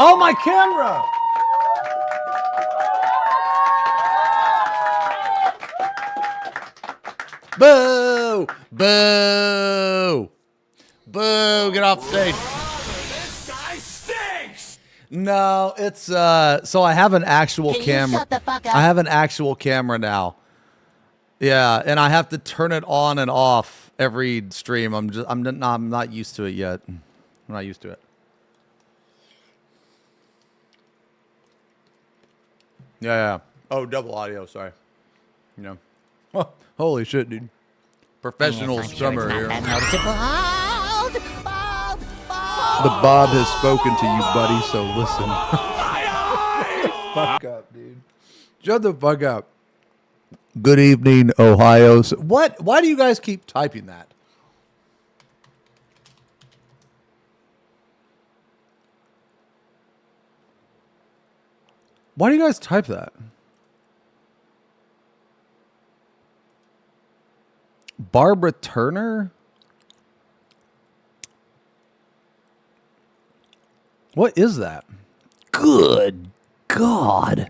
Oh, my camera! Boo! Boo! Boo! Get off stage. This guy stinks! No, it's so I have an actual Can camera. you shut the fuck up? I have an actual camera now. Yeah, and I have to turn it on and off every stream. I'm not used to it yet. I'm not used to it. Yeah. Oh, double audio, sorry. You know. Oh, holy shit, dude. Professional Yes, I'm sure summer it's here. not that noticeable. Bob! The Bob has spoken to you, buddy, so listen. Fuck up, dude. Shut the fuck up. Good evening, Ohio. What? Why do you guys keep typing that? Why do you guys type that? Barbara Turner? What is that? Good God.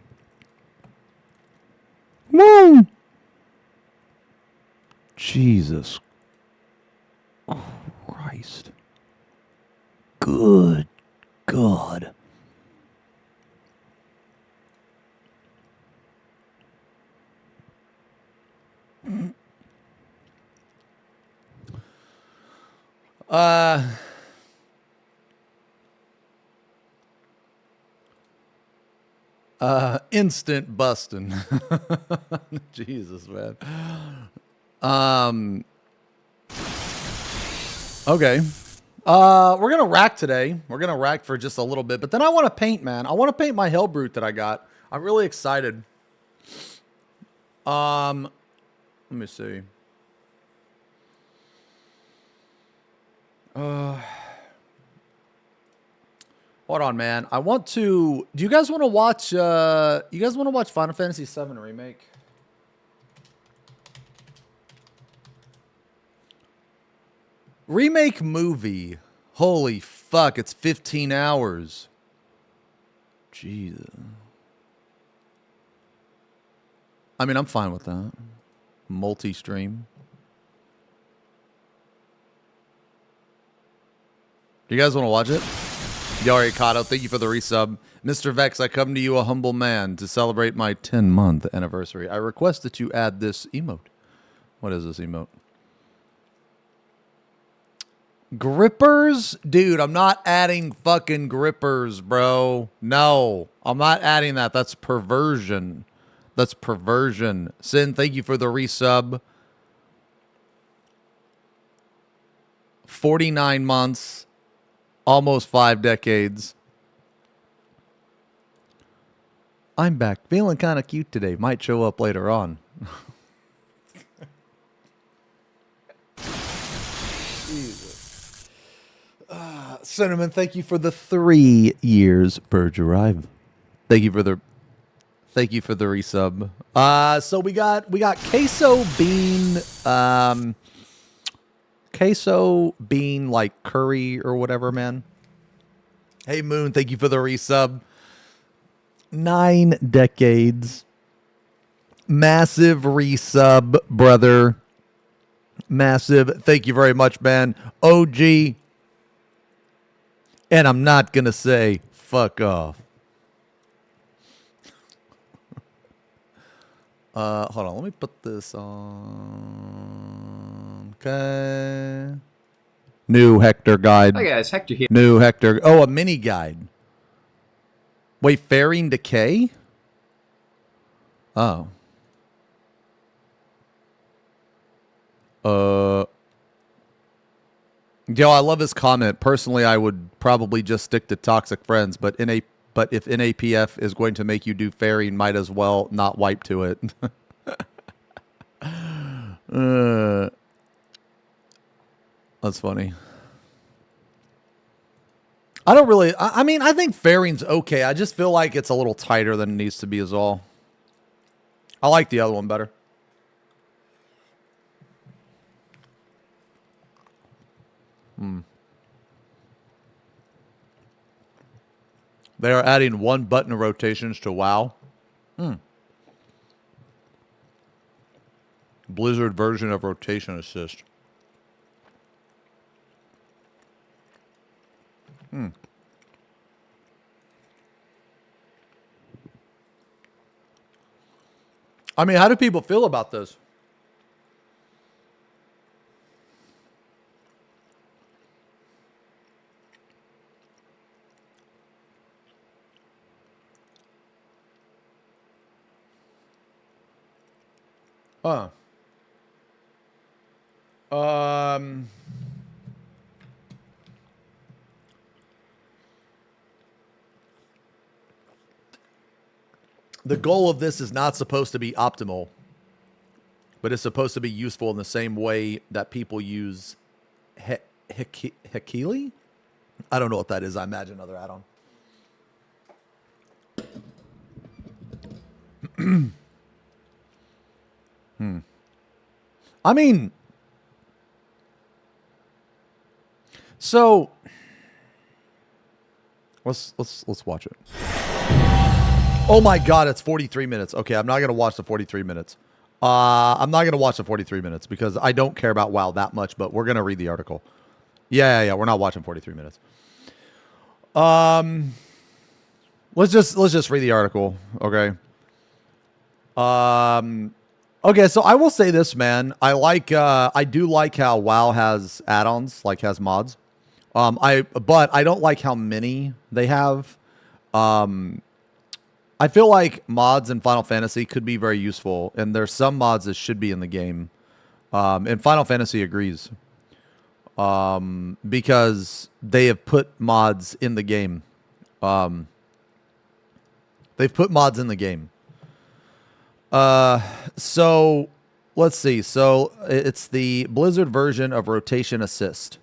Woo! Jesus Christ. Good God. Instant busting. Jesus, man. Okay. We're gonna rack today. We're gonna rack for just a little bit, but then I want to paint, man. I want to paint my Hellbrute that I got. I'm really excited. Let me see. Hold on, man. I want to. Do you guys want to watch? You guys want to watch Final Fantasy VII Remake? Remake movie. Holy fuck! It's 15 hours. Jesus. I mean, I'm fine with that. Multi-stream. Do you guys want to watch it? Yarikato, thank you for the resub. Mr. Vex, I come to you a humble man to celebrate my 10-month anniversary. I request that you add this emote. What is this emote? Grippers? Dude, I'm not adding fucking grippers, bro. No, I'm not adding that. That's perversion. That's perversion. Sin, thank you for the resub. 49 months. Almost 5 decades. I'm back. Feeling kind of cute today. Might show up later on. Jesus. Cinnamon, thank you for the 3 years per drive. Thank you for the resub. So we got queso bean like curry or whatever, man. Hey Moon, thank you for the resub. 9 decades. Massive resub, brother. Massive. Thank you very much, man. OG. And I'm not gonna say fuck off. Hold on, let me put this on. Okay. New Hector guide. Hi guys, Hector here. New Hector. Oh, a mini guide. Wait, Fairing Decay? Oh. Yo, I love his comment. Personally, I would probably just stick to toxic friends, but if NAPF is going to make you do fairing, might as well not wipe to it. That's funny. I don't really... I mean, I think fairing's okay. I just feel like it's a little tighter than it needs to be is all. I like the other one better. They are adding 1 button rotations to WoW. Blizzard version of rotation assist. I mean, how do people feel about this? Um, the goal of this is not supposed to be optimal, but it's supposed to be useful in the same way that people use Hekili? I don't know what that is. I imagine another add-on. I mean, so let's watch it. Oh my God, it's 43 minutes. Okay, I'm not gonna watch the 43 minutes. I'm not gonna watch the 43 minutes because I don't care about WoW that much. But we're gonna read the article. Yeah. We're not watching 43 minutes. Let's just read the article. Okay. Okay, so I will say this, man. I do like how WoW has add-ons, like has mods. But I don't like how many they have. I feel like mods in Final Fantasy could be very useful, and there's some mods that should be in the game. And Final Fantasy agrees. Because they have put mods in the game. They've put mods in the game. So let's see. So it's the Blizzard version of rotation assist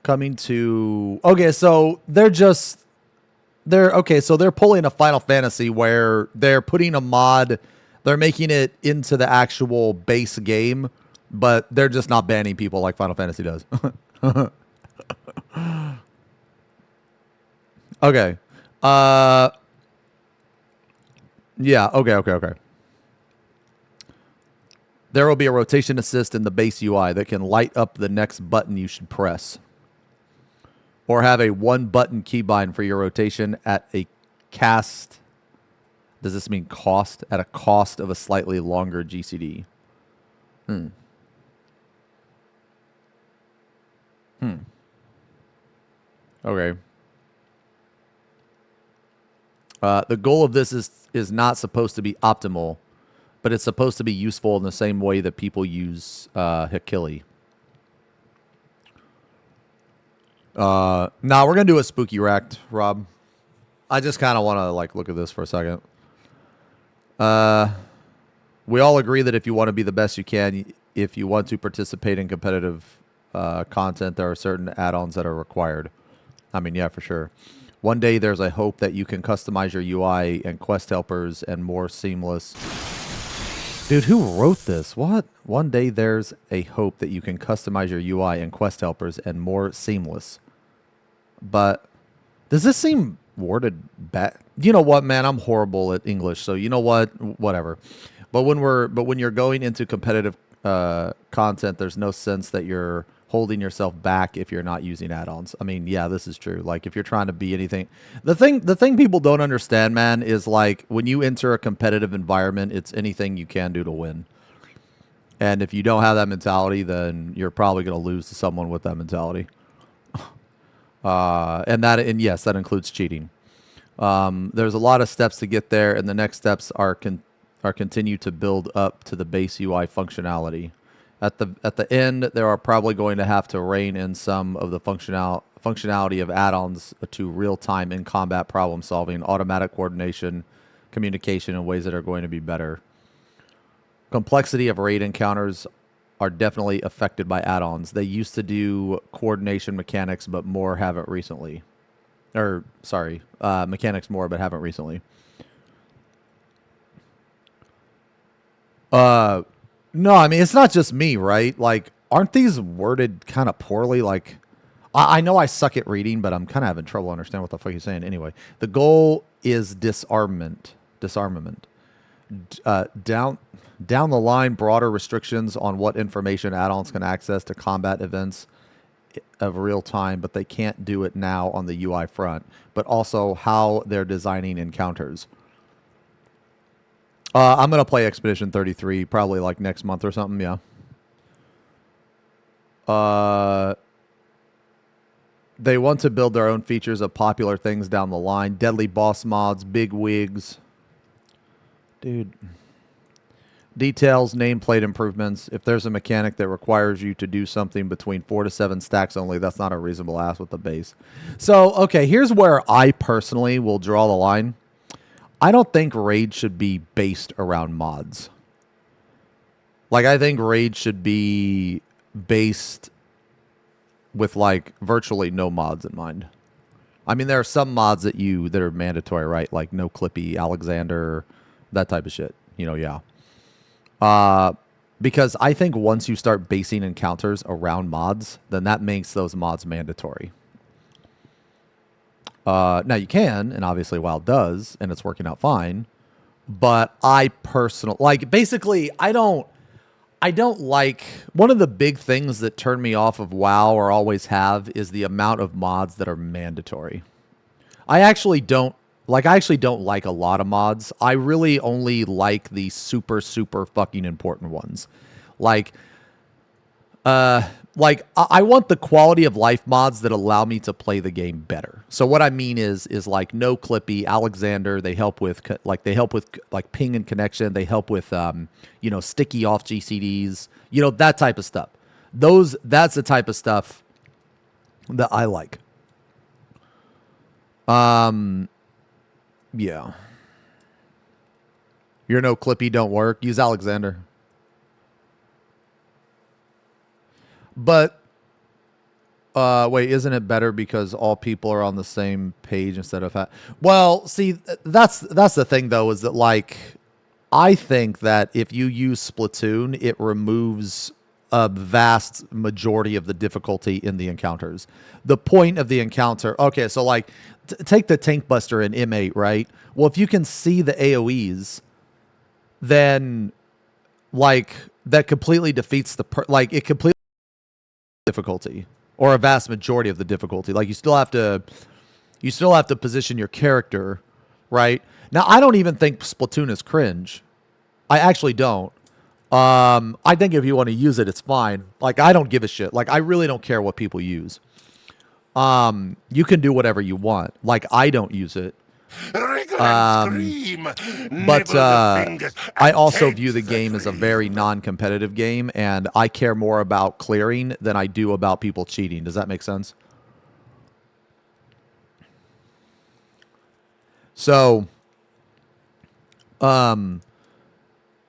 coming to. Okay, so they're pulling a Final Fantasy where they're putting a mod, they're making it into the actual base game, but they're just not banning people like Final Fantasy does. Okay. Yeah, okay. There will be a rotation assist in the base UI that can light up the next button you should press. Or have a 1-button keybind for your rotation at a cast. Does this mean cost? At a cost of a slightly longer GCD. Okay. The goal of this is not supposed to be optimal, but it's supposed to be useful in the same way that people use Hekili. Now we're gonna do a spooky racked, Rob. I just kind of want to look at this for a second. We all agree that if you want to be the best you can, if you want to participate in competitive content, there are certain add-ons that are required. I mean, yeah, for sure. One day there's a hope that you can customize your UI and quest helpers and more seamless. Dude, who wrote this? What? One day there's a hope that you can customize your UI and quest helpers and more seamless. But does this seem worded bad? You know what, man? I'm horrible at English, so you know what? Whatever. But when you're going into competitive content, there's no sense that you're holding yourself back if you're not using add-ons. I mean, yeah, this is true. Like if you're trying to be anything, the thing people don't understand, man, is like when you enter a competitive environment, it's anything you can do to win. And if you don't have that mentality, then you're probably going to lose to someone with that mentality. And yes, that includes cheating. There's a lot of steps to get there, and the next steps are continue to build up to the base UI functionality. At the end, there are probably going to have to rein in some of the functionality of add-ons to real-time in-combat problem-solving, automatic coordination, communication in ways that are going to be better. Complexity of raid encounters are definitely affected by add-ons. They used to do coordination mechanics, but more haven't recently. Mechanics more, but haven't recently. No, I mean, it's not just me, right? Like, aren't these worded kind of poorly? Like, I know I suck at reading, but I'm kind of having trouble understanding what the fuck he's saying. Anyway, the goal is disarmament. Down the line, broader restrictions on what information add-ons can access to combat events of real time, but they can't do it now on the UI front, but also how they're designing encounters. I'm going to play Expedition 33 probably like next month or something, yeah. They want to build their own features of popular things down the line. Deadly boss mods, big wigs. Dude. Details, nameplate improvements. If there's a mechanic that requires you to do something between 4 to 7 stacks only, that's not a reasonable ask with the base. So, okay, here's where I personally will draw the line. I don't think Raid should be based around mods. Like, I think Raid should be based with, like, virtually no mods in mind. I mean, there are some mods that are mandatory, right? Like No Clippy, Alexander, that type of shit. You know, yeah. Because I think once you start basing encounters around mods, then that makes those mods mandatory. Now you can, and obviously WoW does, and it's working out fine. But I personally, like, basically, I don't like, one of the big things that turn me off of WoW or always have is the amount of mods that are mandatory. I actually don't like a lot of mods. I really only like the super, super fucking important ones. Like I want the quality of life mods that allow me to play the game better. So what I mean is like No Clippy, Alexander, they help with ping and connection. They help with, sticky off GCDs, that type of stuff. That's the type of stuff that I like. Yeah. Your No Clippy don't work. Use Alexander. But, wait, isn't it better because all people are on the same page instead of... Well, see, that's the thing, though, is that, like, I think that if you use Splatoon, it removes a vast majority of the difficulty in the encounters. The point of the encounter... Okay, so, like, take the Tank Buster in M8, right? Well, if you can see the AoEs, then, like, that completely defeats the... it completely... difficulty, or a vast majority of the difficulty. Like, you still have to position your character, right? Now, I don't even think Splatoon is cringe. I actually don't. I think if you want to use it, it's fine. Like, I don't give a shit. Like, I really don't care what people use. You can do whatever you want. Like, I don't use it. But I also view the game as a very non-competitive game, and I care more about clearing than I do about people cheating. Does that make sense? So,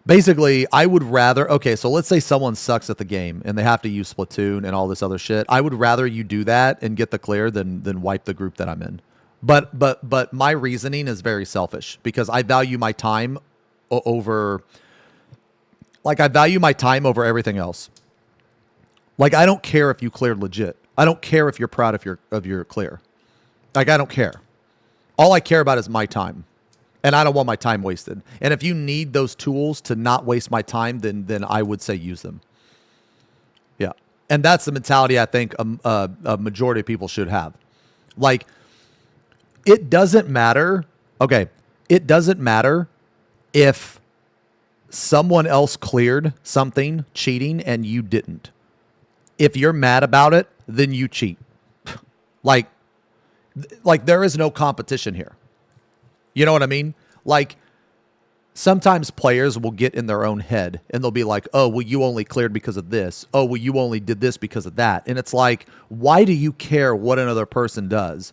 basically, I would rather... Okay, so let's say someone sucks at the game, and they have to use Splatoon and all this other shit. I would rather you do that and get the clear than wipe the group that I'm in. But my reasoning is very selfish because I value my time over... Like, I value my time over everything else. Like, I don't care if you cleared legit. I don't care if you're proud of your clear. Like, I don't care. All I care about is my time. And I don't want my time wasted. And if you need those tools to not waste my time, then I would say use them. Yeah. And that's the mentality I think a majority of people should have. Like... It doesn't matter. Okay. It doesn't matter if someone else cleared something cheating and you didn't. If you're mad about it, then you cheat. Like there is no competition here. You know what I mean? Like, sometimes players will get in their own head and they'll be like, oh, well, you only cleared because of this. Oh, well, you only did this because of that. And it's like, why do you care what another person does?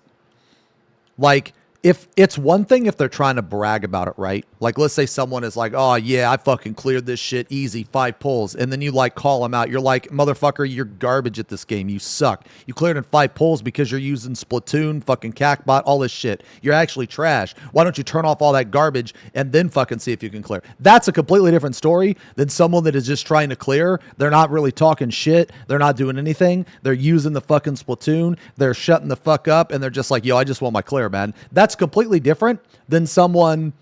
Like, if it's one thing if they're trying to brag about it, right? Like, let's say someone is like, oh, yeah, I fucking cleared this shit easy, 5 pulls. And then you, like, call them out. You're like, motherfucker, you're garbage at this game. You suck. You cleared in 5 pulls because you're using Splatoon, fucking Cacbot, all this shit. You're actually trash. Why don't you turn off all that garbage and then fucking see if you can clear? That's a completely different story than someone that is just trying to clear. They're not really talking shit. They're not doing anything. They're using the fucking Splatoon. They're shutting the fuck up. And they're just like, yo, I just want my clear, man. That's completely different than someone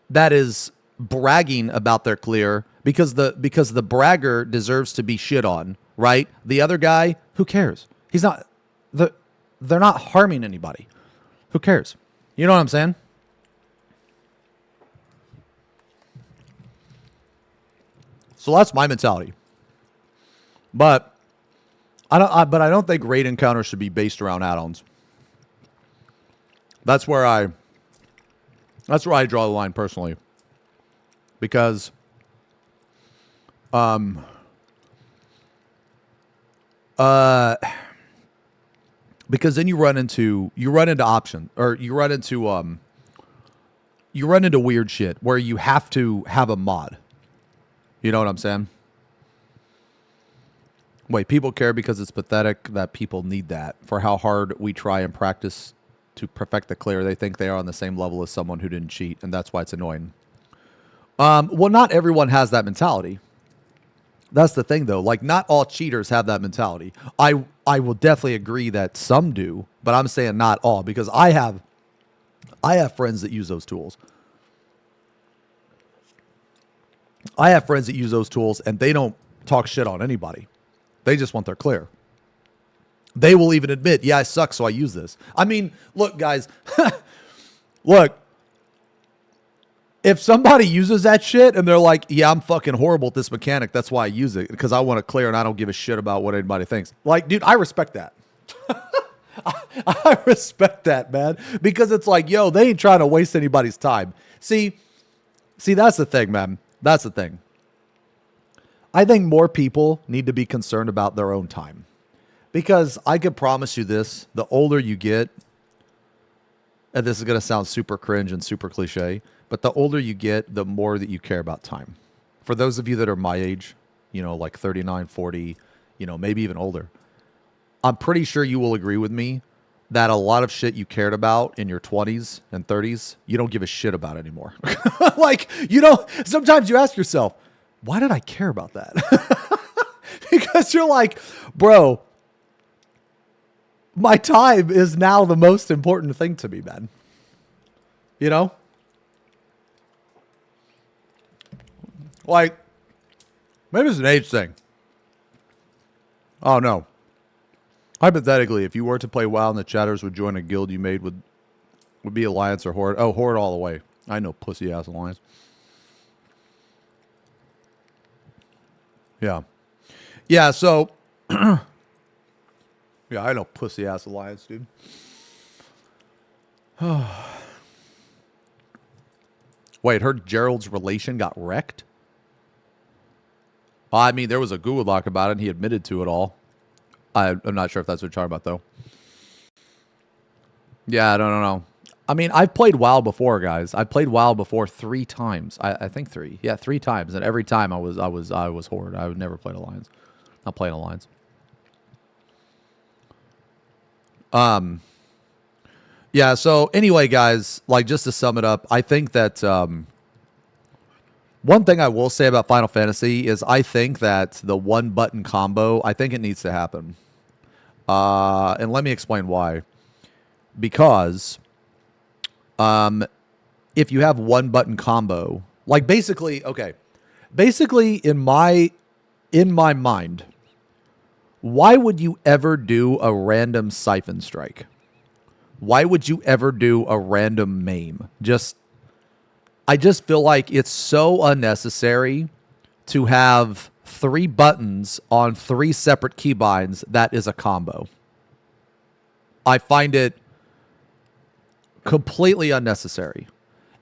that is bragging about their clear because the bragger deserves to be shit on, right? The other guy, who cares? He's not they're not harming anybody. Who cares? You know what I'm saying? So that's my mentality. But I don't think raid encounters should be based around add-ons. That's where I draw the line personally. Because because then you run into option, or you run into weird shit where you have to have a mod. You know what I'm saying? Wait, people care because it's pathetic that people need that for how hard we try and practice to perfect the clear. They think they are on the same level as someone who didn't cheat, and that's why it's annoying. Well, not everyone has that mentality. That's the thing, though. Like, not all cheaters have that mentality. I will definitely agree that some do, but I'm saying not all, because I have friends that use those tools. I have friends that use those tools, and they don't talk shit on anybody. They just want their clear. They will even admit, yeah, I suck, so I use this. I mean, look, guys. Look. If somebody uses that shit and they're like, yeah, I'm fucking horrible at this mechanic, that's why I use it, because I want to clear and I don't give a shit about what anybody thinks. Like, dude, I respect that. I respect that, man. Because it's like, yo, they ain't trying to waste anybody's time. See, that's the thing, man. That's the thing. I think more people need to be concerned about their own time. Because I can promise you this, the older you get, and this is going to sound super cringe and super cliche, but the older you get, the more that you care about time. For those of you that are my age, you know, like 39, 40, you know, maybe even older, I'm pretty sure you will agree with me that a lot of shit you cared about in your 20s and 30s, you don't give a shit about anymore. Like, you know, sometimes you ask yourself, why did I care about that? Because you're like, bro, my time is now the most important thing to me, man. You know? Like, maybe it's an age thing. Oh, no. Hypothetically, if you were to play WoW and the chatters would join a guild you made, would be Alliance or Horde? Oh, Horde all the way. I know pussy-ass Alliance. Yeah. Yeah, so... yeah, I know pussy-ass Alliance, dude. Wait, heard Gerald's relation got wrecked? I mean, there was a Google Doc about it, and he admitted to it all. I'm not sure if that's what you're talking about, though. Yeah, I don't know. I mean, I've played WoW before, guys. I played WoW before 3 times. I think 3. Yeah, 3 times, and every time I was Horde. I would never play Alliance. Not playing Alliance. Yeah. So anyway, guys, like, just to sum it up, I think that one thing I will say about Final Fantasy is I think that the 1-button combo, I think it needs to happen. And let me explain why. Because if you have 1-button combo, like, basically in my mind, why would you ever do a random Siphon Strike? Why would you ever do a random maim? I just feel like it's so unnecessary to have 3 buttons on 3 separate keybinds that is a combo. I find it completely unnecessary.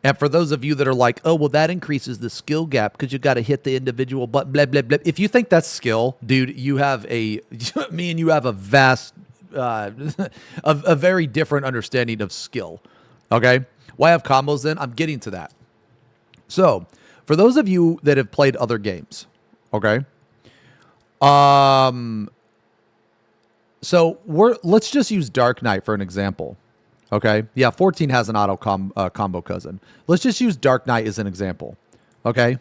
And for those of you that are like, oh, well, that increases the skill gap because you got to hit the individual button, blah, blah, blah. If you think that's skill, dude, you have me and you have a vast, a very different understanding of skill. Okay. Why have combos then? I'm getting to that. So, for those of you that have played other games, okay? So let's just use Dark Knight for an example. Okay? Yeah, 14 has an auto combo cousin. Let's just use Dark Knight as an example. Okay?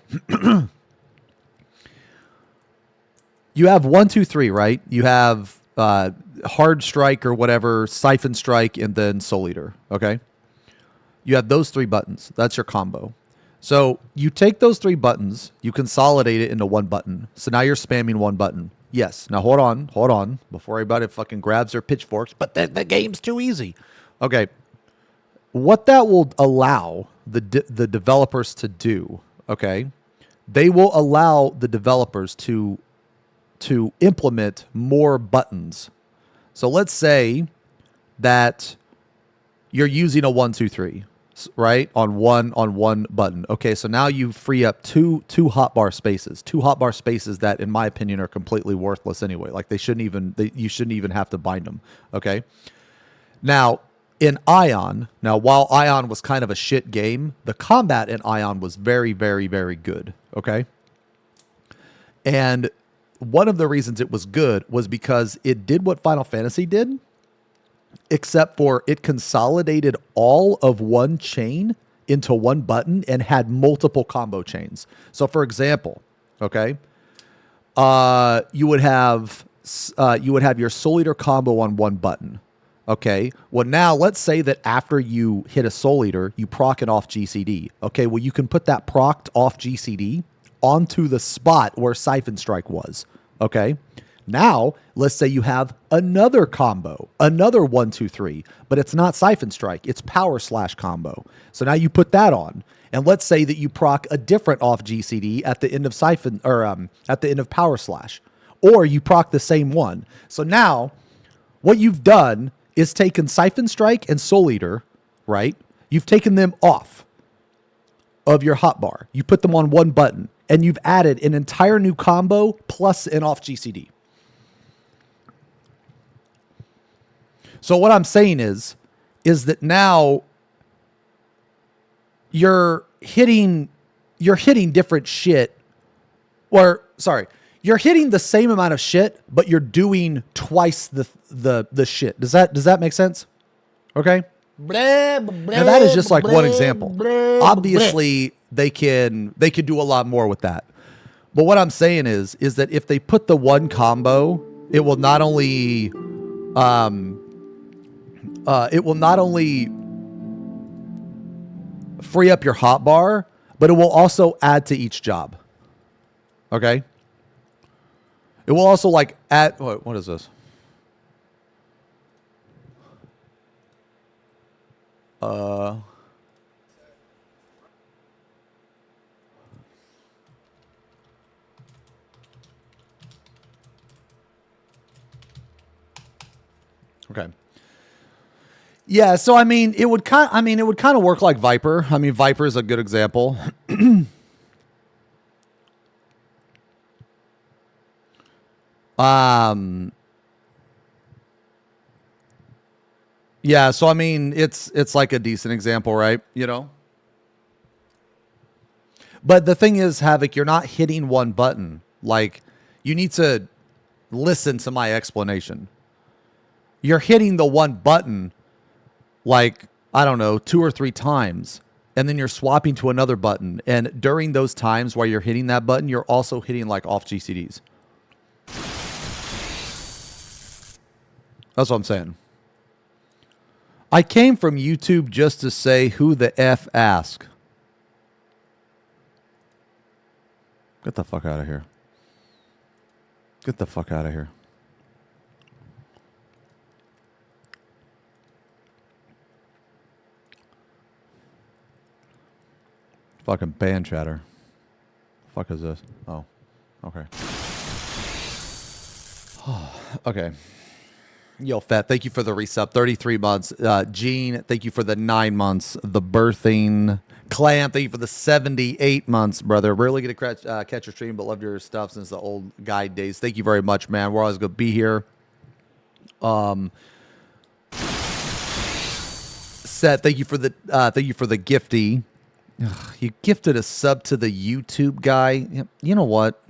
You have 1, 2, 3, right? You have Hard Strike or whatever, Siphon Strike, and then Soul Eater. Okay? You have those 3 buttons. That's your combo. So you take those 3 buttons, you consolidate it into 1 button. So now you're spamming 1 button. Yes. Now hold on, before everybody fucking grabs their pitchforks. But the game's too easy. Okay. What that will allow the developers to do, okay? They will allow the developers to implement more buttons. So let's say that you're using a 1, 2, 3. Right on one button. Okay, so now you free up two hotbar spaces that, in my opinion, are completely worthless anyway. Like you shouldn't even have to bind them. Okay. Now in Ion, while Ion was kind of a shit game, the combat in Ion was very, very, very good. Okay. And one of the reasons it was good was because it did what Final Fantasy did, except for it consolidated all of one chain into 1 button and had multiple combo chains. So for example, okay, you would have your Soul Eater combo on 1 button. Okay, well now let's say that after you hit a Soul Eater, you proc it off GCD. Okay, well you can put that procced off GCD onto the spot where Siphon Strike was. Okay. Now, let's say you have another combo, another 1, 2, 3, but it's not Siphon Strike, it's Power Slash combo. So now you put that on, and let's say that you proc a different off GCD at the end of Siphon, or at the end of Power Slash, or you proc the same one. So now, what you've done is taken Siphon Strike and Soul Eater, right? You've taken them off of your hotbar. You put them on 1 button, and you've added an entire new combo plus an off GCD. So what I'm saying is that now you're hitting different shit, or sorry, you're hitting the same amount of shit, but you're doing twice the shit. Does that make sense? Okay. Now that is just like one example. Obviously, they can do a lot more with that. But what I'm saying is that if they put the 1 combo, it will not only free up your hotbar, but it will also add to each job. Okay? It will also like add, what is this? Okay. Yeah, so I mean, it would kind of work like Viper. I mean, Viper is a good example. Yeah, so I mean, it's like a decent example, right? You know? But the thing is, Havoc, you're not hitting 1 button. Like, you need to listen to my explanation. You're hitting the 1 button, like, I don't know, 2 or 3 times, and then you're swapping to another button. And during those times while you're hitting that button, you're also hitting like off GCDs. That's what I'm saying. I came from YouTube just to say, who the F ask? Get the fuck out of here. Get the fuck out of here. Fucking band chatter. Fuck is this? Oh, okay. Okay. Yo, Fat, thank you for the resub. 33 months. Gene, thank you for the 9 months. The birthing. Clam, thank you for the 78 months, brother. Rarely get to catch your stream, but love your stuff since the old guide days. Thank you very much, man. We're always going to be here. Set, thank you for the gifty. Ugh, you gifted a sub to the YouTube guy. You know what?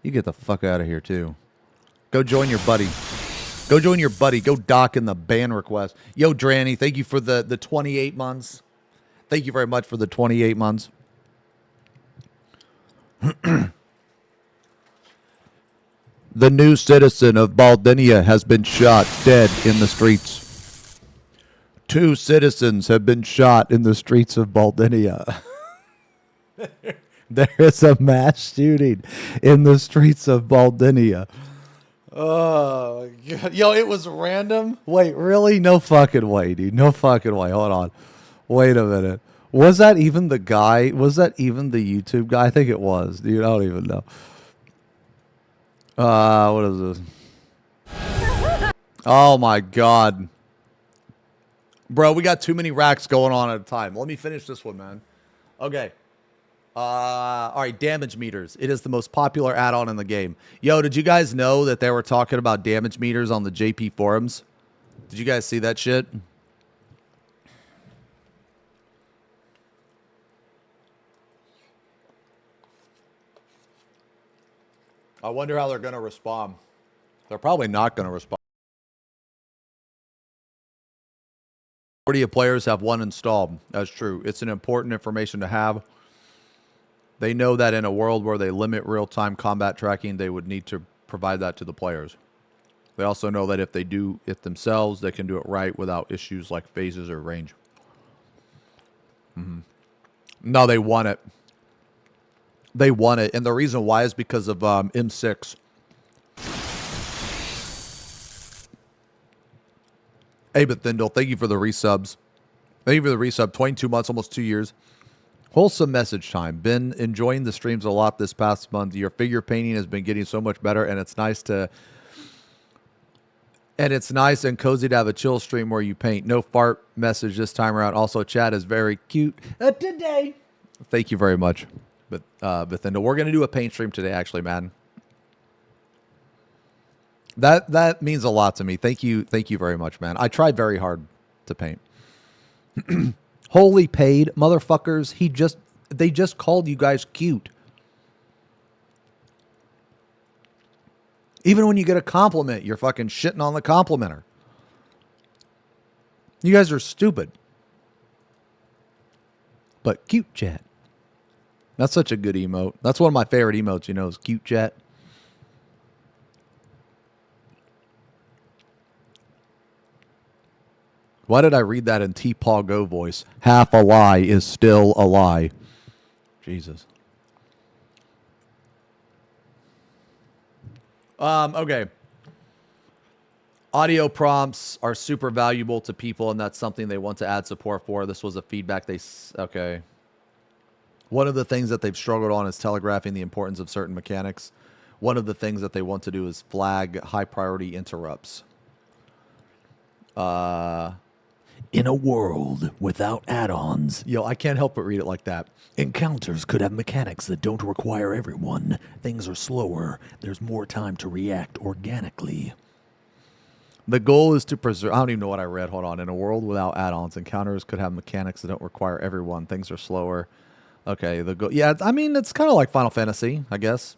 You get the fuck out of here too. Go join your buddy. Go join your buddy. Go dock in the ban request. Yo, Dranny, thank you for the 28 months. Thank you very much for the 28 months. The new citizen of Baldinia has been shot dead in the streets. 2 citizens have been shot in the streets of Baldinia. There is a mass shooting in the streets of Baldinia. Oh, God. Yo, it was random? Wait, really? No fucking way, dude. No fucking way. Hold on. Wait a minute. Was that even the guy? Was that even the YouTube guy? I think it was, dude. I don't even know. What is this? Oh, my God. Bro, we got too many racks going on at a time. Let me finish this one, man. Okay. All right, damage meters. It is the most popular add-on in the game. Yo, did you guys know that they were talking about damage meters on the JP forums? Did you guys see that shit? I wonder how they're going to respond. They're probably not going to respond. Majority of players have one installed. That's true. It's an important information to have. They know that in a world where they limit real-time combat tracking, they would need to provide that to the players. They also know that if they do it themselves, they can do it right without issues like phases or range. No, they want it. They want it. And the reason why is because of M6. Hey, Bethindle, thank you for the resubs. Thank you for the resub. 22 months, almost 2 years. Wholesome message time. Been enjoying the streams a lot this past month. Your figure painting has been getting so much better, and it's nice and cozy to have a chill stream where you paint. No fart message this time around. Also, chat is very cute today. Thank you very much, Bethindle. We're gonna do a paint stream today, actually, man. That means a lot to me. Thank you very much, man. I tried very hard to paint. Holy paid motherfuckers. They just called you guys cute. Even when you get a compliment, you're fucking shitting on the complimenter. You guys are stupid. But cute chat. That's such a good emote. That's one of my favorite emotes, you know, is cute chat. Why did I read that in T-Paw Go voice? Half a lie is still a lie. Jesus. Okay. Audio prompts are super valuable to people, and that's something they want to add support for. This was a feedback okay. One of the things that they've struggled on is telegraphing the importance of certain mechanics. One of the things that they want to do is flag high priority interrupts. In a world without add-ons, Yo, I can't help but read it like that. encounters could have mechanics that don't require everyone. Things are slower. There's more time to react organically. The goal is to preserve... I don't even know what I read. Hold on. In a world without add-ons, encounters could have mechanics that don't require everyone. Things are slower. Okay, the goal... Yeah, I mean, it's kind of like Final Fantasy, I guess.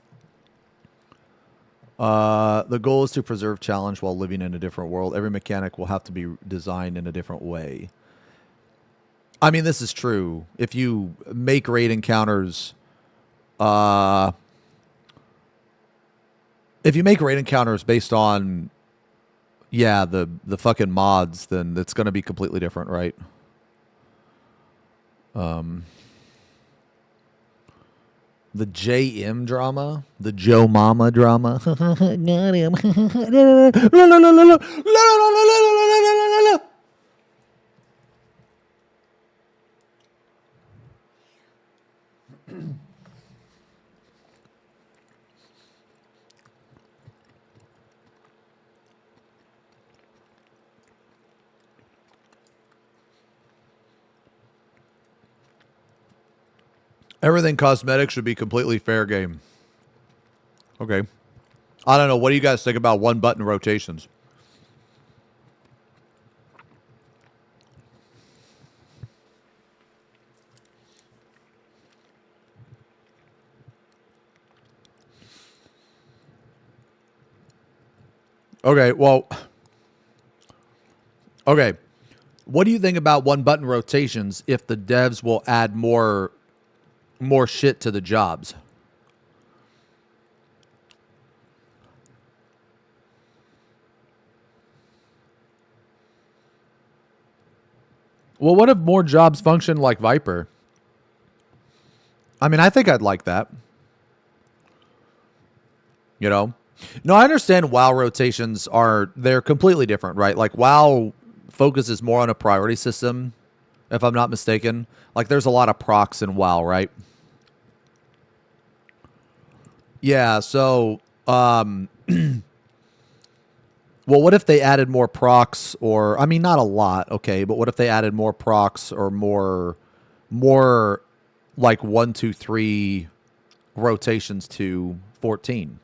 The goal is to preserve challenge while living in a different world. Every mechanic will have to be designed in a different way. I mean, this is true. If you make raid encounters... if you make raid encounters based on... Yeah, the fucking mods, then it's going to be completely different, right? The JM drama? The Joe Mama drama? Got him. Everything cosmetic should be completely fair game. Okay. I don't know. What do you guys think about one button rotations? Okay, well, okay. What do you think about one button rotations if the devs will add more shit to the jobs? Well, what if more jobs function like Viper? I mean, I think I'd like that. You know? No, I understand WoW rotations they're completely different, right? Like WoW focuses more on a priority system, if I'm not mistaken. Like there's a lot of procs in WoW, right? Yeah, so well, what if they added more procs, or I mean, not a lot, okay, but what if they added more procs or more like 1, 2, 3 rotations to 14?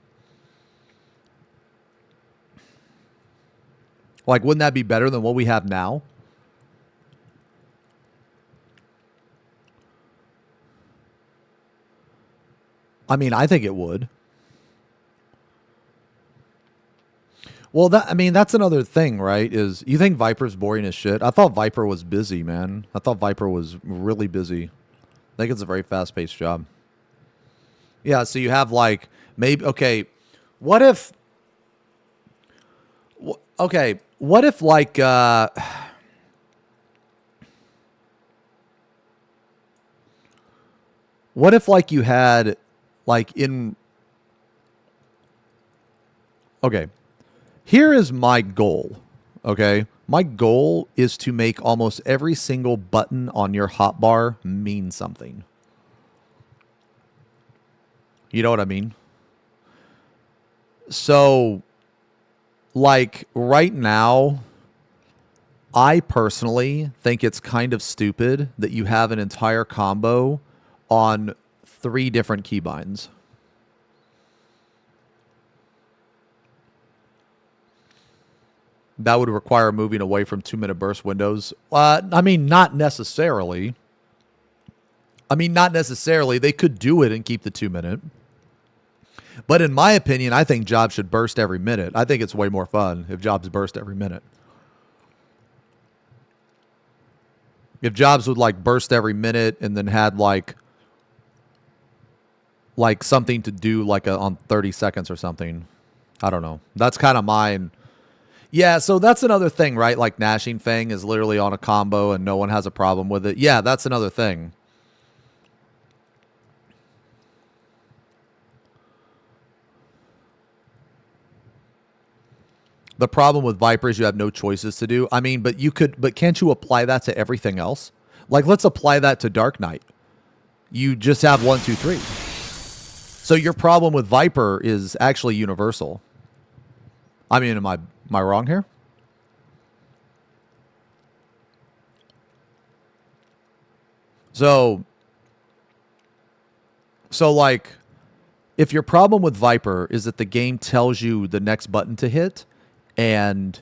Like, wouldn't that be better than what we have now? I mean, I think it would. Well, that's another thing, right? Is you think Viper's boring as shit? I thought Viper was busy, man. I thought Viper was really busy. I think it's a very fast-paced job. Yeah, so you have like maybe what if like what if like you had like in okay. Here is my goal, okay? My goal is to make almost every single button on your hotbar mean something. You know what I mean? So, like, right now, I personally think it's kind of stupid that you have an entire combo on 3 different keybinds. That would require moving away from 2-minute burst windows. I mean, not necessarily. They could do it and keep the 2-minute. But in my opinion, I think jobs should burst every minute. I think it's way more fun if jobs burst every minute. If jobs would like burst every minute and then had like something to do like on 30 seconds or something. I don't know. That's kind of mine. Yeah, so that's another thing, right? Like Gnashing Fang is literally on a combo and no one has a problem with it. Yeah, that's another thing. The problem with Viper is you have no choices to do. I mean, but can't you apply that to everything else? Like, let's apply that to Dark Knight. You just have 1, 2, 3. So your problem with Viper is actually universal. I mean, am I wrong here? So like, if your problem with Viper is that the game tells you the next button to hit and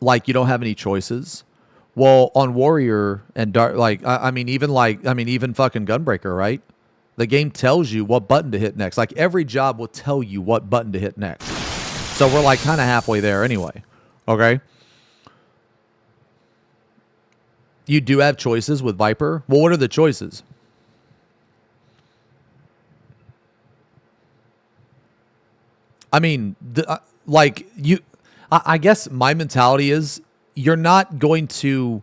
like you don't have any choices, well, on Warrior and Dark, like, even fucking Gunbreaker, right? The game tells you what button to hit next. Like, every job will tell you what button to hit next. So we're like kind of halfway there anyway. Okay? You do have choices with Viper. Well, what are the choices? I mean, I guess my mentality is you're not going to.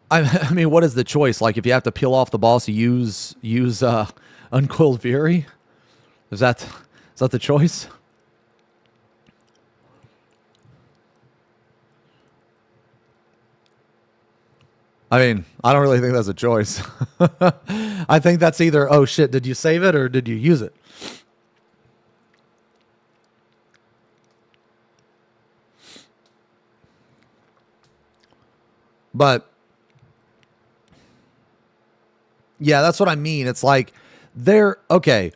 I mean, what is the choice? Like, if you have to peel off the boss, use Uncoiled Fury. Is that the choice? I mean, I don't really think that's a choice. I think that's either, oh shit, did you save it or did you use it? But yeah, that's what I mean. It's like okay.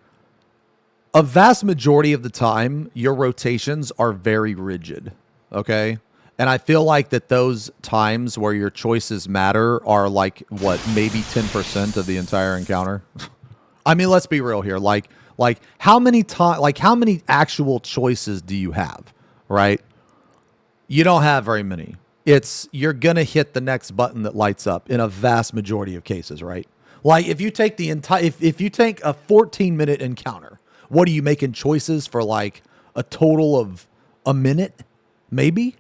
A vast majority of the time, your rotations are very rigid. Okay. And I feel like that those times where your choices matter are like, what, maybe 10% of the entire encounter? I mean, let's be real here. Like Like how many how many actual choices do you have, right? You don't have very many. You're going to hit the next button that lights up in a vast majority of cases, right? Like if you take the entire if you take a 14-minute encounter, what are you making choices for like a total of a minute maybe?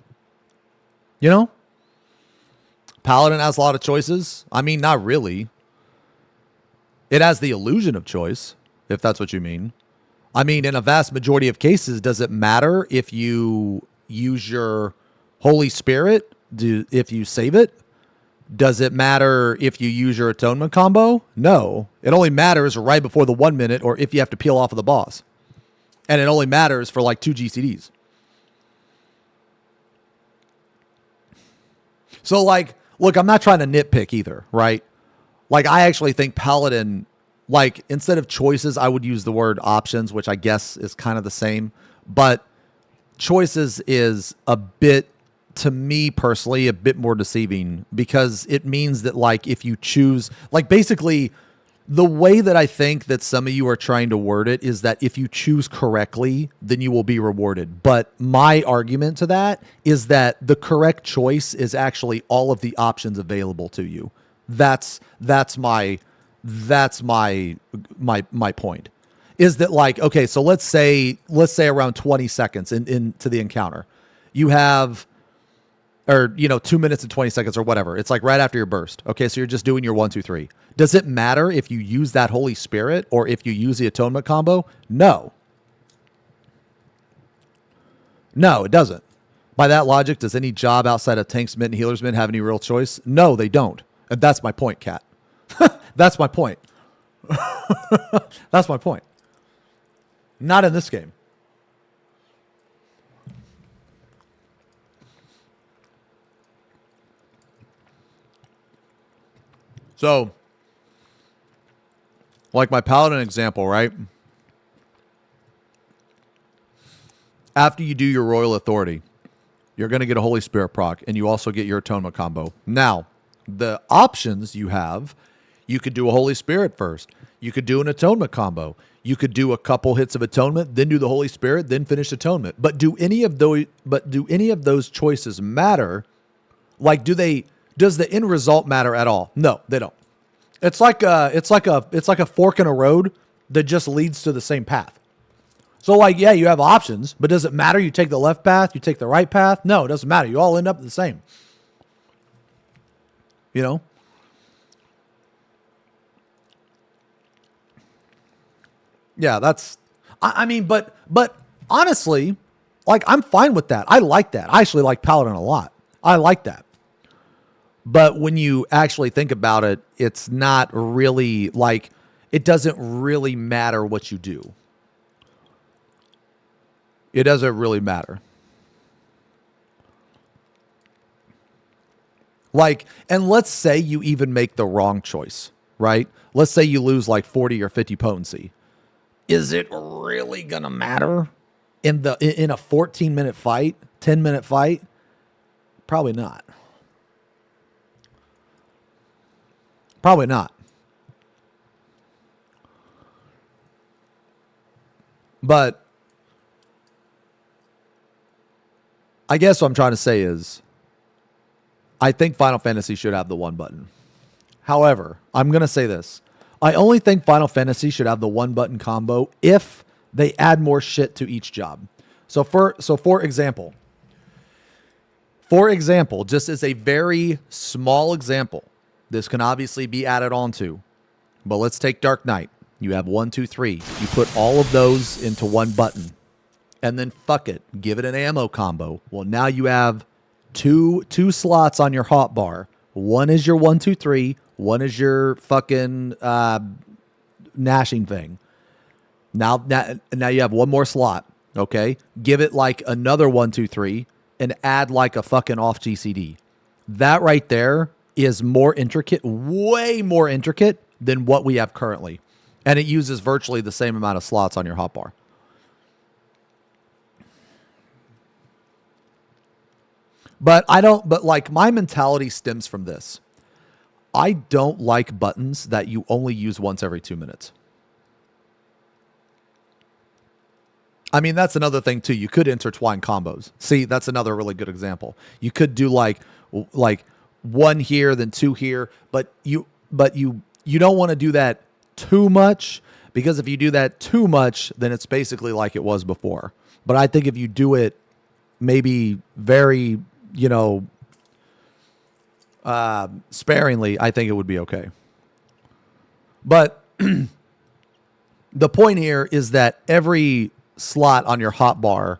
You know? Paladin has a lot of choices. I mean, not really. It has the illusion of choice, if that's what you mean. I mean, in a vast majority of cases, does it matter if you use your Holy Spirit? If you save it? Does it matter if you use your atonement combo? No. It only matters right before the 1 minute or if you have to peel off of the boss. And it only matters for like 2 GCDs. So like, look, I'm not trying to nitpick either, right? Like I actually think Paladin, like instead of choices, I would use the word options, which I guess is kind of the same. But choices is a bit, to me personally, a bit more deceiving because it means that like if you choose, like basically the way that I think that some of you are trying to word it is that if you choose correctly, then you will be rewarded. But my argument to that is that the correct choice is actually all of the options available to you. That's my point. Is that like, okay, so let's say around 20 seconds into the encounter, you have, or 2 minutes and 20 seconds or whatever. It's like right after your burst. Okay, so you're just doing your 1, 2, 3. Does it matter if you use that Holy Spirit or if you use the atonement combo? No. No, it doesn't. By that logic, does any job outside of Tanks Mint and Healers Mint have any real choice? No, they don't. And that's my point, Kat. That's my point. That's my point. Not in this game. So, like my Paladin example, right? After you do your Royal Authority, you're going to get a Holy Spirit proc, and you also get your Atonement combo. Now, the options you have, you could do a Holy Spirit first. You could do an Atonement combo. You could do a couple hits of Atonement, then do the Holy Spirit, then finish Atonement. But do any of those choices matter? Like, does the end result matter at all? No, they don't. It's like a fork in a road that just leads to the same path. So like, yeah, you have options, but does it matter? You take the left path, you take the right path? No, it doesn't matter. You all end up the same. You know? Yeah, I mean, but honestly, like I'm fine with that. I like that. I actually like Paladin a lot. I like that. But when you actually think about it, it's not really like, it doesn't really matter what you do. It doesn't really matter. Like, and let's say you even make the wrong choice, right? Let's say you lose like 40 or 50 potency. Is it really going to matter in a 14-minute fight, 10-minute fight? Probably not. Probably not. But I guess what I'm trying to say is I think Final Fantasy should have the one button. However, I'm going to say this. I only think Final Fantasy should have the one button combo if they add more shit to each job. So for example, just as a very small example, this can obviously be added on to, but let's take Dark Knight. You have 1, 2, 3. You put all of those into one button and then fuck it. Give it an ammo combo. Well, now you have two slots on your hotbar. One is your 1, 2, 3. One is your fucking gnashing thing. Now you have one more slot. Okay. Give it like another 1, 2, 3 and add like a fucking off GCD. That right there is more intricate, way more intricate than what we have currently. And it uses virtually the same amount of slots on your hotbar. But like my mentality stems from this. I don't like buttons that you only use once every 2 minutes. I mean, that's another thing too. You could intertwine combos. See, that's another really good example. You could do like one here, then two here, but you don't want to do that too much, because if you do that too much, then it's basically like it was before. But I think if you do it maybe very, sparingly, I think it would be okay. But the point here is that every slot on your hotbar,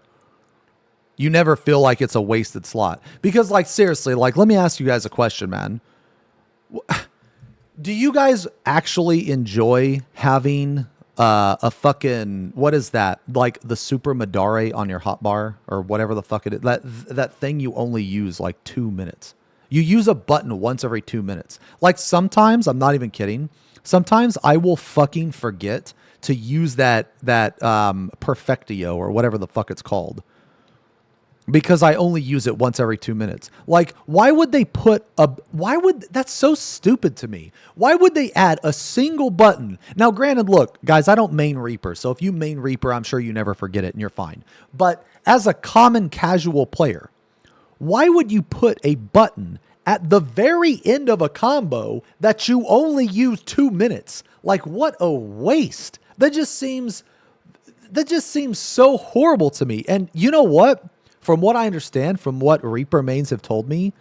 you never feel like it's a wasted slot. Because, like, seriously, like, let me ask you guys a question, man. Do you guys actually enjoy having a fucking, what is that? Like the Super Madare on your hotbar or whatever the fuck it is. That thing you only use like 2 minutes. You use a button once every 2 minutes. Like sometimes, I'm not even kidding, sometimes I will fucking forget to use that Perfectio or whatever the fuck it's called, because I only use it once every 2 minutes. Like, why would they that's so stupid to me. Why would they add a single button? Now, granted, look, guys, I don't main Reaper. So if you main Reaper, I'm sure you never forget it and you're fine. But as a common casual player, why would you put a button at the very end of a combo that you only use 2 minutes? Like, what a waste. That just seems so horrible to me. And you know what? From what I understand, from what Reaper mains have told me,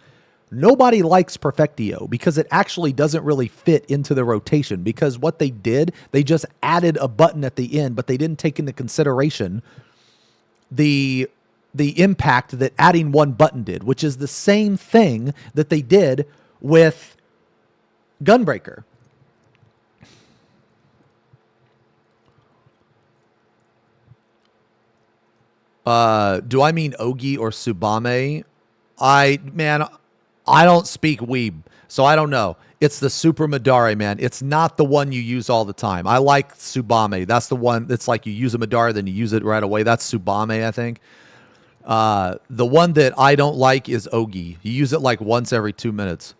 nobody likes Perfectio because it actually doesn't really fit into the rotation. Because what they did, they just added a button at the end, but they didn't take into consideration the impact that adding one button did, which is the same thing that they did with Gunbreaker. Do I mean Ogi or Tsubame? I don't speak weeb, so I don't know. It's the Super Madare, man. It's not the one you use all the time. I like Tsubame. That's the one that's like you use a Madara, then you use it right away. That's Tsubame, I think. The one that I don't like is Ogi. You use it like once every 2 minutes.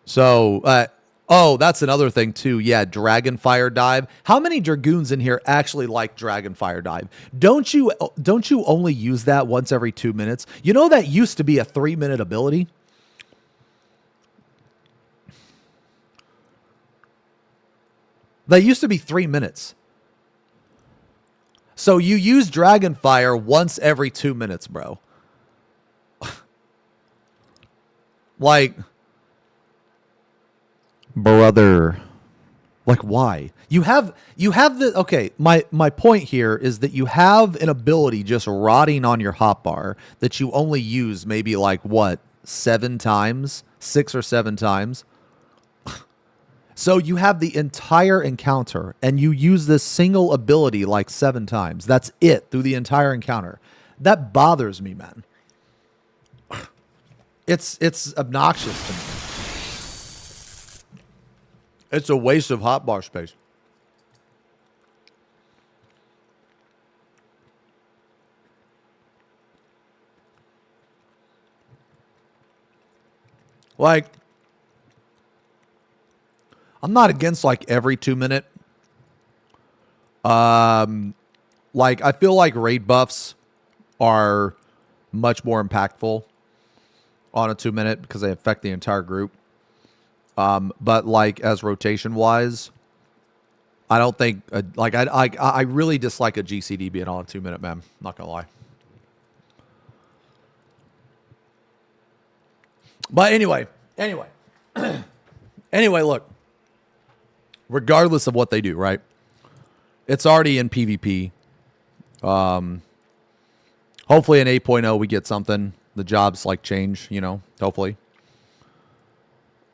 So, oh, that's another thing too. Yeah, Dragonfire Dive. How many Dragoons in here actually like Dragonfire Dive? Don't you only use that once every 2 minutes? You know that used to be a 3-minute ability. That used to be 3 minutes. So you use Dragonfire once every 2 minutes, bro. Like, brother, like, why? You have the, okay, my point here is that you have an ability just rotting on your hotbar that you only use maybe like what, 7 times, 6 or 7 times. So you have the entire encounter and you use this single ability like 7 times. That's it through the entire encounter. That bothers me, man. It's obnoxious to me. It's a waste of hotbar space. Like, I'm not against like every 2 minute. Like, I feel like raid buffs are much more impactful on a 2 minute because they affect the entire group. But like as rotation wise, I don't think like I really dislike a GCD being on a 2 minute, man. Not gonna lie. But anyway, look. Regardless of what they do, right? It's already in PvP. Hopefully in 8.0 we get something. The jobs like change, hopefully.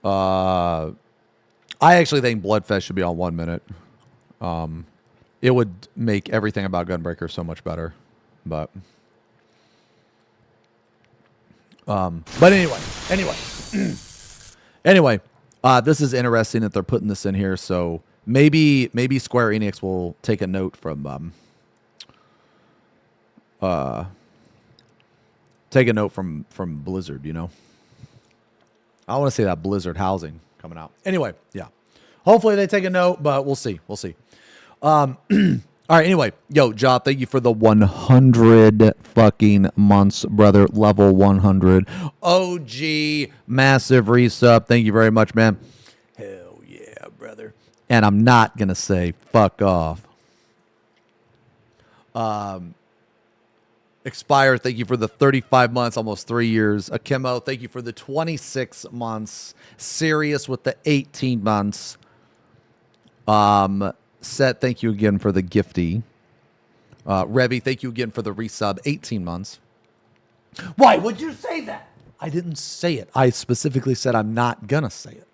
I actually think Bloodfest should be on 1 minute. It would make everything about Gunbreaker so much better. But anyway. Anyway, this is interesting that they're putting this in here. So maybe Square Enix will take a note from Blizzard. I want to say that Blizzard housing coming out. Anyway, yeah. Hopefully they take a note, but we'll see. We'll see. All right. Anyway, yo, Job, thank you for the 100 fucking months, brother. Level 100. OG, massive resub. Thank you very much, man. Hell yeah, brother. And I'm not going to say fuck off. Expire, thank you for the 35 months, almost 3 years. Akimo, thank you for the 26 months. Sirius with the 18 months. Set, thank you again for the gifty. Revy, thank you again for the resub, 18 months. Why would you say that? I didn't say it. I specifically said I'm not gonna say it.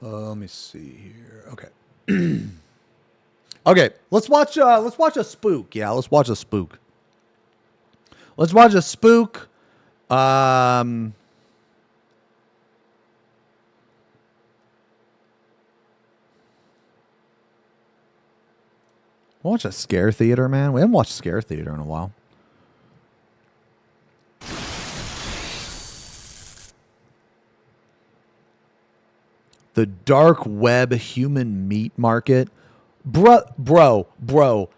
Let me see here. Okay. Okay, let's watch a spook. Yeah, let's watch a spook. Let's watch a spook. Watch a scare theater, man. We haven't watched scare theater in a while. The dark web human meat market. Bro,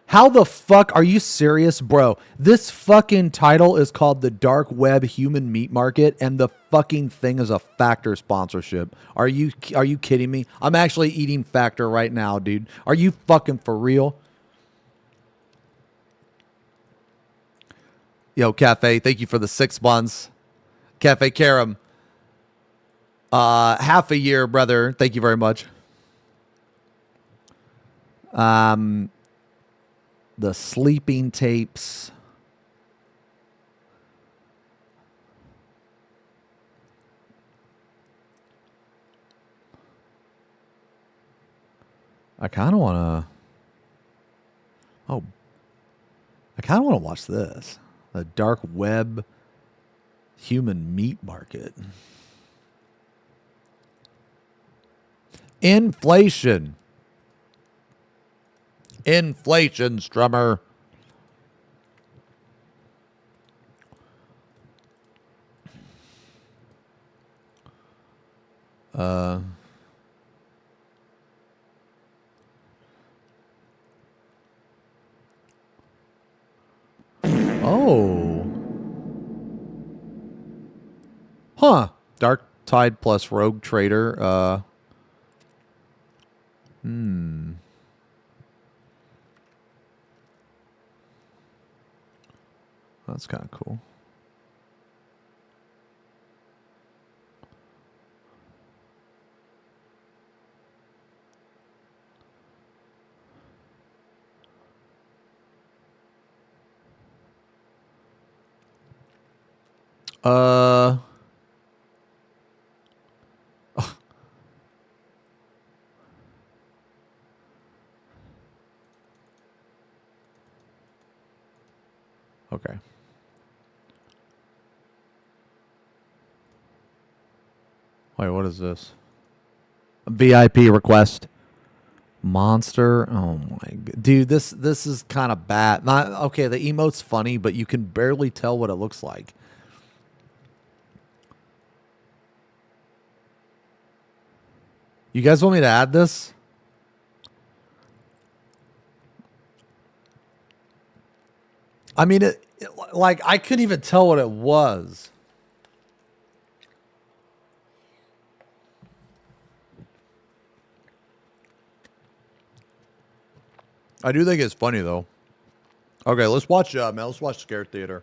how the fuck are you serious, bro? This fucking title is called The Dark Web Human Meat Market, and the fucking thing is a Factor sponsorship. Are you kidding me? I'm actually eating Factor right now, dude. Are you fucking for real? Yo, Cafe, thank you for the 6 months. Cafe Karam, half a year, brother. Thank you very much. The sleeping tapes. I kind of want to. Oh, I kind of want to watch this. The dark web human meat market. Inflation. Inflation, Strummer. Oh. Huh. Dark Tide plus Rogue Trader. That's kind of cool. Okay. Wait, what is this? A VIP request. Monster. Oh my god. Dude, this is kind of bad. Not okay, the emote's funny, but you can barely tell what it looks like. You guys want me to add this? I mean, like, I couldn't even tell what it was. I do think it's funny, though. Okay, let's watch, man, let's watch Scare Theater.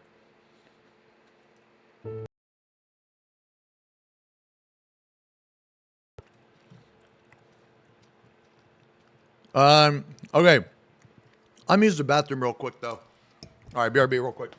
Okay. I'm using the bathroom real quick, though. All right, BRB real quick.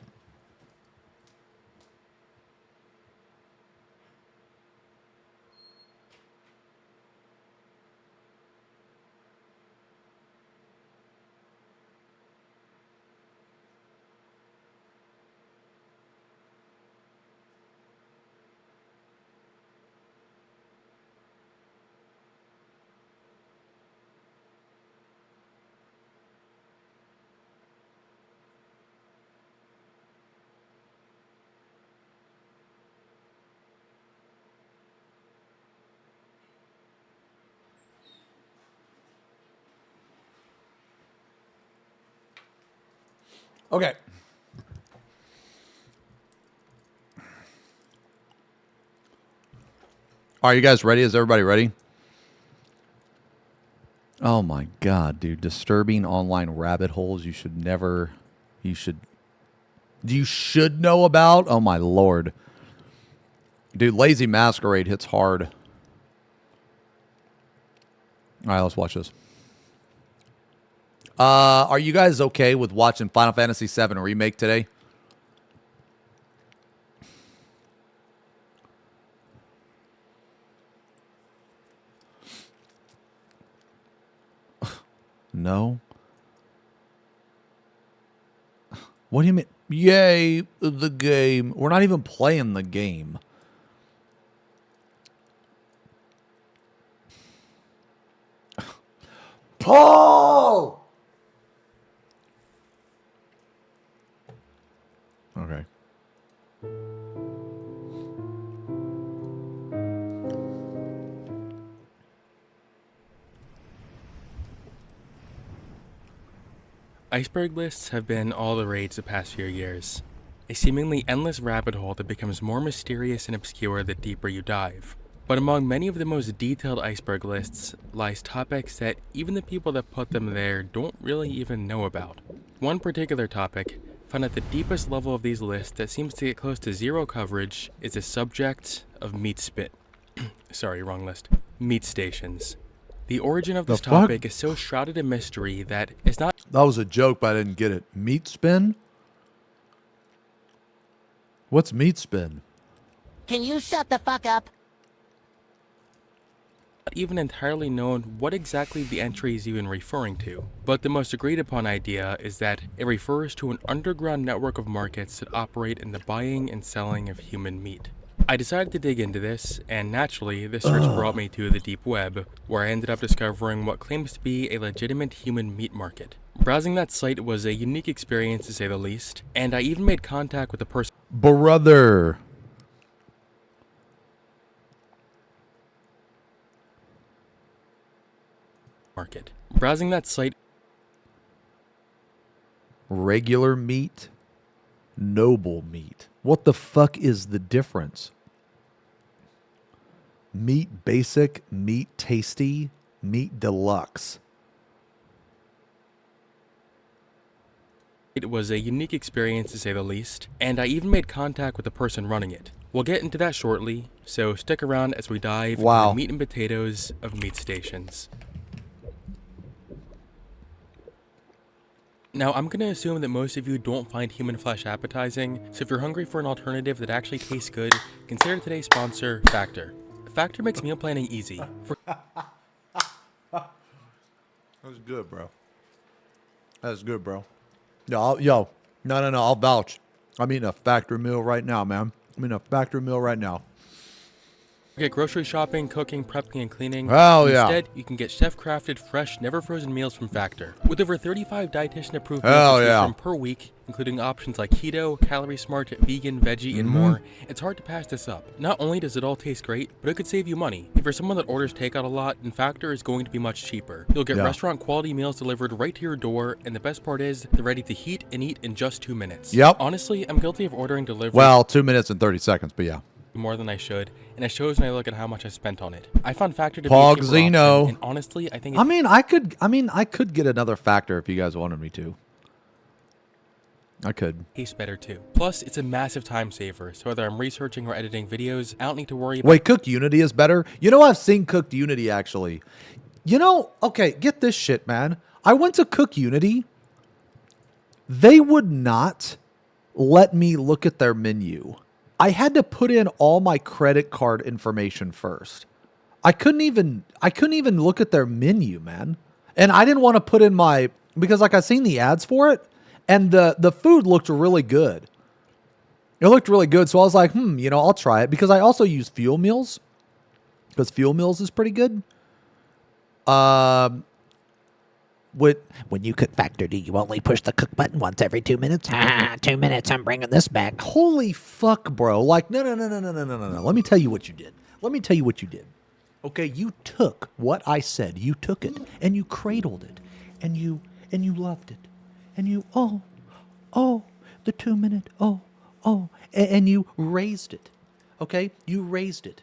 Okay. Are you guys ready? Is everybody ready? Oh my god, dude. Disturbing online rabbit holes you should never you should know about. Oh my lord. Dude, Lazy Masquerade hits hard. Alright, let's watch this. Are you guys okay with watching Final Fantasy VII Remake today? No? What do you mean? Yay, the game. We're not even playing the game. Paul! Okay. Iceberg lists have been all the rage the past few years. A seemingly endless rabbit hole that becomes more mysterious and obscure the deeper you dive. But among many of the most detailed iceberg lists lies topics that even the people that put them there don't really even know about. One particular topic, found at the deepest level of these lists that seems to get close to zero coverage, is the subject of meat spit. Sorry, wrong list. Meat stations. The origin of this topic is so shrouded in mystery that it's not... That was a joke, but I didn't get it. Meat spin? What's meat spin? Can you shut the fuck up? Not even entirely known what exactly the entry is even referring to, but the most agreed upon idea is that it refers to an underground network of markets that operate in the buying and selling of human meat. I decided to dig into this, and naturally, this search brought me to the deep web, where I ended up discovering what claims to be a legitimate human meat market. Browsing that site was a unique experience to say the least, and I even made contact with a person. Brother. Market. Browsing that site. Regular meat, noble meat. What the fuck is the difference? Meat basic, meat tasty, meat deluxe. It was a unique experience to say the least, and I even made contact with the person running it. We'll get into that shortly, so stick around as we dive into the meat and potatoes of meat stations. Now, I'm gonna assume that most of you don't find human flesh appetizing, so if you're hungry for an alternative that actually tastes good, consider today's sponsor, Factor. Factor makes meal planning easy. That's good, bro. That's good, bro. No, I'll vouch. I'm eating a Factor meal right now, man. I'm eating a Factor meal right now. Get grocery shopping, cooking, prepping, and cleaning. Hell yeah. Instead, you can get chef-crafted, fresh, never-frozen meals from Factor. With over 35 dietitian-approved Hell meals to choose yeah. from per week, including options like keto, calorie smart, vegan, veggie, and more, it's hard to pass this up. Not only does it all taste great, but it could save you money. If you're someone that orders takeout a lot, then Factor is going to be much cheaper. You'll get restaurant-quality meals delivered right to your door, and the best part is, they're ready to heat and eat in just 2 minutes. Yep. Honestly, I'm guilty of ordering delivery. Well, 2 minutes and 30 seconds, but yeah. More than I should, and it shows when I look at how much I spent on it. I found Factor to Pog be a cheaper Xeno. option, and honestly, I think I could get another Factor if you guys wanted me to. I could. it tastes better too. Plus, it's a massive time saver, so whether I'm researching or editing videos, I don't need to worry about... Wait, Cooked Unity is better? You know, I've seen Cooked Unity, actually. You know, okay, get this shit, man. I went to Cooked Unity. They would not let me look at their menu. I had to put in all my credit card information first. I couldn't even look at their menu, man. And I didn't want to put in because like I seen the ads for it, and the food looked really good. It looked really good, so I was like, I'll try it, because I also use Fuel Meals, because Fuel Meals is pretty good. When you cook Factor, do you only push the cook button once every 2 minutes? 2 minutes, I'm bringing this back. Holy fuck, bro. Like, no. Let me tell you what you did. Okay, you took what I said. You took it, and you cradled it, and you loved it. And you, oh, the 2 minute, oh, and you raised it, okay? You raised it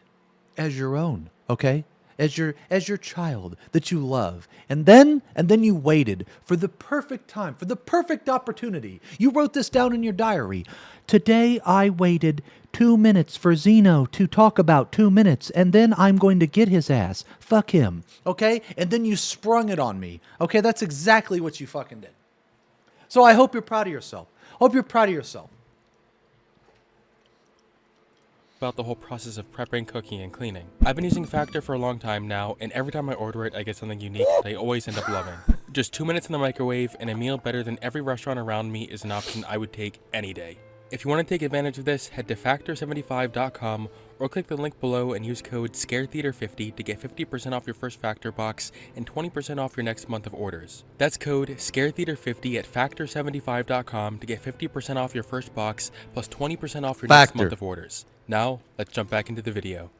as your own, okay? As your child that you love. And then you waited for the perfect time, for the perfect opportunity. You wrote this down in your diary. Today I waited 2 minutes for Xeno to talk about 2 minutes, and then I'm going to get his ass. Fuck him. Okay? And then you sprung it on me. Okay, that's exactly what you fucking did. So I hope you're proud of yourself. Hope you're proud of yourself. About the whole process of prepping, cooking, and cleaning. I've been using Factor for a long time now, and every time I order it, I get something unique that I always end up loving. Just 2 minutes in the microwave, and a meal better than every restaurant around me is an option I would take any day. If you want to take advantage of this, head to Factor75.com or click the link below and use code SCARETHEATER50 to get 50% off your first Factor box and 20% off your next month of orders. That's code SCARETHEATER50 at Factor75.com to get 50% off your first box plus 20% off your next month of orders. Now, let's jump back into the video.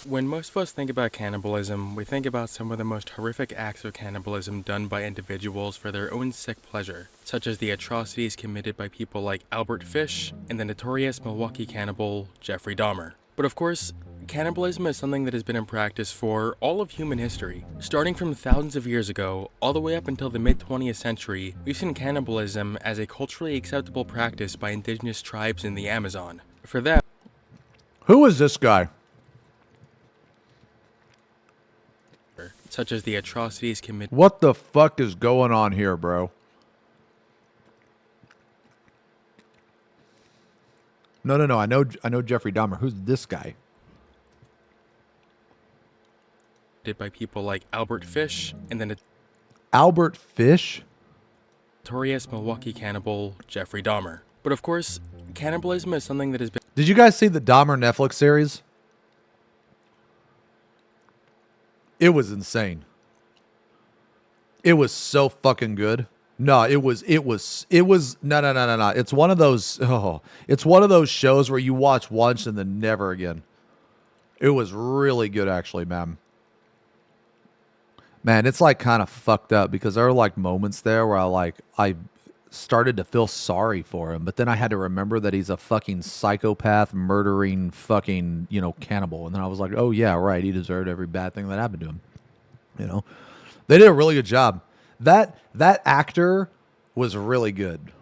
When most of us think about cannibalism, we think about some of the most horrific acts of cannibalism done by individuals for their own sick pleasure, such as the atrocities committed by people like Albert Fish and the notorious Milwaukee cannibal Jeffrey Dahmer. But of course, cannibalism is something that has been in practice for all of human history. Starting from thousands of years ago, all the way up until the mid-20th century, we've seen cannibalism as a culturally acceptable practice by indigenous tribes in the Amazon. For them, Who is this guy? such as the atrocities committed. What the fuck is going on here, bro? No. I know Jeffrey Dahmer. Who's this guy? By people like Albert Fish and the Albert Fish? notorious Milwaukee cannibal Jeffrey Dahmer. But of course, cannibalism is something that has been. Did you guys see the Dahmer Netflix series? It was insane. It was so fucking good. No, it was no. It's one of those it's one of those shows where you watch once and then never again. It was really good actually, man. Man, it's like kind of fucked up because there are like moments there where I started to feel sorry for him, but then I had to remember that he's a fucking psychopath, murdering fucking, cannibal. And then I was like, oh yeah, right, he deserved every bad thing that happened to him. They did a really good job. That actor was really good.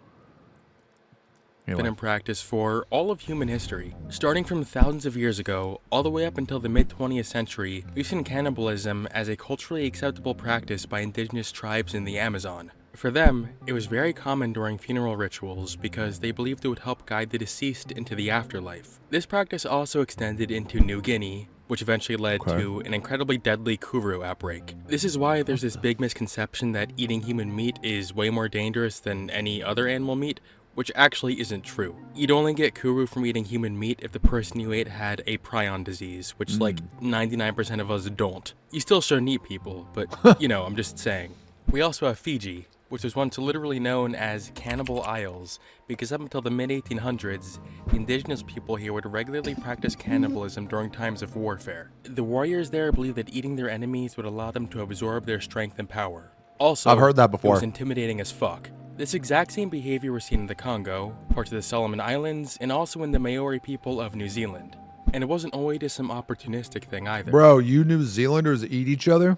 Been in practice for all of human history. Starting from thousands of years ago, all the way up until the mid-20th century, we've seen cannibalism as a culturally acceptable practice by indigenous tribes in the Amazon. For them, it was very common during funeral rituals because they believed it would help guide the deceased into the afterlife. This practice also extended into New Guinea, which eventually led to an incredibly deadly kuru outbreak. This is why there's this big misconception that eating human meat is way more dangerous than any other animal meat, which actually isn't true. You'd only get kuru from eating human meat if the person you ate had a prion disease, which like 99% of us don't. You still shouldn't eat people, but I'm just saying. We also have Fiji, which was once literally known as Cannibal Isles, because up until the mid-1800s, the indigenous people here would regularly practice cannibalism during times of warfare. The warriors there believed that eating their enemies would allow them to absorb their strength and power. Also, I've heard that before. It was intimidating as fuck. This exact same behavior was seen in the Congo, parts of the Solomon Islands, and also in the Maori people of New Zealand. And it wasn't always just some opportunistic thing either. Bro, you New Zealanders eat each other?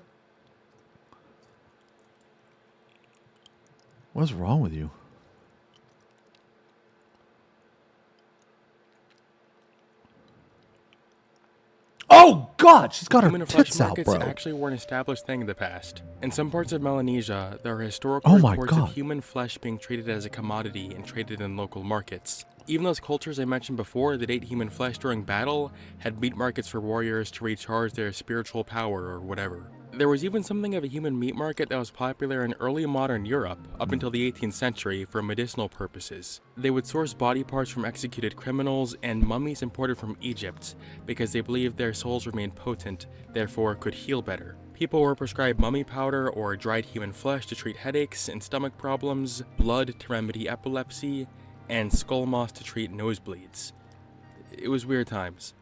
What's wrong with you? Oh God, she's got her Human flesh tits out, markets bro. actually were an established thing in the past. In some parts of Melanesia, there are historical reports of human flesh being treated as a commodity and traded in local markets. Even those cultures I mentioned before that ate human flesh during battle had meat markets for warriors to recharge their spiritual power or whatever. There was even something of a human meat market that was popular in early modern Europe up until the 18th century for medicinal purposes. They would source body parts from executed criminals and mummies imported from Egypt because they believed their souls remained potent, therefore could heal better. People were prescribed mummy powder or dried human flesh to treat headaches and stomach problems, blood to remedy epilepsy, and skull moss to treat nosebleeds. It was weird times.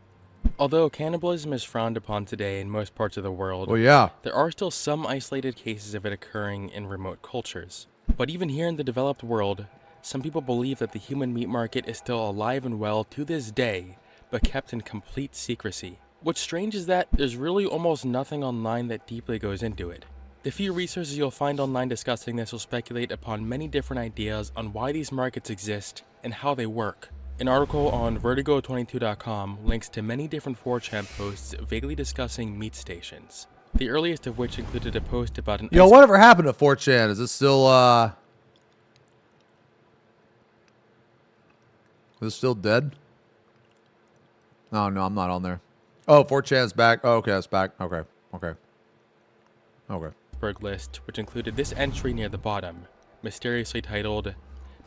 Although cannibalism is frowned upon today in most parts of the world, Well, yeah. there are still some isolated cases of it occurring in remote cultures. But even here in the developed world, some people believe that the human meat market is still alive and well to this day, but kept in complete secrecy. What's strange is that there's really almost nothing online that deeply goes into it. The few resources you'll find online discussing this will speculate upon many different ideas on why these markets exist and how they work. An article on Vertigo22.com links to many different 4chan posts vaguely discussing meat stations. The earliest of which included a post about an Yo, whatever happened to 4chan? Is it still, is it still dead? Oh, no, I'm not on there. Oh, 4chan's back. Oh, okay, it's back. Okay. iceberg list, which included this entry near the bottom, mysteriously titled,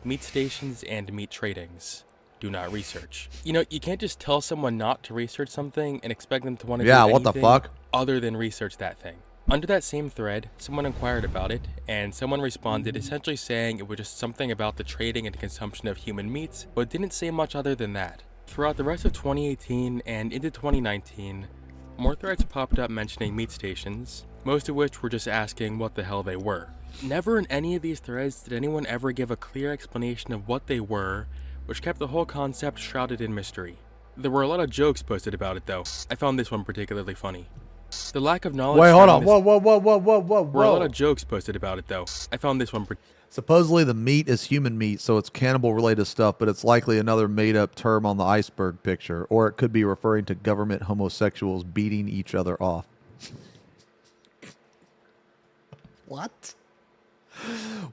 Meat Stations and Meat Tradings. Do not research. You know, you can't just tell someone not to research something and expect them to want to do anything what the fuck? other than research that thing. Under that same thread, someone inquired about it, and someone responded essentially saying it was just something about the trading and consumption of human meats, but didn't say much other than that. Throughout the rest of 2018 and into 2019, more threads popped up mentioning meat stations, most of which were just asking what the hell they were. Never in any of these threads did anyone ever give a clear explanation of what they were, which kept the whole concept shrouded in mystery. There were a lot of jokes posted about it though. I found this one particularly funny. The lack of knowledge. Wait, hold on. Whoa. Whoa. Were a lot of jokes posted about it though. I found this one Supposedly the meat is human meat, so it's cannibal related stuff, but it's likely another made up term on the iceberg picture, or it could be referring to government homosexuals beating each other off. What?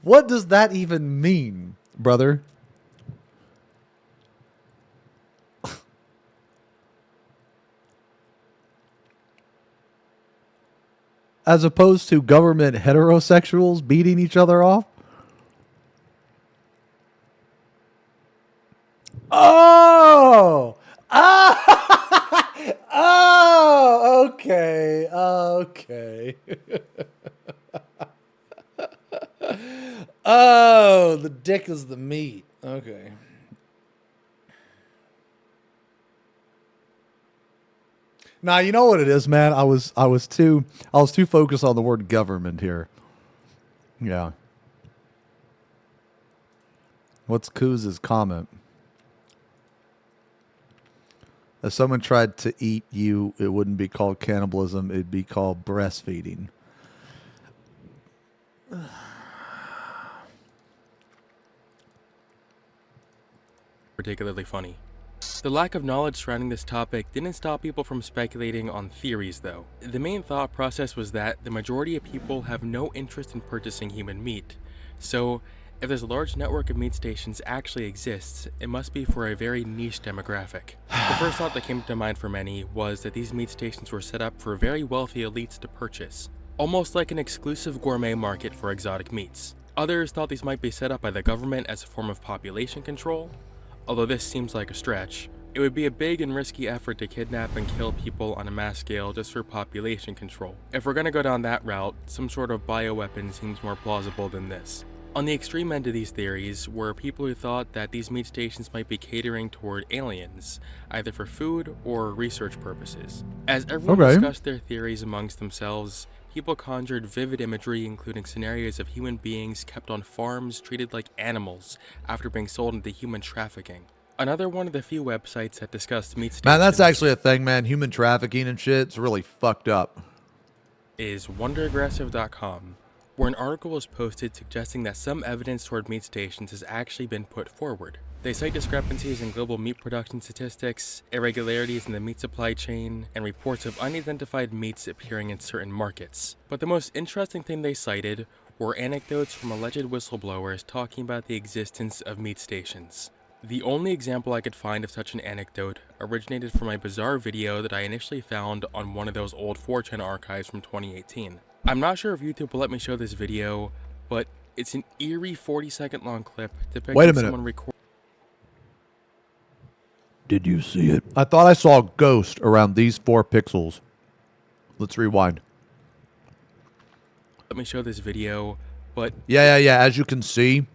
What does that even mean, brother? As opposed to government heterosexuals beating each other off? Oh! Oh, okay. Oh, the dick is the meat. Okay. Now, you know what it is, man? I was too focused on the word government here. Yeah. What's Kuz's comment? If someone tried to eat you, it wouldn't be called cannibalism. It'd be called breastfeeding. particularly funny. The lack of knowledge surrounding this topic didn't stop people from speculating on theories though. The main thought process was that the majority of people have no interest in purchasing human meat, so if this large network of meat stations actually exists, it must be for a very niche demographic. The first thought that came to mind for many was that these meat stations were set up for very wealthy elites to purchase, almost like an exclusive gourmet market for exotic meats. Others thought these might be set up by the government as a form of population control, although this seems like a stretch. It would be a big and risky effort to kidnap and kill people on a mass scale just for population control. If we're gonna go down that route, some sort of bioweapon seems more plausible than this. On the extreme end of these theories were people who thought that these meat stations might be catering toward aliens, either for food or research purposes. As everyone discussed their theories amongst themselves, people conjured vivid imagery including scenarios of human beings kept on farms treated like animals after being sold into human trafficking. Another one of the few websites that discussed meat stations— Man, that's actually a thing, man. Human trafficking and shit, it's really fucked up. —is wonderaggressive.com, where an article was posted suggesting that some evidence toward meat stations has actually been put forward. They cite discrepancies in global meat production statistics, irregularities in the meat supply chain, and reports of unidentified meats appearing in certain markets. But the most interesting thing they cited were anecdotes from alleged whistleblowers talking about the existence of meat stations. The only example I could find of such an anecdote originated from a bizarre video that I initially found on one of those old 4chan archives from 2018. I'm not sure if YouTube will let me show this video, but it's an eerie 40-second long clip depicting someone recording. Did you see it? I thought I saw a ghost around these 4 pixels. Let's rewind. Let me show this video, but yeah. As you can see,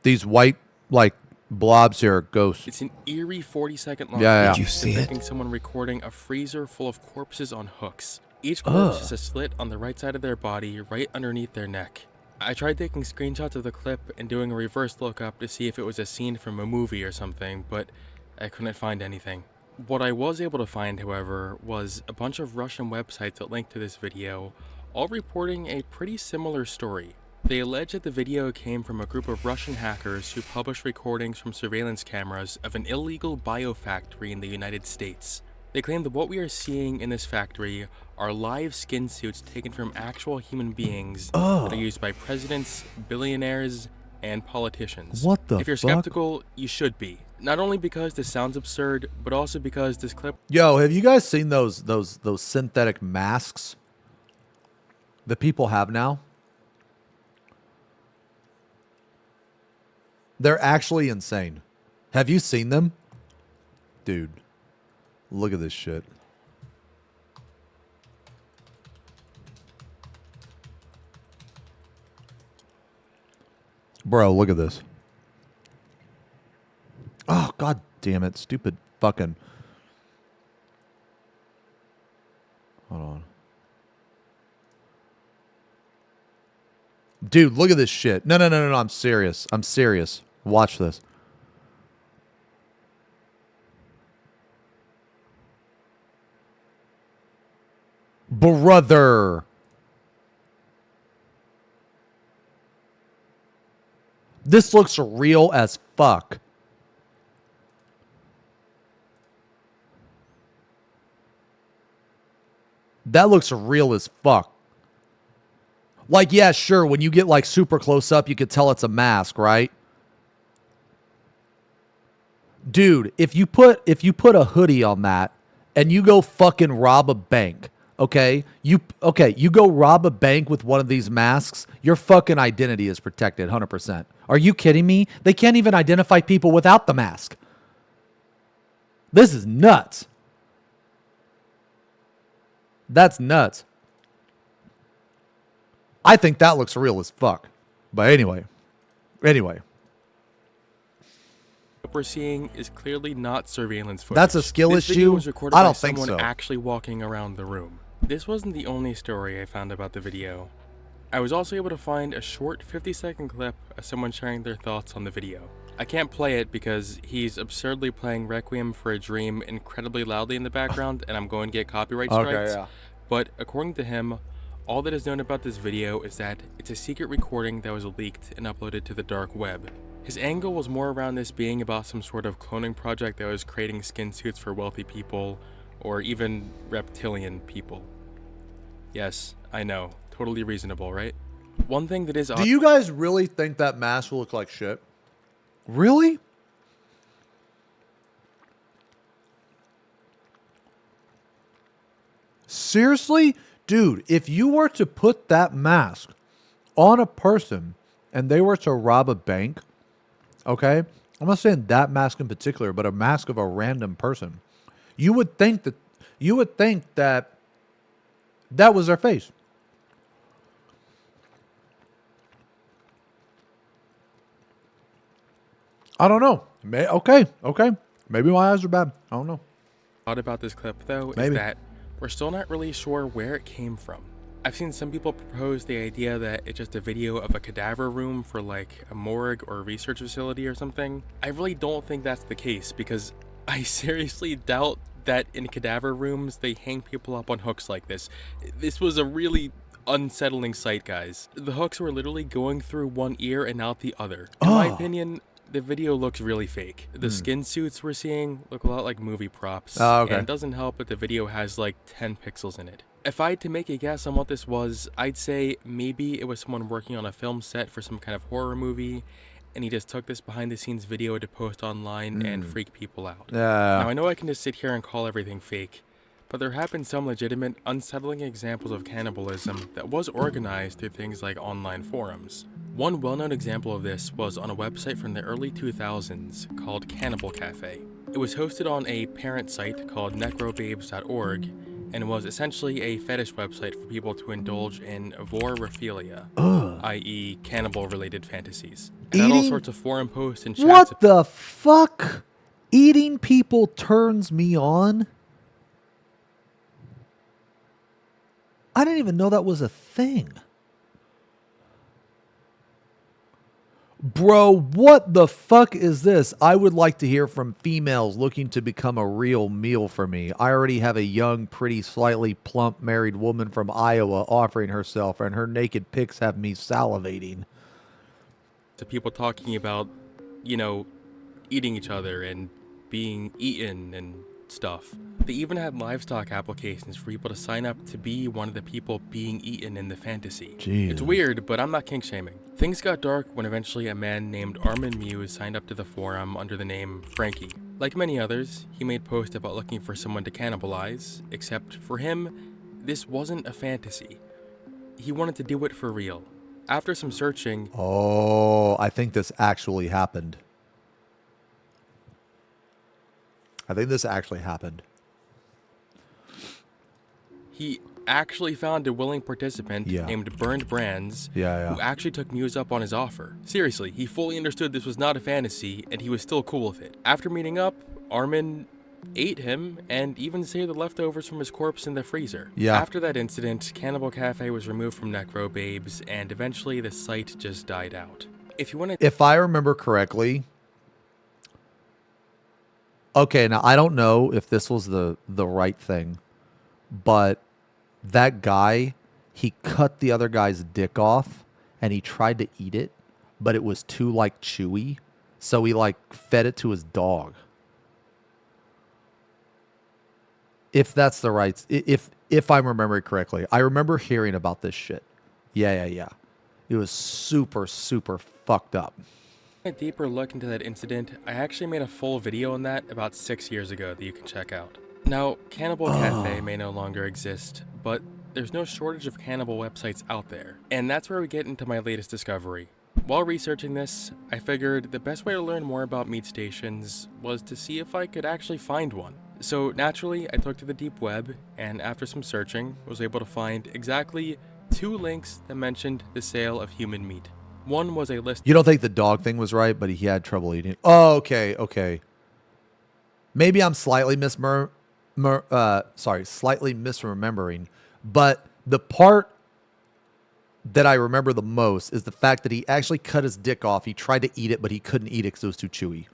these white, like, Blobs here, ghosts. It's an eerie 40-second long Yeah, yeah. clip Did you see it? depicting someone recording a freezer full of corpses on hooks. Each corpse has a slit on the right side of their body, right underneath their neck. I tried taking screenshots of the clip and doing a reverse lookup to see if it was a scene from a movie or something, but I couldn't find anything. What I was able to find, however, was a bunch of Russian websites that linked to this video, all reporting a pretty similar story. They allege that the video came from a group of Russian hackers who published recordings from surveillance cameras of an illegal biofactory in the United States. They claim that what we are seeing in this factory are live skin suits taken from actual human beings that are used by presidents, billionaires, and politicians. What the If you're fuck? skeptical, you should be. Not only because this sounds absurd, but also because this clip Yo, have you guys seen those synthetic masks that people have now? They're actually insane. Have you seen them? Dude, look at this shit. Bro, look at this. Oh, god damn it. Stupid fucking... Hold on. Dude, look at this shit. No, I'm serious. I'm serious. Watch this. Brother. This looks real as fuck. That looks real as fuck. Like, yeah, sure, when you get like super close up, you could tell it's a mask, right? Dude, if you put a hoodie on that and you go fucking rob a bank, okay? You go rob a bank with one of these masks, your fucking identity is protected 100%. Are you kidding me? They can't even identify people without the mask. This is nuts. That's nuts. I think that looks real as fuck. But anyway. we're seeing is clearly not surveillance footage. That's a skill This video issue? was recorded I by don't think someone so. actually walking around the room. This wasn't the only story I found about the video. I was also able to find a short 50-second clip of someone sharing their thoughts on the video. I can't play it because he's absurdly playing Requiem for a Dream incredibly loudly in the background and I'm going to get copyright strikes. Okay, yeah. But according to him, all that is known about this video is that it's a secret recording that was leaked and uploaded to the dark web. His angle was more around this being about some sort of cloning project that was creating skin suits for wealthy people, or even reptilian people. Yes, I know, totally reasonable, right? One thing that is Do you guys really think that mask will look like shit? Really? Seriously? Dude, if you were to put that mask on a person and they were to rob a bank, okay? I'm not saying that mask in particular, but a mask of a random person. You would think that that was their face. I don't know. Okay. Maybe my eyes are bad. I don't know. odd about this clip, though, Maybe. is that we're still not really sure where it came from. I've seen some people propose the idea that it's just a video of a cadaver room for like a morgue or a research facility or something. I really don't think that's the case, because I seriously doubt that in cadaver rooms they hang people up on hooks like this. This was a really unsettling sight, guys. The hooks were literally going through one ear and out the other. In my opinion, the video looks really fake. The skin suits we're seeing look a lot like movie props. Oh, okay. And it doesn't help that the video has like 10 pixels in it. If I had to make a guess on what this was, I'd say maybe it was someone working on a film set for some kind of horror movie, and he just took this behind the scenes video to post online and freak people out. Yeah. Now I know I can just sit here and call everything fake, but there have been some legitimate, unsettling examples of cannibalism that was organized through things like online forums. One well-known example of this was on a website from the early 2000s called Cannibal Cafe. It was hosted on a parent site called necrobabes.org, and was essentially a fetish website for people to indulge in vorophilia. i.e. cannibal-related fantasies. And had all Eating- sorts of forum posts and chats. What the fuck? Eating people turns me on? I didn't even know that was a thing. Bro, what the fuck is this? I would like to hear from females looking to become a real meal for me. I already have a young, pretty, slightly plump married woman from Iowa offering herself, and her naked pics have me salivating. To people talking about, eating each other and being eaten and stuff. They even had livestock applications for people to sign up to be one of the people being eaten in the fantasy. Jesus. It's weird, but I'm not kink shaming. Things got dark when eventually a man named Armin Muse signed up to the forum under the name Frankie. Like many others, he made posts about looking for someone to cannibalize, except for him, this wasn't a fantasy. He wanted to do it for real. After some searching, Oh, I think this actually happened. he actually found a willing participant Yeah. named Burned Brands Yeah. who actually took Muse up on his offer. Seriously, he fully understood this was not a fantasy and he was still cool with it. After meeting up, Armin ate him and even saved the leftovers from his corpse in the freezer. Yeah. After that incident, Cannibal Cafe was removed from Necro Babes and eventually the site just died out. If you want to If I remember correctly, okay, now I don't know if this was the right thing, but that guy, he cut the other guy's dick off and he tried to eat it, but it was too like chewy, so he like fed it to his dog. If that's the right, if I'm remembering correctly, I remember hearing about this shit. Yeah. It was super fucked up. a deeper look into that incident, I actually made a full video on that about 6 years ago that you can check out. Now, Cannibal Cafe may no longer exist, but there's no shortage of cannibal websites out there. And that's where we get into my latest discovery. While researching this, I figured the best way to learn more about meat stations was to see if I could actually find one. So naturally, I took to the deep web, and after some searching, was able to find exactly 2 links that mentioned the sale of human meat. One was a list. You don't think the dog thing was right, but he had trouble eating it. Oh, okay. Maybe I'm slightly slightly misremembering, but the part that I remember the most is the fact that he actually cut his dick off. He tried to eat it, but he couldn't eat it because it was too chewy.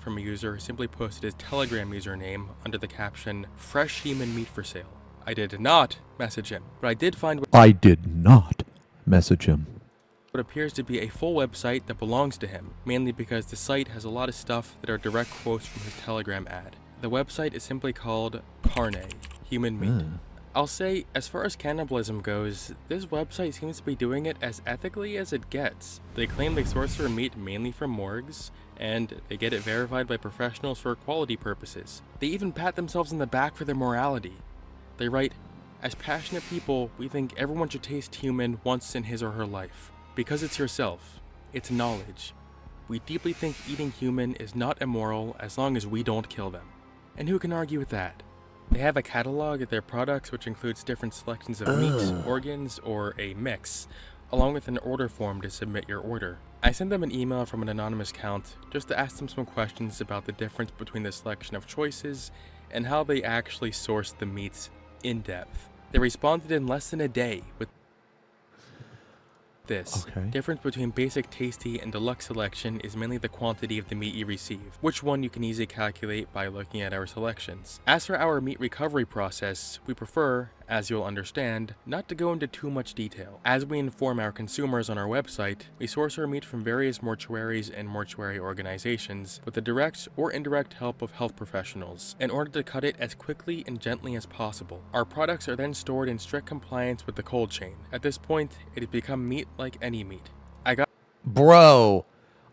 From a user who simply posted his Telegram username under the caption, "Fresh human meat for sale." I did not message him, but I did find I did not message him. what appears to be a full website that belongs to him, mainly because the site has a lot of stuff that are direct quotes from his Telegram ad. The website is simply called Carne, human meat. I'll say, as far as cannibalism goes, this website seems to be doing it as ethically as it gets. They claim they source their meat mainly from morgues, and they get it verified by professionals for quality purposes. They even pat themselves in the back for their morality. They write, "As passionate people, we think everyone should taste human once in his or her life. Because it's yourself. It's knowledge. We deeply think eating human is not immoral as long as we don't kill them." And who can argue with that? They have a catalog of their products which includes different selections of meat, organs, or a mix, along with an order form to submit your order. I sent them an email from an anonymous account just to ask them some questions about the difference between the selection of choices and how they actually source the meats in depth. They responded in less than a day with this. Okay. Difference between basic, tasty, and deluxe selection is mainly the quantity of the meat you receive, which one you can easily calculate by looking at our selections. As for our meat recovery process, we prefer, as you'll understand, not to go into too much detail. As we inform our consumers on our website, we source our meat from various mortuaries and mortuary organizations with the direct or indirect help of health professionals in order to cut it as quickly and gently as possible. Our products are then stored in strict compliance with the cold chain. At this point, it has become meat like any meat. Bro,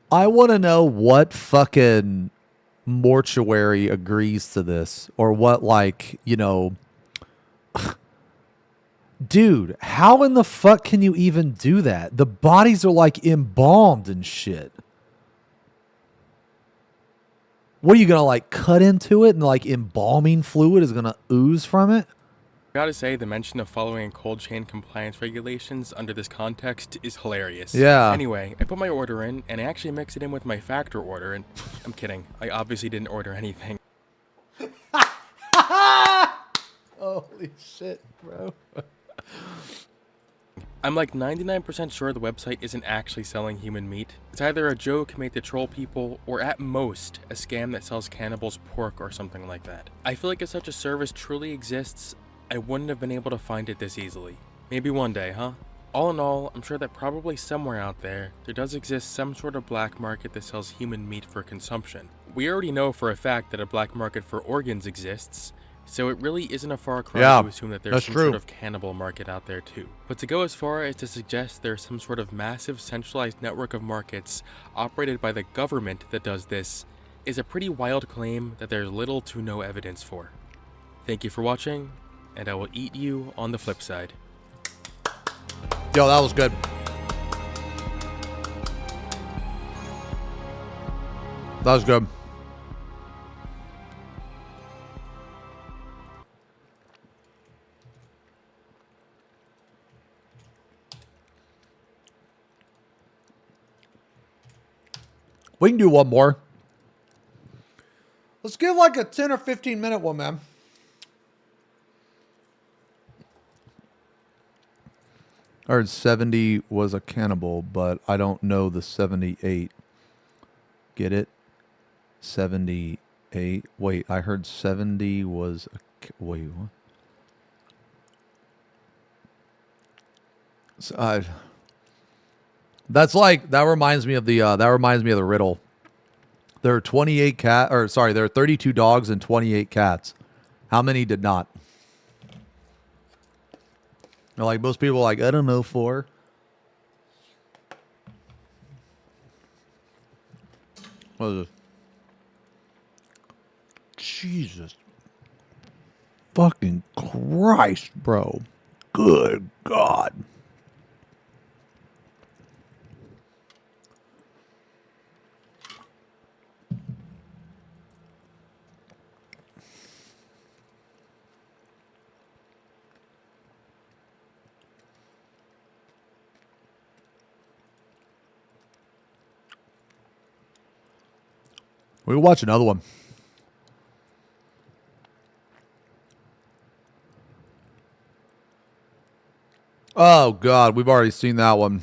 I want to know what fucking mortuary agrees to this, or what, like, dude, how in the fuck can you even do that? The bodies are like embalmed and shit. What are you gonna like cut into it and like embalming fluid is gonna ooze from it? Gotta say, the mention of following cold chain compliance regulations under this context is hilarious. Yeah. Anyway, I put my order in, and I actually mixed it in with my factor order, and I'm kidding. I obviously didn't order anything. Holy shit, bro. I'm like 99% sure the website isn't actually selling human meat. It's either a joke made to troll people, or at most, a scam that sells cannibals pork or something like that. I feel like if such a service truly exists, I wouldn't have been able to find it this easily. Maybe one day, huh? All in all, I'm sure that probably somewhere out there does exist some sort of black market that sells human meat for consumption. We already know for a fact that a black market for organs exists, so it really isn't a far cry to assume that there's some sort of cannibal market out there too. But to go as far as to suggest there's some sort of massive centralized network of markets operated by the government that does this is a pretty wild claim that there's little to no evidence for. Thank you for watching, and I will eat you on the flip side. Yo, that was good. That was good. We can do one more. Let's give like a 10 or 15 minute one, man. I heard 70 was a cannibal, but I don't know the 78. Get it? 78. Wait, I heard 70 was a... Wait, what? So, that's like, that reminds me of the riddle. There are 28 there are 32 dogs and 28 cats. How many did not? Like most people are like, I don't know, 4. What is this? Jesus fucking Christ, bro. Good God. We'll watch another one. Oh, God. We've already seen that one.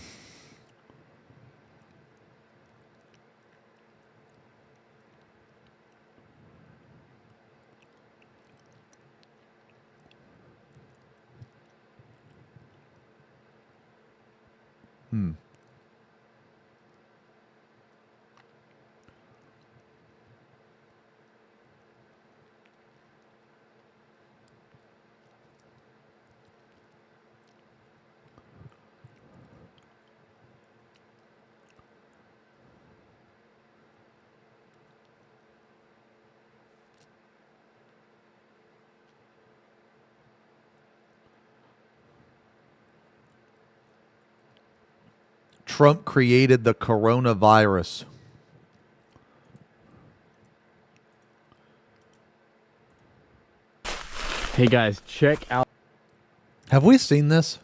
Trump created the coronavirus. Hey guys, check out. Have we seen this?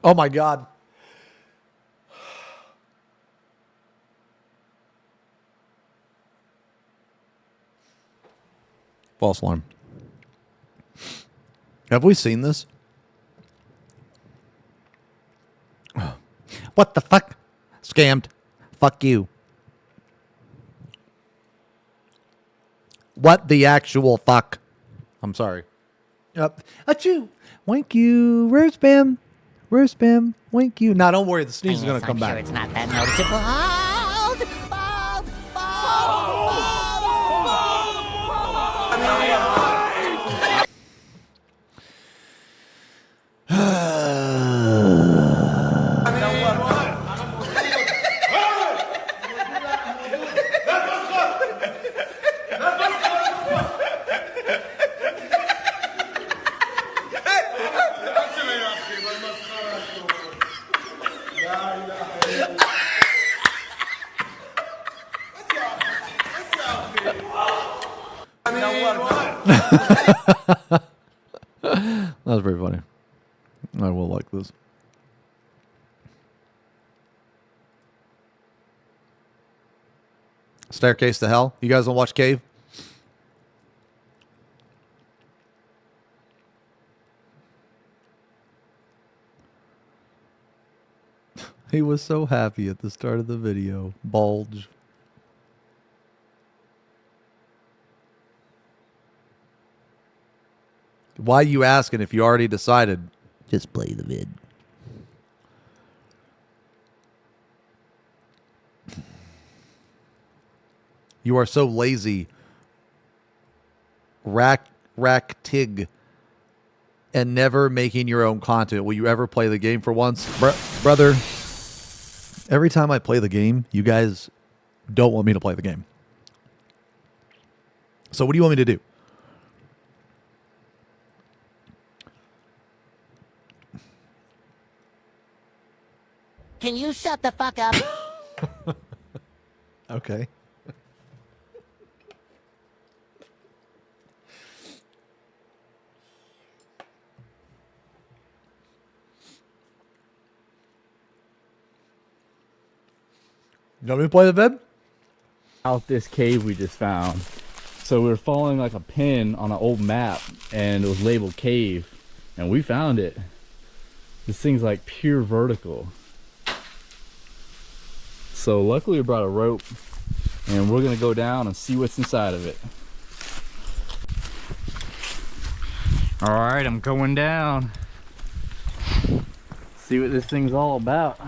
Oh my God. False alarm. Have we seen this? What the fuck? Scammed. Fuck you. What the actual fuck? I'm sorry. Achoo. Wink you. Rare spam. Rare spam. Wink you. Nah, don't worry. The sneeze is going to come back. Sure it's not that noticeable. Hold! Hold! That's pretty funny. I will like this. Staircase to Hell. You guys want to watch Cave? He was so happy at the start of the video. Bulge. Why you asking if you already decided? Just play the vid. You are so lazy. Tig, and never making your own content. Will you ever play the game for once? Brother, every time I play the game, you guys don't want me to play the game. So what do you want me to do? Can you shut the fuck up? Okay. You want me to play the vid? Out this cave we just found. So we were following like a pin on an old map and it was labeled cave and we found it. This thing's like pure vertical. So luckily we brought a rope and we're gonna go down and see what's inside of it. All right, I'm going down. See what this thing's all about.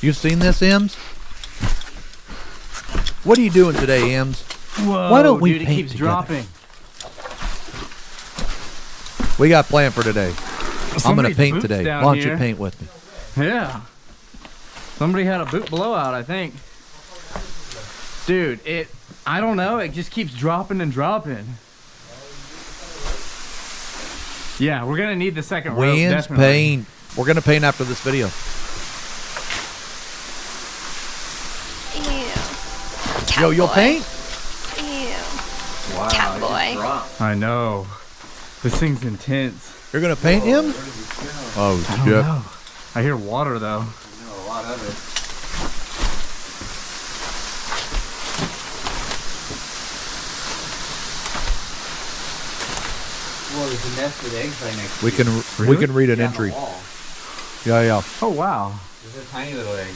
You've seen this, Ems? What are you doing today, Ems? Whoa, Why don't we dude, it paint keeps together? dropping. We got planned for today. I'm going to Somebody's paint boots today. down Why don't you here. paint with me? Yeah. Somebody had a boot blowout, I think. Dude, I don't know, it just keeps dropping and dropping. Yeah, we're gonna need the second rope, Wins definitely. paint. We're going to paint after this video. Ew. Cat Yo, you'll boy. paint? Ew. Wow, cat boy. I know. This thing's intense. You're going to paint him? Oh, I don't know. I hear water though. A lot of it. Well, there's a nest with eggs right next to We it. can we can read an Yeah, on the entry. wall. Yeah, yeah. Oh wow. There's a tiny little egg.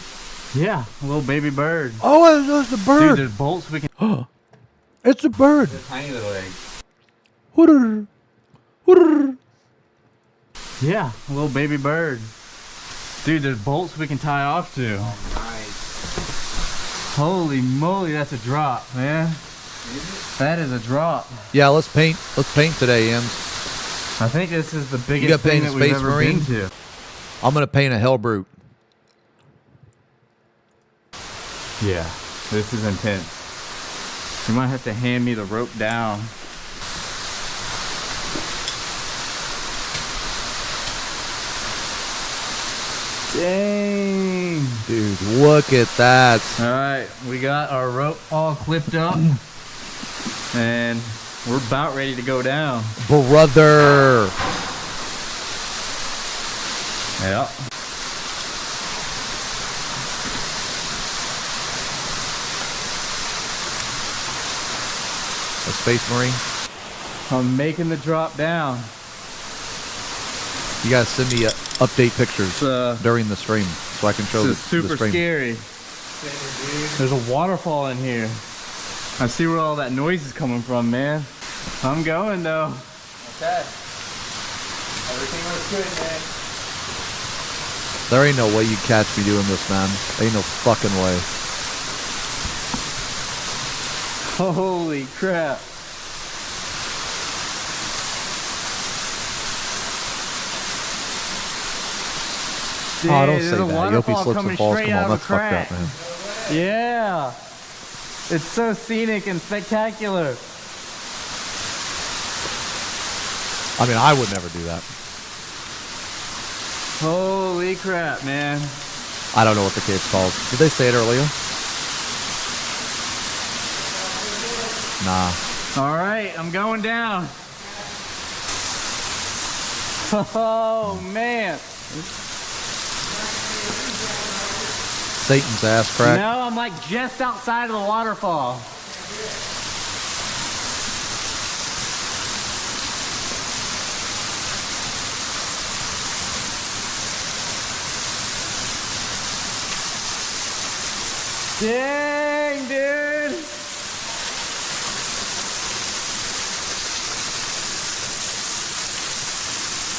Yeah, a little baby bird. Oh, it's a Dude, bird. there's bolts we can. It's a bird. There's a tiny little egg. Wooder. Wooder. Yeah, a little baby bird. Dude, there's bolts we can tie off to. Oh, nice. Holy moly, that's a drop, man. That is a drop. Yeah, let's paint. Let's paint today, Ems. I think this is the got biggest thing paint a that we've Space ever Marine? been to. I'm going to paint a Hellbrute. Yeah, this is intense. You might have to hand me the rope down. Dang. Dude, look at that. All right, we got our rope all clipped up and we're about ready to go down. Brother. Yeah. A Space Marine. I'm making the drop down. You guys send me update pictures It's, during the stream so I can show This is the super stream. scary. There's a waterfall in here. I see where all that noise is coming from, man. I'm going though. Okay. Everything looks good, man. There ain't no way you catch me doing this, man. Ain't no fucking way. Holy crap. Oh, don't Dude, say there's a that. You hope he waterfall slips coming and falls. straight Come out on, of a that's fucked up, crack. man. Yeah. It's so scenic and spectacular. I mean, I would never do that. Holy crap, man. I don't know what the cave's called. Did they say it earlier? Nah. All right, I'm going down. Oh man. Satan's ass crack. No, I'm like just outside of the waterfall. Dang, dude.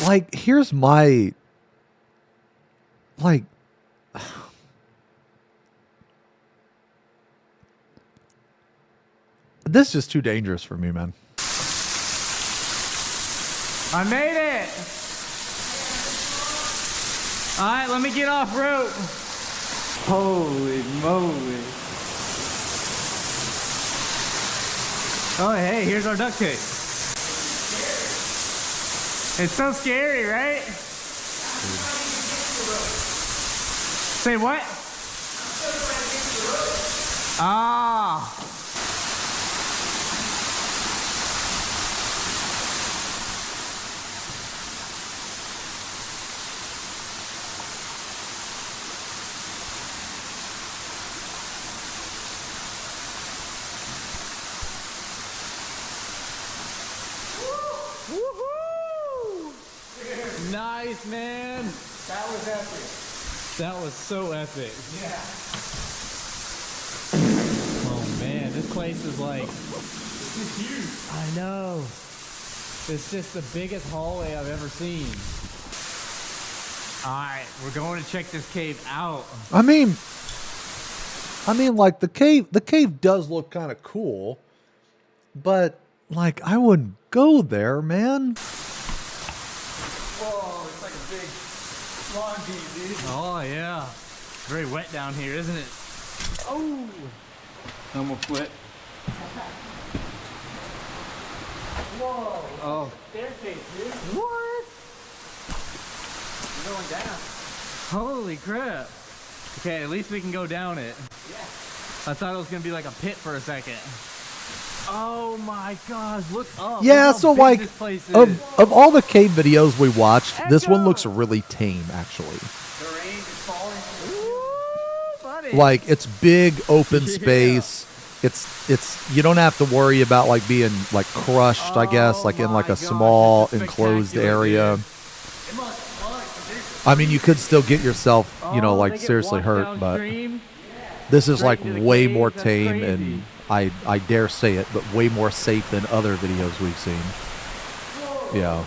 Like, here's my, like, this is just too dangerous for me, man. I made it. All right, let me get off rope. Holy moly. Oh, hey, here's our duct tape. It's so scary, right? Say what? Ah. Nice, man. That was epic. That was so epic. Yeah. Oh man, this place is like, This is huge. I know. It's just the biggest hallway I've ever seen. All right, we're going to check this cave out. I mean, like, the cave does look kind of cool, but, like, I wouldn't go there, man. Whoa, it's like a big laundry, dude. Oh yeah. It's very wet down here, isn't it? Oh. Almost quit. Whoa. Oh. Staircase, dude. What? You're going down. Holy crap. Okay, at least we can go down it. Yeah. I thought it was gonna be like a pit for a second. Oh my gosh, look up. Yeah, Look how so big like, this place is. of all the cave videos we watched, this one looks really tame, actually. The rain is falling. Woo, buddy. Like, it's big open space. It's you don't have to worry about like being like crushed, I guess, like in my like a gosh, small this is enclosed spectacular, area. dude. It must look. I mean, you could still get yourself, you know, Oh, like they get seriously washed hurt, but downstream? this is like straight into the way cave, more that's tame crazy. and I dare say it, but way more safe than other videos we've seen. Yeah.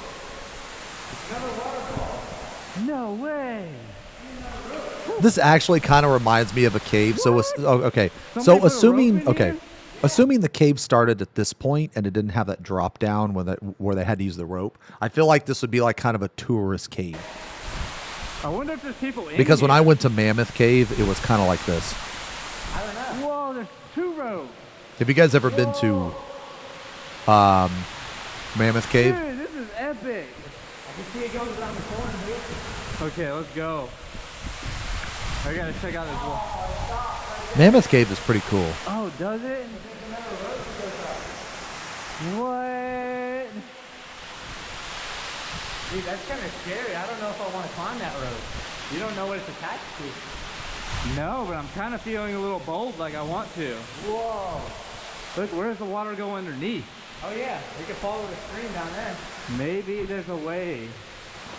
No way. This actually kind of reminds me of a cave. So, okay. Somebody So put a assuming, rope in okay, here? assuming the cave started at this point and it didn't have that drop down where they had to use the rope, I feel like this would be like kind of a tourist cave. I wonder if there's people in Because when here. I went to Mammoth Cave, it was kind of like this. Whoa, there's two ropes. Have you guys ever been to Mammoth Cave? Dude, this is epic. I can see it goes around the corner, dude. Okay, let's go. I gotta check out this wall. Mammoth Cave is pretty cool. Oh, does it? What? Dude, that's kind of scary. I don't know if I want to climb that rope. You don't know what it's attached to. No, but I'm kind of feeling a little bold like I want to. Whoa. Look, where's the water go underneath? Oh yeah, we can follow the stream down there. Maybe there's a way.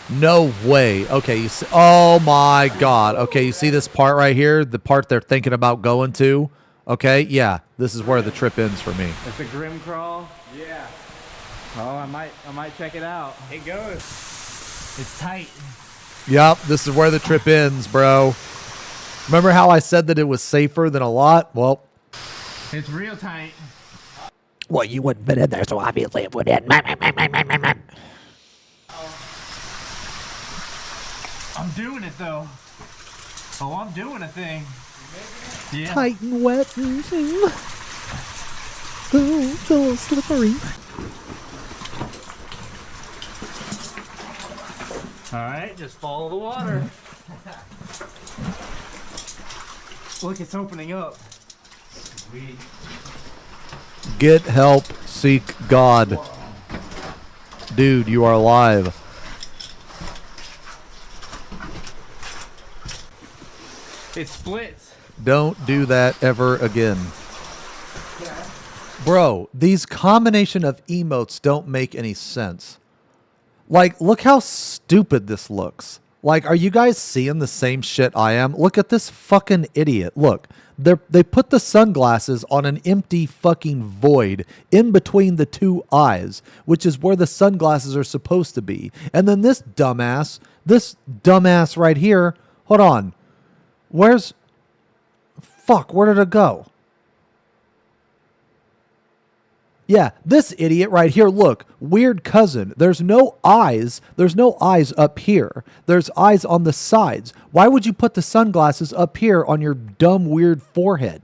No way. Okay, you see, oh my God. Okay, you see this part right here? The part they're thinking about going to? Okay, yeah, this is where the trip ends for me. It's a grim crawl. Yeah. Oh, I might check it out. It goes. It's tight. Yep, this is where the trip ends, bro. Remember how I said that it was safer than a lot? Well, It's real tight. Well, you wouldn't fit in there, so obviously it wouldn't. I'm doing it though. Oh, I'm doing a thing. Yeah. tight and wet. Ooh, it's a little slippery. All right, just follow the water. Look, it's opening up. Get help, seek God. Dude, you are alive. It splits. Don't do that ever again. Bro, these combination of emotes don't make any sense. Like, look how stupid this looks. Like, are you guys seeing the same shit I am? Look at this fucking idiot. Look, they put the sunglasses on an empty fucking void in between the two eyes, which is where the sunglasses are supposed to be. And then this dumbass right here, hold on. Where did it go? Yeah, this idiot right here, look, weird cousin. There's no eyes. There's no eyes up here. There's eyes on the sides. Why would you put the sunglasses up here on your dumb, weird forehead?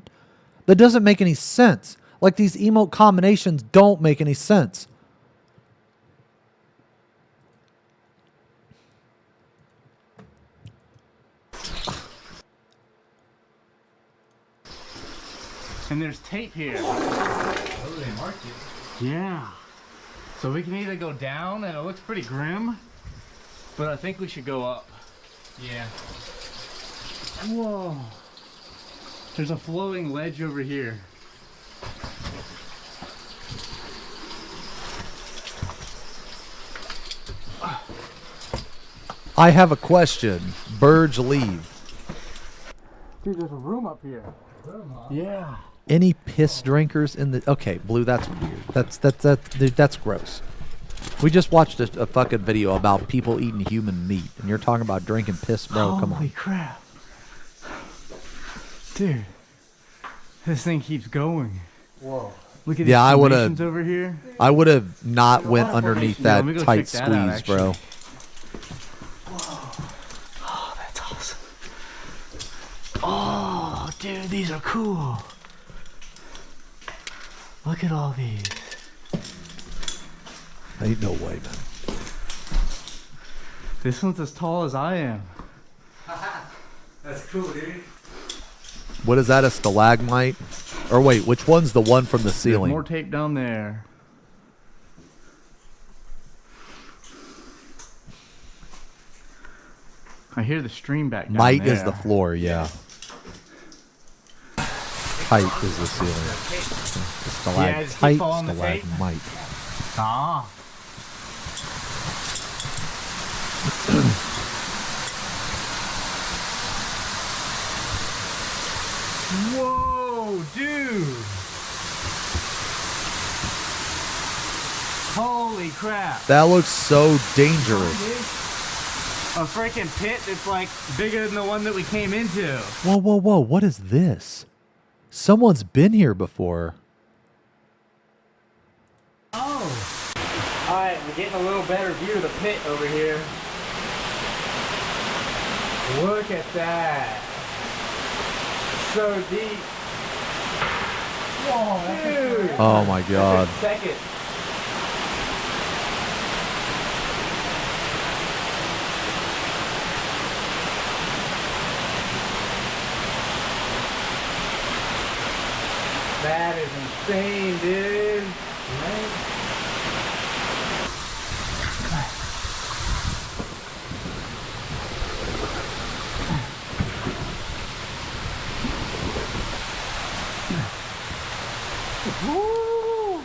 That doesn't make any sense. Like, these emote combinations don't make any sense. And there's tape here. Oh, they marked it. Yeah. So we can either go down, and it looks pretty grim, but I think we should go up. Yeah. Whoa. There's a flowing ledge over here. I have a question. Burge leave. Dude, there's a room up here. Yeah. Any piss drinkers in the... Okay, Blue, that's weird. That's gross. We just watched a fucking video about people eating human meat, and you're talking about drinking piss, bro. Come on. Holy crap. Dude. This thing keeps going. Whoa. Look at these formations over here. I would have not went underneath that tight squeeze, bro. Oh, that's awesome. Oh, dude, these are cool. Look at all these. Ain't no way, man. This one's as tall as I am. That's cool, dude. What is that, a stalagmite? Or wait, which one's the one from the There's ceiling? more tape down there. I hear the stream back down Mite there. is the floor, yeah. Height is the ceiling. just keep following the tape. Stalagmite. Ah. Whoa, dude. Holy crap. That looks so dangerous. A freaking pit that's like bigger than the one that we came into. Whoa, whoa, whoa. What is this? Someone's been here before. Oh. Alright, we're getting a little better view of the pit over here. Look at that. So deep. Whoa, dude. Oh my god. Second. That is insane, dude. Right? Woo!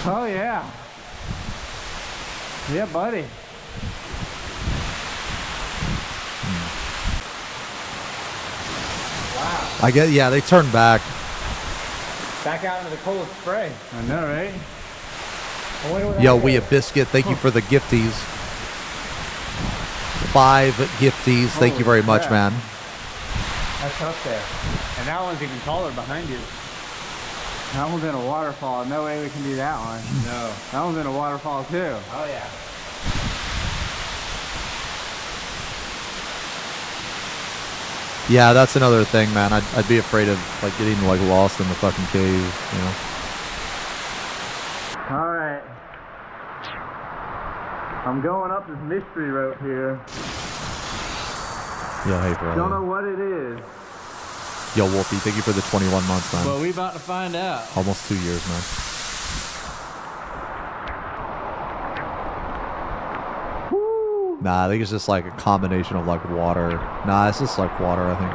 Oh yeah. Yeah, buddy. I get, yeah, they turned back. Back out into the cold spray. I know, right? Yo, we a biscuit. Thank you for the gifties. 5 gifties. Thank you very much, crap. man. That's up there. And that one's even taller behind you. That one's in a waterfall. No way we can do that one. No. That one's in a waterfall too. Oh yeah. Yeah, that's another thing, man. I'd be afraid of like getting like lost in the fucking cave, you know. All right. I'm going up this mystery rope here. Yo, hey, bro. Don't know what it is, Yo, Wolfie, thank you for the 21 months, man. but we about to find out. Almost 2 years, man. Nah, I think it's just like a combination of like water. Nah, it's just like water, I think.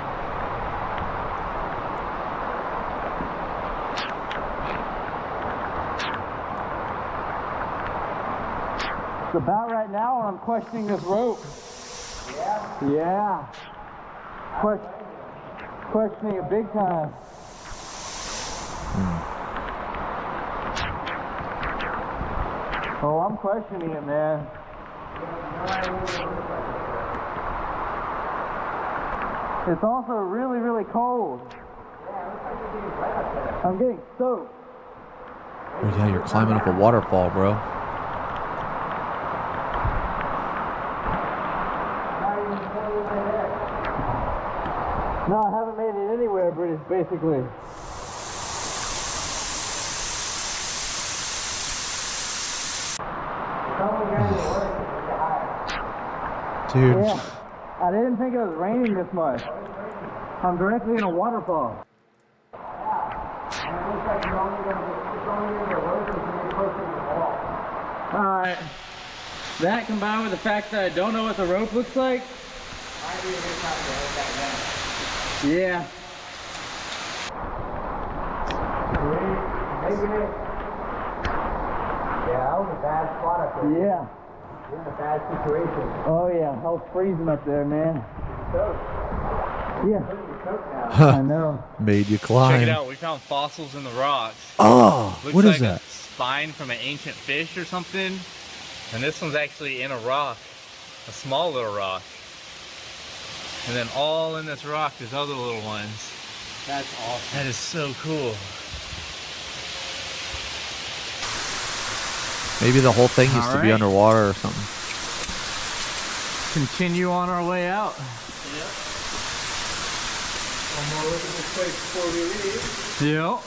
It's about right now when I'm questioning this rope. Yeah? Yeah. Questioning it big time. Oh, I'm questioning it, man. It's also really, really cold. I'm getting soaked. Oh, yeah, you're climbing up a waterfall, bro. No, I haven't made it anywhere, British, basically. Dude. Yeah, I didn't think it was raining this much. I'm directly in a waterfall. Alright. That combined with the fact that I don't know what the rope looks like. Yeah. Yeah, that was a bad spot up there. Yeah. You're in a bad situation. Oh yeah, I was freezing up there, man. Yeah. I know. Made you climb. Check it out, we found fossils in the rocks. Oh, Looks what like is that? a spine from an ancient fish or something. And this one's actually in a rock, a small little rock. And then all in this rock, there's other little ones. That's awesome. That is so cool. Maybe the whole thing used to be Alright. underwater or something. Continue on our way out. One more look at this place before we leave. Yep.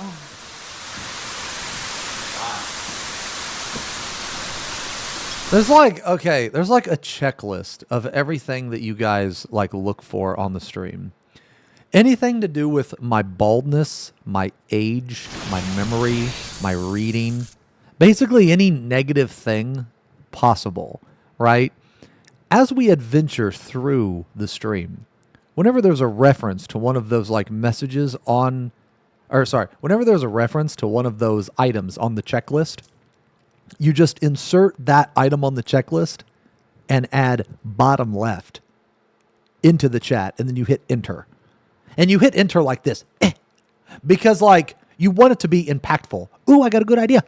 There's like, okay, there's like a checklist of everything that you guys like look for on the stream. Anything to do with my baldness, my age, my memory, my reading, basically any negative thing possible, right? As we adventure through the stream, whenever there's a reference to one of those like messages on, or sorry, whenever there's a reference to one of those items on the checklist, you just insert that item on the checklist and add bottom left into the chat, and then you hit enter. And you hit enter like this, because like you want it to be impactful. Ooh, I got a good idea.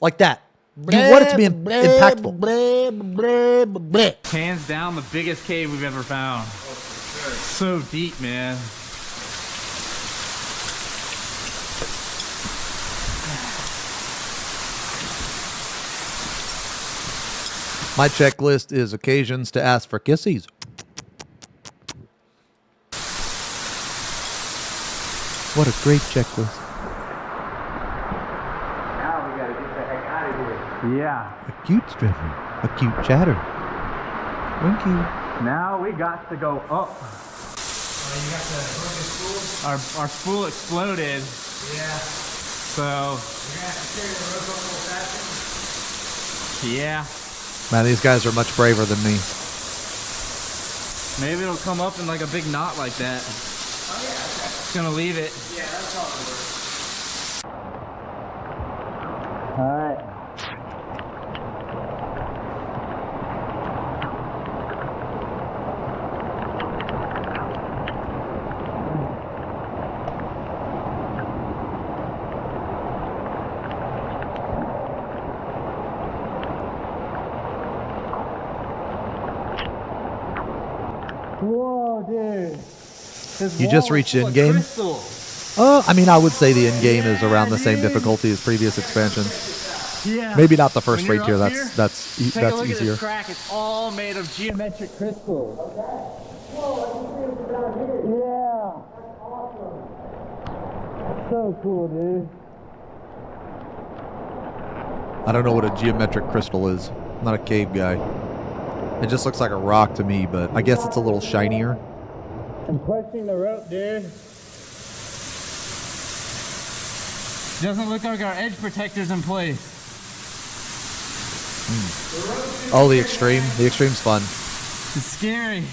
Like that. You want it to be impactful. Hands down the biggest cave we've ever found. So deep, man. My checklist is occasions to ask for kissies. What a great checklist. Now we gotta get the heck out of here. Yeah. A cute stripper. A cute chatter. Winky. Now we got to go up. Oh, you got the broken spool? Our spool exploded. Yeah. So You're gonna have to carry the rope up a little faster. yeah. Man, these guys are much braver than me. Maybe it'll come up in like a big knot like that. Oh yeah, okay. Just gonna leave it. Yeah, that's all it works. Alright. Whoa, dude. This You just wall is reached full of in-game? crystal. I mean, I would say the end game is around the same difficulty as previous expansions. Yeah. Maybe not the first When rate you're tier. up here, That's Take a that's look at easier. this crack. It's all made of geometric crystals. Yeah. So cool, dude. I don't know what a geometric crystal is. I'm not a cave guy. It just looks like a rock to me, but I guess it's a little shinier. I'm questioning the rope, dude. Doesn't look like our edge protector's in place. Oh, the extreme. The extreme's fun. It's scary.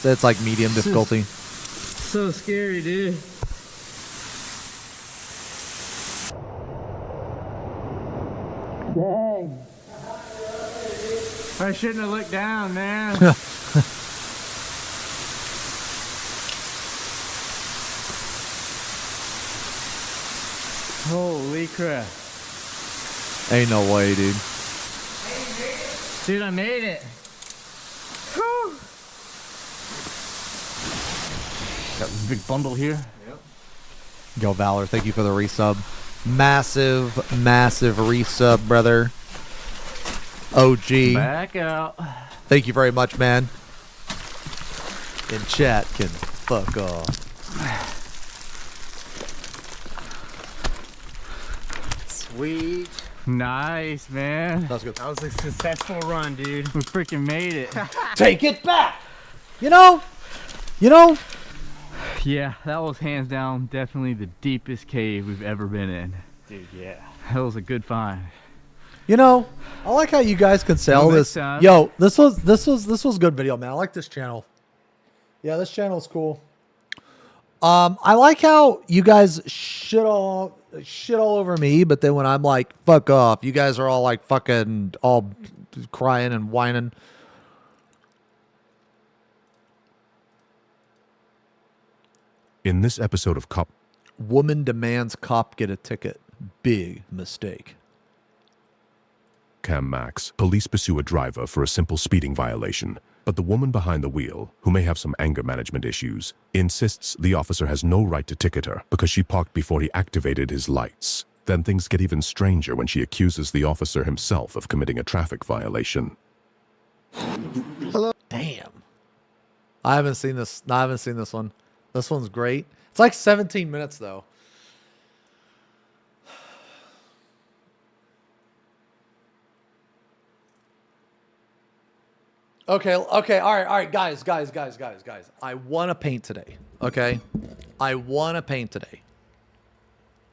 So it's like medium difficulty. So scary, dude. Dang. I shouldn't have looked down, man. Holy crap. Ain't no way, dude. Dude, I made it. Whew. Got this big bundle here. Yep. Yo, Valor, thank you for the resub. Massive, massive resub, brother. OG. Back out. Thank you very much, man. And chat can fuck off. Sweet. Nice, man. That was good. That was a successful run, dude. We freaking made it. Take it back. You know. Yeah, that was hands down definitely the deepest cave we've ever been in. Dude, yeah. That was a good find. You know, I like how you guys can sell this. Yo, this was good video, man. I like this channel. Yeah, this channel's cool. I like how you guys shit all over me, but then when I'm like, fuck off, you guys are all like fucking all crying and whining. In this episode of Cop... Woman demands cop get a ticket. Big mistake. Cam Max, police pursue a driver for a simple speeding violation, but the woman behind the wheel, who may have some anger management issues, insists the officer has no right to ticket her because she parked before he activated his lights. Then things get even stranger when she accuses the officer himself of committing a traffic violation. Hello. Damn. I haven't seen this. No, I haven't seen this one. This one's great. It's like 17 minutes though. Okay, all right, guys. I want to paint today, okay? I want to paint today.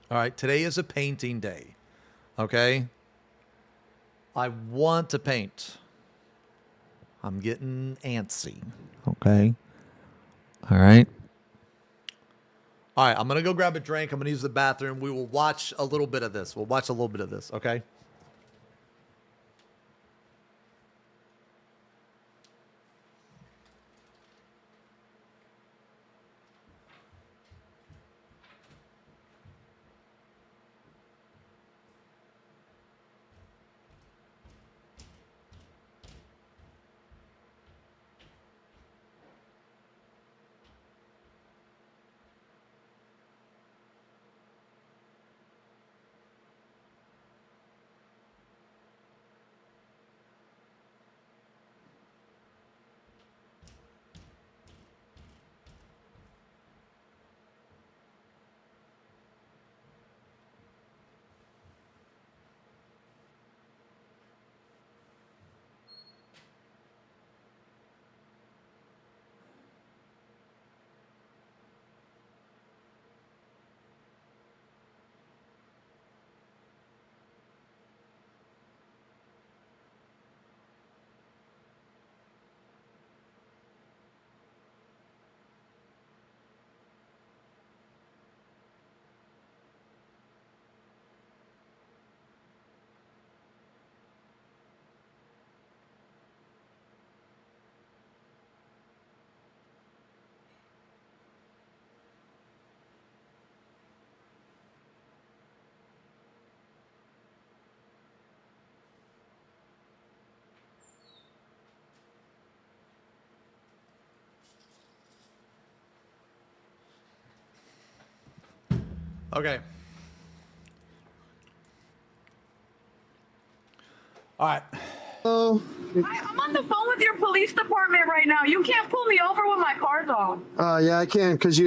All right, today is a painting day, okay? I want to paint. I'm getting antsy, okay? All right. All right, I'm going to go grab a drink. I'm going to use the bathroom. We will watch a little bit of this. We'll watch a little bit of this, okay? Okay. All right. I'm on the phone with your police department right now. You can't pull me over with my car's off. Yeah, I can, because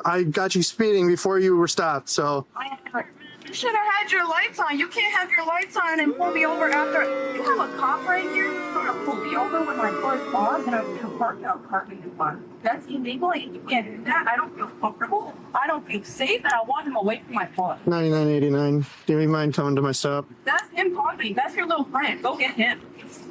I got you speeding before you were stopped, so. You should have had your lights on. You can't have your lights on and pull me over after. You have a cop right here? gonna pull me over with my first car and I'm gonna park out parking in front. That's illegal and you can't do that. I don't feel comfortable. I don't feel safe and I want him away from my car. 99.89. Do you mind coming to my stop? That's him parking. That's your little friend. Go get him.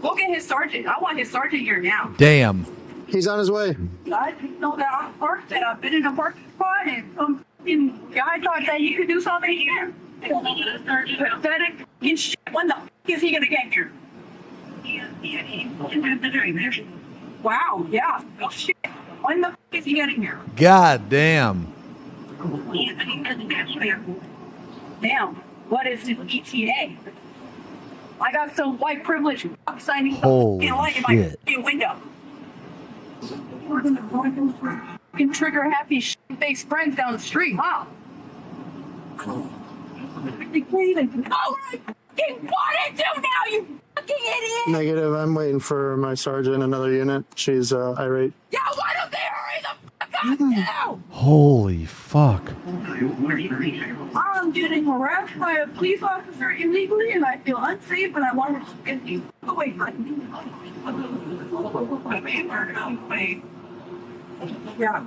Go get his sergeant. I want his sergeant here now. Damn. He's on his way. I didn't know that I'm parked and I've been in a parking spot and some fucking guy thought that he could do something here. Pathetic fucking shit. When the fuck is he gonna get here? Wow, yeah. Oh, shit. When the fuck is he getting here? God damn. Damn. What is this ETA? I got some white privilege signing Holy in my shit. window. Fucking trigger happy shit-faced friends down the street, huh? They can't even know what I fucking want to do now, you fucking idiot! Negative. I'm waiting for my sergeant, another unit. She's irate. Yeah, why don't they hurry the fuck up now? Holy fuck. I'm getting harassed by a police officer illegally and I feel unsafe and I want to get you away from me. Yeah.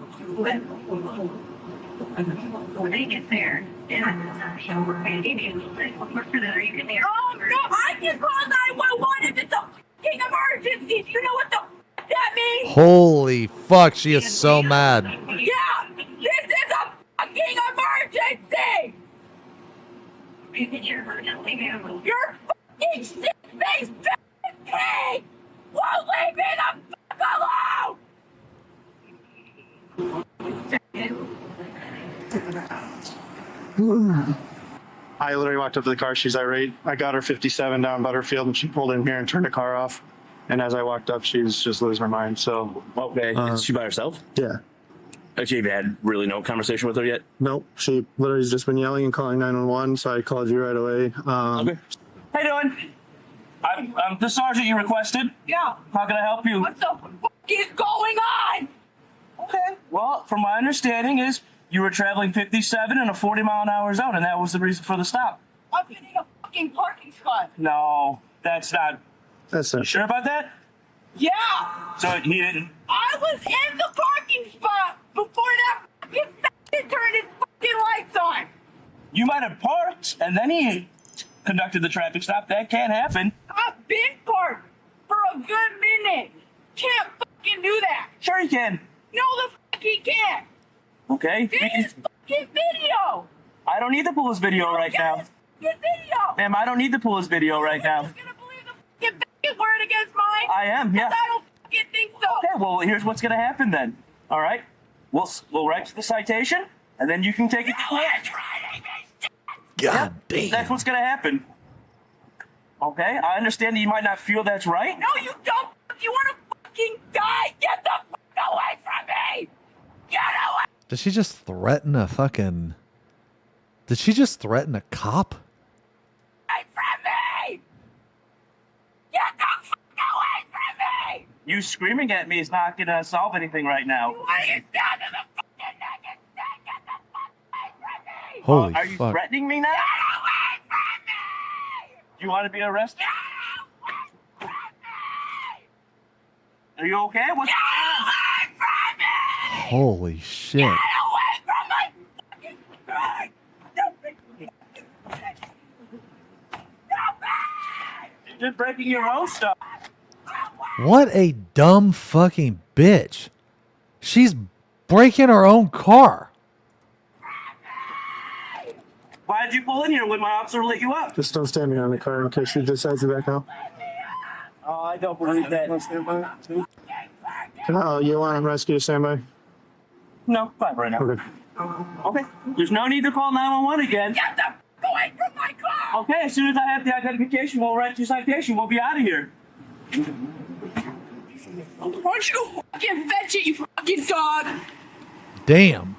When they get there, oh no, I can call 911 if it's a fucking emergency. Do you know what the fuck that means? Holy fuck, she is so mad. Yeah, this is a fucking emergency! You're fucking shit-faced pig! Won't leave me the fuck alone! I literally walked up to the car. She's irate. I got her 57 down Butterfield, and she pulled in here and turned the car off. And as I walked up, she's just losing her mind. So okay, is she by herself? Yeah. Have you had really no conversation with her yet? Nope. She literally has just been yelling and calling 911. So I called you right away. Okay. How you doing? I'm the sergeant you requested. Yeah. How can I help you? What the fuck is going on? Okay. Well, from my understanding is you were traveling 57 in a 40-mile-an-hour zone, and that was the reason for the stop. I've been in a fucking parking spot. No, that's not. That's You it. sure about that? Yeah. So he didn't. I was in the parking spot before that fucking turned his fucking lights on. You might have parked, and then he conducted the traffic stop. That can't happen. I've been parked for a good minute. Can't fucking do that. Sure you can. No, the fuck he can't. Okay. Get his fucking video. I don't need to pull his video right now. Get his video. Ma'am, I don't need to pull his video right now. You're gonna believe the fucking word against mine? I am, yeah. I don't fucking think so. Okay, well, here's what's gonna happen then. All right, we'll write you the citation, and then you can take it. God damn. That's what's gonna happen. Okay, I understand that you might not feel that's right. No, you don't. You wanna fucking die? Get the fuck away from me! Get away! Did she just threaten a fucking... Did she just threaten a cop? From me! Get the fuck away from me! You screaming at me is not gonna solve anything right now. Why are you down to the fucking naked thing? Get the fuck away from me! Holy Are you fuck. threatening me now? Get away from me! Do you want to be arrested? Get away from me! Are you okay? What's Get away from me! Holy shit. Get away from my fucking car! You're just breaking your own stuff. What a dumb fucking bitch. She's breaking her own car. Why did you pull in here when my officer lit you up? Just don't stand behind the car in case she decides to back out. Oh, I don't believe that. Oh, you want rescue standby? No, fine right now. Okay. Okay. There's no need to call 911 again. Get the fuck away from my car! Okay, as soon as I have the identification, we'll write your citation. We'll be out of here. Why don't you go fucking fetch it, you fucking dog? Damn.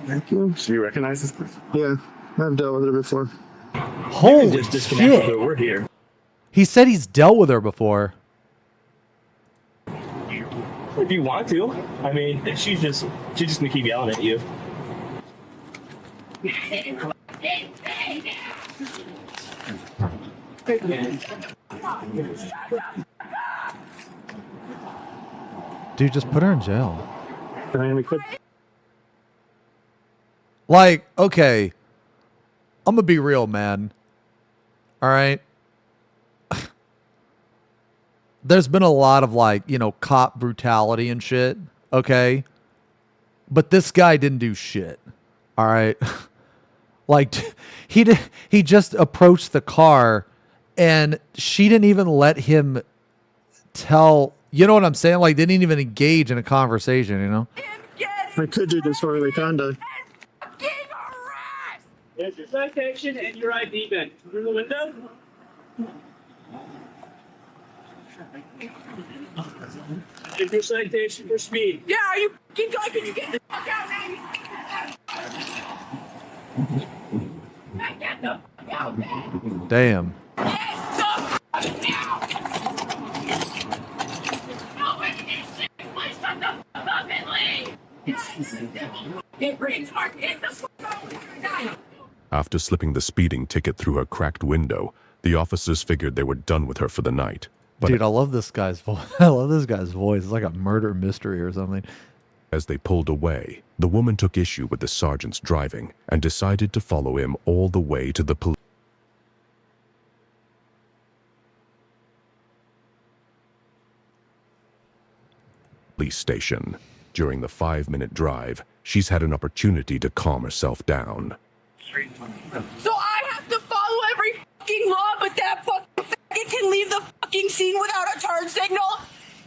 Thank you. Do you recognize this person? Yeah, I've dealt with her before. Holy shit. We're here. He said he's dealt with her before. If you want to. I mean, she's just gonna keep yelling at you. Dude, just put her in jail. I mean, we could. Like, okay, I'm gonna be real, man. All right. There's been a lot of like, you know, cop brutality and shit. Okay. But this guy didn't do shit. All right. Like he just approached the car and she didn't even let him tell, you know what I'm saying? Like they didn't even engage in a conversation, you know? I could do disorderly conduct. There's your citation and your ID badge. Through the window. There's your citation for speed. Yeah, you keep going. Can you get the fuck out, man? Get the fuck out, man. Damn. After slipping the speeding ticket through her cracked window, the officers figured they were done with her for the night. But dude, I love this guy's voice. I love this guy's voice. It's like a murder mystery or something. as they pulled away, the woman took issue with the sergeant's driving and decided to follow him all the way to the police station. During the 5-minute drive, she's had an opportunity to calm herself down. So I have to follow every fucking law, but that fucking faggot can leave the fucking scene without a turn signal?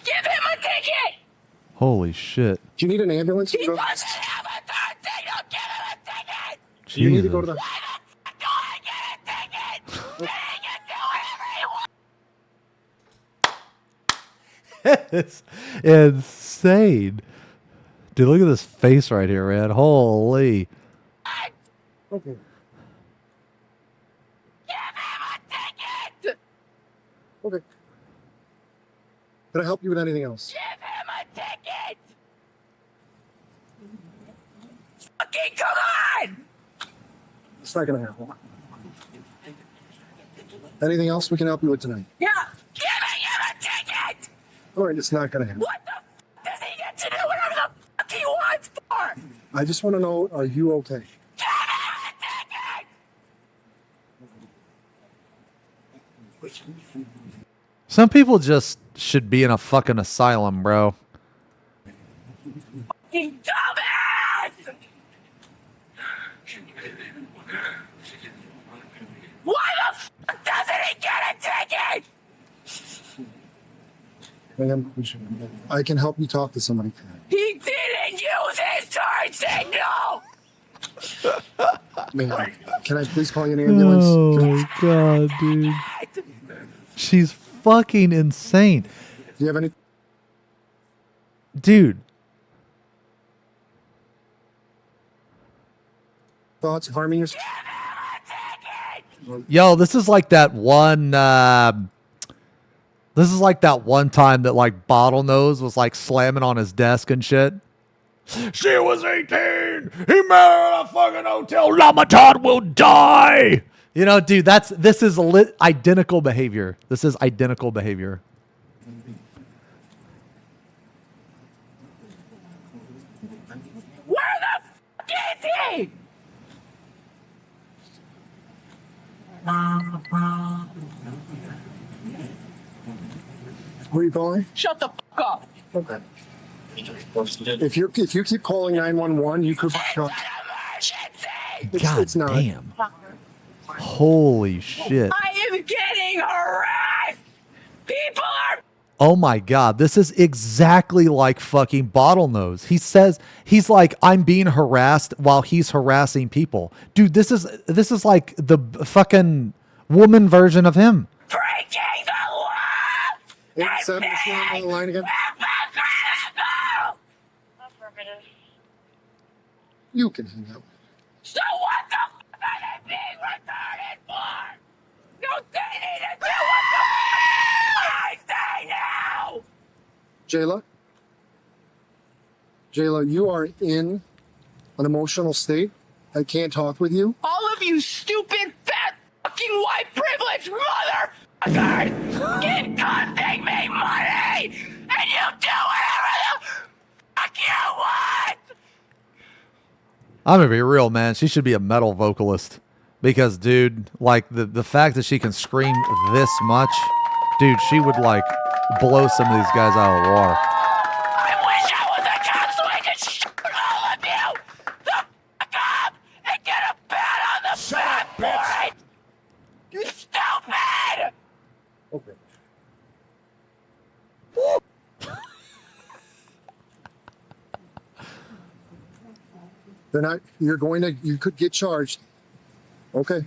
Give him a ticket! Holy shit. Do you need an ambulance? He doesn't have a turn signal! Give him a ticket! Do you need to go to the... Why the fuck do I get a ticket? It's insane. Dude, look at this face right here, man. Holy. Okay. Okay. Can I help you with anything else? Give him a ticket! Fucking come on! It's not gonna happen. Anything else we can help you with tonight? Yeah! Giving him a ticket! Alright, it's not gonna happen. What the fuck does he get to do whatever the fuck he wants for? I just want to know, are you okay? Some people just should be in a fucking asylum, bro. Fucking dumbass! Why the fuck doesn't he get a ticket? Ma'am, I can help you talk to somebody. He didn't use his turn signal! Ma'am, can I please call you an ambulance? Oh my god, dude. She's fucking insane. Do you have any... Dude. thoughts harming yourself? Yo, this is like that one this is like that one time that like Bottlenose was like slamming on his desk and shit. She was 18. He met her at a fucking hotel. Lamaton will die. You know, dude, this is identical behavior. This is identical behavior. Where the fuck is he? Who are you calling? Shut the fuck up. Okay. If you keep calling 911, you could... God it's not. damn. Holy shit. I am getting harassed. People are... Oh my god, this is exactly like fucking Bottlenose. He says, he's like, I'm being harassed while he's harassing people. Dude, this is like the fucking woman version of him. Breaking the law! 87 is on the line again. You can hang up. So what the fuck are they being retarded for? No, they need to do what the fuck I say now! Jayla, you are in an emotional state. I can't talk with you. All of you stupid, fat, fucking white privileged motherfuckers keep costing me money, and you do whatever the fuck you want! I'm gonna be real, man. She should be a metal vocalist. Because, dude, like, the fact that she can scream this much, dude, she would, like, blow some of these guys out of the water. I wish I was a cop so I could shoot all of you the fuck up and get a pat on the back for it! You stupid! Okay. They're not, you could get charged. Okay.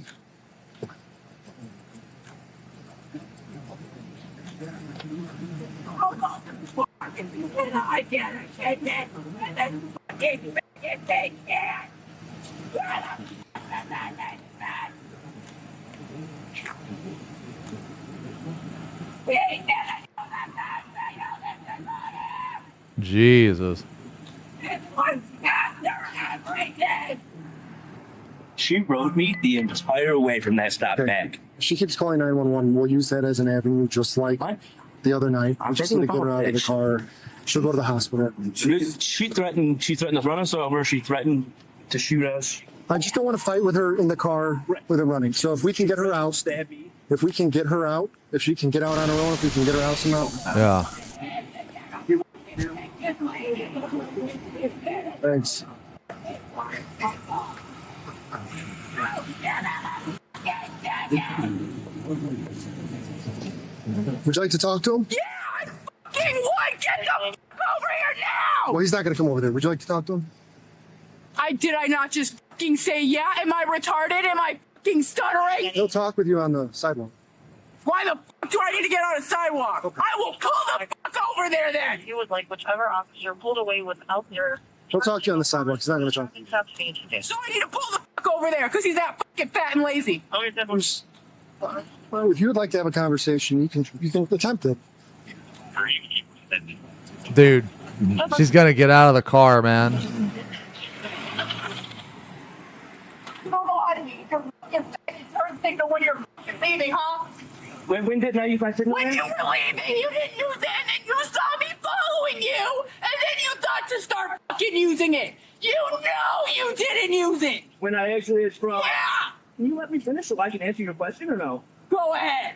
I get it, and then fucking make it again. Jesus. She rode me the entire way from that stop back. If she keeps calling 911, we'll use that as an avenue, just like the other night. I'm just taking to get her out of the car. She'll go to the hospital. She threatened to run us over. She threatened to shoot us. I just don't want to fight with her in the car with her running. So if we can get her out, if we can get her out, if she can get out on her own, if we can get her out somehow. Yeah. Thanks. Would you like to talk to him? Yeah, I fucking would! Get the fuck over here now! Well, he's not going to come over there. Would you like to talk to him? Did I not just fucking say yeah? Am I retarded? Am I fucking stuttering? He'll talk with you on the sidewalk. Why the fuck do I need to get on a sidewalk? Okay. I will pull the fuck over there then! You would like whichever officer pulled away without your... He'll talk to you on the sidewalk. He's not going to talk to you. So I need to pull the fuck over there because he's that fucking fat and lazy. Well, if you would like to have a conversation, you can attempt it. Dude, she's gonna get out of the car, man. When you're leaving, huh? When did I use my signal? When you were leaving, you didn't use it, and then you saw me following you, and then you thought to start fucking using it. You know you didn't use it. When I actually is from... Yeah! Can you let me finish so I can answer your question or no? Go ahead.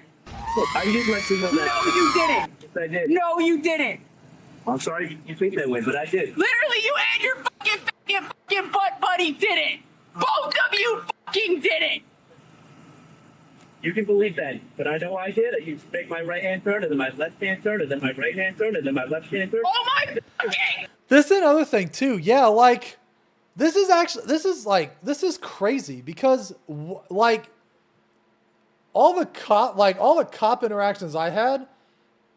Look, I used my signal. No, you didn't. Yes, I did. No, you didn't. I'm sorry you think that way, but I did. Literally, you and your fucking butt buddy did it. Both of you fucking did it. You can believe that, but I know I did. I used to make my right-hand turn, and then my left-hand turn, and then my right-hand turn, and then my left-hand turn. Oh my fucking... This is another thing too. Yeah, like this is crazy because like all the cop interactions I had,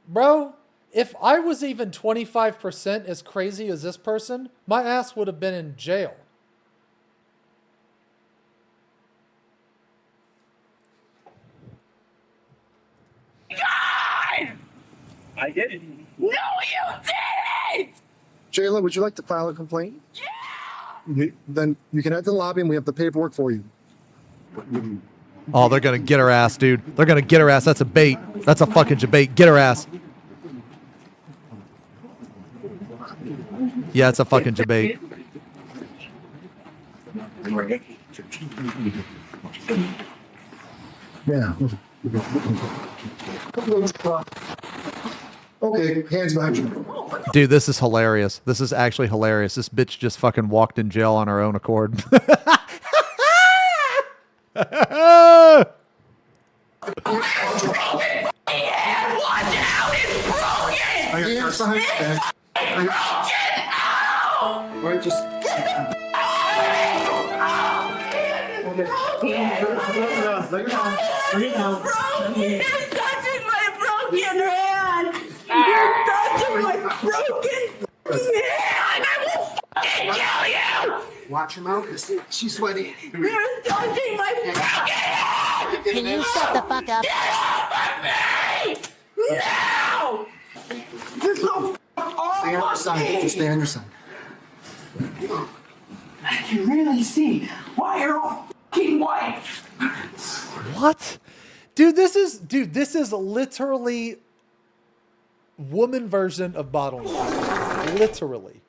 bro, if I was even 25% as crazy as this person, my ass would have been in jail. God! I did it. No, you didn't! Jayla, would you like to file a complaint? Yeah! Then you can head to the lobby and we have the paperwork for you. Oh, they're gonna get her ass, dude. They're gonna get her ass. That's a bait. That's a fucking bait. Get her ass. Yeah, it's a fucking debate. Yeah. Okay, hands behind you. Dude, this is hilarious. This is actually hilarious. This bitch just fucking walked in jail on her own accord. Hands behind your back. Right, just... You're touching my broken hand! You're touching my broken hand! I will fucking kill you! Watch her mouth. She's sweaty. You're touching my broken hand! Can you shut the fuck up? Get off of me! No! This will Stay on your side. Just stay on your side. I can really see why you're all fucking white. What? Dude, this is literally woman version of bottlenecks. Literally.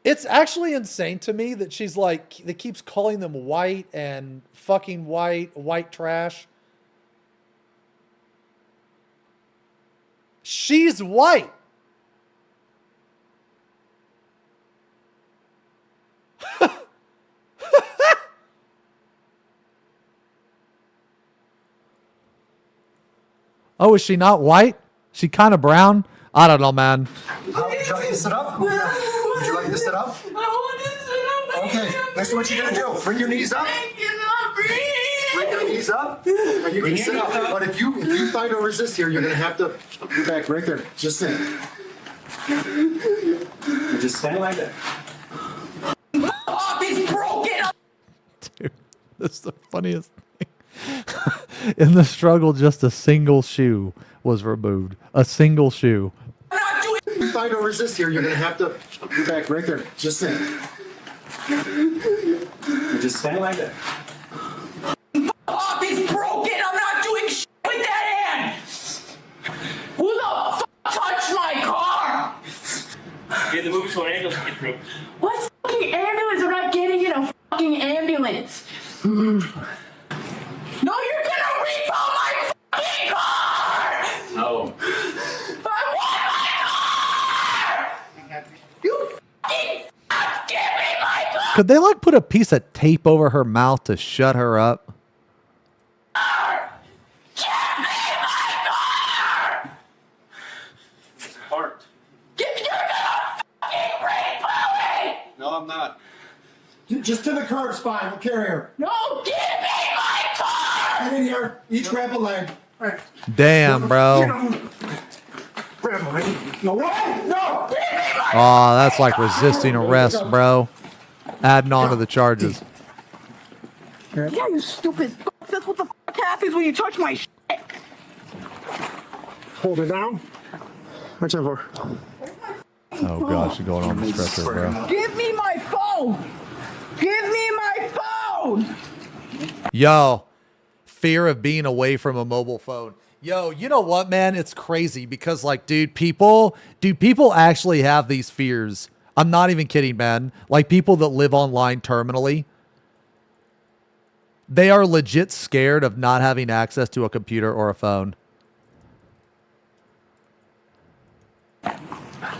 It's actually insane to me that she's like, that keeps calling them white and fucking white trash. She's white. Oh, is she not white? She kind of brown? I don't know, man. Would you like to sit up? Would you like to sit up? I want to sit up. Okay, that's what you're gonna do. Bring your knees up. I cannot breathe. Bring your knees up, and you can sit up. But if you find a resist here, you're gonna have to go back right there. Just sit. Just stand like that. Up is broken. Dude, that's the funniest thing. In the struggle, just a single shoe was removed. A single shoe. If you find a resist here, you're gonna have to go back right there. Just sit. Just stand like that. Up is broken. I'm not doing shit with that hand. Who the fuck touched my car? Yeah, the movie's for ambulance get through. What fucking ambulance? I'm not getting in a fucking ambulance. No, you're gonna repo my fucking car! No. I want my car! You fucking fuck! Give me my car! Could they like put a piece of tape over her mouth to shut her up? Give me my car! Heart. You're gonna fucking repo it! No, I'm not. Just to the curb spine. We'll carry her. No, give me my car! Get in here. Each grab a leg. Right. Damn, bro. Grab a leg. No, what? No. Give me my Oh, that's like resisting arrest, bro. Adding on to the charges. Yeah, you stupid fuck. That's what the fuck happens when you touch my shit. Hold it down. What's that for? Oh gosh, you're going on the stretcher, bro. Give me my phone. Give me my phone. Yo, fear of being away from a mobile phone. Yo, you know what, man? It's crazy because, like, dude, people actually have these fears. I'm not even kidding, man. Like, people that live online terminally, they are legit scared of not having access to a computer or a phone.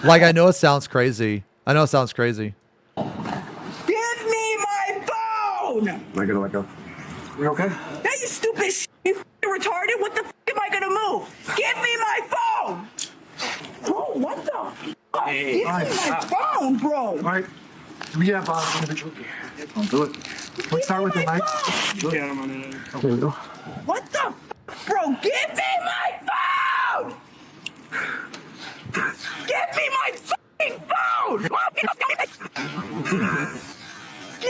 Like, I know it sounds crazy. Give me my phone. I gotta let go. You okay? Hey, you stupid shit. You fucking retarded. What the fuck am I gonna move? Give me my phone. Bro, what the fuck? Hey, Give me my phone, bro. All right. We have individual. I'll do it. Let's start with the knife. Yeah, I'm on it. Here we go. What the fuck, bro? Give me my phone. Give me my fucking phone.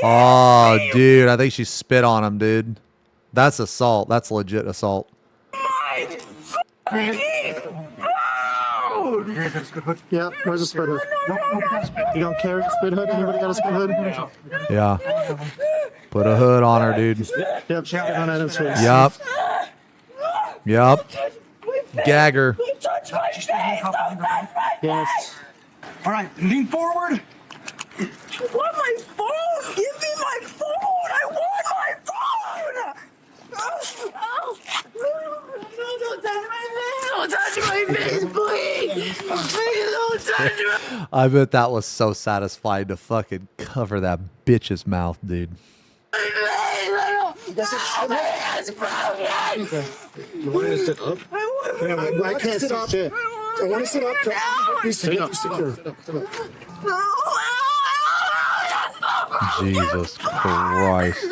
Oh, dude, I think she spit on him, dude. That's assault. That's legit assault. My fucking phone. Here, got a spit hood. Yeah, where's the spit hood? You don't carry a spit hood? Anybody got a spit hood? Yeah. Put a hood on her, dude. Yep, check on Adam's face. Yup. Yup. Gag her. Touch my face. Don't touch my Yes. All right, lean forward. I want my phone! Give me my phone! I want my phone! Oh, don't touch my face, please! Please don't touch my... I bet that was so satisfying to fucking cover that bitch's mouth, dude. It's broken! You want to sit up? I can't sit up. I want to sit up. Please sit up. Secure. Jesus Christ.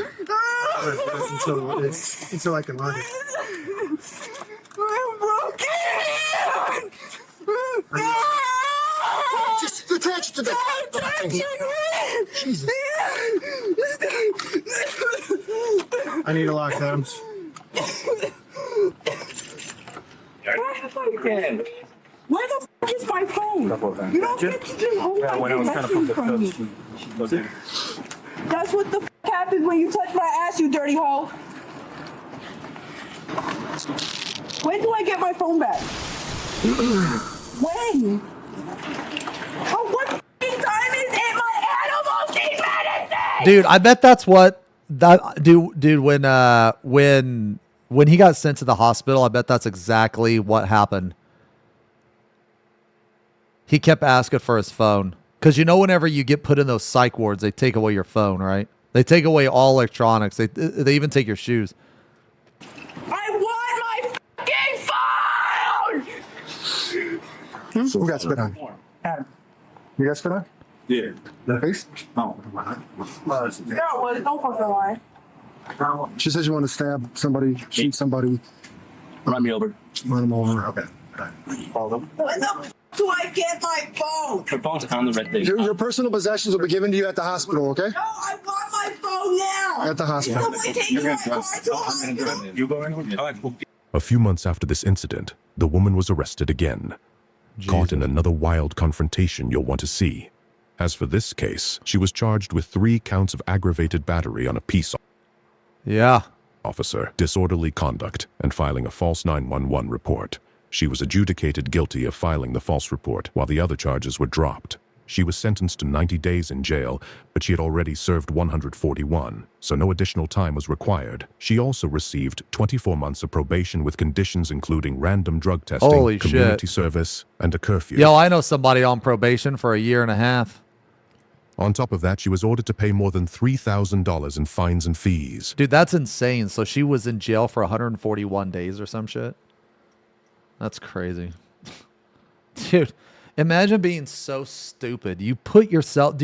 Until I can run it. I'm broken! Just attach it to the... Jesus. I need to lock them. Where the fuck is my phone? You don't get to just hold my phone from me. That's what the fuck happens when you touch my ass, you dirty hoe. When do I get my phone back? When? Oh, what time is it? My animals need medicine! Dude, I bet that's what that dude when he got sent to the hospital, I bet that's exactly what happened. He kept asking for his phone. Because you know whenever you get put in those psych wards, they take away your phone, right? They take away all electronics. They even take your shoes. I want my fucking phone! So who got spit on? Adam. You got spit on? Yeah. The face? No. No, don't fucking lie. She says you want to stab somebody, shoot somebody. Run me over. Run them over. Okay. Follow them. When the f do I get my phone? Your phone's on the red thing. Your personal possessions will be given to you at the hospital, okay? No, I want my phone now! At the hospital. Someone take my car to the hospital! You go in? A few months after this incident, the woman was arrested again. Caught in another wild confrontation you'll want to see. As for this case, she was charged with 3 counts of aggravated battery on a peace officer, disorderly conduct, and filing a false 911 report. She was adjudicated guilty of filing the false report, while the other charges were dropped. She was sentenced to 90 days in jail, but she had already served 141, so no additional time was required. She also received 24 months of probation with conditions including random drug testing, Holy community shit. service, and a curfew. Yo, I know somebody on probation for a year and a half. On top of that, she was ordered to pay more than $3,000 in fines and fees. Dude, that's insane. So she was in jail for 141 days or some shit? That's crazy. Dude, imagine being so stupid. You put yourself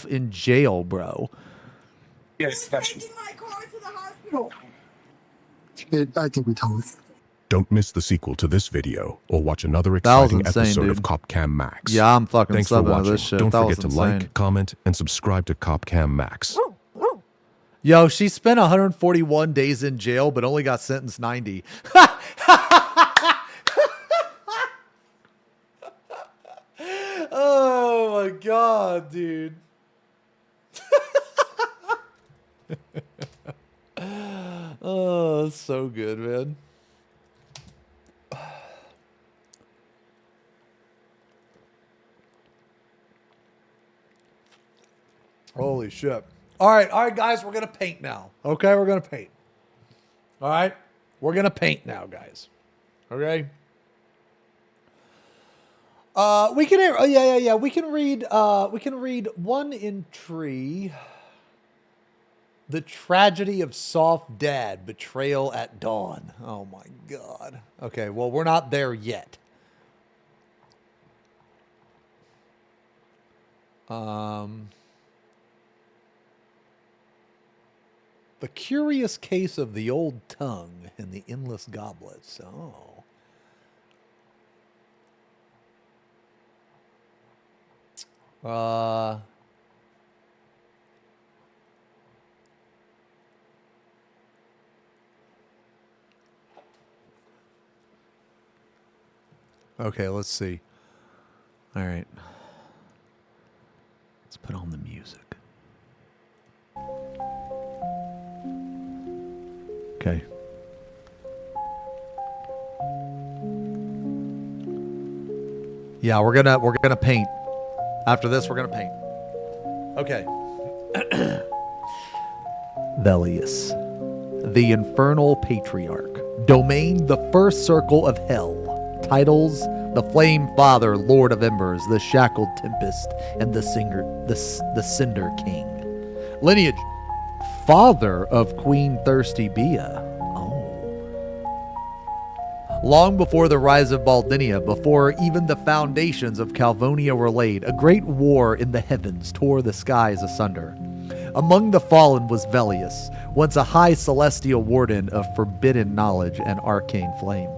in jail, bro. Yes, taking my car to the hospital. I think we told it. Don't miss the sequel to this video or watch another exciting insane, episode of dude. Cop Cam Max. Yeah, I'm fucking Thanks for subbing to watching. this shit. Don't That forget to was like, insane. comment, and subscribe to Cop Cam Max. Yo, she spent 141 days in jail, but only got sentenced 90. Oh my god, dude. Oh, that's so good, man. Holy shit. All right, guys, we're going to paint now. Okay, we're going to paint. All right, we're going to paint now, guys. Okay? We can we can read one entry. The Tragedy of Soft Dad, Betrayal at Dawn. Oh my god. Okay, well, we're not there yet. The Curious Case of the Old Tongue and the Endless Goblets. Oh. Okay, let's see. All right. Let's put on the music. Okay. Yeah, we're gonna paint. After this, we're gonna paint. Okay. Velius, the infernal patriarch, domain the first circle of hell, titles the flame father, lord of embers, the shackled tempest, and the cinder king. Lineage, father of Queen Thirsty Bia. Long before the rise of Baldinia, before even the foundations of Calvonia were laid, a great war in the heavens tore the skies asunder. Among the fallen was Velius, once a high celestial warden of forbidden knowledge and arcane flame.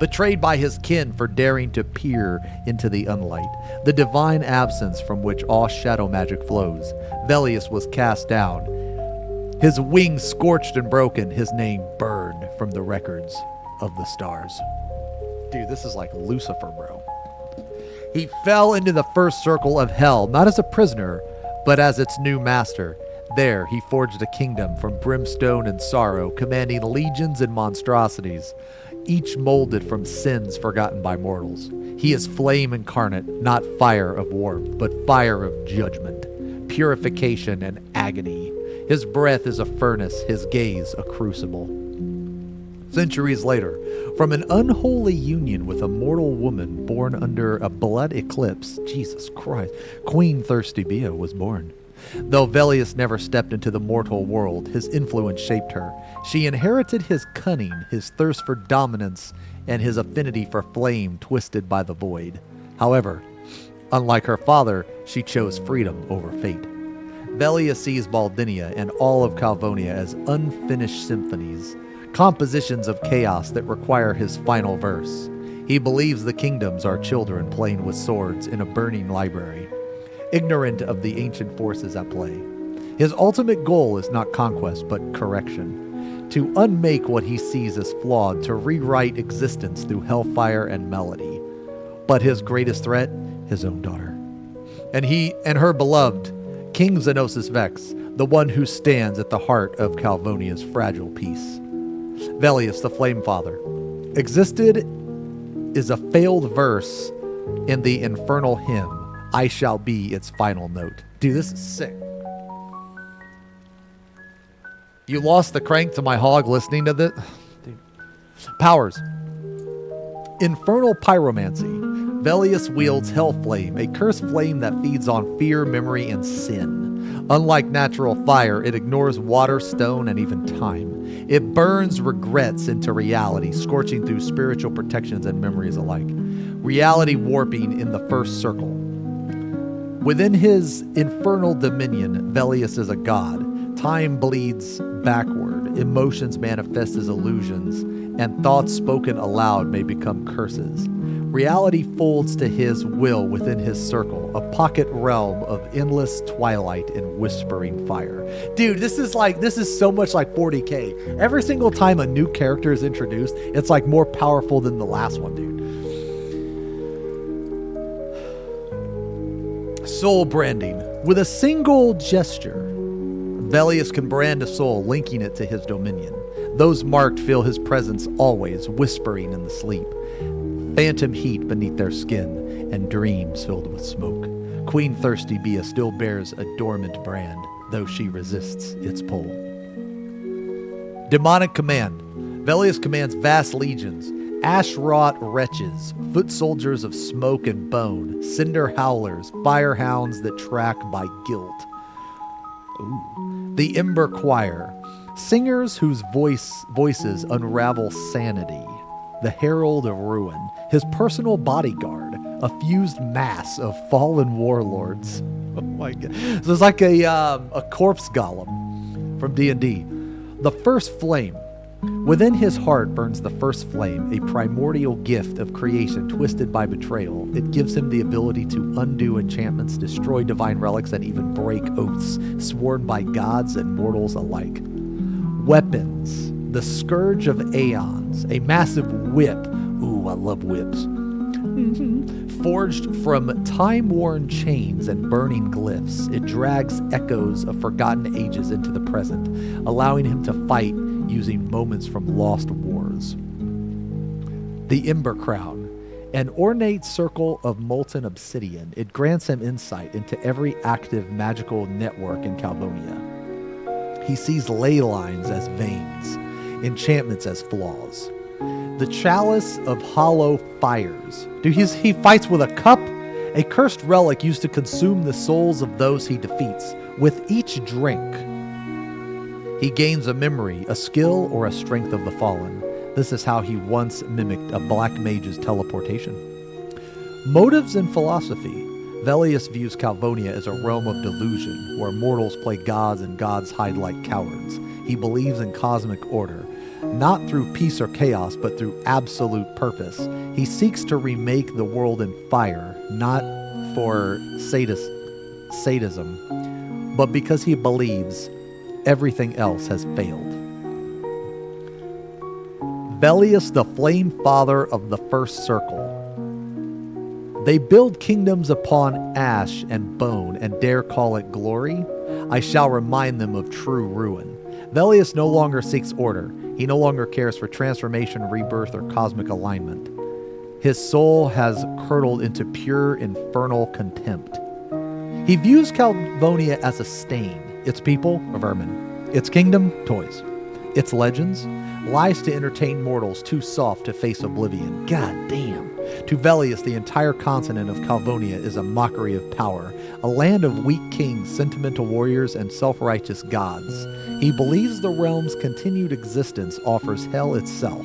Betrayed by his kin for daring to peer into the unlight, the divine absence from which all shadow magic flows, Velius was cast down. His wings scorched and broken, his name burned from the records of the stars. Dude, this is like Lucifer, bro. He fell into the first circle of hell, not as a prisoner, but as its new master. There he forged a kingdom from brimstone and sorrow, commanding legions and monstrosities, each molded from sins forgotten by mortals. He is flame incarnate, not fire of warmth, but fire of judgment, purification, and agony. His breath is a furnace, his gaze a crucible. Centuries later, from an unholy union with a mortal woman born under a blood eclipse, Jesus Christ, Queen Thirsty Bia was born. Though Velius never stepped into the mortal world, his influence shaped her. She inherited his cunning, his thirst for dominance, and his affinity for flame twisted by the void. However, unlike her father, she chose freedom over fate. Velius sees Baldinia and all of Calvonia as unfinished symphonies, compositions of chaos that require his final verse. He believes the kingdoms are children playing with swords in a burning library, ignorant of the ancient forces at play. His ultimate goal is not conquest, but correction. To unmake what he sees as flawed, to rewrite existence through hellfire and melody. But his greatest threat, his own daughter. And her beloved, King XenosysVex, the one who stands at the heart of Calvonia's fragile peace. Velius, the Flame Father. Existed is a failed verse in the infernal hymn, I Shall Be its final note. Dude, this is sick. You lost the crank to my hog listening to this? Dude. Powers. Infernal pyromancy. Velius wields Hellflame, a cursed flame that feeds on fear, memory, and sin. Unlike natural fire, it ignores water, stone, and even time. It burns regrets into reality, scorching through spiritual protections and memories alike. Reality warping in the first circle. Within his infernal dominion, Velius is a god. Time bleeds backward, emotions manifest as illusions, and thoughts spoken aloud may become curses. Reality folds to his will within his circle, a pocket realm of endless twilight and whispering fire. Dude, this is so much like 40K. Every single time a new character is introduced, it's like more powerful than the last one, dude. Soul branding. With a single gesture, Velius can brand a soul, linking it to his dominion. Those marked feel his presence always, whispering in the sleep. Phantom heat beneath their skin, and dreams filled with smoke. Queen Thirsty Bia still bears a dormant brand, though she resists its pull. Demonic command. Velius commands vast legions, ash-wrought wretches, foot soldiers of smoke and bone, cinder howlers, fire hounds that track by guilt. Ooh. The Ember Choir, singers whose voices unravel sanity. The Herald of Ruin, his personal bodyguard, a fused mass of fallen warlords. Oh my god. So it's like a corpse golem from D&D. The First Flame. Within his heart burns the first flame, a primordial gift of creation twisted by betrayal. It gives him the ability to undo enchantments, destroy divine relics, and even break oaths sworn by gods and mortals alike. Weapons. The Scourge of Aeons, a massive whip. Ooh, I love whips. Forged from time-worn chains and burning glyphs, it drags echoes of forgotten ages into the present, allowing him to fight using moments from lost wars. The Ember Crown, an ornate circle of molten obsidian. It grants him insight into every active magical network in Calvonia. He sees ley lines as veins, enchantments as flaws. The Chalice of Hollow Fires. Dude, he fights with a cup, a cursed relic used to consume the souls of those he defeats. With each drink, he gains a memory, a skill, or a strength of the fallen. This is how he once mimicked a black mage's teleportation. Motives and philosophy. Velius views Calvonia as a realm of delusion, where mortals play gods and gods hide like cowards. He believes in cosmic order, not through peace or chaos, but through absolute purpose. He seeks to remake the world in fire, not for sadism, but because he believes everything else has failed. Velius, the Flame Father of the First Circle. They build kingdoms upon ash and bone and dare call it glory. I shall remind them of true ruin. Velius no longer seeks order. He no longer cares for transformation, rebirth, or cosmic alignment. His soul has curdled into pure infernal contempt. He views Calvonia as a stain. Its people, vermin. Its kingdom, toys. Its legends, lies to entertain mortals too soft to face oblivion. God damn. To Velius, the entire continent of Calvonia is a mockery of power, a land of weak kings, sentimental warriors, and self-righteous gods. He believes the realm's continued existence offers hell itself.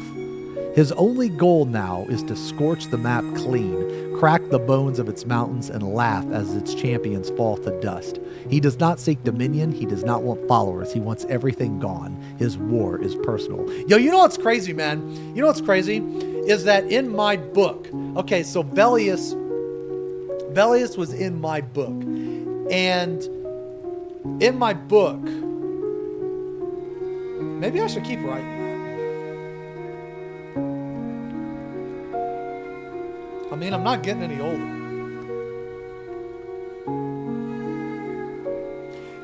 His only goal now is to scorch the map clean, crack the bones of its mountains, and laugh as its champions fall to dust. He does not seek dominion. He does not want followers. He wants everything gone. His war is personal. Yo, you know what's crazy, man? You know what's crazy? Is that in my book, okay, so Velius was in my book. And in my book, maybe I should keep writing that. I mean, I'm not getting any older.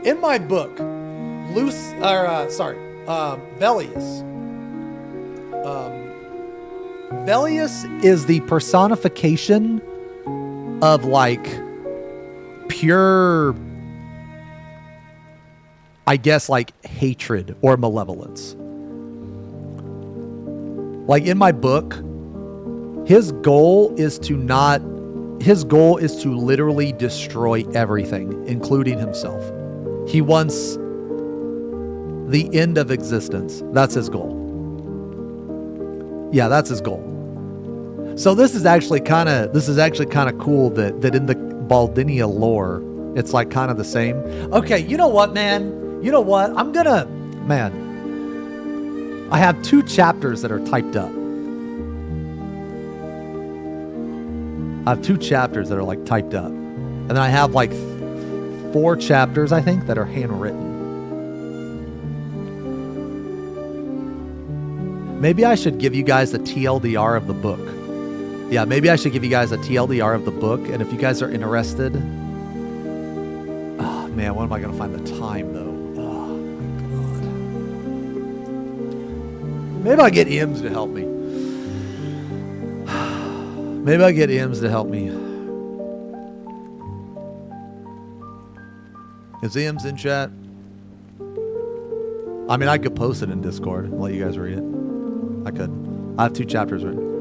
In my book, Velius. Velius is the personification of like pure, I guess, like hatred or malevolence. Like in my book, his goal is to literally destroy everything, including himself. He wants the end of existence. That's his goal. Yeah, that's his goal. So this is actually kind of cool that in the Baldinia lore, it's like kind of the same. Okay, you know what, man? You know what? I have 2 chapters that are typed up. I have 2 chapters that are like typed up. And then I have like 4 chapters, I think, that are handwritten. Maybe I should give you guys a TLDR of the book. Yeah, maybe I should give you guys a TLDR of the book. And if you guys are interested... Oh, man, when am I going to find the time, though? Oh, my God. Maybe I'll get Ems to help me. Maybe I'll get Ems to help me. Is Ems in chat? I mean, I could post it in Discord and let you guys read it. I could. I have 2 chapters written.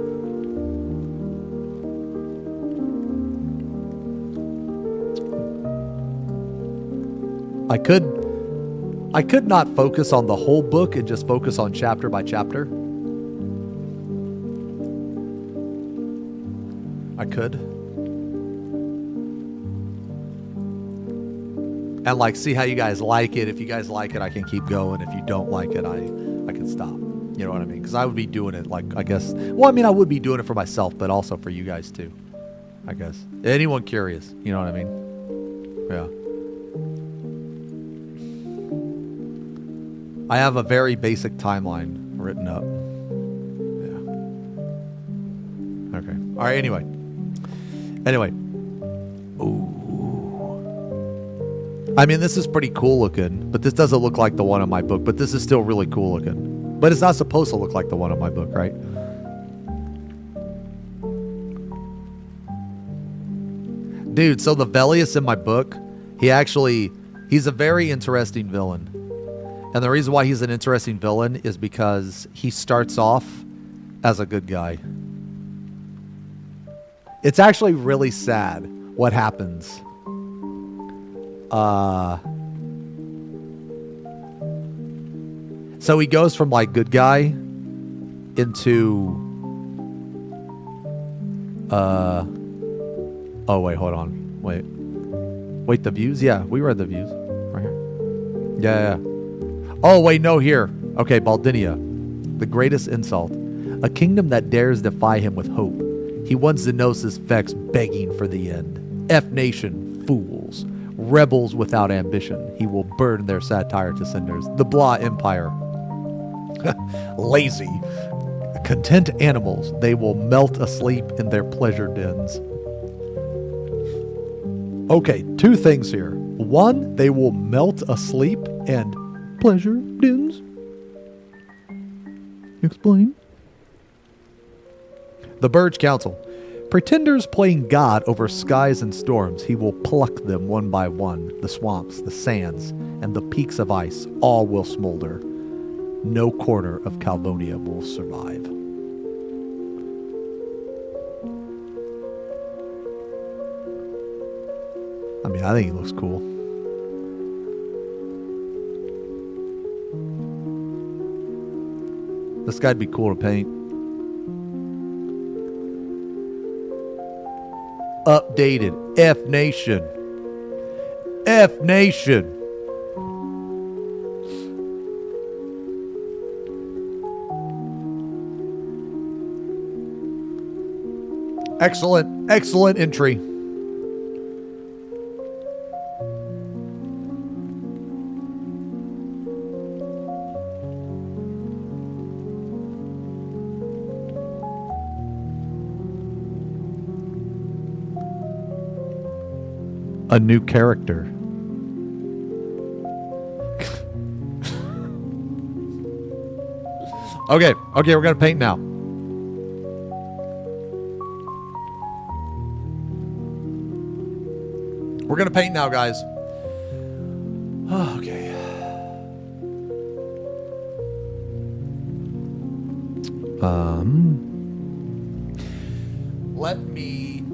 I could not focus on the whole book and just focus on chapter by chapter. I could. And like see how you guys like it. If you guys like it, I can keep going. If you don't like it, I can stop. You know what I mean? Because I would be doing it like, I guess, well, I mean, I would be doing it for myself, but also for you guys too, I guess. Anyone curious, you know what I mean? Yeah. I have a very basic timeline written up. Yeah. Okay. All right, anyway. Ooh. I mean, this is pretty cool looking, but this doesn't look like the one in my book, but this is still really cool looking. But it's not supposed to look like the one in my book, right? Dude, so the Velius in my book, he's a very interesting villain. And the reason why he's an interesting villain is because he starts off as a good guy. It's actually really sad what happens. So he goes from like good guy into oh wait, hold on. Wait, the views? Yeah, we read the views. Right here. Yeah. Oh wait, no, here. Okay, Baldinia. The greatest insult. A kingdom that dares defy him with hope. He wants XenosysVex begging for the end. F Nation, fools. Rebels without ambition. He will burn their satire to cinders. The Blah Empire. Lazy. Content animals. They will melt asleep in their pleasure dens. Okay, 2 things here. 1, they will melt asleep, and pleasure begins. Explain. The Burge Council. Pretenders playing God over skies and storms, he will pluck them one by one. The swamps, the sands, and the peaks of ice, all will smolder. No corner of Calvonia will survive. I mean, I think it looks cool. This guy'd be cool to paint. Updated. F Nation. F Nation. Excellent, excellent entry. A new character. Okay, we're gonna paint now. We're gonna paint now, guys. Okay. Let me.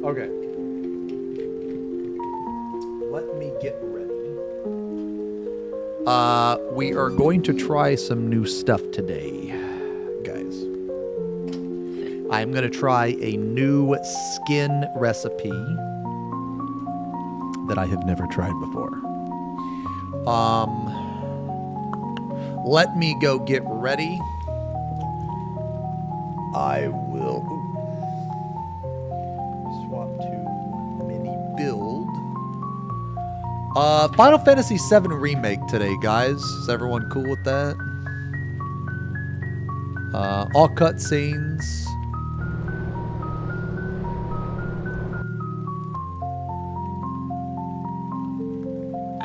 Okay. Let me get ready. We are going to try some new stuff today, guys. I'm going to try a new skin recipe that I have never tried before. Let me go get ready. I will swap to mini build. Final Fantasy VII Remake today, guys. Is everyone cool with that? All cutscenes.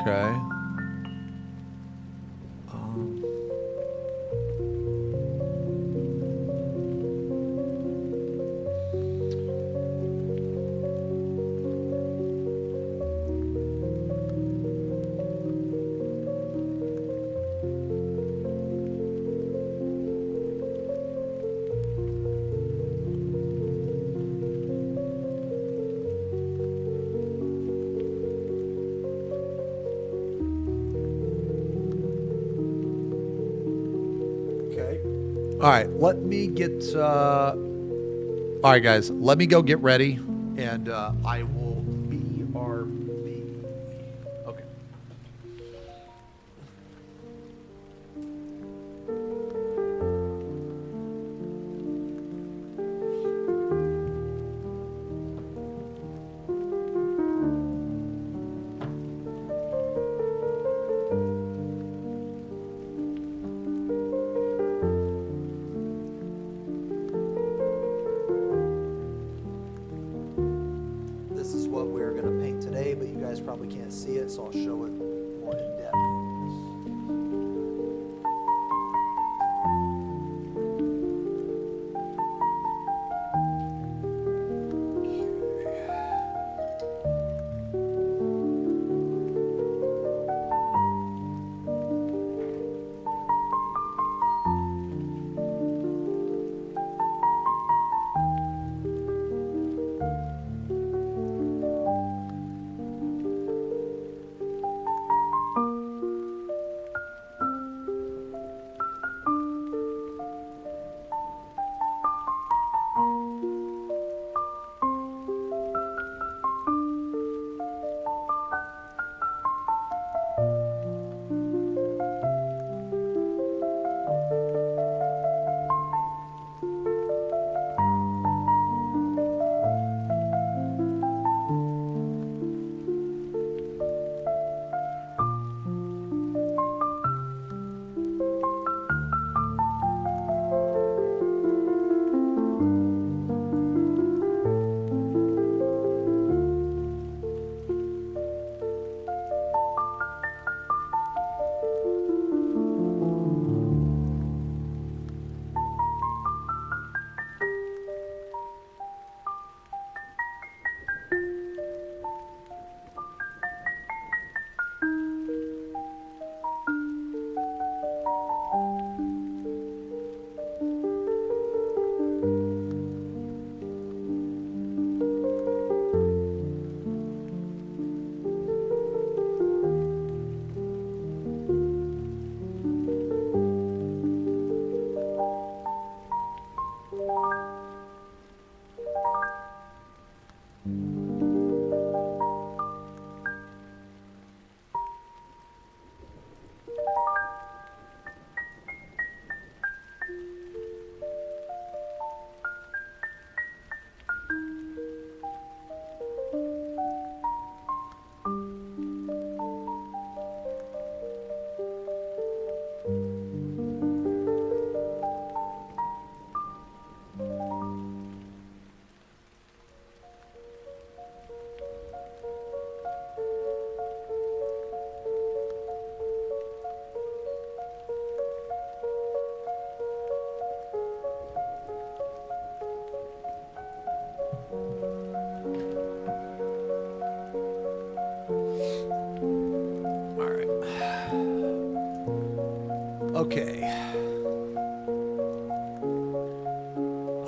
Okay. All right, let me get. All right, guys, let me go get ready, and I will BRB. Okay. This is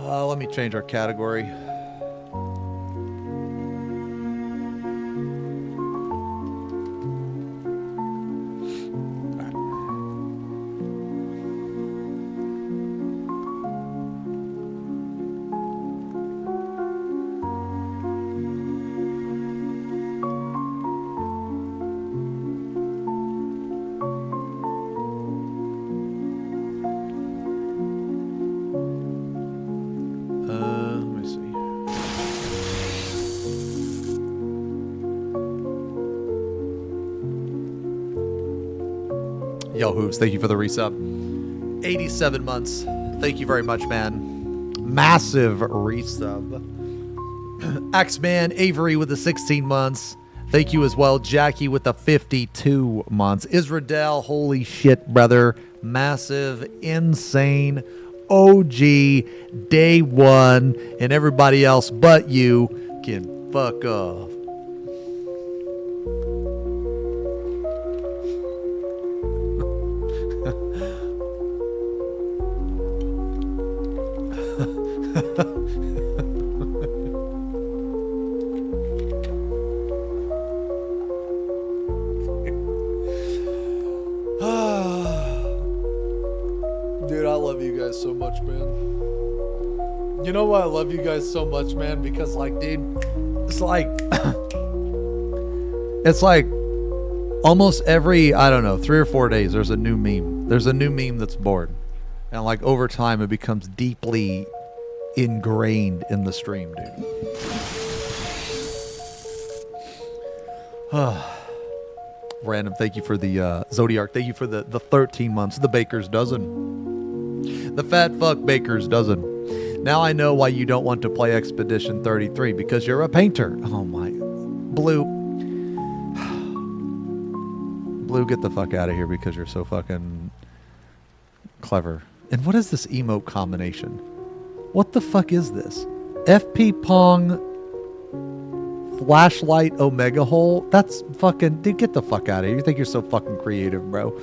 Let me change our category. Let me see. Yo, Hooves, thank you for the resub. 87 months. Thank you very much, man. Massive resub. X-Man Avery with the 16 months. Thank you as well. Jackie with the 52 months. Israel, holy shit, brother. Massive, insane, OG, day one, and everybody else but you can fuck off. Dude, I love you guys so much, man. You know why I love you guys so much, man? Because, like, dude, it's like almost every, I don't know, 3 or 4 days, there's a new meme. There's a new meme that's born. And, like, over time, it becomes deeply ingrained in the stream, dude. Random, thank you for the Zodiac. Thank you for the 13 months. The Baker's Dozen. The fat fuck Baker's Dozen. Now I know why you don't want to play Expedition 33, because you're a painter. Oh my. Blue. Blue, get the fuck out of here because you're so fucking clever. And what is this emote combination? What the fuck is this? FP Pong Flashlight Omega Hole? That's fucking... Dude, get the fuck out of here. You think you're so fucking creative, bro.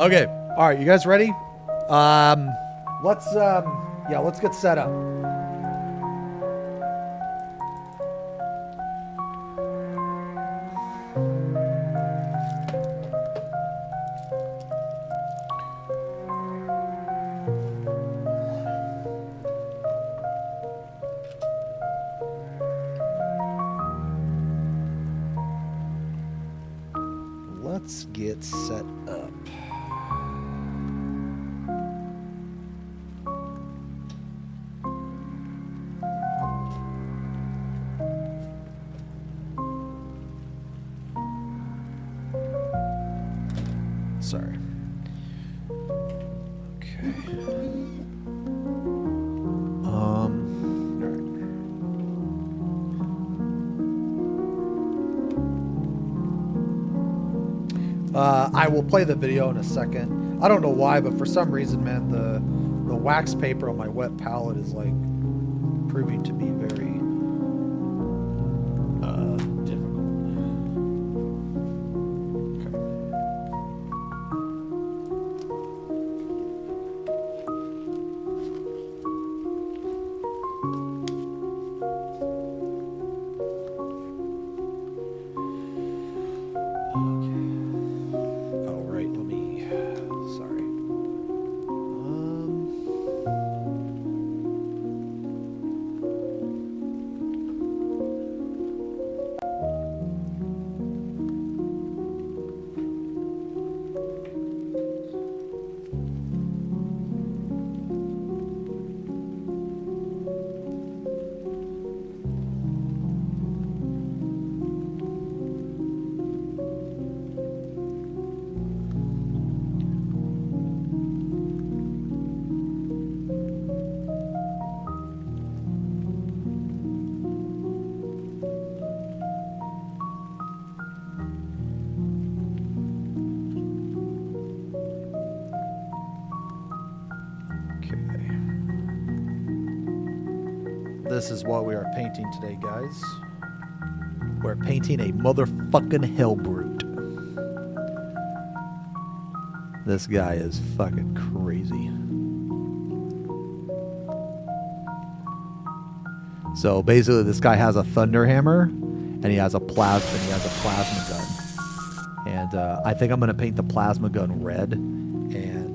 Okay. All right. You guys ready? Let's get set up. Let's get set up. Sorry. Okay. All right. I will play the video in a second. I don't know why, but for some reason, man, the wax paper on my wet palette is like proving to be very difficult. This is what we are painting today, guys. We're painting a motherfucking hell brute. This guy is fucking crazy. So basically, this guy has a thunder hammer, and he has a plasma gun. And I think I'm gonna paint the plasma gun red, and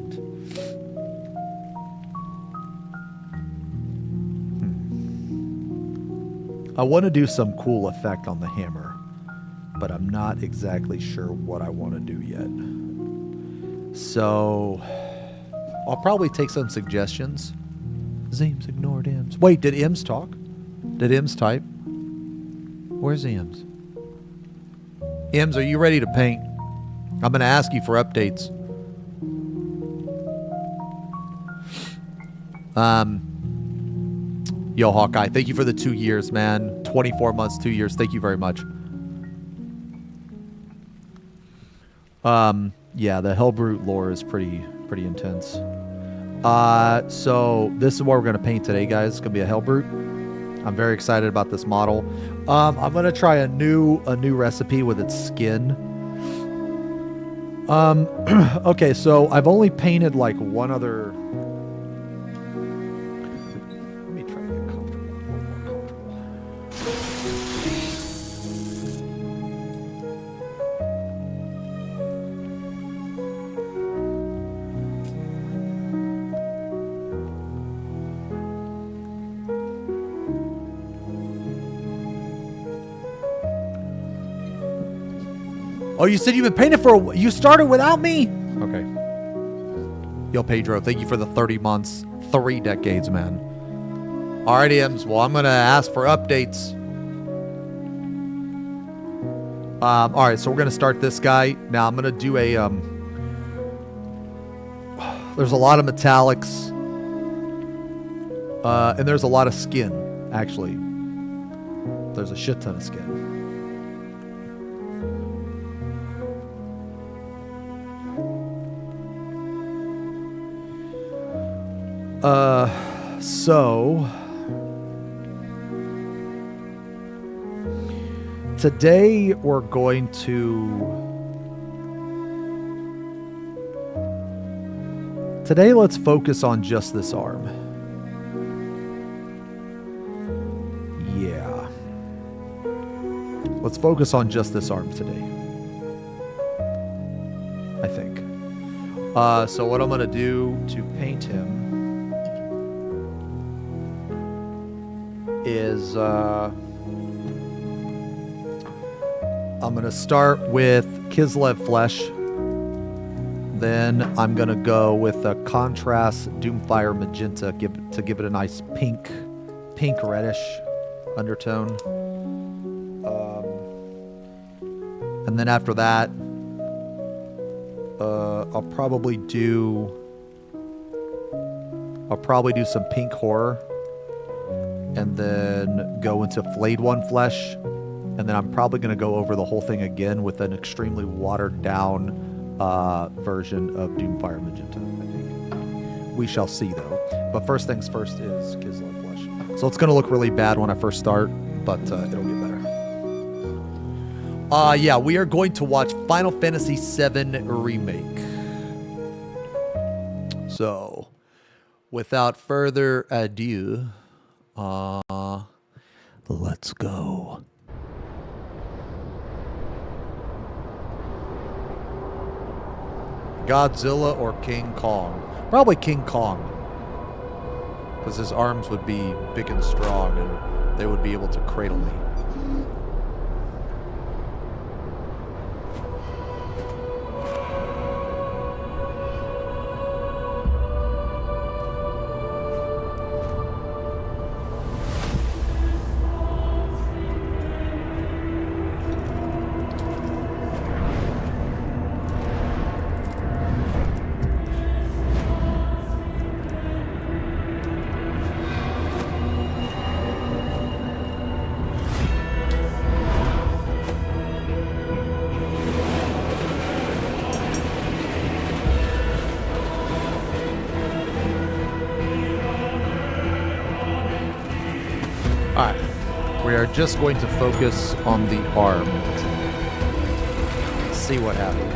I want to do some cool effect on the hammer, but I'm not exactly sure what I want to do yet. So I'll probably take some suggestions. Zames ignored Ims. Wait, did Ims talk? Did Ims type? Where's Ims? Ims, are you ready to paint? I'm going to ask you for updates. Yo, Hawkeye, thank you for the 2 years, man. 24 months, 2 years. Thank you very much. Yeah, the Hellbrute lore is pretty intense. So this is what we're going to paint today, guys. It's going to be a Hellbrute. I'm very excited about this model. I'm going to try a new recipe with its skin. Okay, so I've only painted like one other. Let me try to get comfortable. A little more comfortable. Oh, you said you've been painting for you started without me? Okay. Yo, Pedro, thank you for the 30 months, 3 decades, man. All right, Ims. Well, I'm going to ask for updates. All right, so we're going to start this guy. Now, I'm going to do a... there's a lot of metallics. And there's a lot of skin, actually. There's a shit ton of skin. So today we're going to let's focus on just this arm. Yeah. Let's focus on just this arm today. I think. So what I'm going to do to paint him is I'm going to start with Kislev flesh. Then I'm going to go with a contrast Doomfire magenta to give it a nice pink reddish undertone. And then after that, I'll probably do some pink horror. And then go into Flayed One flesh. And then I'm probably going to go over the whole thing again with an extremely watered down version of Doomfire Magenta, I think. We shall see, though. But first things first is Kislev flesh. So it's going to look really bad when I first start, but it'll get better. Yeah, we are going to watch Final Fantasy VII Remake. So, without further ado... let's go. Godzilla or King Kong? Probably King Kong. Because his arms would be big and strong and they would be able to cradle me. Alright. We are just going to focus on the arm. See what happens.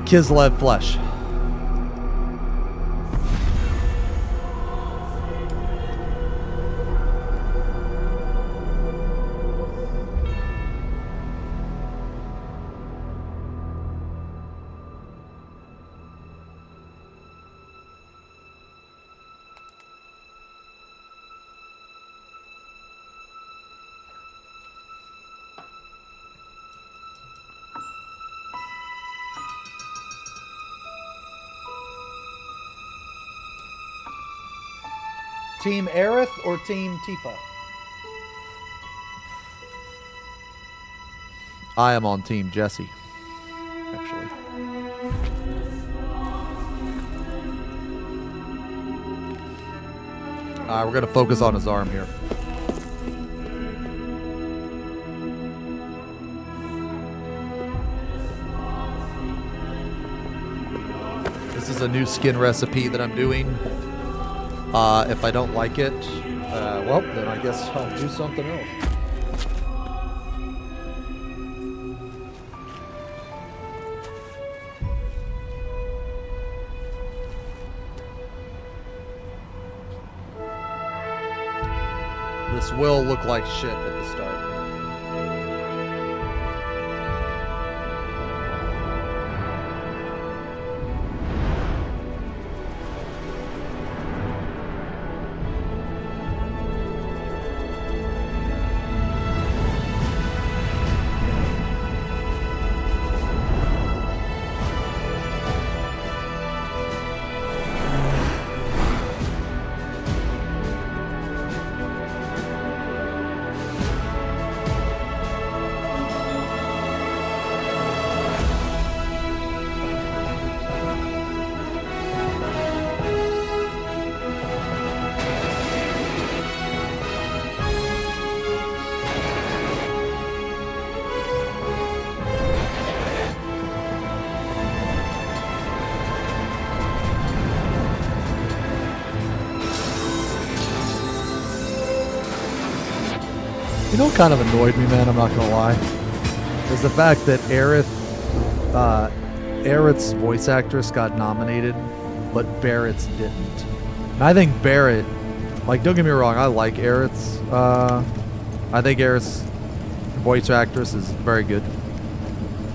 Kislev flesh. Team Aerith or Team Tifa? I am on Team Jesse, actually. We're going to focus on his arm here. This is a new skin recipe that I'm doing. If I don't like it, well, then I guess I'll do something else. This will look like shit at the start. You know what kind of annoyed me, man? I'm not gonna lie. Is the fact that Aerith's voice actress got nominated, but Barrett's didn't. And I think Barrett, like, don't get me wrong, I like Aerith's. I think Aerith's voice actress is very good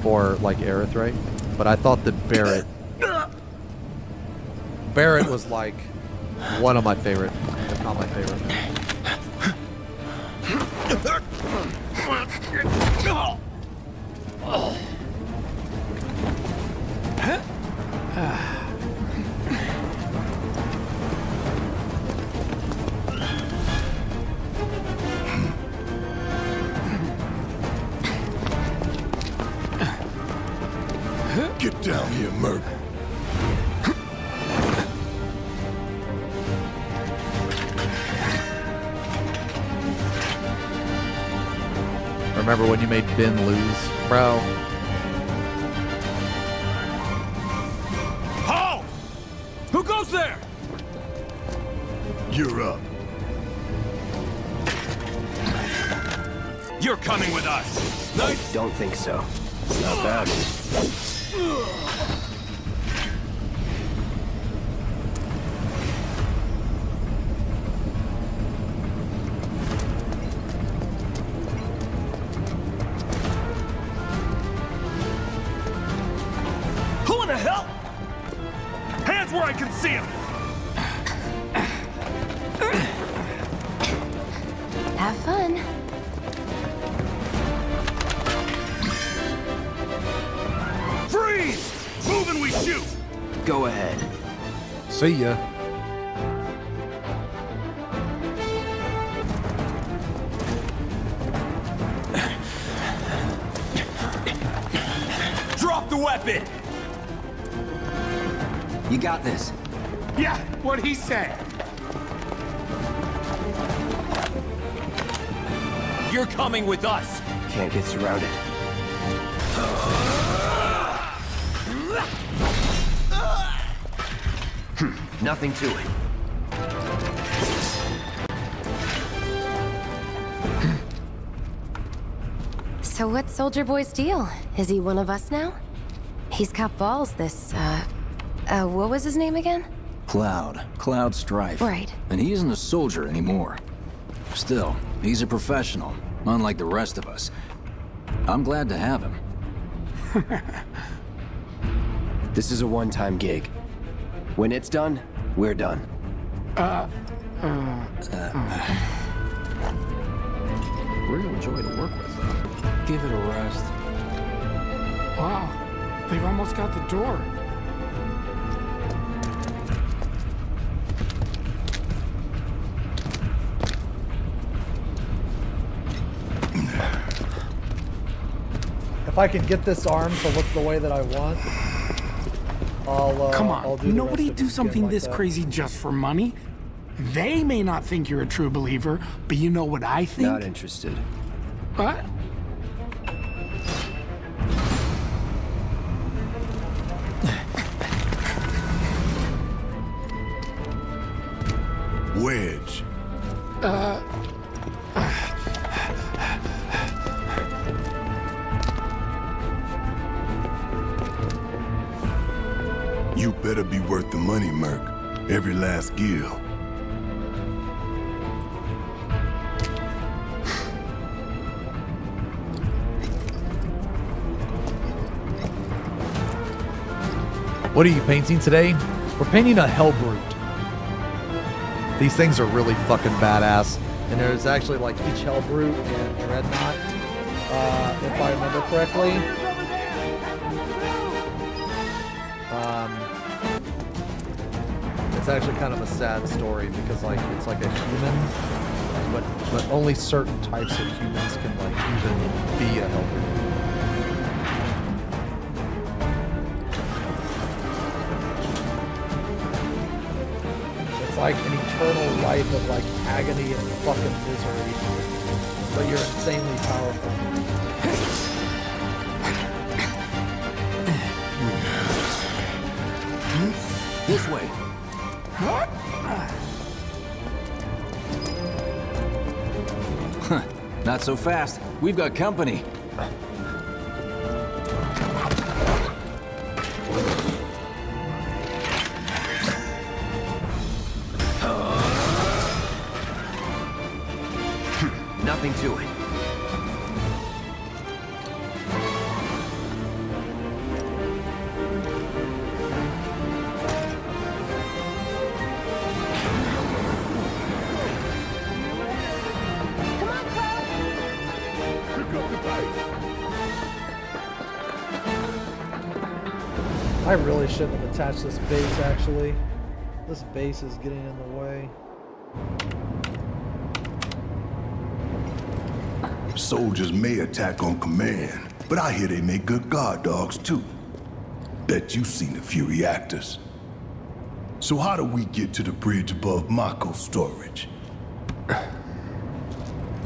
for, like, Aerith, right? But I thought that Barrett was like one of my favorite, if not my favorite. Get down here, Merc. Remember when you made Ben lose, bro? Halt! Who goes there? You're up. You're coming with us. I don't think so. It's not bad. Who in the hell? Hands where I can see them. Have fun. Freeze! Move and we shoot! Go ahead. See ya. Drop the weapon! You got this. Yeah, what'd he say? You're coming with us. Can't get surrounded. Nothing to it. So what's Soldier Boy's deal? Is he one of us now? He's got balls, this, what was his name again? Cloud Strife. Right. And he isn't a soldier anymore. Still, he's a professional, unlike the rest of us. I'm glad to have him. This is a one-time gig. When it's done, we're done. Real joy to work with, though. Give it a rest. Wow, they've almost got the door. If I can get this arm to look the way that I want, Come I'll on, do the nobody rest of do the something skin like this that. crazy just for money. They may not think you're a true believer, but you know what I think? Not interested. What? Wedge. You better be worth the money, Merc. Every last gill. What are you painting today? We're painting a Hellbrute. These things are really fucking badass. And there's actually like each Hellbrute and Dreadnought, if I remember correctly. It's actually kind of a sad story because like it's like a human, but only certain types of humans can like even be a Hellbrute. Like an eternal life of like agony and fucking misery, but you're insanely powerful. This way. Huh, not so fast. We've got company. Nothing to it. I really shouldn't have attached this base actually. This base is getting in the way. Soldiers may attack on command, but I hear they make good guard dogs too. Bet you've seen a few reactors. So how do we get to the bridge above Mako storage?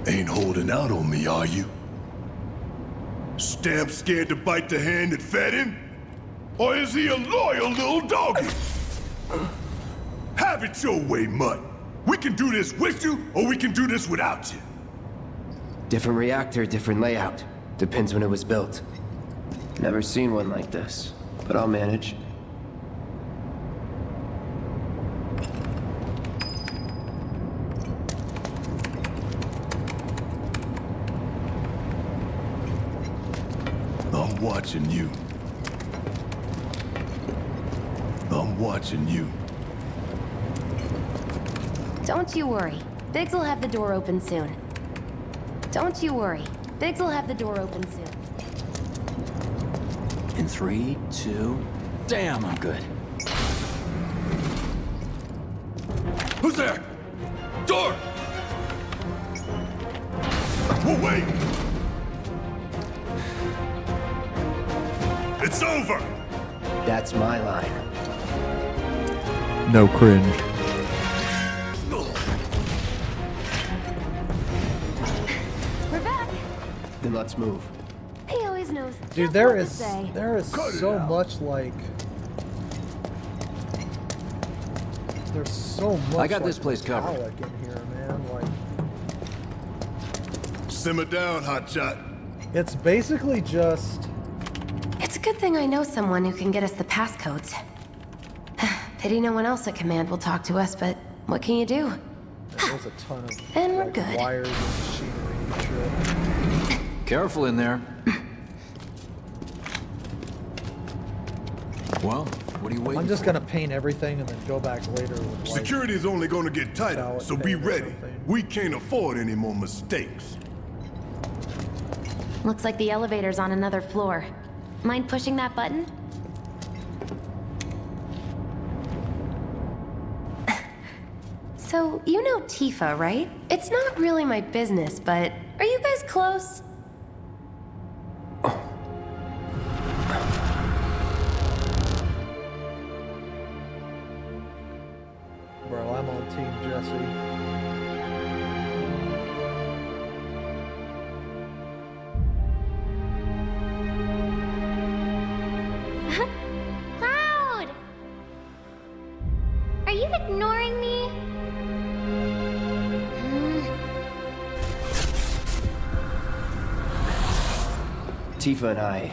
Ain't holding out on me, are you? Stamp scared to bite the hand that fed him? Or is he a loyal little doggy? Have it your way, Mutt. We can do this with you, or we can do this without you. Different reactor, different layout. Depends when it was built. Never seen one like this, but I'll manage. I'm watching you. I'm watching you. Don't you worry. Biggs will have the door open soon. Don't you worry. Biggs will have the door open soon. In 3, 2, damn, I'm good. Who's there? Door! Well, wait! It's over! That's my line. No cringe. We're back. Then let's move. He always knows. Dude, just there what to is say. so much like. There's so much. I got this like, place covered. metallic in here, man. Like, simmer down, hotshot. it's basically just. It's a good thing I know someone who can get us the passcodes. Pity no one else at command will talk to us, but what can you do? There's a ton of And we're like, good. wires and machinery and shit. Careful in there. Well, what are you waiting I'm just for? gonna paint everything and then go back later with like. Security is only gonna get tighter, metallic so be paint or ready. something. We can't afford any more mistakes. Looks like the elevator's on another floor. Mind pushing that button? So, you know Tifa, right? It's not really my business, but are you guys close? Bro, I'm on Team Jesse. Cloud! Are you ignoring me? Tifa and I.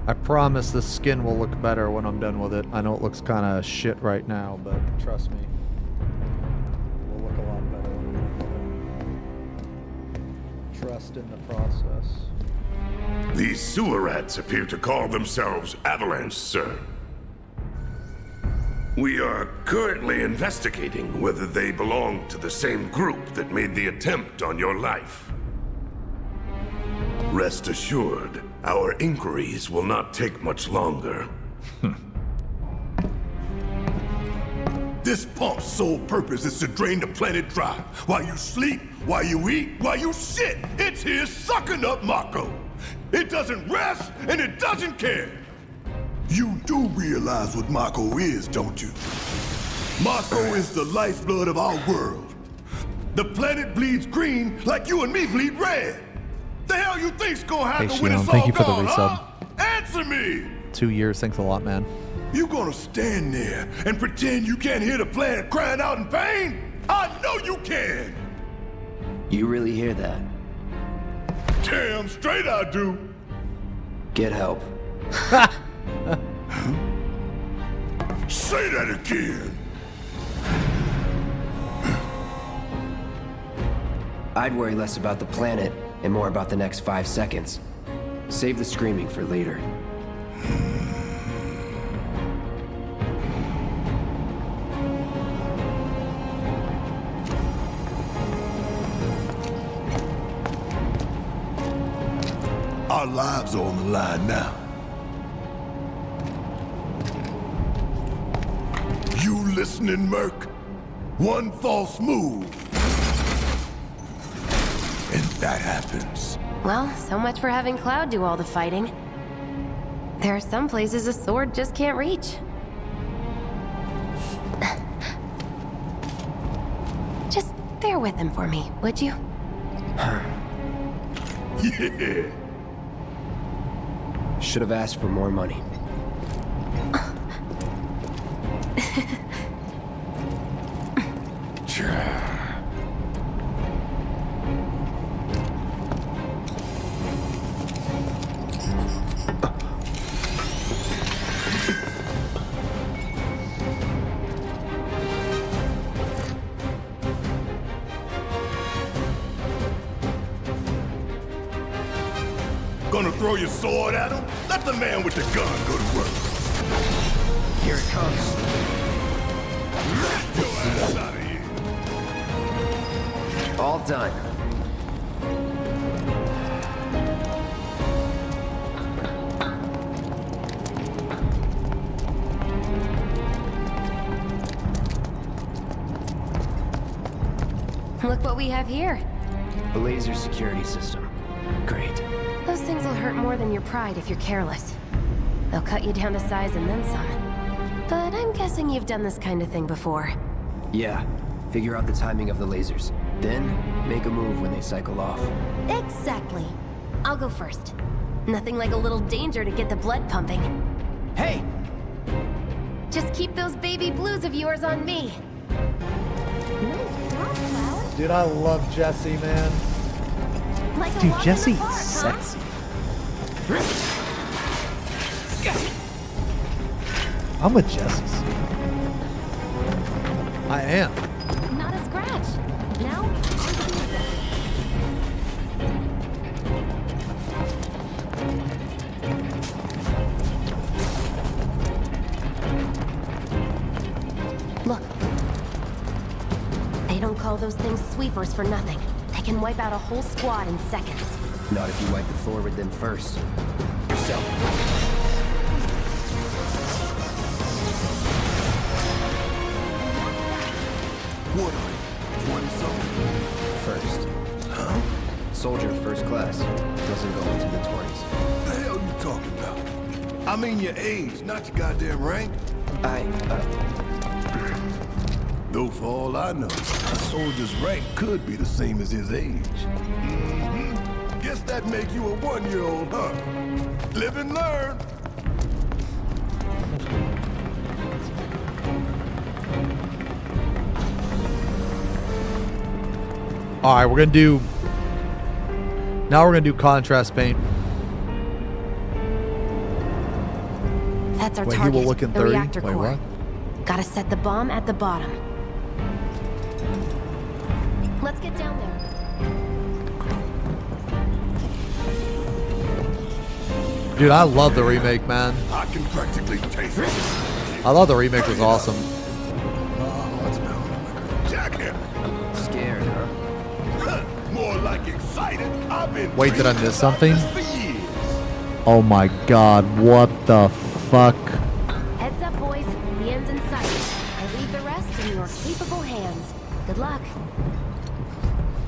I promise the skin will look better when I'm done with it. I know it looks kind of shit right now, but trust me. It will look a lot better when I'm done with it. Trust in the process. These sewer rats appear to call themselves Avalanche, sir. We are currently investigating whether they belong to the same group that made the attempt on your life. Rest assured, our inquiries will not take much longer. This pump's sole purpose is to drain the planet dry. While you sleep, while you eat, while you shit, it's here sucking up Mako. It doesn't rest, and it doesn't care. You do realize what Mako is, don't you? Mako is the lifeblood of our world. The planet bleeds green like you and me bleed red. The hell you think's gonna happen Hey, when Xeno, it's thank all you for the gone, resub. huh? Answer me! 2 years, thanks a lot, man. You gonna stand there and pretend you can't hear the planet crying out in pain? I know you can! You really hear that? Damn straight I do! Get help. Say that again! I'd worry less about the planet and more about the next 5 seconds. Save the screaming for later. Our lives are on the line now. You listening, Merc? One false move, and that happens. Well, so much for having Cloud do all the fighting. There are some places a sword just can't reach. Just bear with him for me, would you? Yeah. Should have asked for more money. Gonna throw your sword at him? Let the man with the gun go to work. Here it comes. All done. Look what we have here. A laser security system. Great. Those things will hurt more than your pride if you're careless. They'll cut you down to size and then some. But I'm guessing you've done this kind of thing before. Yeah. Figure out the timing of the lasers. Then, make a move when they cycle off. Exactly. I'll go first. Nothing like a little danger to get the blood pumping. Hey! Just keep those baby blues of yours on me. Dude, I love Jesse, man. Like Dude, Jesse's sexy. I'm with Jesse's. I am. Not a scratch. Now, on to the adventure. Look. They don't call those things sweepers for nothing. They can wipe out a whole squad in seconds. Not if you wipe the floor with them first. Yourself. What are you, 20-something? First. Huh? Soldier first class. Doesn't go into the 20s. What the hell you talking about? I mean your age, not your goddamn rank. Though for all I know, a soldier's rank could be the same as his age. Mm-hmm. Guess that makes you a 1-year-old, huh? Live and learn. All right, we're gonna do. Now we're gonna do contrast paint. That's our Wait, he target, will look in the 30? reactor Wait, core. what? Gotta set the bomb at the bottom. Let's get down there. Dude, I love the remake, man. I can practically taste it. I thought the remake was awesome. Oh, it smells like a jackhammer. Scared, huh? More like excited. I've been Wait, did I miss something? for years. Oh my god, what the fuck? Heads up, boys. The end's in sight. I leave the rest in your capable hands. Good luck.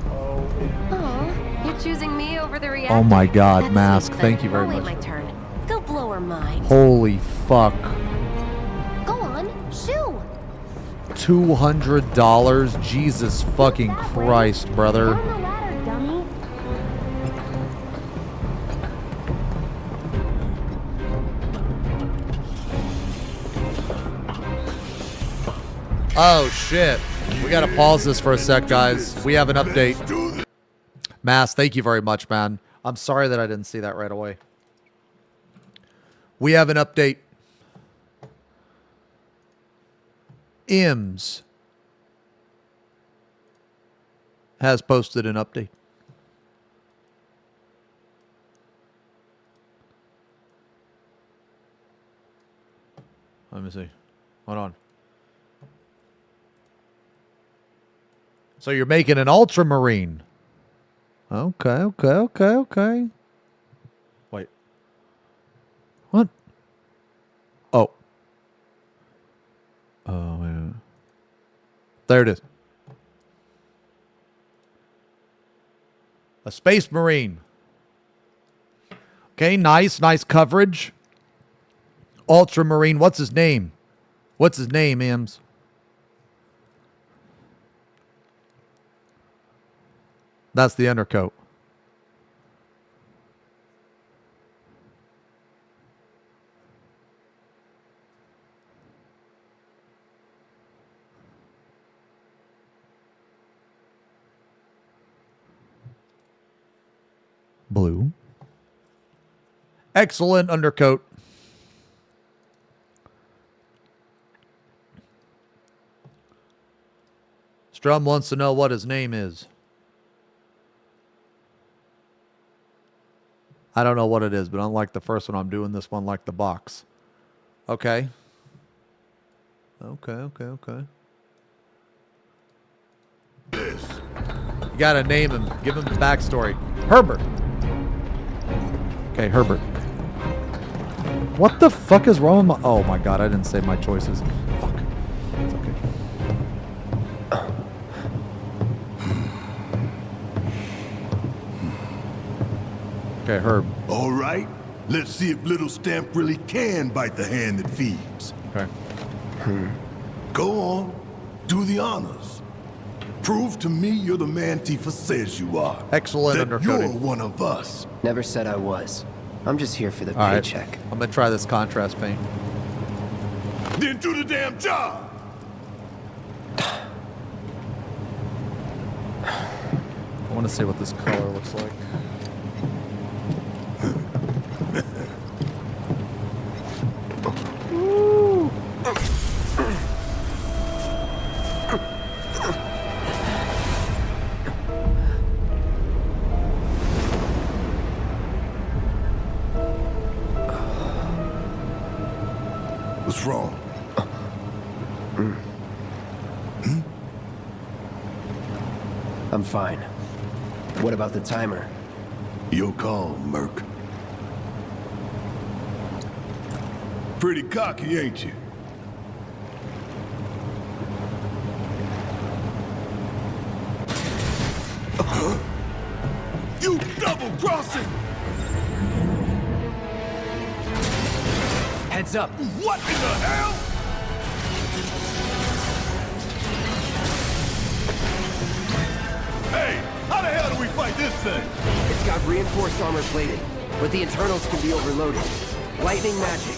Oh, you're choosing me over the reactor? Oh my god, That's Mask, sweet, thank but you very I'll wait much. my turn. Go blow her mind. Holy fuck. Go on, shoo. $200? Jesus fucking Christ, brother. Down the ladder, dummy. Oh shit. We gotta pause this for a sec, guys. We have an update. Mass, thank you very much, man. I'm sorry that I didn't see that right away. We have an update. IMS has posted an update. Let me see. Hold on. So you're making an ultramarine. Okay. Wait. What? Oh. Oh, yeah. There it is. A space marine. Okay, nice coverage. Ultramarine. What's his name? What's his name, Ims? That's the undercoat. Blue. Excellent undercoat. Strum wants to know what his name is. I don't know what it is, but unlike the first one, I'm doing this one like the box. Okay. Okay. This. You gotta name him. Give him the backstory. Herbert. Okay, Herbert. What the fuck is wrong with my... Oh my god, I didn't say my choices. Fuck. It's okay. Okay, Herb. All right. Let's see if little Stamp really can bite the hand that feeds. Okay. Go on. Do the honors. Prove to me you're the man Tifa says you are. Excellent that you're undercutting. one of us. Never said I was. I'm just here for the All right. paycheck. I'm gonna try this contrast paint. Then do the damn job. I want to see what this color looks like. What's wrong? I'm fine. What about the timer? Your call, Merc. Pretty cocky, ain't you? You double-crossing! Heads up. What in the hell? Hey, how the hell do we fight this thing? It's got reinforced armor plating, but the internals can be overloaded. Lightning magic.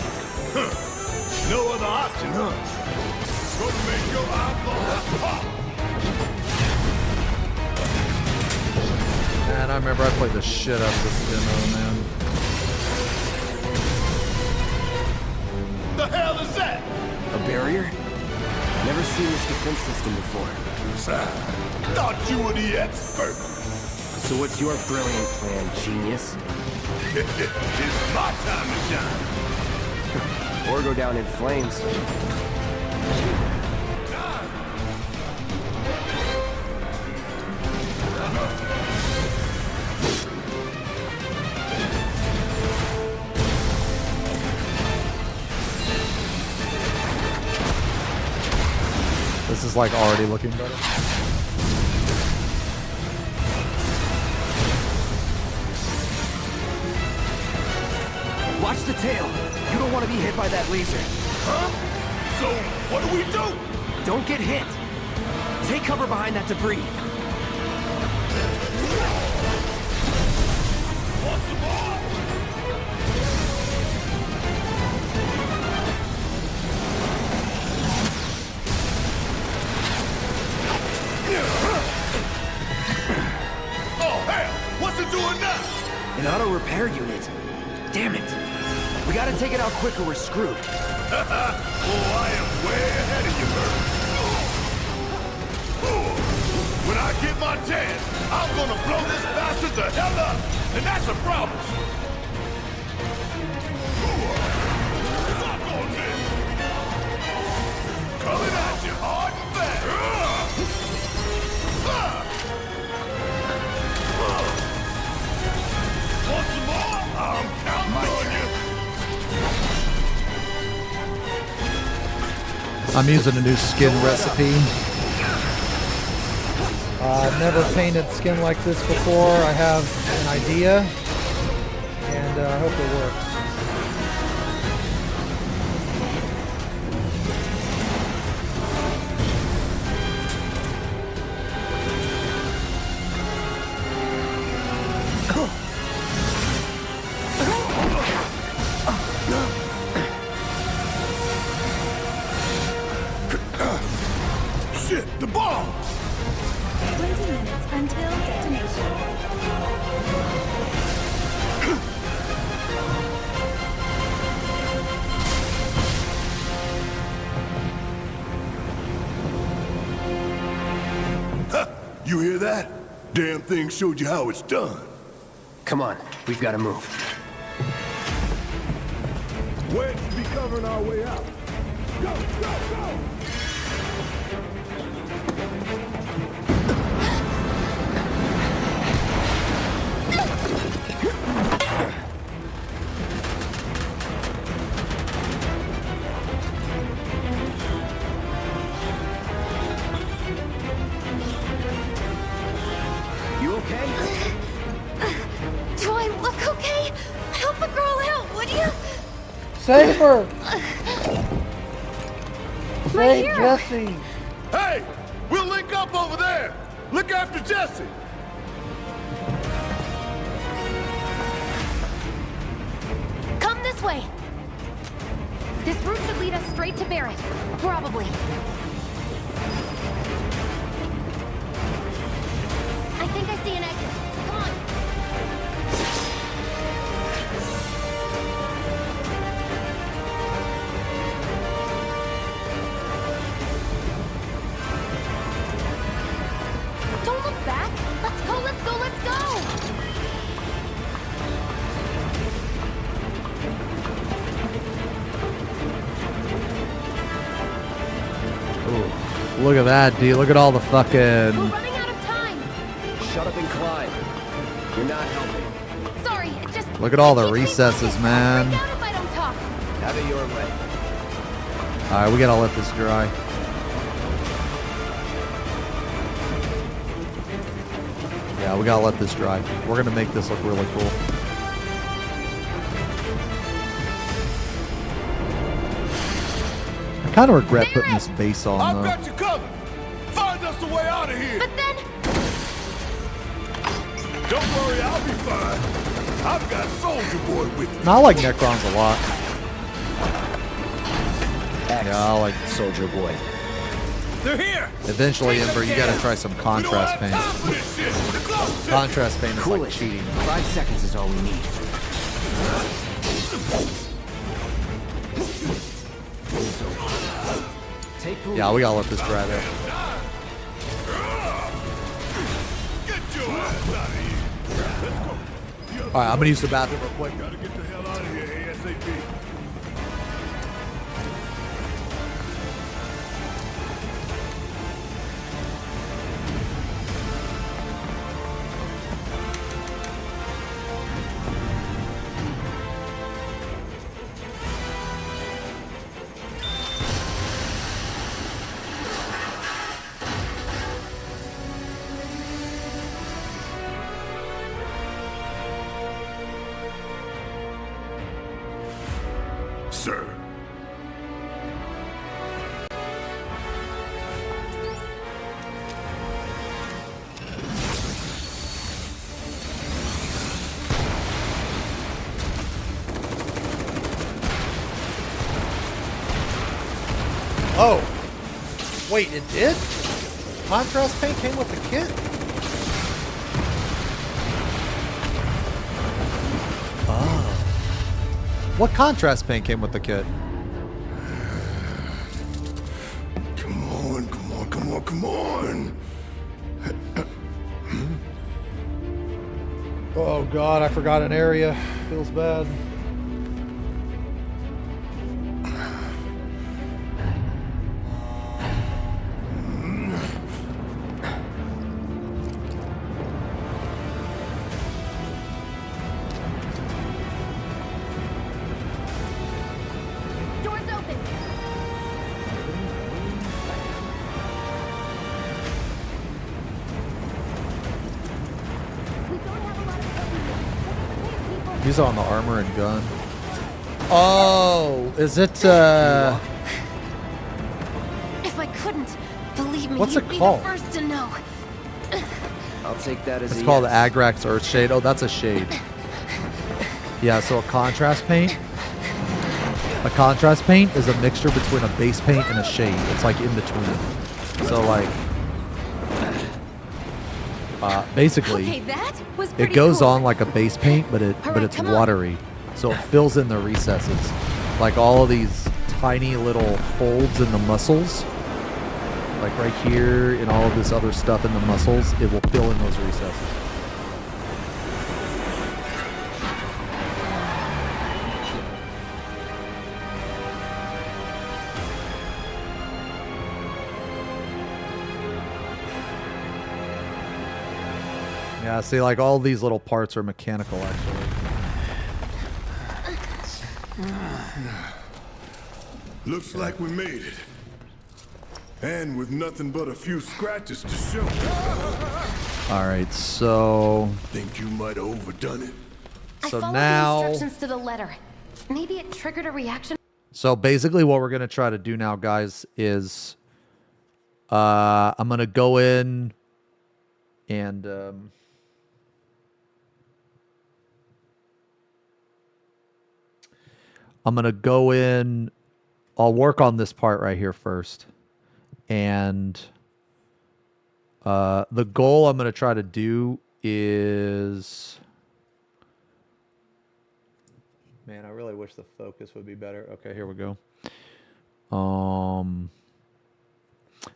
Huh. No other option, huh? Gonna make your eyeballs pop. Man, I remember I played the shit out of this demo, man. The hell is that? A barrier? Never seen this defense system before. Thought you were the expert. So what's your brilliant plan, genius? It's my time to shine. Or go down in flames. This is like already looking better. Watch the tail. You don't want to be hit by that laser. Huh? So, what do we do? Don't get hit. Take cover behind that debris. Want some more? Oh, hell! What's it doing now? An auto repair unit. Damn it. We gotta take it out quick or we're screwed. Oh, I am way ahead of you, Bert. When I get my chance, I'm gonna blow this bastard the hell up. And that's a promise. Fuck on this. Coming at you hard and fast. Want some more? I'm counting on you. I'm using a new skin recipe. I've never painted skin like this before. I have an idea, and I hope it works. Shit, the bomb! 20 minutes until detonation. You hear that? Damn thing showed you how it's done. Come on, we've gotta move. Wedge should be covering our way out. Go, go, go! Save her! My Save hero. Jesse! Hey! We'll link up over there! Look after Jesse! Come this way. This route should lead us straight to Barrett. Probably. I think I see an exit. Come on. Don't look back. Let's go, let's go, let's go! Ooh, look at that, dude. Look at all the fucking... We're running out of time. Shut up and climb. You're not helping. Sorry, it just... Look at all the recesses, man. Freak out if I don't talk. Have it your way. Alright, we gotta let this dry. Yeah, we gotta let this dry. We're gonna make this look really cool. I kind of regret putting this base on, I've though. got you covered! Find us the way out of here! But then... Don't worry, I'll be fine. I've got Soldier Boy with me. No, I like Necrons a lot. Yeah, I like Soldier Boy. They're here! Eventually, Ember, you gotta try some contrast paint. Contrast paint is Cool like it. cheating. 5 seconds is all we need. Take the Yeah, we gotta let this dry there. Get your ass out of here! Let's go. Alright, I'm gonna use the bathroom real quick. Gotta get the hell out of here ASAP. Sir. Oh! Wait, it did? Contrast paint came with the kit? Oh. What contrast paint came with the kit? Come on, come on, come on, come on! Oh god, I forgot an area. Feels bad. Doors open. We don't have a lot of time. These are on the armor and gun. Oh, is it If I couldn't, believe me, What's you'd it be called? the first to know. I'll take that as It's a called yes. Agrax Earthshade. Oh, that's a shade. Yeah, so a contrast paint. A contrast paint is a mixture between a base paint and a shade. It's like in between. So like, basically, Okay, that was it pretty goes cool. on like a base paint, but Alright, it's come on. watery, so it fills in the recesses. Like all of these tiny little folds in the muscles, like right here, and all of this other stuff in the muscles, it will fill in those recesses. Yeah, see, like all these little parts are mechanical, actually. Looks like we made it. And with nothing but a few scratches to show. All right, so Think you might have overdone it? I so followed now the instructions to the letter. Maybe it triggered a reaction. So basically what we're going to try to do now, guys, is I'm going to go in and I'm going to go in. I'll work on this part right here first. And the goal I'm going to try to do is... Man, I really wish the focus would be better. Okay, here we go. I'm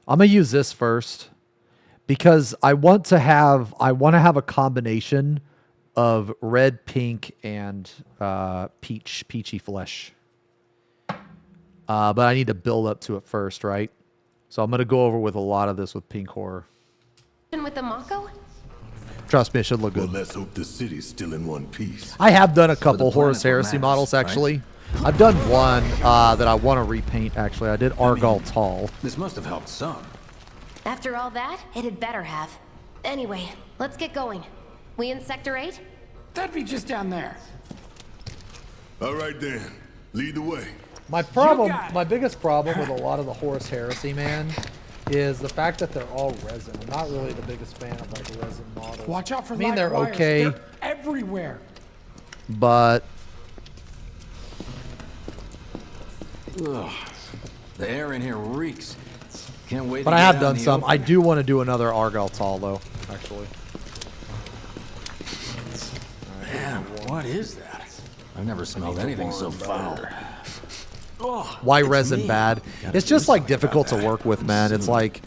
going to use this first because I want to have a combination of red, pink, and peachy flesh. But I need to build up to it first, right? So I'm going to go over with a lot of this with pink horror. With the Mako? Trust me, it should look good. Well, let's hope the city's still in one piece. I have done a couple Horus Heresy models, actually. Right? I've done one that I want to repaint, actually. I did Argal Tall. This must have helped some. After all that, it had better have. Anyway, let's get going. We in Sector 8? That'd be just down there. All right, then. Lead the way. My biggest problem with a lot of the Horus Heresy, man, is the fact that they're all resin. I'm not really the biggest fan of like resin models. Watch out for live they're wires. Okay. They're everywhere. But ugh, the air in here reeks. Can't wait. But I have done some. I do want to do another Argal Tall though, actually. Man, what is that? I've never smelled anything so foul. Why resin bad? It's just like difficult to work with, man. It's like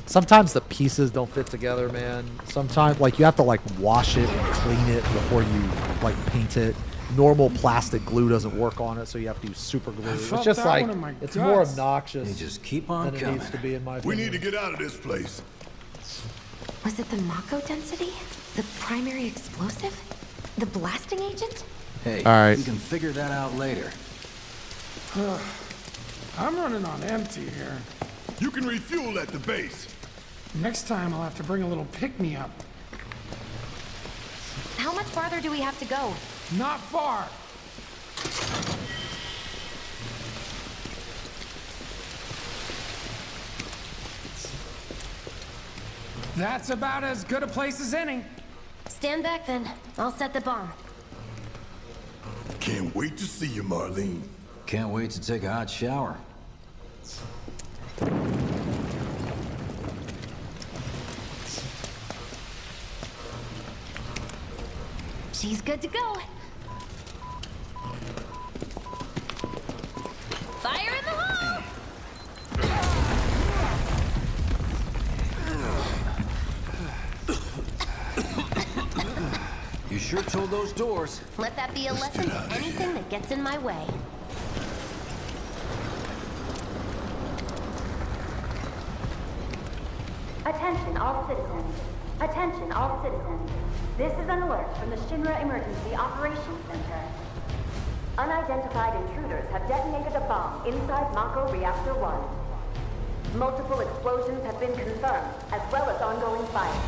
sometimes the pieces don't fit together, man. Sometimes like you have to like wash it and clean it before you like paint it. Normal plastic glue doesn't work on it, so you have to use super glue. It's just like it's more obnoxious. You just keep on than coming. It needs to be, in my We opinion. need to get out of this place. Was it the Mako density? The primary explosive? The blasting agent? Hey, all right. We can figure that out later. I'm running on empty here. You can refuel at the base. Next time I'll have to bring a little pick-me-up. How much farther do we have to go? Not far. That's about as good a place as any. Stand back then. I'll set the bomb. Can't wait to see you, Marlene. Can't wait to take a hot shower. She's good to go. Fire in the hole! You sure told those doors. Let that be a lesson to anything that gets in my way. Attention all citizens. Attention all citizens. This is an alert from the Shinra Emergency Operations Center. Unidentified intruders have detonated a bomb inside Mako Reactor 1. Multiple explosions have been confirmed, as well as ongoing fire.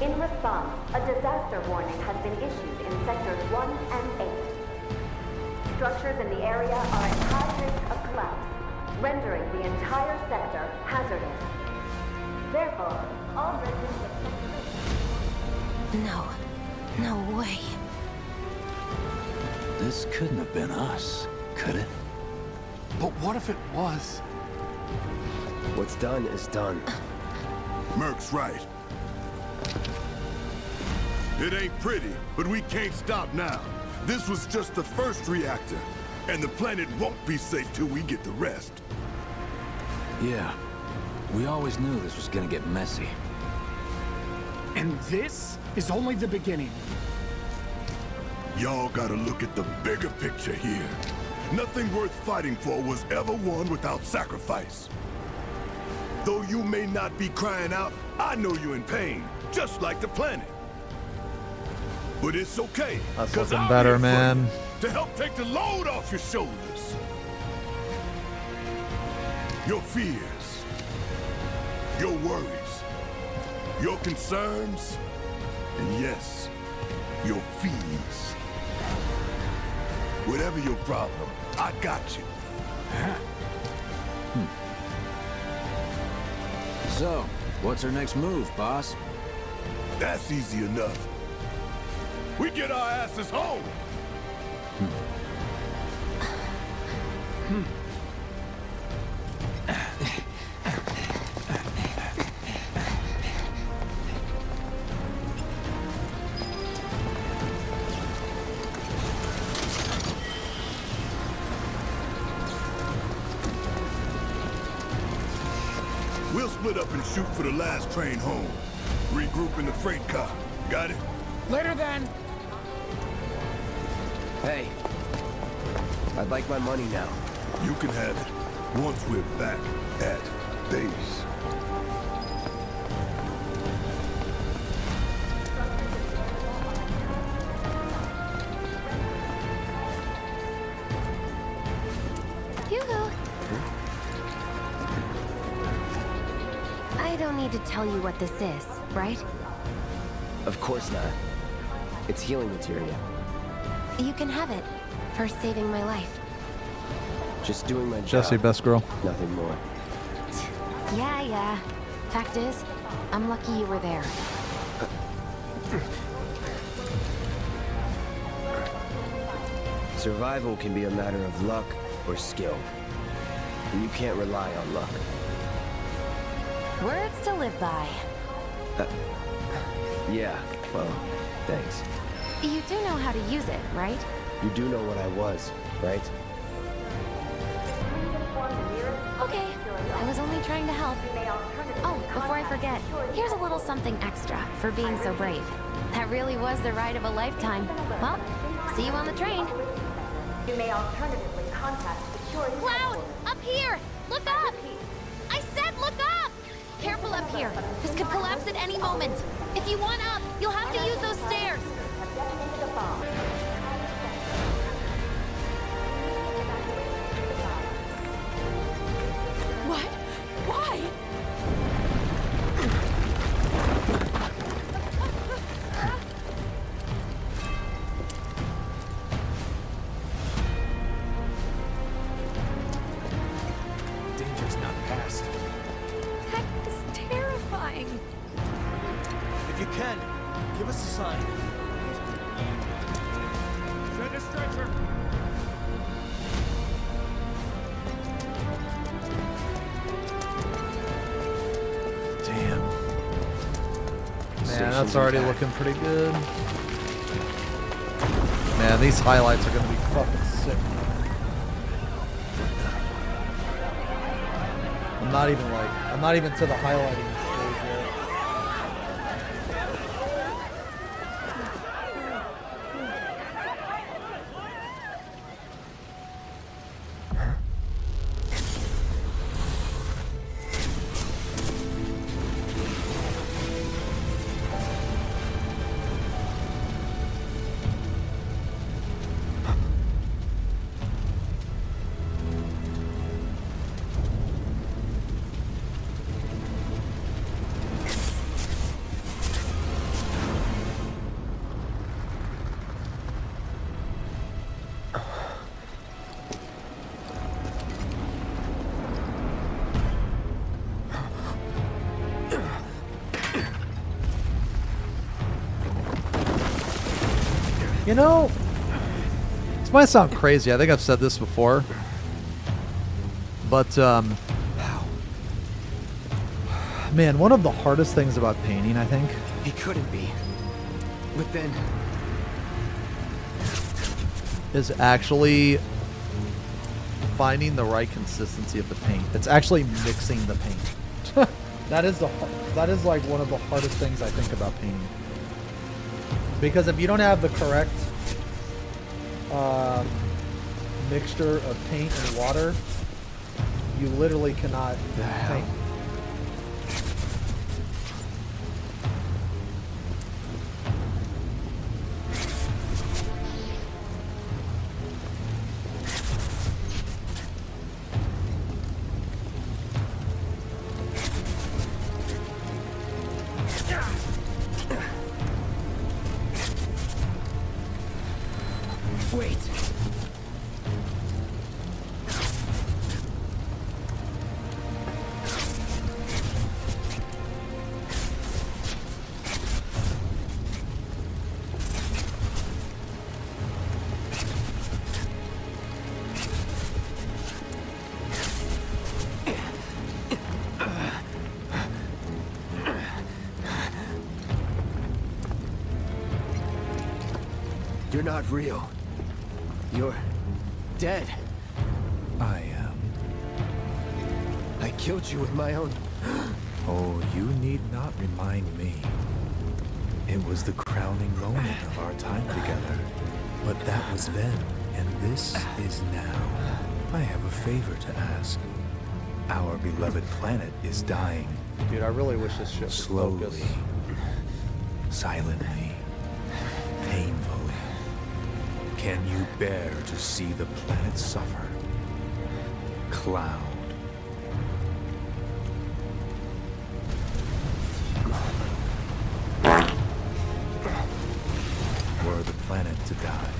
In response, a disaster warning has been issued in Sectors 1 and 8. Structures in the area are at high risk of collapse, rendering the entire sector hazardous. Therefore, all residents of Sector 8... No way. This couldn't have been us, could it? But what if it was? What's done is done. Merc's right. It ain't pretty, but we can't stop now. This was just the first reactor, and the planet won't be safe till we get the rest. Yeah. We always knew this was gonna get messy. And this is only the beginning. Y'all gotta look at the bigger picture here. Nothing worth fighting for was ever won without sacrifice. Though you may not be crying out, I know you're in pain, just like the planet. But it's okay, That's because looking I'm better, here for man. you, to help take the load off your shoulders. Your fears, your worries, your concerns, and yes, your fees. Whatever your problem, I got you. So, what's our next move, boss? That's easy enough. We get our asses home. We'll split up and shoot for the last train home. Regroup in the freight car. Got it? Later then. Hey, I'd like my money now. You can have it once we're back at base. Hugo. I don't need to tell you what this is, right? Of course not. It's healing material. You can have it for saving my life. Just doing my job. Jesse, best girl. Nothing more. Yeah. Fact is, I'm lucky you were there. Survival can be a matter of luck or skill. And you can't rely on luck. Words to live by. Yeah, well, thanks. You do know how to use it, right? You do know what I was, right? Okay, I was only trying to help. Oh, before I forget, here's a little something extra for being so brave. That really was the ride of a lifetime. Well, see you on the train. You may alternatively contact security. Cloud! Up here! Look up! I said look up! Careful up here. This could collapse at any moment. If you want up, you'll have to use those stairs. What? Why? Danger's not past. That is terrifying. If you can, give us a sign. Send a stretcher. Damn. Man, that's already looking pretty good. Man, these highlights are gonna be fucking sick. I'm not even to the highlighting stage yet. You know, this might sound crazy. I think I've said this before. But, man, one of the hardest things about painting, I think. It couldn't be. But then... is actually finding the right consistency of the paint. It's actually mixing the paint. that is like one of the hardest things I think about painting. Because if you don't have the correct mixture of paint and water, you literally cannot paint. Wait. You're not real. You're dead. I am. I killed you with my own... Oh, you need not remind me. It was the crowning moment of our time together. But that was then, and this is now. I have a favor to ask. Our beloved planet is dying. Dude, I really wish this shit was slowly, focused. silently, painfully. Can you bear to see the planet suffer? Cloud. Were the planet to die,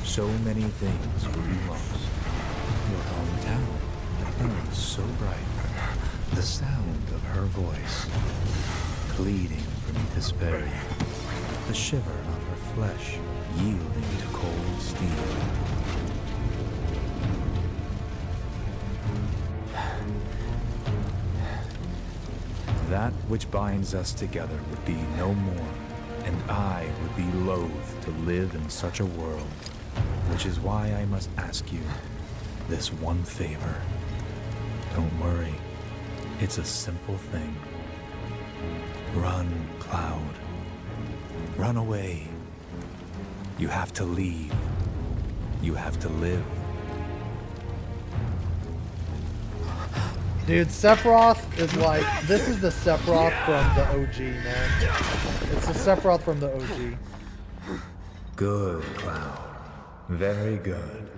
so many things will be lost. Your hometown, burned so bright. The sound of her voice, pleading for me to spare you. The shiver of her flesh, yielding to cold steel. That which binds us together would be no more, and I would be loath to live in such a world, which is why I must ask you this one favor. Don't worry, it's a simple thing. Run, Cloud. Run away. You have to leave. You have to live. Dude, Sephiroth is like, this is the Sephiroth from the OG, man. It's the Sephiroth from the OG. Good, Cloud. Very good.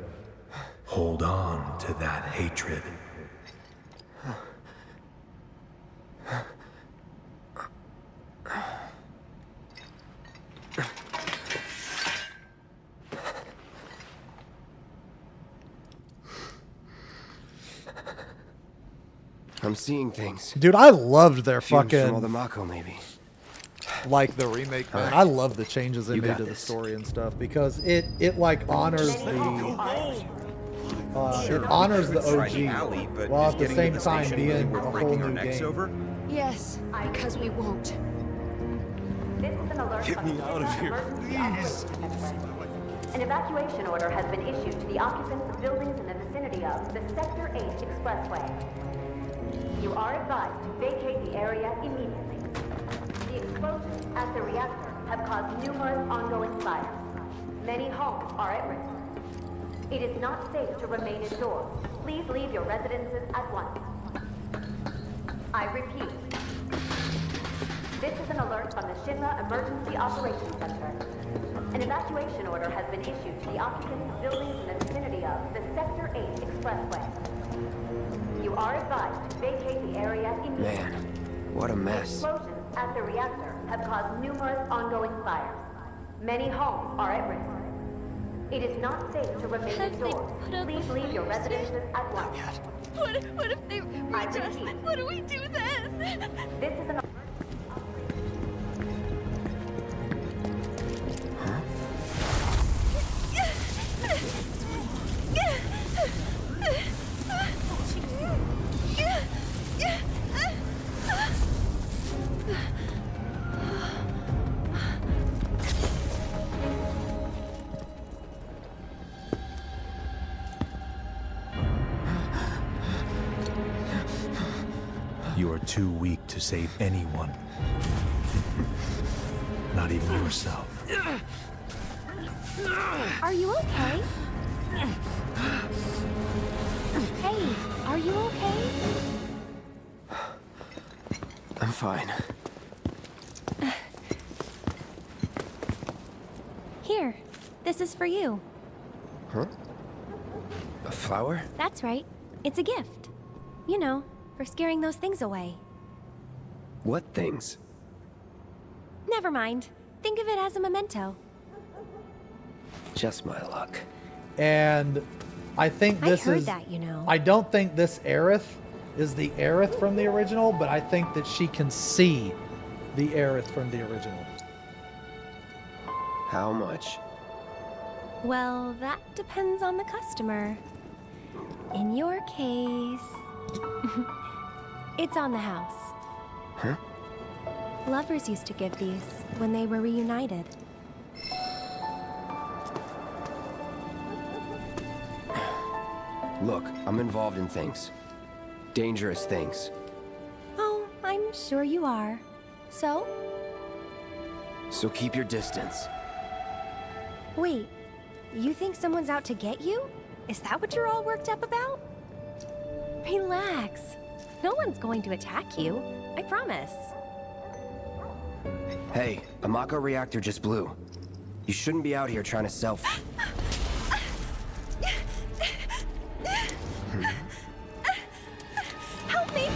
Hold on to that hatred. I'm seeing things. Dude, I loved their Fumes from all fucking, the Mako, maybe. like the remake, man. Alright. I love the changes they You made got to the this. story and stuff because it like honors the it honors the OG while at the same time being a whole new game. Yes, because we won't. This is an alert Get from me the out of Xeno here, Emergency Operations Center. An evacuation order has been issued to the occupants of buildings in the vicinity of the Sector 8 Expressway. You are advised to vacate the area immediately. The explosions at the reactor have caused numerous ongoing fires. Many homes are at risk. It is not safe to remain indoors. Please leave your residences at once. I repeat. This is an alert from the Shinra Emergency Operations Center. An evacuation order has been issued to the occupants of buildings in the vicinity of the Sector 8 Expressway. You are advised to vacate the area immediately. Man, what a mess. Explosions at the reactor have caused numerous ongoing fires. Many homes are at risk. It is not safe to remain indoors. Please leave your residences at once. What if they reach us? What do we do then? This is an You are too weak to save anyone. Not even yourself. Are you okay? Hey, are you okay? I'm fine. Here, this is for you. Huh? A flower? That's right. It's a gift. You know, for scaring those things away. What things? Never mind. Think of it as a memento. Just my luck. And I think this I heard is that, you know. I don't think this Aerith is the Aerith from the original, but I think that she can see the Aerith from the original. How much? Well, that depends on the customer. In your case, it's on the house. Huh? Lovers used to give these when they were reunited. Look, I'm involved in things. Dangerous things. Oh, I'm sure you are. So? So keep your distance. Wait, you think someone's out to get you? Is that what you're all worked up about? Relax. No one's going to attack you. I promise. Hey, a Mako reactor just blew. You shouldn't be out here trying to self... Help me!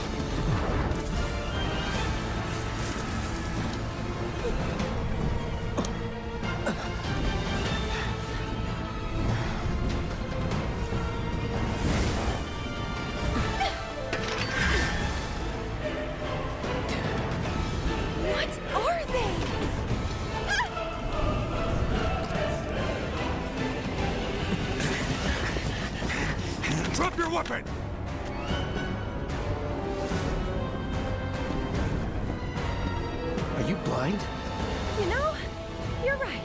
What are they? Drop your weapon! Are you blind? You know, you're right.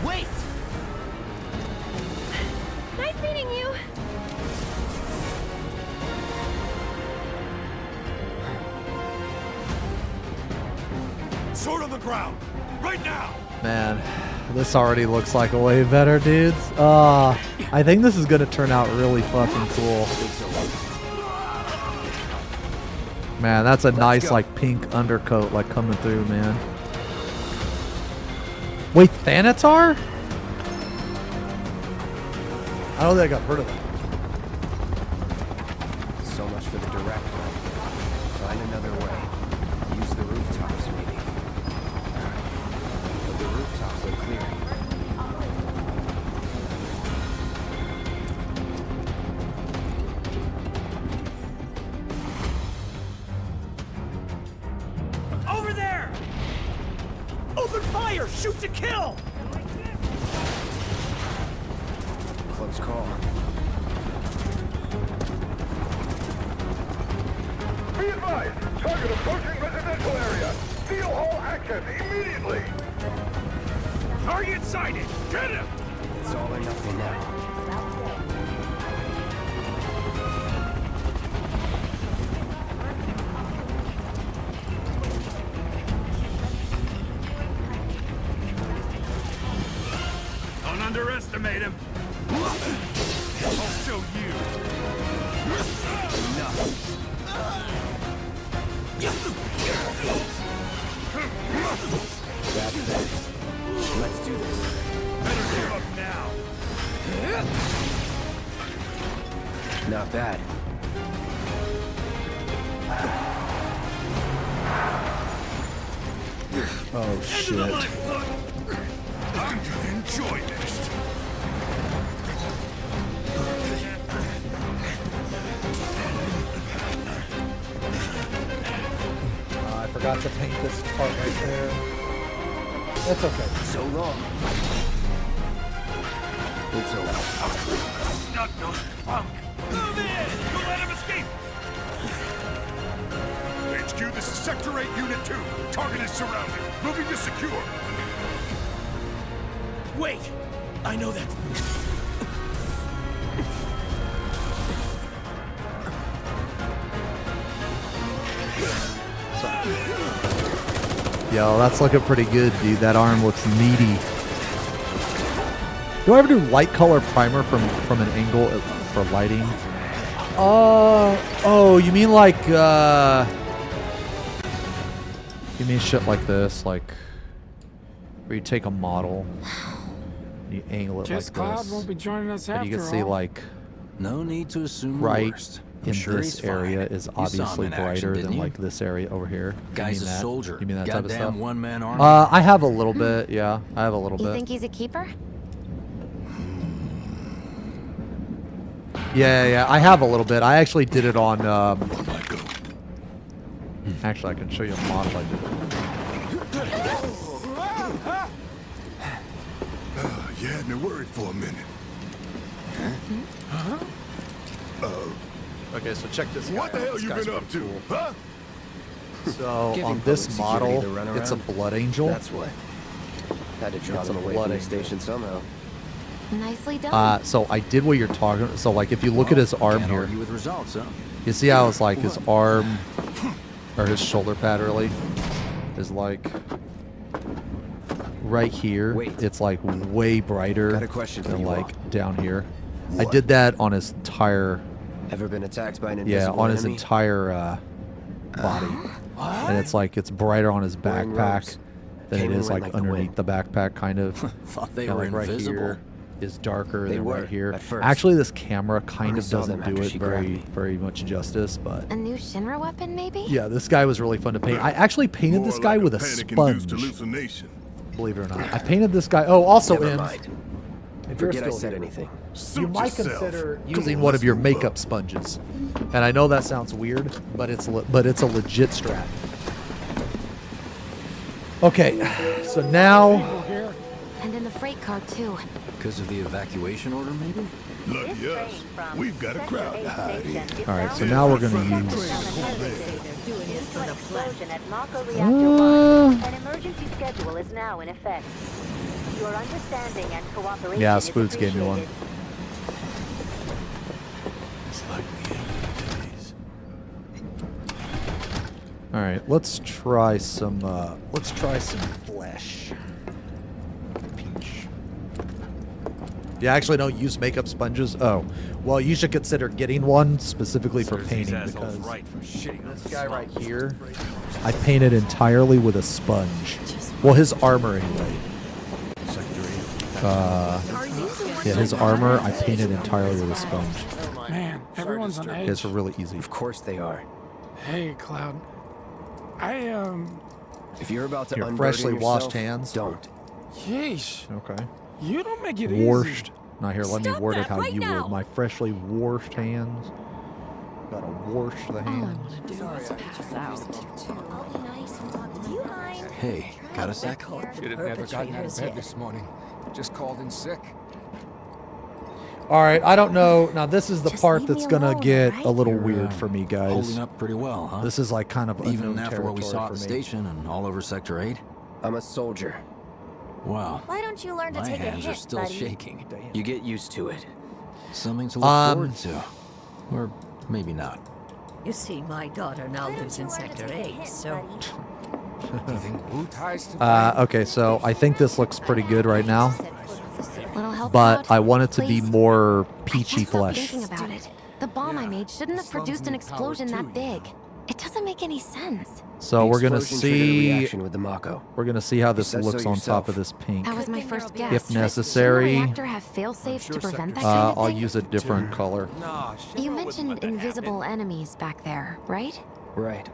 Wait! Nice meeting you. Sword on the ground! Right now! Man, this already looks like a way better, dudes. I think this is gonna turn out really fucking cool. Man, that's a nice like pink undercoat like coming through, man. Wait, Thanatar? I don't think I've heard of that. So much for the direct line. Find another way. Use the rooftops, maybe. But the rooftops are clear. Over there! Open fire! Shoot to kill! Close call. Be advised, target approaching residential area. Seal all access immediately. Target sighted! Get him! It's all or nothing now. Don't underestimate him! I'll show you! That's it. Let's do this. Better give up now! Not bad. Oh shit. I'm gonna enjoy this! I forgot to paint this part right there. That's okay. So long. It's over. Snug-nosed punk! Move in! Don't let him escape! HQ, this is Sector 8, Unit 2. Target is surrounded. Moving to secure. Wait! I know that. Yo, that's looking pretty good, dude. That arm looks meaty. Do I ever do light color primer from an angle for lighting? Oh, you mean like you mean shit like this, like where you take a model, and you angle it Guess like Cloud this, won't be joining us and after you can see all. like No need to assume the right worst. in Sure this he's fine. area is You saw him obviously in action, brighter didn't than you? like this area over here. Guy's you mean a that? soldier. You mean that type of Goddamn stuff? one-man army. I have a little bit. Yeah, I have a little You bit. think he's a keeper? Yeah, I have a little bit. I actually did it on. Actually, I can show you a model I did. You had me worried for a minute. Okay, so check this guy What the out. hell This you guy's been up pretty to, cool. huh? So Giving on this public security model, the runaround? it's a blood angel. That's what. Had to draw It's them a away from the blood station somehow. Nicely done. So I did what you're talking. So like, if you look at his arm Can't here, argue with results, huh? you see how it's like his arm or his shoulder pad really is like right here. Wait. It's like way brighter Got a question for than you all. like down here. I did that on his entire. Ever been attacked by an Yeah, invisible on his enemy? entire body, and it's like it's brighter on his Wearing backpack robes. than Came it and is went like like the underneath the backpack, kind of. Thought they Kinda were like right invisible. here is darker They than were, right here. at first. Actually, this camera kind Only of saw doesn't them do after it she grabbed me. very much justice, but A new Shinra weapon, maybe? yeah, this guy was really fun to paint. I actually painted this More guy like with a panic-induced sponge. hallucination. Believe it or not, I painted this guy. Oh, also Never in. mind. If you're Forget I still said here, anything. you Suit might yourself. consider Come using on, one let's of your move makeup up. sponges. And I know that sounds weird, but it's a legit strat. Okay, so now And in the freight car, too. Because of the evacuation order, maybe? Lucky us. We've got a crowd to hide in. all right, so now we're gonna use. Explosion at Mako Reactor 1. An emergency schedule is now in effect. Your understanding and cooperation Yeah, is Spoods gave me one. appreciated. It's like the end of days. All right, let's try some flesh. Peach. You actually don't use makeup sponges? Oh, well, you should consider getting one specifically for painting because this guy right here, I painted entirely with a sponge. Well, his armor anyway. Yeah, his armor I painted entirely with a sponge. Man, everyone's on edge. It's really easy. Of course they are. Hey, Cloud. If you're about to Here, unburden freshly washed yourself, hands. don't. Yeesh. Okay. You don't make it Washed. Now here, let me Stop word it that how right you now. would. My freshly washed hands. Gotta wash the hands. Hey, got a sec? Should have never gotten out of bed this morning. Just called in sick. All right, I don't know. Now this is the Just part leave me that's gonna alone, get alright? a little You're, weird for me, guys. Holding up pretty well, huh? This is like kind of Even unknown after what we saw territory at the for me. station and all over Sector 8? I'm a soldier. Wow. Why don't you learn to My take a hands hit, are still buddy? shaking. You get used to it. Something to look forward to. Or maybe not. You see, my daughter now lives in Sector 8, so... Do you think Wu ties to Okay, so I think this looks pretty good right now, Little help but out? I want it to be Please? more peachy Can't stop flesh. thinking about it. The bomb I made shouldn't have produced an explosion that big. It doesn't make any sense. So The we're gonna explosion triggered a see. reaction with the Mako. We're gonna see how this said so looks on top yourself. of this pink. That was my first guess. If Does the necessary, reactor have fail-safes to prevent that kind of I'll thing? use a different color. You mentioned invisible enemies back there, right? Right.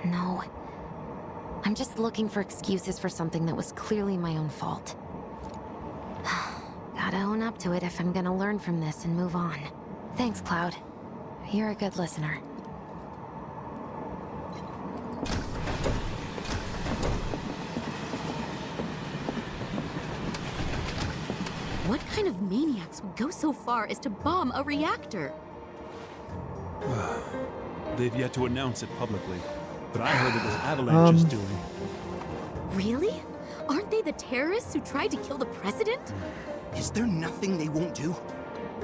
No. I'm just looking for excuses for something that was clearly my own fault. Gotta own up to it if I'm gonna learn from this and move on. Thanks, Cloud. You're a good listener. What kind of maniacs would go so far as to bomb a reactor? They've yet to announce it publicly, but I heard it was Avalanche's doing. Really? Aren't they the terrorists who tried to kill the president? Is there nothing they won't do?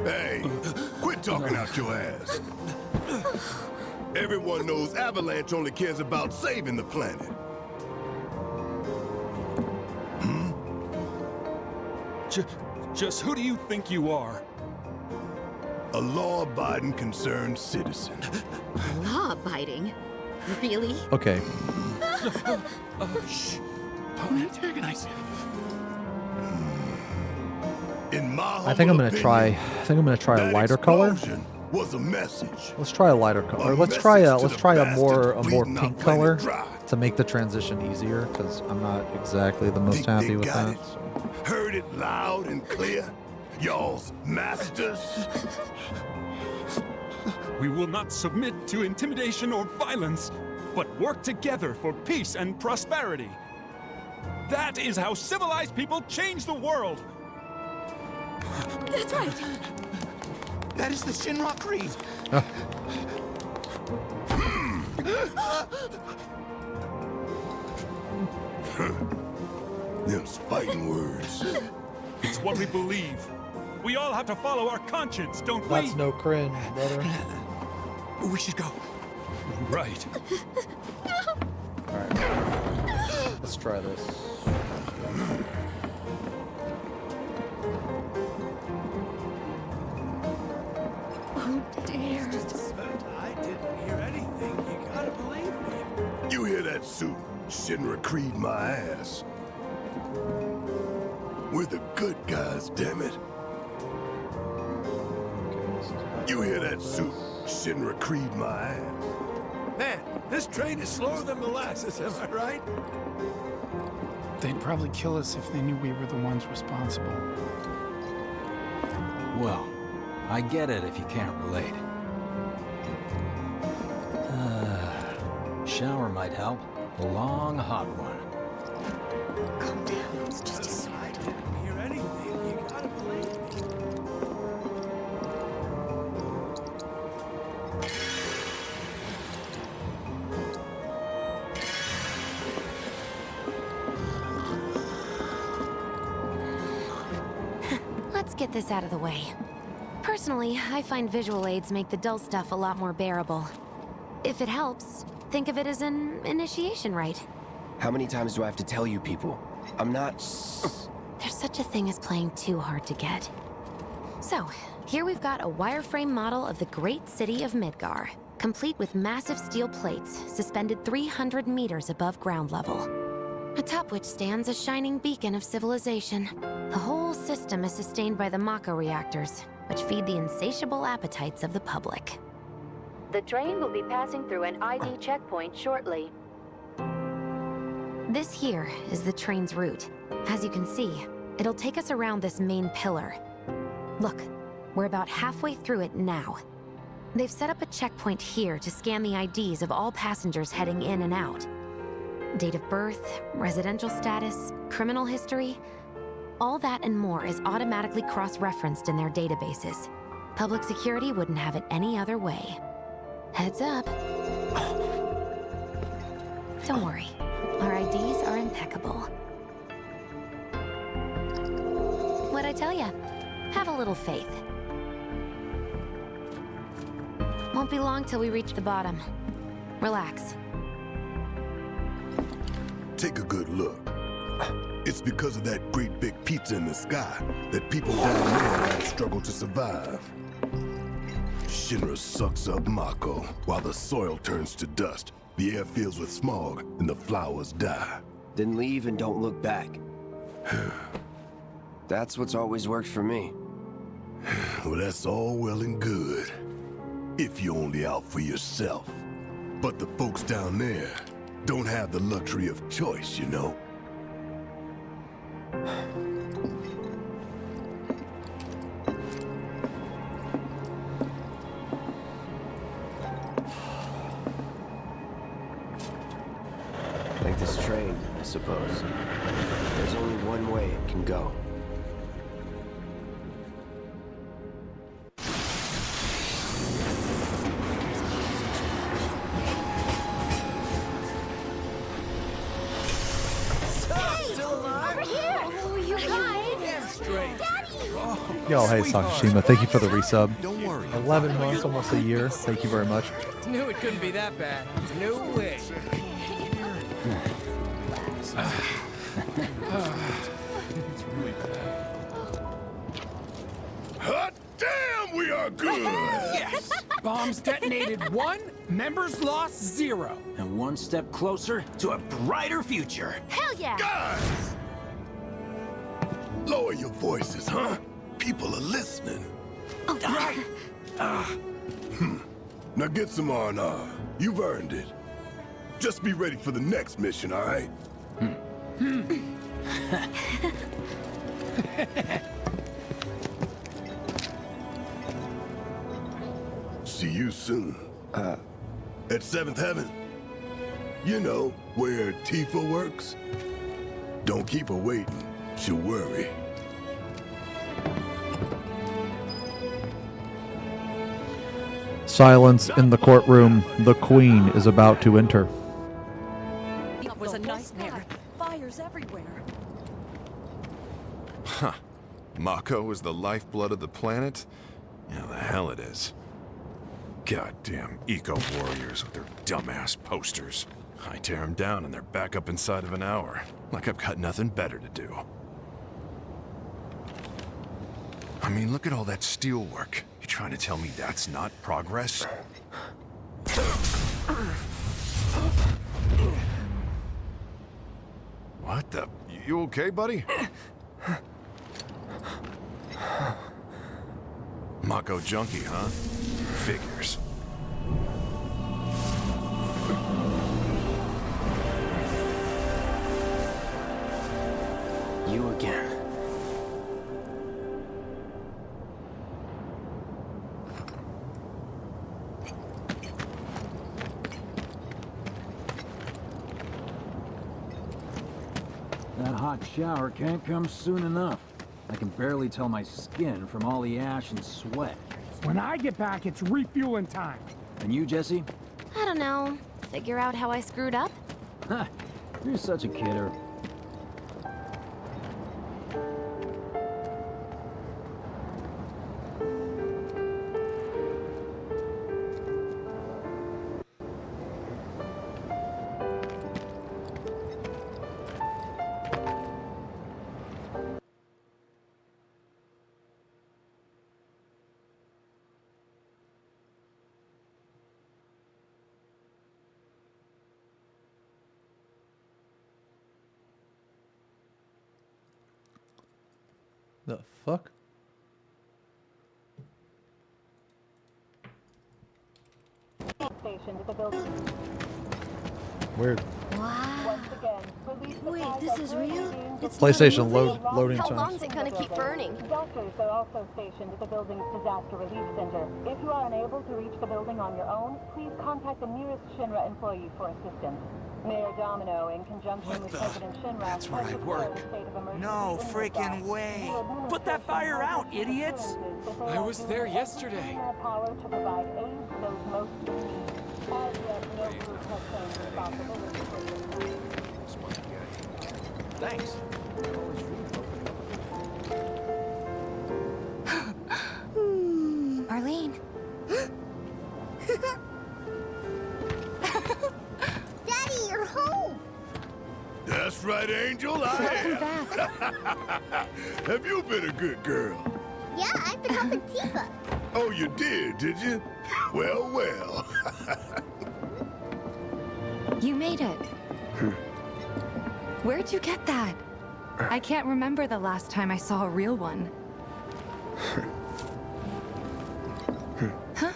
Hey, quit talking out your ass. Everyone knows Avalanche only cares about saving the planet. Just who do you think you are? A law-abiding, concerned citizen. Law-abiding? Really? Okay. Shh. Don't antagonize him. In my I think I'm humble gonna try. I think I'm gonna try a that lighter color. explosion was a message. Let's try a lighter color. A Let's try a message to the more bastards more bleeding pink our color planet dry. to make the transition easier because I'm not exactly the most Think happy they with got that. it? Heard it loud and clear. Y'all's masters. We will not submit to intimidation or violence, but work together for peace and prosperity. That is how civilized people change the world. That's right. That is the Shinra Creed. Them's fighting words. It's what we believe. We all have to follow our conscience, don't we? That's no cringe, brother. We should go. Right. Alright. Let's try this. Oh dear. I didn't hear anything. You gotta believe me. You hear that, suit? Shinra Creed my ass. We're the good guys, damn it. You hear that, suit? Shinra Creed my ass. Man, this train is slower than molasses, am I right? They'd probably kill us if they knew we were the ones responsible. Well, I get it if you can't relate. Shower might help. A long, hot one. Calm down. It's just a suit. I didn't hear anything. You gotta believe me. Let's get this out of the way. Personally, I find visual aids make the dull stuff a lot more bearable. If it helps, think of it as an initiation rite. How many times do I have to tell you people? I'm not... There's such a thing as playing too hard to get. So, here we've got a wireframe model of the great city of Midgar, complete with massive steel plates suspended 300 meters above ground level. Atop which stands a shining beacon of civilization. The whole system is sustained by the Mako reactors, which feed the insatiable appetites of the public. The train will be passing through an ID checkpoint shortly. This here is the train's route. As you can see, it'll take us around this main pillar. Look, we're about halfway through it now. They've set up a checkpoint here to scan the IDs of all passengers heading in and out. Date of birth, residential status, criminal history, all that and more is automatically cross-referenced in their databases. Public security wouldn't have it any other way. Heads up. Don't worry, our IDs are impeccable. What'd I tell ya? Have a little faith. Won't be long till we reach the bottom. Relax. Take a good look. It's because of that great big pizza in the sky that people down there have struggled to survive. Shinra sucks up Mako while the soil turns to dust, the air fills with smog, and the flowers die. Then leave and don't look back. That's what's always worked for me. Well, that's all well and good. If you're only out for yourself. But the folks down there don't have the luxury of choice, you know? Like this train, I suppose. There's only one way it can go. Yo, hey, Sakashima, thank you for the resub. 11 months, almost a year. Thank you very much. Knew it couldn't be that bad. No way. It's really bad. Hot damn, we are good! Yes! Bombs detonated 1, members lost 0. And one step closer to a brighter future. Hell yeah! Guys! Lower your voices, huh? People are listening. Oh, right. Now get some R&R. You've earned it. Just be ready for the next mission, all right? See you soon. At 7th Heaven. You know, where Tifa works. Don't keep her waiting. She'll worry. Silence in the courtroom. The Queen is about to enter. It was a nightmare. Fires everywhere. Huh. Mako is the lifeblood of the planet? Yeah, the hell it is. Goddamn eco-warriors with their dumbass posters. I tear them down and they're back up inside of an hour. Like I've got nothing better to do. I mean, look at all that steel work. You trying to tell me that's not progress? What the? You okay, buddy? Mako junkie, huh? Figures. You again. That hot shower can't come soon enough. I can barely tell my skin from all the ash and sweat. When I get back, it's refueling time. And you, Jesse? I don't know. Figure out how I screwed up? Ha! You're such a kidder. The fuck? Weird. Wow. Wait, this is real? It's PlayStation loading How times. long's it gonna keep burning? Doctors are also stationed at the building's disaster relief center. If you are unable to reach the building on your own, please contact the nearest Shinra employee for assistance. Mayor Domino, in conjunction with President Shinra, That's where I work. No freaking way. Put that fire out, idiots! I was there yesterday. Power to provide aid to those most in need. As yet, no group has claimed responsibility for this. Thanks. Arlene. Daddy, you're home! That's right, Angel, I am. Have you been a good girl? Yeah, I've been helping Tifa. Oh, you did you? Well, well. You made it. Where'd you get that? I can't remember the last time I saw a real one. Huh?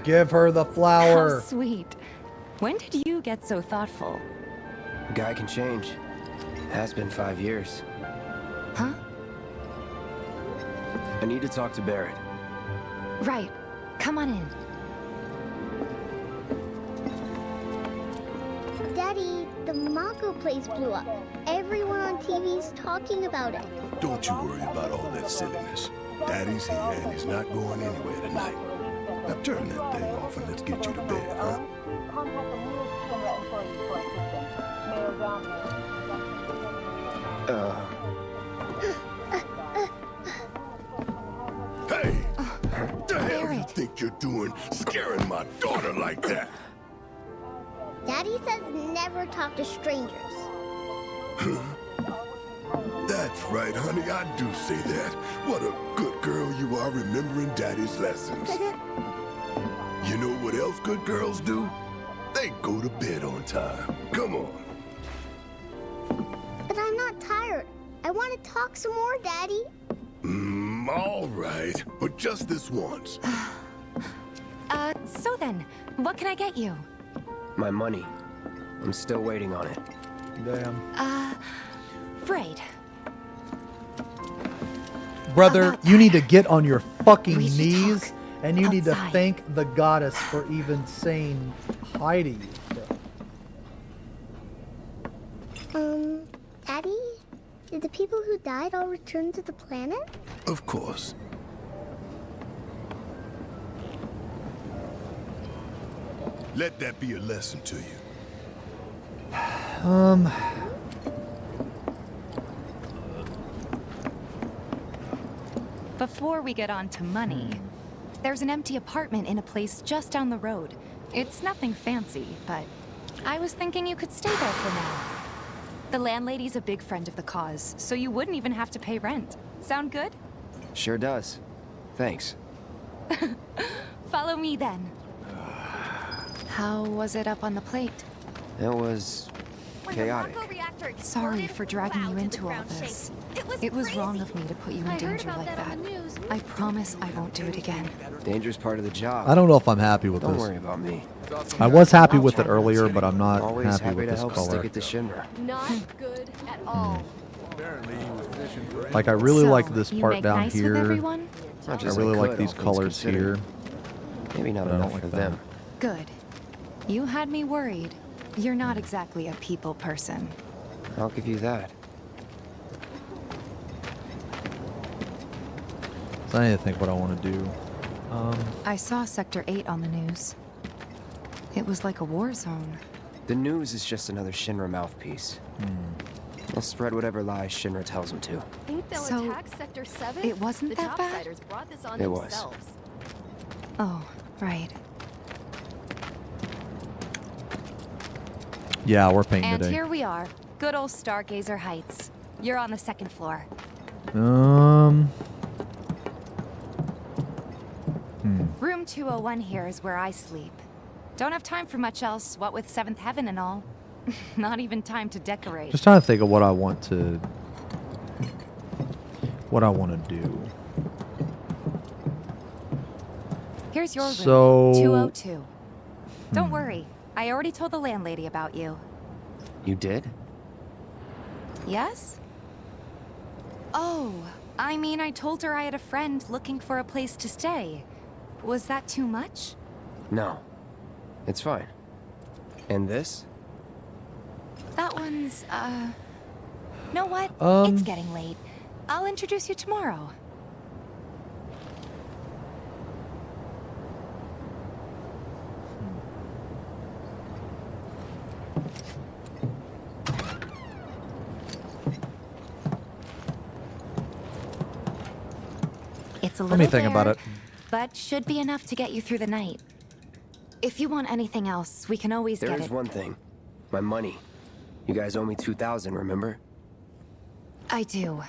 Give her the flower. How sweet. When did you get so thoughtful? A guy can change. Has been 5 years. Huh? I need to talk to Barrett. Right. Come on in. Daddy, the Mako place blew up. Everyone on TV's talking about it. Don't you worry about all that silliness. Daddy's here and he's not going anywhere tonight. Now turn that thing off and let's get you to bed, huh? Contact the nearest Shinra employee for assistance. Mayor Domino. Hey! What the hell you think you're doing, scaring my daughter like that? Daddy says never talk to strangers. That's right, honey, I do say that. What a good girl you are remembering Daddy's lessons. You know what else good girls do? They go to bed on time. Come on. But I'm not tired. I want to talk some more, Daddy. All right, but just this once. So then, what can I get you? My money. I'm still waiting on it. Damn. Right. Brother, you need to get on your fucking knees and you need to outside. thank the goddess for even saying hi to you, bro. Daddy? Did the people who died all return to the planet? Of course. Let that be a lesson to you. before we get on to money, there's an empty apartment in a place just down the road. It's nothing fancy, but I was thinking you could stay there for now. The landlady's a big friend of the cause, so you wouldn't even have to pay rent. Sound good? Sure does. Thanks. Follow me then. How was it up on the plate? It was chaotic. Sorry for dragging you into all this. It was wrong of me to put you in danger like that. I promise I won't do it again. Dangerous part of the job. I don't know if I'm happy with Don't this. worry about me. I was happy with it earlier, but I'm not Always happy with to this help color. stick it to Shinra. Not good at all. Like, I really So, like this you part make down nice with here. everyone? Not I just really I like could, these all things colors considered. here. Maybe not but I don't enough like for that. them. Good. You had me worried. You're not exactly a people person. I'll give you that. So I need to think what I want to do. I saw Sector 8 on the news. It was like a war zone. The news is just another Shinra mouthpiece. They'll spread whatever lies Shinra tells them to. Think they'll So, attack Sector 7? it wasn't the that bad? topsiders brought this on It was. themselves. Oh, right. Yeah, we're paying And today. here we are. Good old Stargazer Heights. You're on the second floor. Room 201 here is where I sleep. Don't have time for much else, what with 7th Heaven and all. Not even time to decorate. Just trying to think of what I want to do. Here's your room, So- 202. Don't worry, I already told the landlady about you. You did? Yes? Oh, I mean, I told her I had a friend looking for a place to stay. Was that too much? No. It's fine. And this? That one's, know what? It's getting late. I'll introduce you tomorrow. It's a little Let me think about bare, it. but should be enough to get you through the night. If you want anything else, we can always There get is it. one thing. My money. You guys owe me 2,000, remember? I do.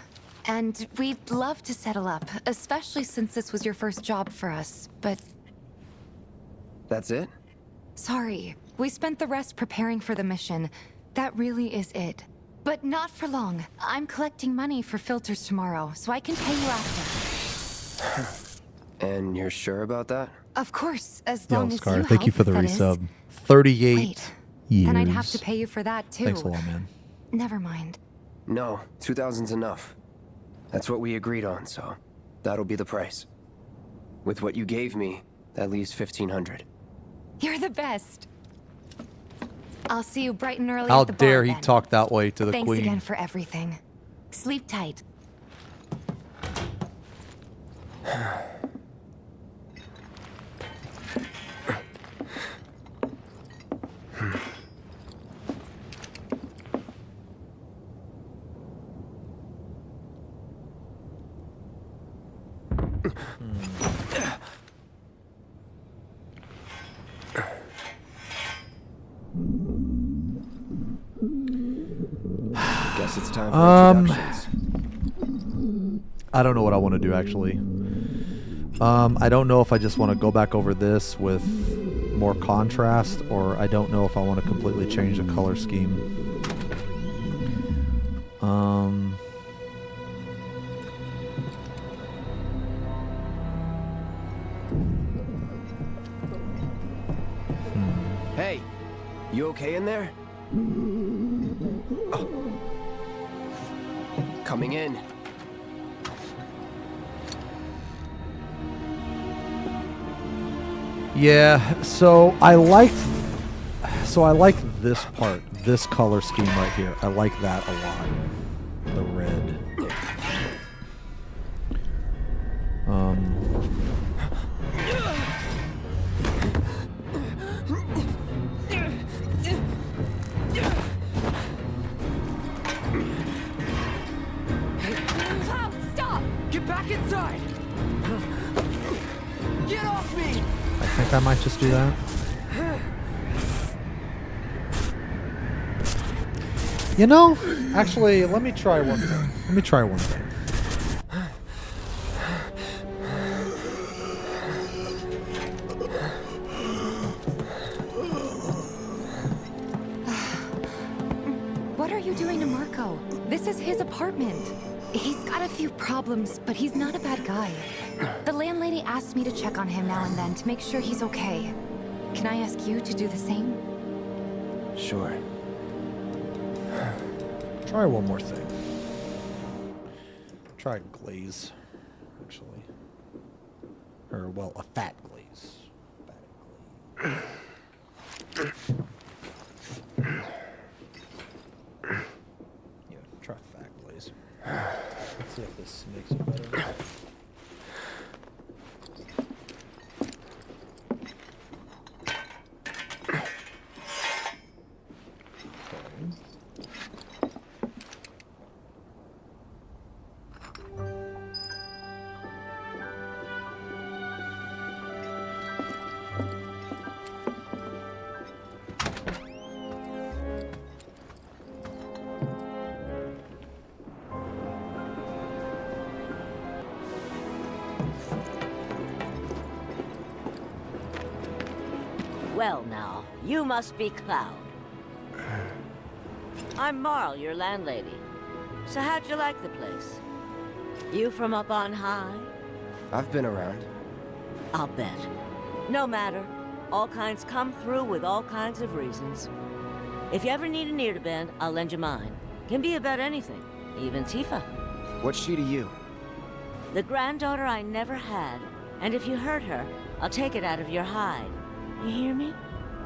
And we'd love to settle up, especially since this was your first job for us, but That's it? sorry. We spent the rest preparing for the mission. That really is it. But not for long. I'm collecting money for filters tomorrow, so I can pay you after. And you're sure about that? Of course, as Yo, long as Scar, you thank you help, for the that is. resub. 38 Wait, years. and I'd have to pay you for that too. Thanks a lot, man. Never mind. No, 2,000's enough. That's what we agreed on, so that'll be the price. With what you gave me, that leaves 1,500. You're the best. I'll see you bright and early How at the dare bar, he then. talk that way to the Thanks queen. again for everything. Sleep tight. Guess it's time for introductions. I don't know what I want to do, actually. I don't know if I just want to go back over this with more contrast, or I don't know if I want to completely change the color scheme. Hey, you okay in there? Oh. Coming in. Yeah, so I like this part, this color scheme right here. I like that a lot. The red. Cloud, stop! Get back inside! Get off me! I think I might just do that. You know, actually, let me try one thing. Let me try one thing. What are you doing to Marco? This is his apartment. He's got a few problems, but he's not a bad guy. The landlady asked me to check on him now and then to make sure he's okay. Can I ask you to do the same? Sure. Try one more thing. Try glaze, actually. Or, well, a fat glaze. Yeah, try fat glaze. Let's see if this makes it better. Well now, you must be Cloud. I'm Marl, your landlady. So how'd you like the place? You from up on high? I've been around. I'll bet. No matter. All kinds come through with all kinds of reasons. If you ever need an ear to bend, I'll lend you mine. Can be about anything, even Tifa. What's she to you? The granddaughter I never had. And if you hurt her, I'll take it out of your hide. You hear me?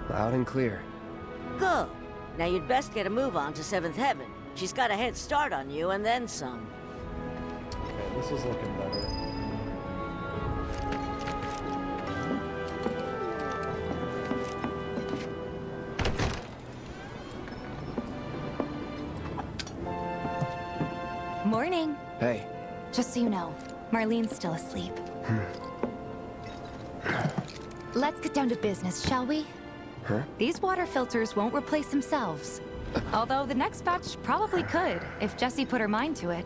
Loud and clear. Good. Now you'd best get a move on to 7th Heaven. She's got a head start on you and then some. Okay, this is looking better. Morning. Hey. Just so you know, Marlene's still asleep. Let's get down to business, shall we? Huh? These water filters won't replace themselves. Although the next batch probably could, if Jessie put her mind to it.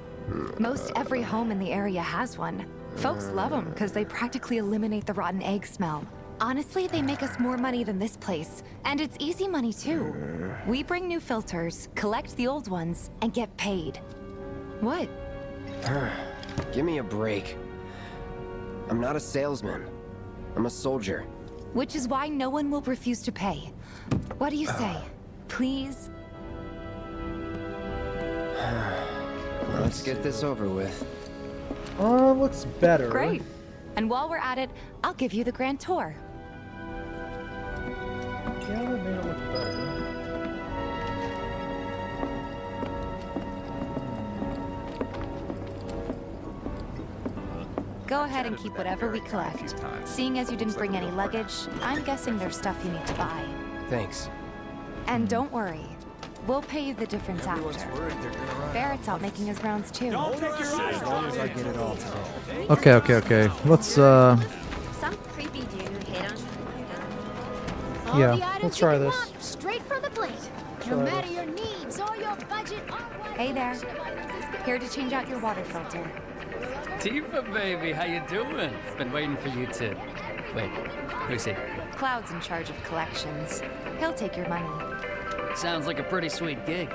Most every home in the area has one. Folks love them because they practically eliminate the rotten egg smell. Honestly, they make us more money than this place. And it's easy money too. We bring new filters, collect the old ones, and get paid. What? Give me a break. I'm not a salesman. I'm a soldier. Which is why no one will refuse to pay. What do you say? Please? Let's get this over with. Looks better. Great. And while we're at it, I'll give you the grand tour. Yeah, that made it look better. Go ahead and keep whatever we collect. Seeing as you didn't bring any luggage, I'm guessing there's stuff you need to buy. Thanks. And don't worry, we'll pay you the difference after. Barrett's out making his rounds too. As long as I get it all today. Okay. Let's, Some creepy dude who hit on yeah, let's try this. straight from the plate. No matter your needs or your budget. Hey there. Here to change out your water filter. Tifa, baby, how you doing? Been waiting for you to... Wait, who's he? Cloud's in charge of collections. He'll take your money. Sounds like a pretty sweet gig.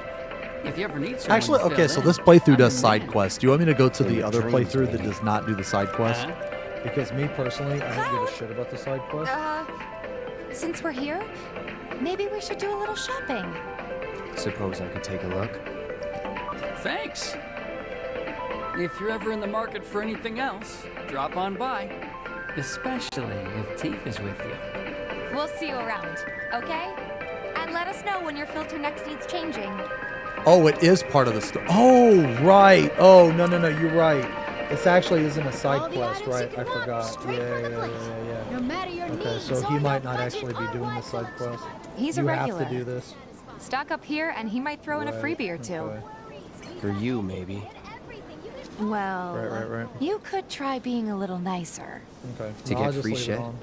If you ever need someone Actually, to okay, fill so in, this playthrough I'm does in side need. quests. Do you want me to go to the Your other dreams, playthrough that baby. does not do the side quest? Because me personally, I don't give a shit about the side quest. Since we're here, maybe we should do a little shopping. Suppose I could take a look? Thanks. If you're ever in the market for anything else, drop on by. Especially if Tifa's with you. We'll see you around, okay? And let us know when your filter next needs changing. Oh, it is part of the story. Oh, right. Oh, no, you're right. This actually isn't a side quest, right? I forgot. Yeah. No matter your Okay, so he might not actually be doing the side quest. He's a you regular. have to do this. Stock up here and he might throw in a freebie or two. For you, maybe. Well, Right. you could try being a little nicer. Okay. To No, I'll get just free leave it shit? on.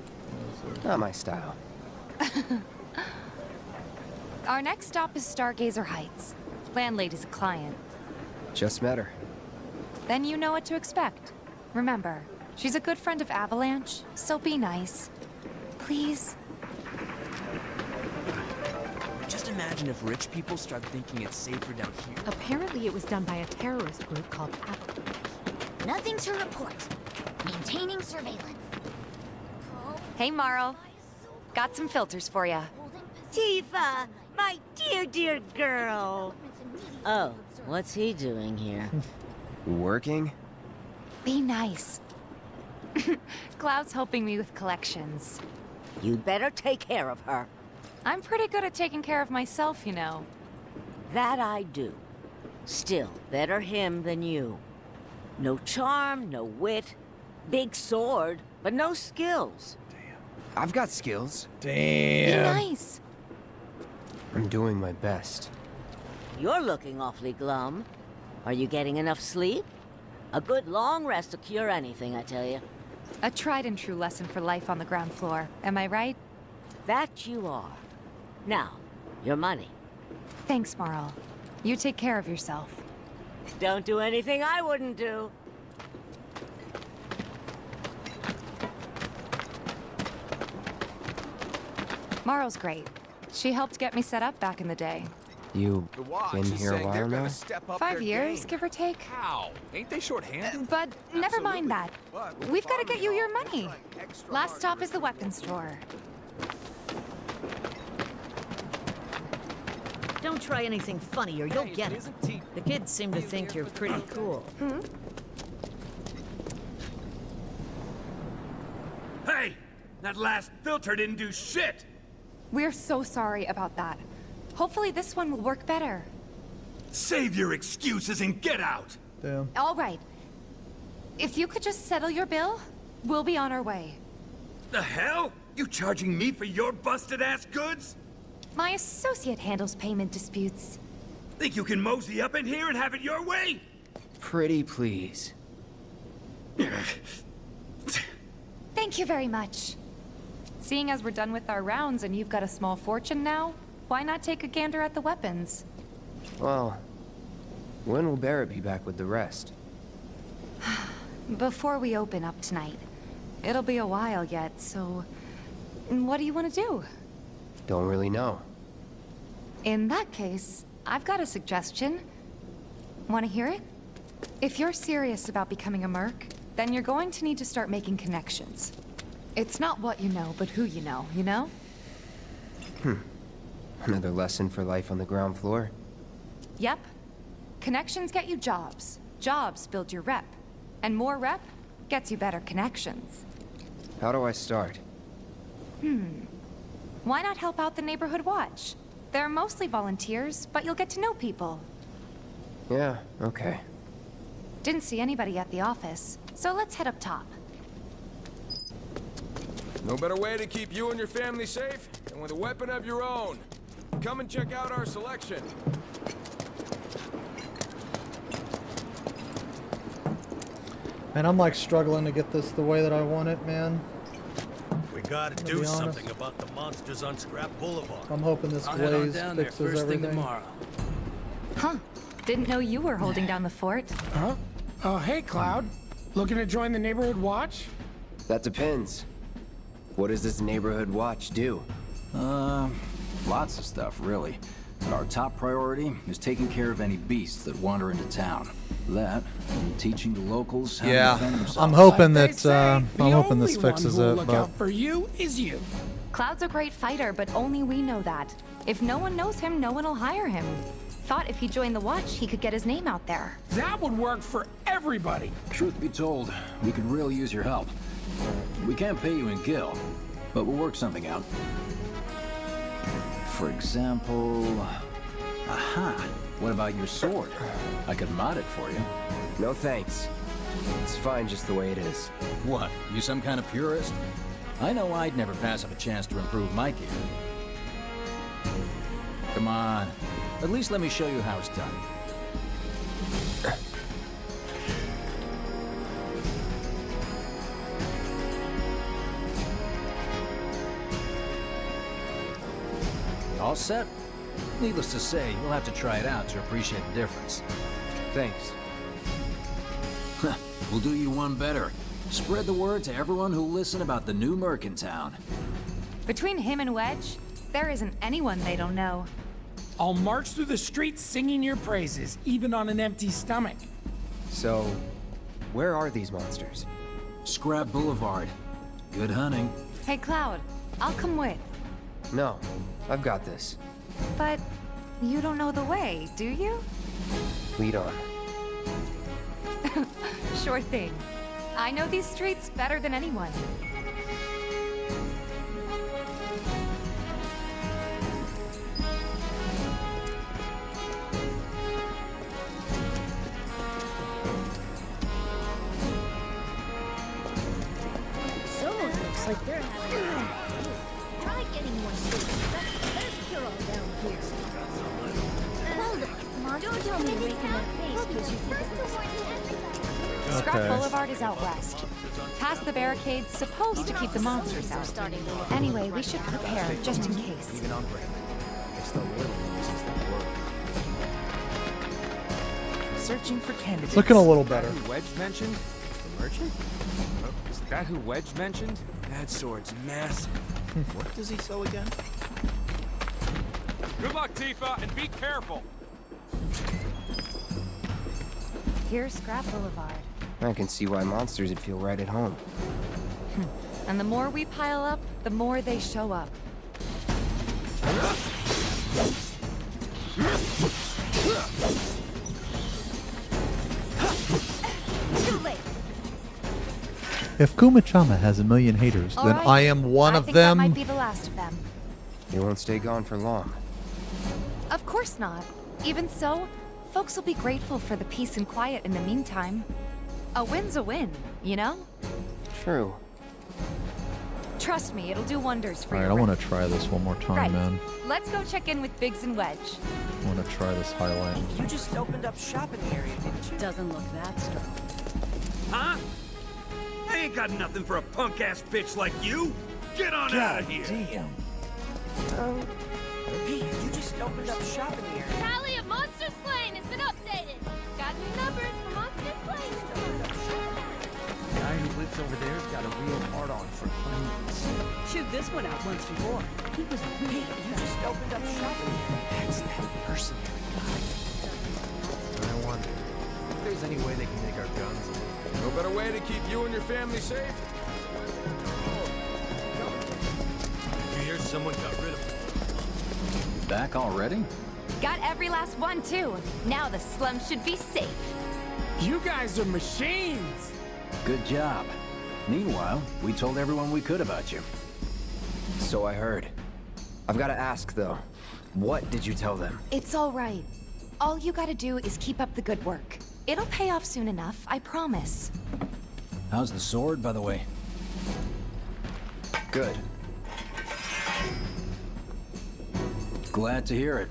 Not my style. Our next stop is Stargazer Heights. Landlady's a client. Just met her. Then you know what to expect. Remember, she's a good friend of Avalanche, so be nice. Please. Just imagine if rich people start thinking it's safer down here. Apparently it was done by a terrorist group called Avalanche. Nothing to report. Maintaining surveillance. Hey, Marl. Got some filters for ya. Tifa, my dear girl. Oh, what's he doing here? Working? Be nice. Cloud's helping me with collections. You'd better take care of her. I'm pretty good at taking care of myself, you know. That I do. Still, better him than you. No charm, no wit. Big sword, but no skills. I've got skills. Be nice. I'm doing my best. You're looking awfully glum. Are you getting enough sleep? A good long rest will cure anything, I tell you. A tried and true lesson for life on the ground floor. Am I right? That you are. Now, your money. Thanks, Marl. You take care of yourself. Don't do anything I wouldn't do. Marl's great. She helped get me set up back in the day. You been here a while now? 5 years, give or take. How? Ain't they short-handed? But never mind that. We've got to get you your money. Last stop is the weapons store. Don't try anything funny or you'll get it. The kids seem to think you're pretty cool. Hey! That last filter didn't do shit! We're so sorry about that. Hopefully this one will work better. Save your excuses and get out! Damn. All right. If you could just settle your bill, we'll be on our way. The hell? You charging me for your busted-ass goods? My associate handles payment disputes. Think you can mosey up in here and have it your way? Pretty please. Thank you very much. Seeing as we're done with our rounds and you've got a small fortune now, why not take a gander at the weapons? Well, when will Barrett be back with the rest? Before we open up tonight. It'll be a while yet, so... What do you want to do? Don't really know. In that case, I've got a suggestion. Want to hear it? If you're serious about becoming a merc, then you're going to need to start making connections. It's not what you know, but who you know, you know? Another lesson for life on the ground floor? Yep. Connections get you jobs. Jobs build your rep. And more rep gets you better connections. How do I start? Why not help out the neighborhood watch? They're mostly volunteers, but you'll get to know people. Yeah, okay. Didn't see anybody at the office, so let's head up top. No better way to keep you and your family safe than with a weapon of your own. Come and check out our selection. Man, I'm like struggling to get this the way that I want it, man. We gotta To do be honest. something about the monsters on Scrap Boulevard. I'm hoping this I'll head on glaze down there fixes first thing everything. tomorrow. Huh. Didn't know you were holding down the fort. Huh? Oh, hey, Cloud. Looking to join the neighborhood watch? That depends. What does this neighborhood watch do? Lots of stuff, really. But our top priority is taking care of any beasts that wander into town. That, and teaching the locals how to defend themselves. I'm hoping They that say I'm hoping this only one fixes who will it, look but out for you is you. Cloud's a great fighter, but only we know that. If no one knows him, no one will hire him. Thought if he joined the watch, he could get his name out there. That would work for everybody. Truth be told, we could really use your help. We can't pay you in gil, but we'll work something out. For example... Aha! What about your sword? I could mod it for you. No thanks. It's fine just the way it is. What? You some kind of purist? I know I'd never pass up a chance to improve my gear. Come on. At least let me show you how it's done. All set? Needless to say, you'll have to try it out to appreciate the difference. Thanks. We'll do you one better. Spread the word to everyone who'll listen about the new merc in town. Between him and Wedge, there isn't anyone they don't know. I'll march through the streets singing your praises, even on an empty stomach. So, where are these monsters? Scrap Boulevard. Good hunting. Hey, Cloud, I'll come with. No, I've got this. But you don't know the way, do you? Lead on. Sure thing. I know these streets better than anyone. Someone looks like they're having a bad day. Try getting more sleep. There's a cure all down here. Hold on. Don't tell me you're making that face because you think it looks Scrap Boulevard is out west. Past the barricades, supposed to keep the monsters out. Anyway, we should prepare, just in case. Even on break. It's the little noises that work. Searching for candidates. It's looking a little better. Who Wedge mentioned? The merchant? Is that who Wedge mentioned? That sword's massive. What does he sell again? Good luck, Tifa, and be careful. Here's Scrap Boulevard. I can see why monsters would feel right at home. And the more we pile up, the more they show up. too late. If Kumachama has a million haters, then Alright, I am one I of think them. That might be the last of them. You won't stay gone for long. Of course not. Even so, folks will be grateful for the peace and quiet in the meantime. A win's a win, you know? True. Trust me, it'll do wonders for Alright, your I want to try this one more time, Right. man. Let's go check in with Biggs and Wedge. I want to try this highlight. You just opened up shop in the area, didn't you? Doesn't look that strong. Huh? I ain't got nothing for a punk-ass bitch like you. Get on out of here. Damn. Hey, you just opened up shop in the area. Tally of monster slain has been updated. Got new numbers for monster slain. The guy who lives over there's got a real hard-on for onions. Chewed this one out once before. He was hey, you just opened up shop in the area. That's that mercenary guy. I wonder if there's any way they can make our guns a little. No better way to keep you and your family safe. You hear someone got rid of him? Back already? Got every last one, too. Now the slum should be safe. You guys are machines. Good job. Meanwhile, we told everyone we could about you. So I heard. I've got to ask, though. What did you tell them? It's all right. All you gotta do is keep up the good work. It'll pay off soon enough, I promise. How's the sword, by the way? Good. Glad to hear it.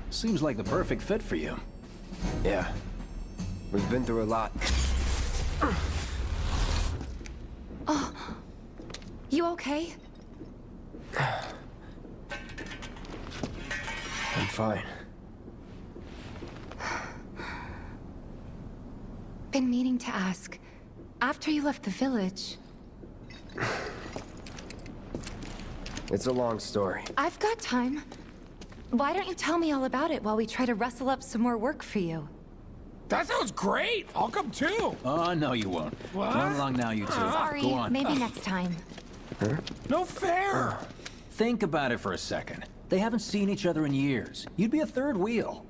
Seems like the perfect fit for you. Yeah. We've been through a lot. Oh. You okay? I'm fine. Been meaning to ask. After you left the village... It's a long story. I've got time. Why don't you tell me all about it while we try to rustle up some more work for you? That sounds great. I'll come too. Oh, no you won't. What? Run along now, you two. Sorry, Go on. maybe next time. Huh? No fair. Think about it for a second. They haven't seen each other in years. You'd be a third wheel.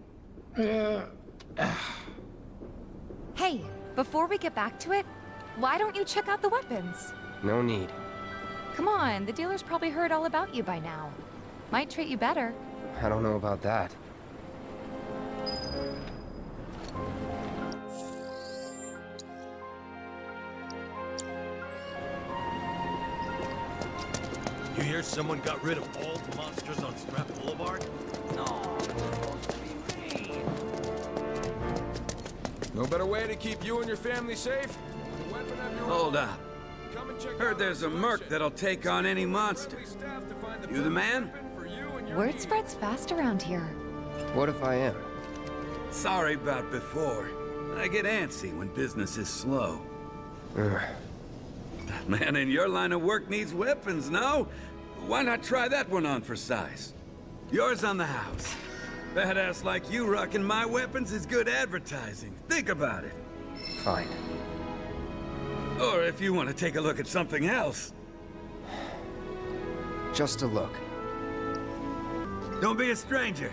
Hey, before we get back to it, why don't you check out the weapons? No need. Come on, the dealer's probably heard all about you by now. Might treat you better. I don't know about that. You hear someone got rid of all the monsters on Scrap Boulevard? No. No better way to keep you and your family safe. Hold up. Heard there's a merc that'll take on any monster. You the man? Word spreads fast around here. What if I am? Sorry about before. I get antsy when business is slow. Man in your line of work needs weapons, no? Why not try that one on for size? Yours on the house. Badass like you rocking my weapons is good advertising. Think about it. Fine. Or if you want to take a look at something else. Just a look. Don't be a stranger.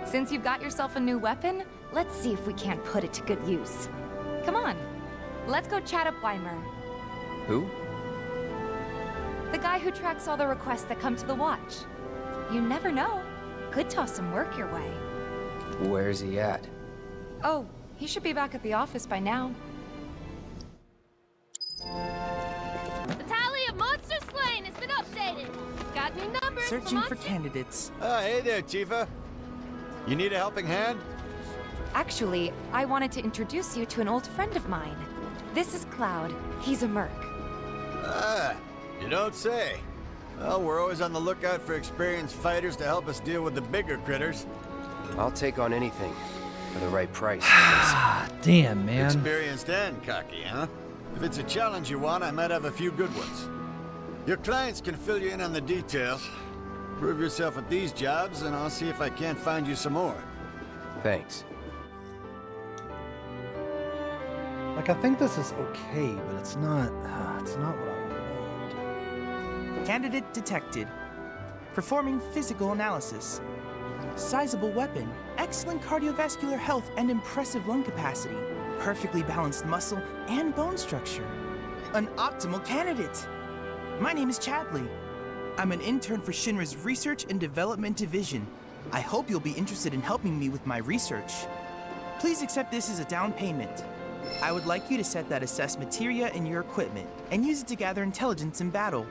Since you've got yourself a new weapon, let's see if we can't put it to good use. Come on, let's go chat up Weimer. Who? The guy who tracks all the requests that come to the watch. You never know. Could toss some work your way. Where's he at? Oh, he should be back at the office by now. The tally of monsters slain has been updated. Got new numbers. Searching for candidates. Hey there, Tifa. You need a helping hand? Actually, I wanted to introduce you to an old friend of mine. This is Cloud. He's a merc. You don't say. Well, we're always on the lookout for experienced fighters to help us deal with the bigger critters. I'll take on anything for the right price. Damn, man. Experienced and cocky, huh? If it's a challenge you want, I might have a few good ones. Your clients can fill you in on the details. Prove yourself at these jobs, and I'll see if I can't find you some more. Thanks. Like, I think this is okay, but it's not what I want. Candidate detected. Performing physical analysis. Sizable weapon, excellent cardiovascular health and impressive lung capacity, perfectly balanced muscle and bone structure. An optimal candidate. My name is Chadley. I'm an intern for Shinra's Research and Development Division. I hope you'll be interested in helping me with my research. Please accept this as a down payment. I would like you to set that assess materia in your equipment and use it to gather intelligence in battle.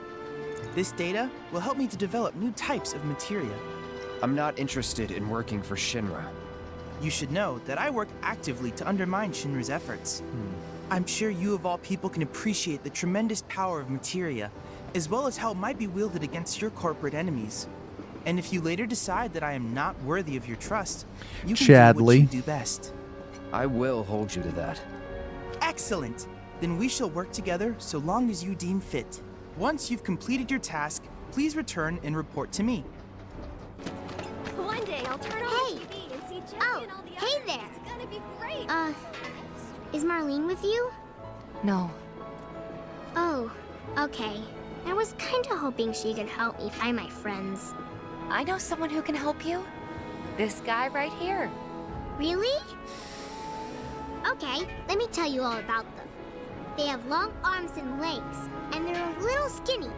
This data will help me to develop new types of materia. I'm not interested in working for Shinra. You should know that I work actively to undermine Shinra's efforts. I'm sure you of all people can appreciate the tremendous power of materia, as well as how it might be wielded against your corporate enemies. And if you later decide that I am not worthy of your trust, you can do what you do best. I will hold you to that. Excellent! Then we shall work together so long as you deem fit. Once you've completed your task, please return and report to me. One day I'll turn on the TV and see Jesse and all the hey others. there. It's gonna be great. Is Marlene with you? No. Oh, okay. I was kinda hoping she could help me find my friends. I know someone who can help you. This guy right here. Really? Okay, let me tell you all about them. They have long arms and legs, and they're a little skinny.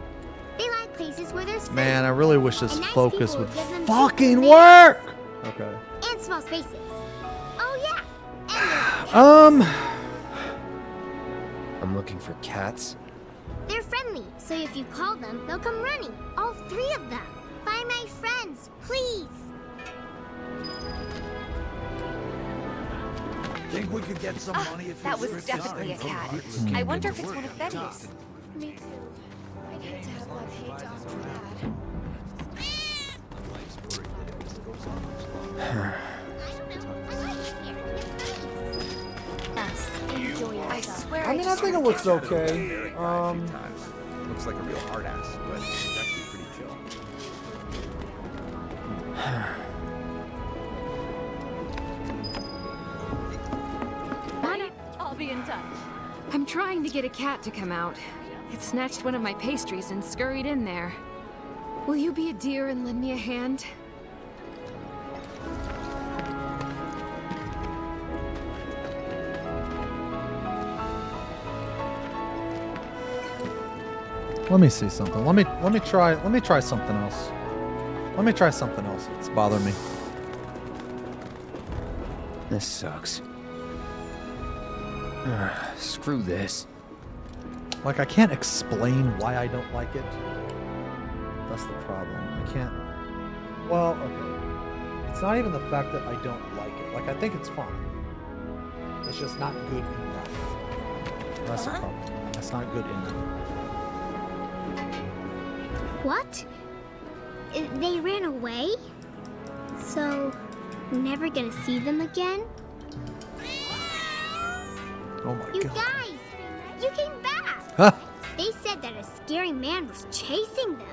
They like places where there's food. Man, I really wish this And nice focus people would give them fucking food work. Okay. and small spaces. Oh yeah, I'm looking for cats. they're friendly, so if you call them, they'll come running. All 3 of them. Find my friends, please. Think we could get some money if That was definitely a cat. I wonder if it's one of Betty's. Me too. I need to have my paint on for I swear I mean, I think it looks okay. Looks like a real hard ass, but it's actually pretty chill. I'll be in touch. I'm trying to get a cat to come out. It snatched one of my pastries and scurried in there. Will you be a dear and lend me a hand? Let me see something. Let me try something else. Let me try something else. It's bothering me. This sucks. Screw this. Like, I can't explain why I don't like it. That's the problem. I can't. Well, okay. It's not even the fact that I don't like it. Like, I think it's fine. It's just not good enough. That's the problem. It's not good enough. What? They ran away? So, we're never gonna see them again? Oh my You god. guys! You came back! Huh? They said that a scary man was chasing them.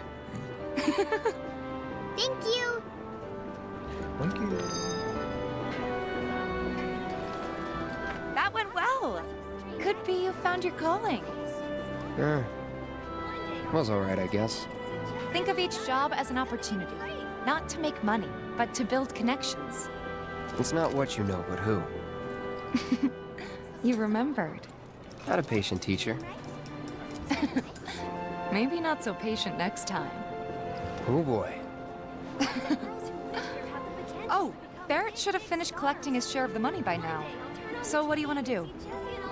Thank you! Thank you. That went well. Could be you found your calling. Was alright, I guess. Think of each job as an opportunity. Not to make money, but to build connections. It's not what you know, but who. You remembered. Not a patient teacher. Maybe not so patient next time. Oh boy. Oh, Barrett should have finished collecting his share of the money by now. So what do you want to do?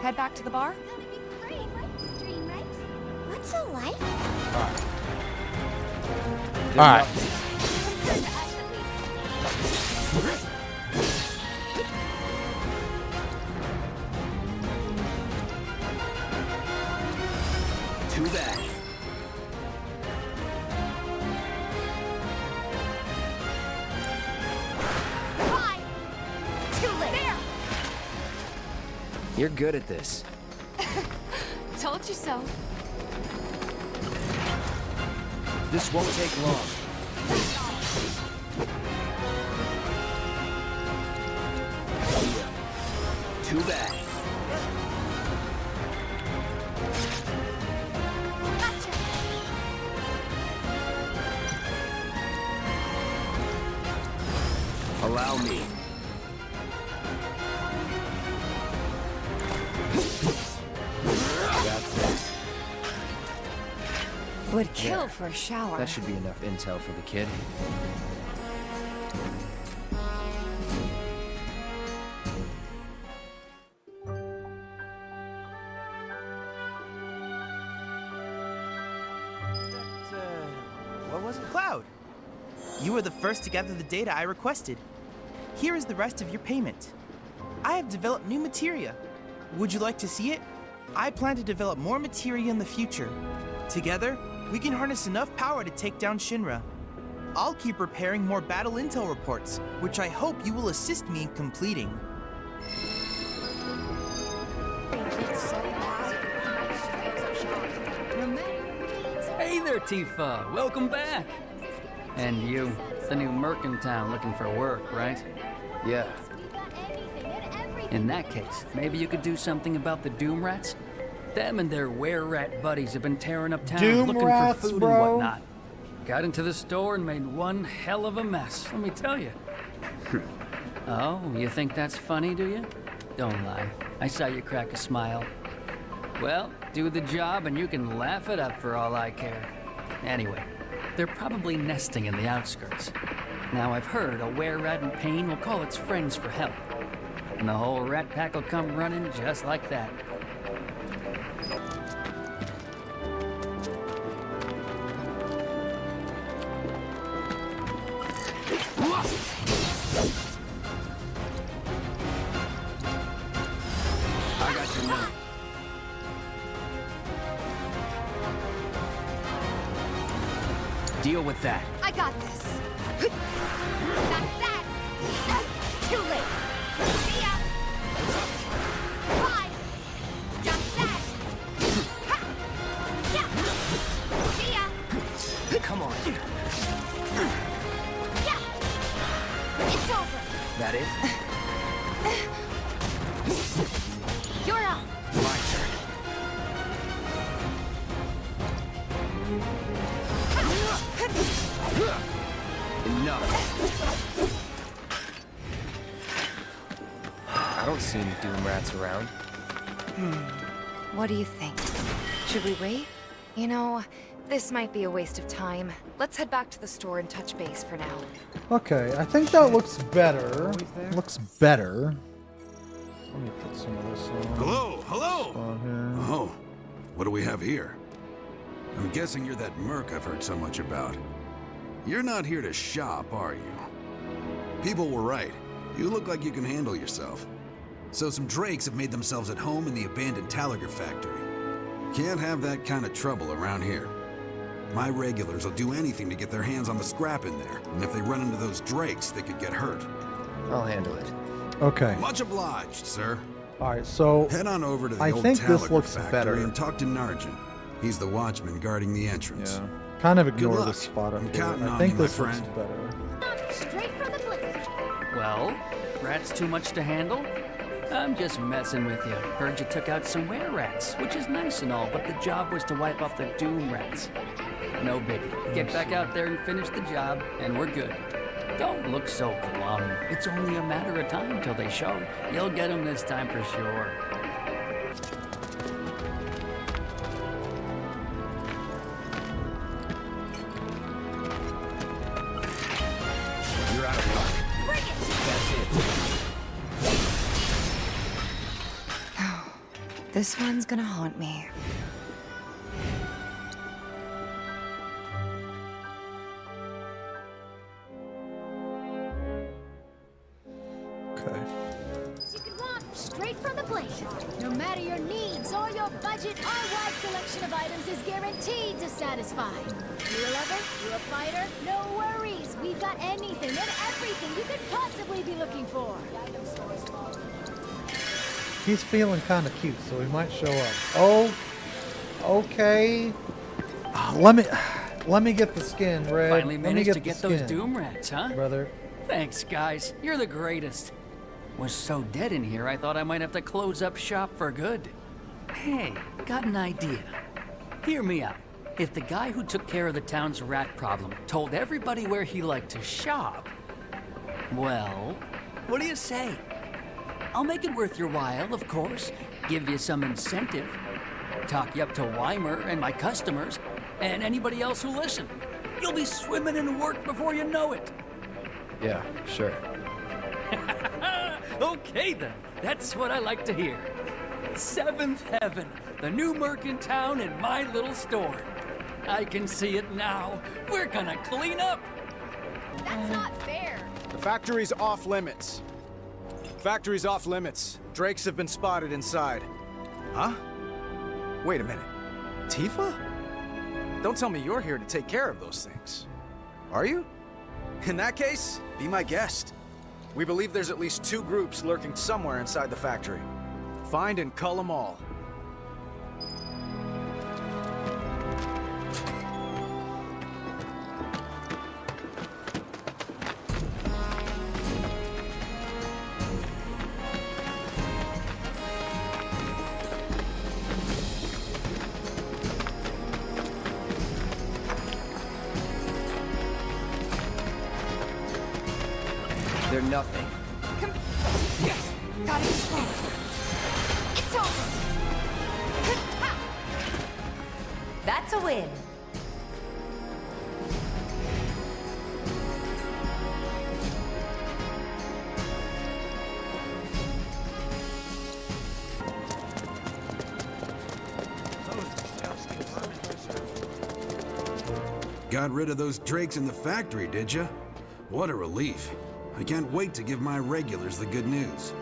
Head back to the bar? What's a life? Alright. Too bad. Bye! Too late! There! You're good at this. Told you so. This won't take long. Too bad. Allow me. That's it. Would kill for a shower. That should be enough intel for the kid. What was it? Cloud! You were the first to gather the data I requested. Here is the rest of your payment. I have developed new materia. Would you like to see it? I plan to develop more materia in the future. Together, we can harness enough power to take down Shinra. I'll keep preparing more battle intel reports, which I hope you will assist me in completing. Hey there, Tifa. Welcome back. And you, the new merc in town looking for work, right? Yeah. In that case, maybe you could do something about the Doom Rats? Them and their were-rat buddies have been tearing up town Doom looking Rats, for food bro. and whatnot. Got into the store and made one hell of a mess, let me tell you. Oh, you think that's funny, do you? Don't lie. I saw you crack a smile. Well, do the job and you can laugh it up for all I care. Anyway, they're probably nesting in the outskirts. Now I've heard a were-rat in pain will call its friends for help. And the whole rat pack will come running just like that. I got your note. Deal with that. I got this. That's that! Too late! See ya! Bye! Just that! Ha! Yeah! See ya! Come on. Yeah! It's over! That it? You're up! My turn. Enough. I don't see any Doom Rats around. What do you think? Should we wait? You know, this might be a waste of time. Let's head back to the store and touch base for now. Okay, I think that looks better. Looks better. Let me put some of this on. Hello? On here. Oh, what do we have here? I'm guessing you're that merc I've heard so much about. You're not here to shop, are you? People were right. You look like you can handle yourself. So some Drakes have made themselves at home in the abandoned Talager factory. Can't have that kind of trouble around here. My regulars will do anything to get their hands on the scrap in there, and if they run into those Drakes, they could get hurt. I'll handle it. Okay. Much obliged, sir. All right, so head on over to the I old think this Talager looks factory better. and talk to Narjan. He's the watchman guarding the entrance. Yeah. Kind of Good ignore luck. the spot up I'm here. counting I on think you, my this looks friend. better. Straight from the blizzard. Well, rats too much to handle? I'm just messing with you. Heard you took out some were-rats, which is nice and all, but the job was to wipe off the Doom rats. No biggie. Get back out there and finish the job, and we're good. Don't look so glum. It's only a matter of time till they show. You'll get them this time for sure. You're out of luck. Bring it! That's it. This one's gonna haunt me. Okay. You can walk straight from the blazer. No matter your needs or your budget, our wide selection of items is guaranteed to satisfy. You a lover? You a fighter? No worries. We've got anything and everything you could possibly be looking for. He's feeling kind of cute, so he might show up. Oh, okay. Let me get the skin, Red. Finally Let me managed to the get those skin, Doom rats, huh? brother. Thanks, guys. You're the greatest. Was so dead in here, I thought I might have to close up shop for good. Hey, got an idea. Hear me out. If the guy who took care of the town's rat problem told everybody where he liked to shop, well, what do you say? I'll make it worth your while, of course. Give you some incentive. Talk you up to Weimer and my customers, and anybody else who listen. You'll be swimming in work before you know it. Yeah, sure. Okay then, that's what I like to hear. Seventh Heaven, the new merc in town and my little store. I can see it now. We're gonna clean up. That's not fair. The factory's off limits. Factory's off limits. Drakes have been spotted inside. Huh? Wait a minute. Tifa? Don't tell me you're here to take care of those things. Are you? In that case, be my guest. We believe there's at least 2 groups lurking somewhere inside the factory. Find and cull them all. They're nothing. Yes! Got it strong. It's over! Ha! That's a win. Got rid of those Drakes in the factory, did ya? What a relief. I can't wait to give my regulars the good news.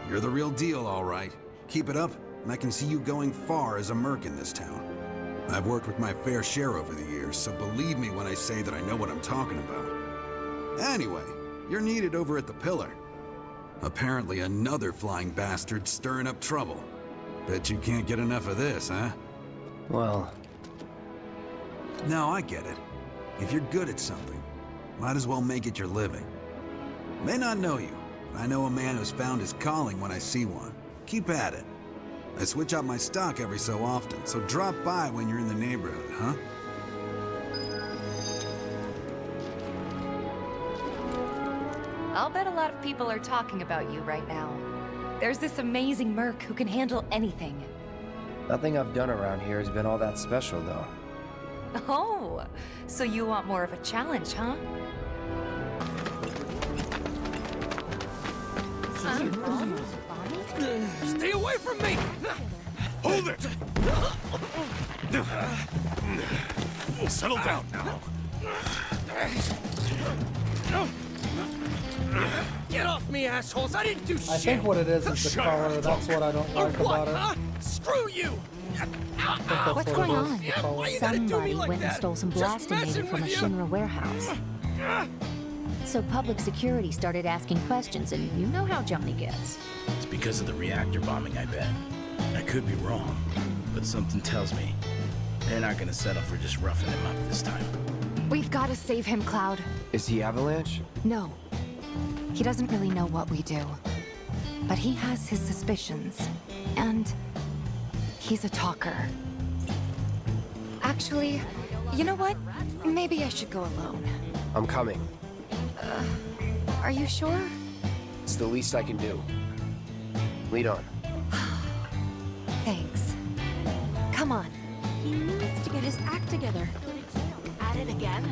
You're the real deal, all right. Keep it up, and I can see you going far as a merc in this town. I've worked with my fair share over the years, so believe me when I say that I know what I'm talking about. Anyway, you're needed over at the Pillar. Apparently another flying bastard stirring up trouble. Bet you can't get enough of this, huh? Well... No, I get it. If you're good at something, might as well make it your living. May not know you, but I know a man who's found his calling when I see one. Keep at it. I switch out my stock every so often, so drop by when you're in the neighborhood, huh? I'll bet a lot of people are talking about you right now. There's this amazing merc who can handle anything. Nothing I've done around here has been all that special, though. Oh, so you want more of a challenge, huh? Stay away from me! Hold it! Settle down now. Get off me, assholes! I didn't do shit! I think what it is the color. That's what I don't like about it. Huh? Screw you! What's going on? Somebody like went and that? stole some Just blasting messing data from a with you. Shinra warehouse. So public security started asking questions, and you know how Johnny gets. It's because of the reactor bombing, I bet. I could be wrong, but something tells me they're not gonna settle for just roughing him up this time. We've got to save him, Cloud. Is he Avalanche? No. He doesn't really know what we do. But he has his suspicions. And he's a talker. Actually, you know what? Maybe I should go alone. I'm coming. Are you sure? It's the least I can do. Lead on. Thanks. Come on. He needs to get his act together. At it again.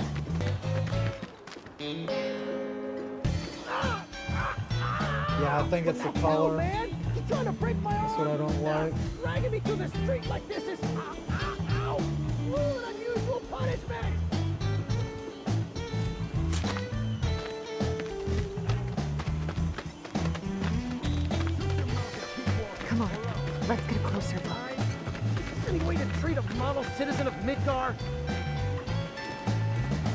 Yeah, I think it's the color. Man, you're trying to break my That's what I don't like. Dragging me through the street like this is ow! Ooh, an unusual punishment. Come on. Let's get a closer look. Is there any way to treat a model citizen of Midgar?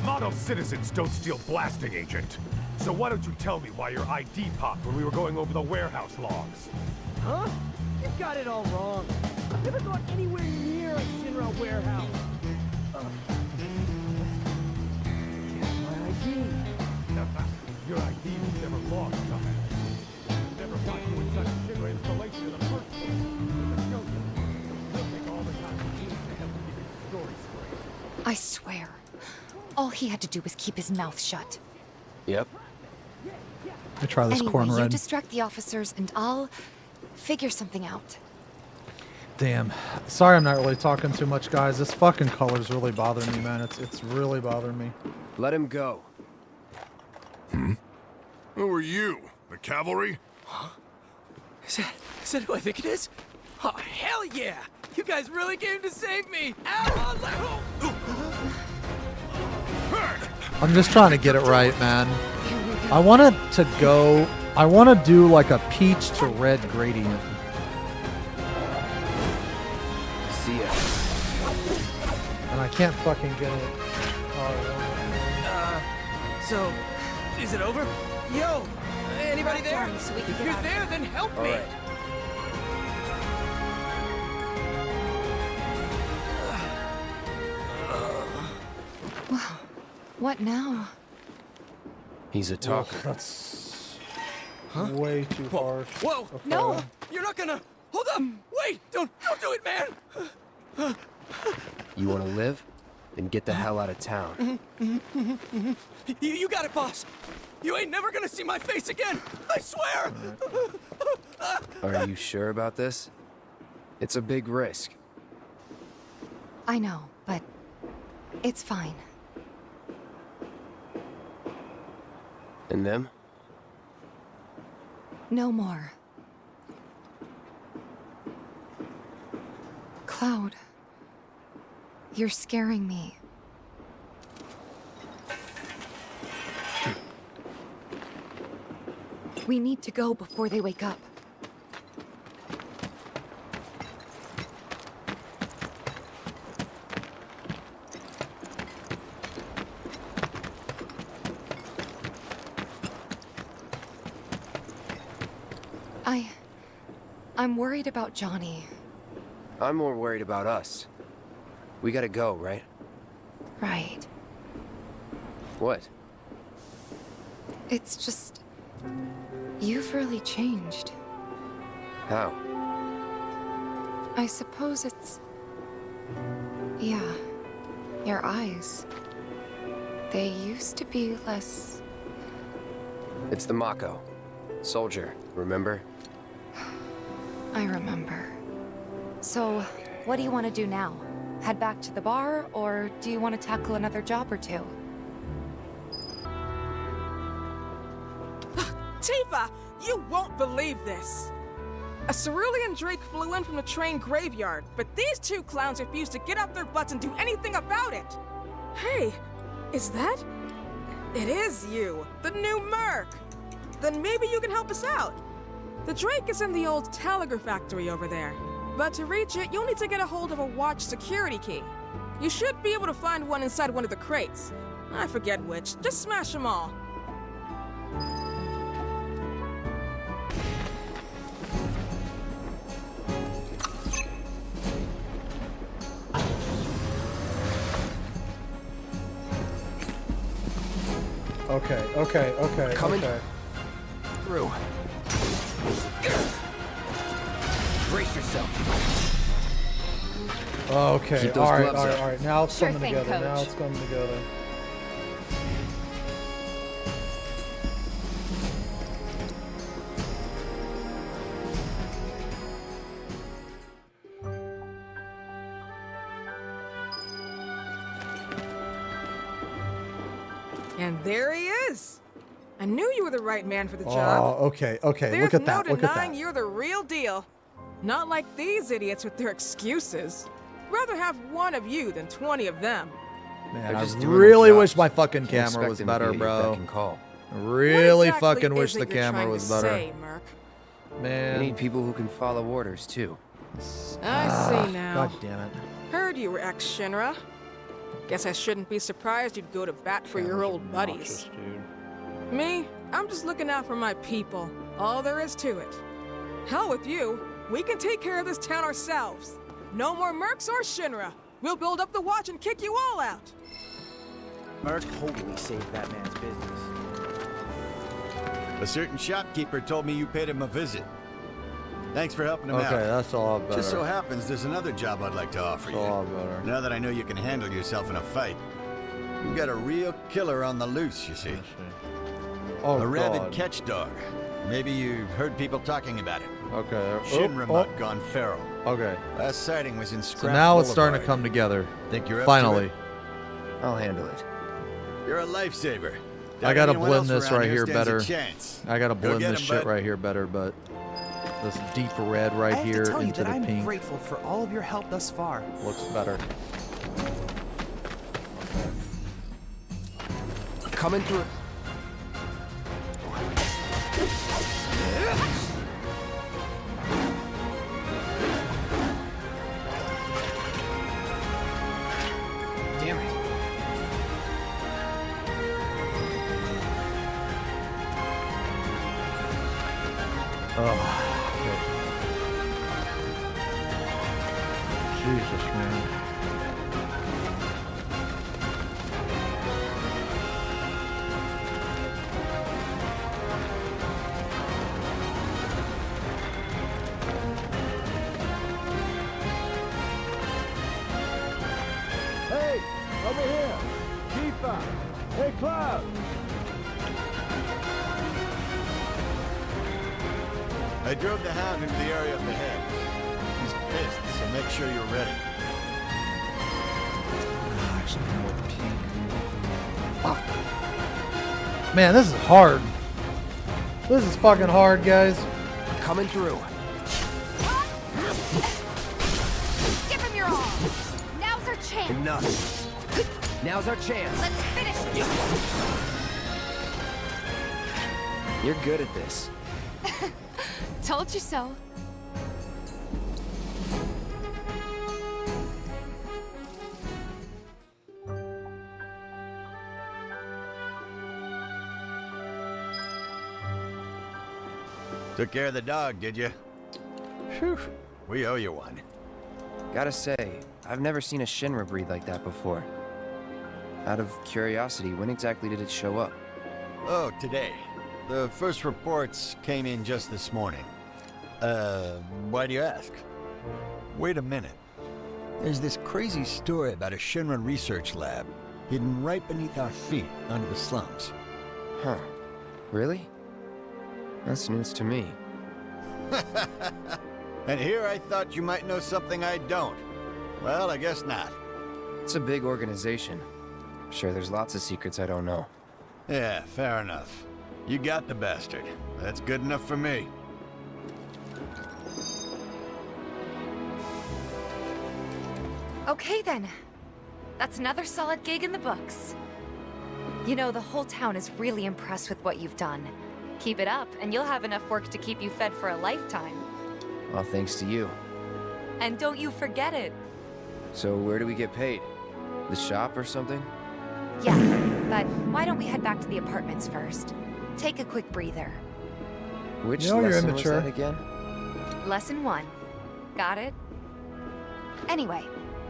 Model citizens don't steal blasting, Agent. So why don't you tell me why your ID popped when we were going over the warehouse logs? Huh? You got it all wrong. I've never gone anywhere near a Shinra warehouse. Here's my ID. Your ID was never logged, dumbass. Never got you inside a Shinra installation in the first place. It'll take all the time it needs to help keep your story straight. I swear. All he had to do was keep his mouth shut. Yep. I try this Anyway, corn you red. distract the officers and I'll figure something out. Damn. Sorry I'm not really talking too much, guys. This fucking color's really bothering me, man. It's really bothering me. Let him go. Who are you? The cavalry? Huh? Is that who I think it is? Oh, hell yeah! You guys really came to save me! Ow! I'm just trying to get it right, man. I want it to go... I want to do like a peach to red gradient. See ya. And I can't fucking get it. So, is it over? Yo! Anybody there? If you're there, then help me! Alright. Well, what now? He's a talker. That's way too harsh. Whoa! No! You're not gonna... Hold up! Wait! Don't do it, man! You want to live? Then get the hell out of town. You got it, boss! You ain't never gonna see my face again! I swear! Are you sure about this? It's a big risk. I know, but it's fine. And them? No more. Cloud, you're scaring me. We need to go before they wake up. I'm worried about Johnny. I'm more worried about us. We gotta go, right? Right. What? It's just... you've really changed. How? I suppose it's... yeah, your eyes. They used to be less... It's the Mako. Soldier, remember? I remember. So, what do you want to do now? Head back to the bar, or do you want to tackle another job or two? Tifa, you won't believe this. A cerulean drake flew in from the train graveyard, but these two clowns refused to get off their butts and do anything about it. Hey, is that It is you, the new Merc. Then maybe you can help us out. The Drake is in the old telegraph factory over there. But to reach it, you'll need to get a hold of a watch security key. You should be able to find one inside one of the crates. I forget which. Just smash them all. Okay. Coming through. Brace yourself. Okay. Keep those All right. gloves up. All right. Now it's Sure coming thing, together. Now Coach. it's coming together. And there he is. I knew you were the right man for the job. Oh, okay. There's Look at no that. Look at denying that. you're the real deal. Not like these idiots with their excuses. Rather have one of you than 20 of them. Man, They're I just doing really their wish jobs. my fucking Can't camera expect was them to better, be at your bro. beck and call. Really What exactly fucking wish is the it you're camera trying was to better. say, Merc? You Man. need people who can follow orders, too. I see now. God damn it. Heard you were ex-Shinra. Guess I shouldn't be surprised you'd go to bat for your old buddies. Me, I'm just looking out for my people. All there is to it. Hell with you. We can take care of this town ourselves. No more Mercs or Shinra. We'll build up the watch and kick you all out. Merc totally saved that man's business. A certain shopkeeper told me you paid him a visit. Thanks for helping him out. Okay, that's a lot better. Just so happens there's another job I'd like to offer you. That's a lot better. Now that I know you can handle yourself in a fight. You got a real killer on the loose, you see. Oh, a rabid God. catch dog. Maybe you heard people talking about it. Okay. Shinra mutt gone feral. Okay. Last sighting was in So Scrap now it's starting to Boulevard. come together. Think you're up Finally. to it? I'll handle it. You're a lifesaver. I gotta Anyone blend else this around right here stands a better. chance. I gotta Go blend get this 'em, shit bud. right here better, but this deep red right I have here to tell you into that the I'm pink grateful for all of your help thus far. looks better. Coming through. Damn it. Oh, okay. Jesus, man. Hey, over here. Tifa. Hey, Cloud. I drove the Hound into the area up ahead. He's pissed, so make sure you're ready. Man, this is hard. This is fucking hard, guys. Coming through. Give him your all. Now's our chance. Enough. Now's our chance. Let's finish this. You're good at this. Told you so. Took care of the dog, did you? Phew. We owe you one. Gotta say, I've never seen a Shinra breed like that before. Out of curiosity, when exactly did it show up? Oh, today. The first reports came in just this morning. Why do you ask? Wait a minute. There's this crazy story about a Shinra research lab hidden right beneath our feet under the slums. Huh. Really? That's news to me. And here I thought you might know something I don't. Well, I guess not. It's a big organization. I'm sure there's lots of secrets I don't know. Yeah, fair enough. You got the bastard. That's good enough for me. Okay then. That's another solid gig in the books. You know, the whole town is really impressed with what you've done. Keep it up, and you'll have enough work to keep you fed for a lifetime. All thanks to you. And don't you forget it. So where do we get paid? The shop or something? Yeah, but why don't we head back to the apartments first? Take a quick breather. Which You know you're lesson was immature. that again? Lesson 1. Got it? Anyway,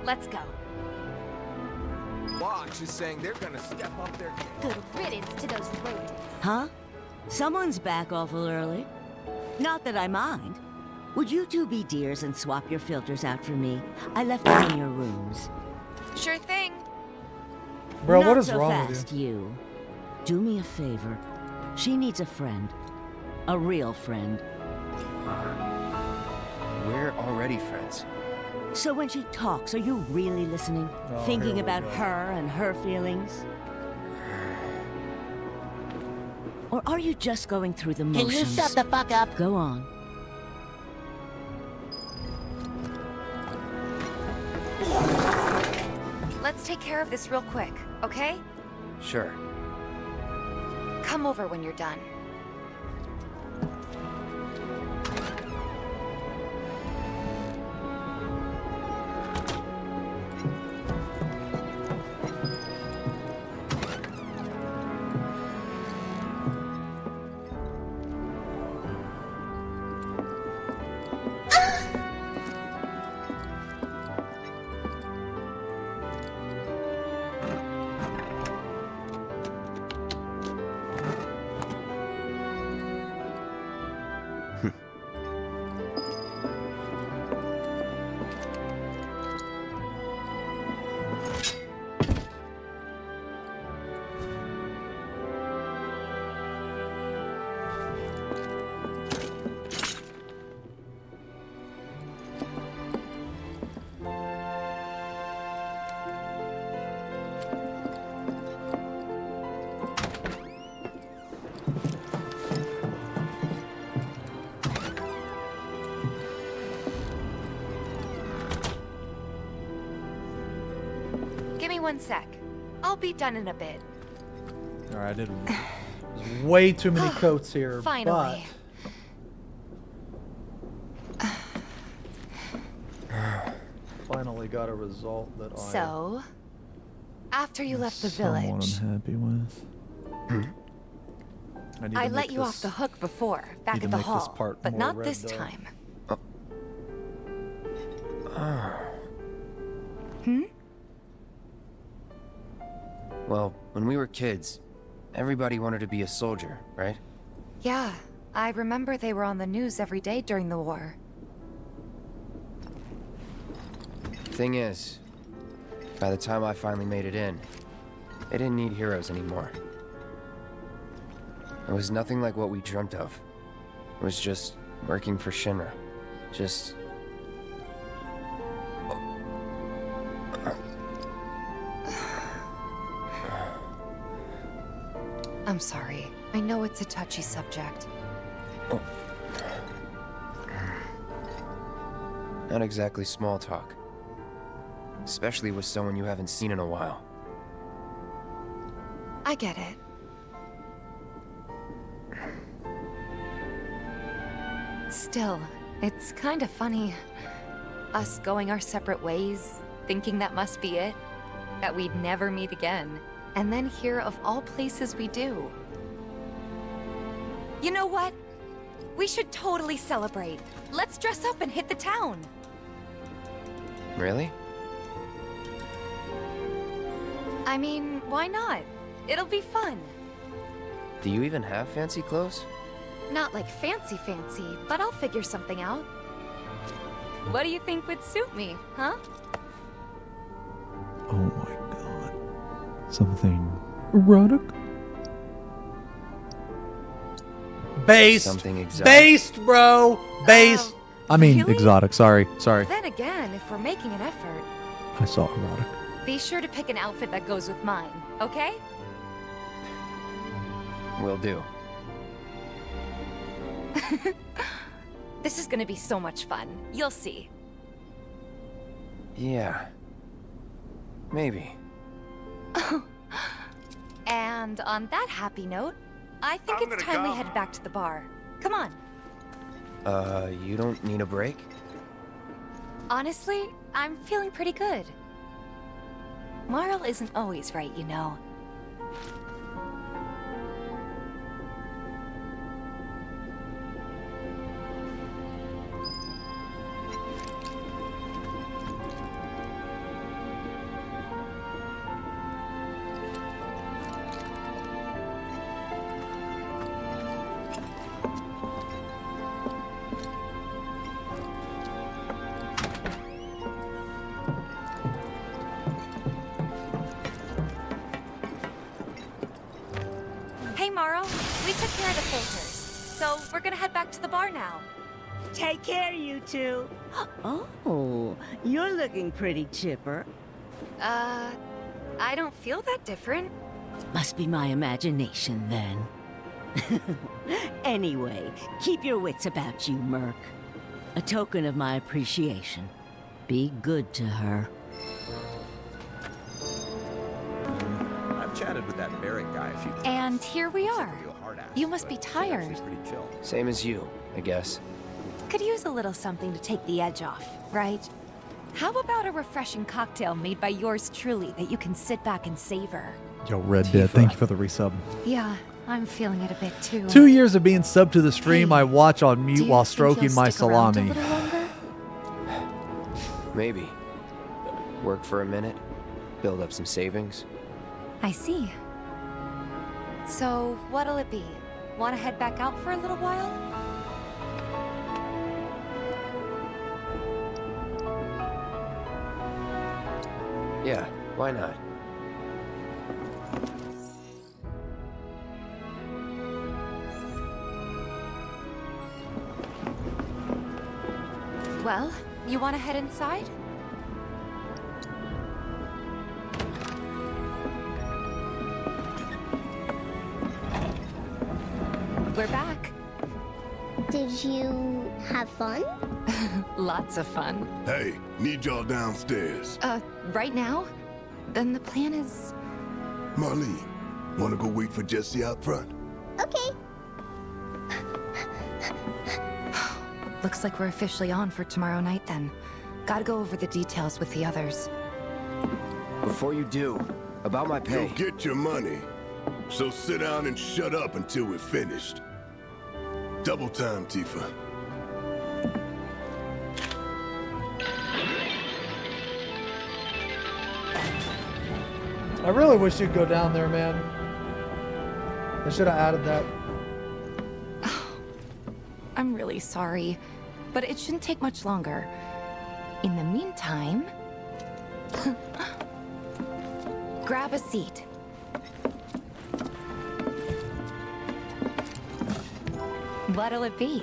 let's go. Watch is saying they're gonna step up their game. Good riddance to those rodents. Huh? Someone's back awful early. Not that I mind. Would you two be dears and swap your filters out for me? I left them in your rooms. Sure thing. Bro, Not what is so wrong fast, with you? you? Do me a favor. She needs a friend. A real friend. We're already friends. So when she talks, are you really listening? Oh, Thinking here we about go. her and her feelings? Or are you just going through the motions? Can you shut the fuck up? Go on. Let's take care of this real quick, okay? Sure. Come over when you're done. Give me 1 sec. I'll be done in a bit. All right, I did way too many coats here. Finally. But finally got a result that So, after you left the somewhat village, unhappy with. need to I make let you off this- the hook before, back need to at the make this hall, part but more not this revved up. time. Well, when we were kids, everybody wanted to be a soldier, right? Yeah, I remember they were on the news every day during the war. Thing is, by the time I finally made it in, they didn't need heroes anymore. It was nothing like what we dreamt of. It was just working for Shinra. Just... I'm sorry. I know it's a touchy subject. Not exactly small talk. Especially with someone you haven't seen in a while. I get it. Still, it's kind of funny. Us going our separate ways, thinking that must be it. That we'd never meet again. And then here, of all places, we do. You know what? We should totally celebrate. Let's dress up and hit the town. Really? I mean, why not? It'll be fun. Do you even have fancy clothes? Not like fancy, but I'll figure something out. What do you think would suit me, huh? Oh my god. Something erotic? Based. Something exotic. Based, bro. Based. I mean, really? exotic. Sorry. Then again, if we're making an effort, I saw erotic. be sure to pick an outfit that goes with mine, okay? Will do. This is gonna be so much fun. You'll see. Yeah. Maybe. And on that happy note, I think it's time we head back to the bar. Come on. You don't need a break? Honestly, I'm feeling pretty good. Marl isn't always right, you know. Hey, Marl. We took care of the filters, so we're gonna head back to the bar now. Take care, you two. Oh, you're looking pretty chipper. I don't feel that different. Must be my imagination, then. Anyway, keep your wits about you, Merc. A token of my appreciation. Be good to her. I've chatted with that Barrett guy a few times. And here we are. Real hard ass, You must be but tired. he's pretty chill. Same as you, I guess. Could use a little something to take the edge off, right? How about a refreshing cocktail made by yours truly that you can sit back and savor? Yo, Red Dead, thank you for the resub. Yeah, I'm feeling it a bit too. 2 years of being subbed to the stream I watch on Do mute you while think you'll stroking my stick around a salami. little longer? Maybe. Work for a minute, build up some savings. I see. So, what'll it be? Want to head back out for a little while? Yeah, why not? Well, you want to head inside? We're back. Did you have fun? Lots of fun. Hey, need y'all downstairs. Right now? Then the plan is... Marlene, wanna go wait for Jesse out front? Okay. Looks like we're officially on for tomorrow night then. Gotta go over the details with the others. Before you do, about my pay. You'll get your money. So sit down and shut up until we're finished. Double time, Tifa. I really wish you'd go down there, man. I should have added that. I'm really sorry, but it shouldn't take much longer. In the meantime... grab a seat. What'll it be?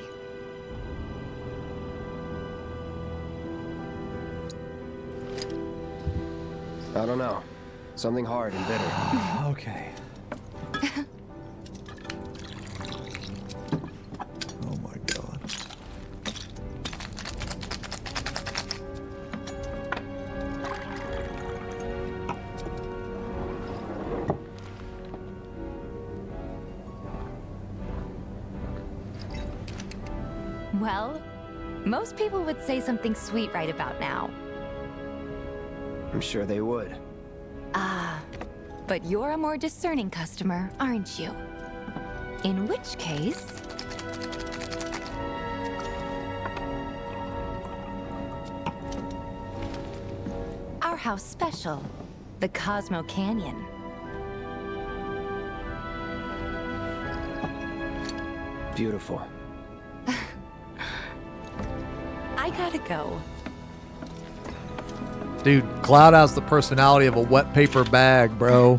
I don't know. Something hard and bitter. Okay. Oh my god. Well, most people would say something sweet right about now. I'm sure they would. But you're a more discerning customer, aren't you? In which case... our house special, the Cosmo Canyon. Beautiful. I gotta go. Dude, Cloud has the personality of a wet paper bag, bro.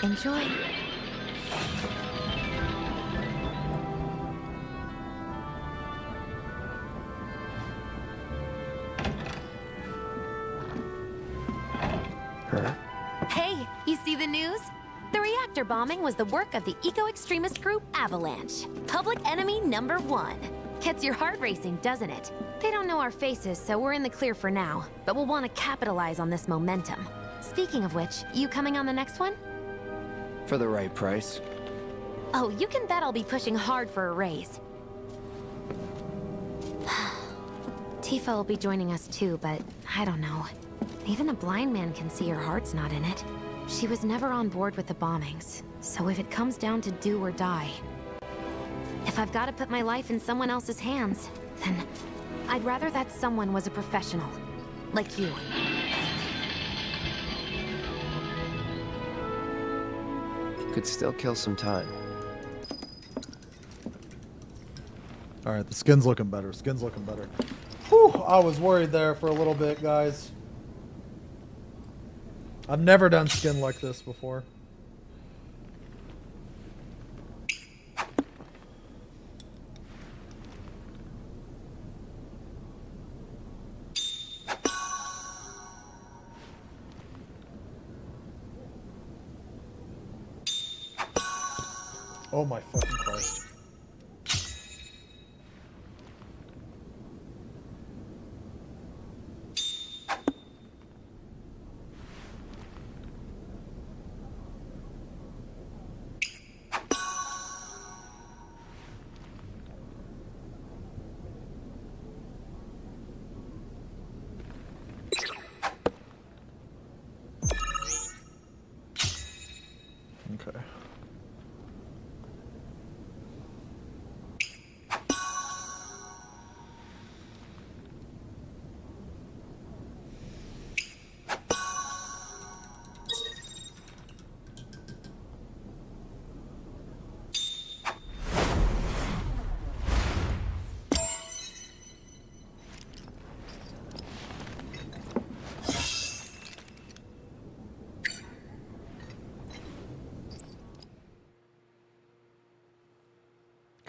Enjoy. Hey, you see the news? The reactor bombing was the work of the eco-extremist group Avalanche. Public enemy #1. Gets your heart racing, doesn't it? They don't know our faces, so we're in the clear for now. But we'll want to capitalize on this momentum. Speaking of which, you coming on the next one? For the right price. Oh, you can bet I'll be pushing hard for a raise. Tifa will be joining us too, but I don't know. Even a blind man can see her heart's not in it. She was never on board with the bombings, so if it comes down to do or die, if I've got to put my life in someone else's hands, then I'd rather that someone was a professional, like you. Could still kill some time. All right, the skin's looking better. Skin's looking better. Whew, I was worried there for a little bit, guys. I've never done skin like this before. Oh my fucking Christ. Okay.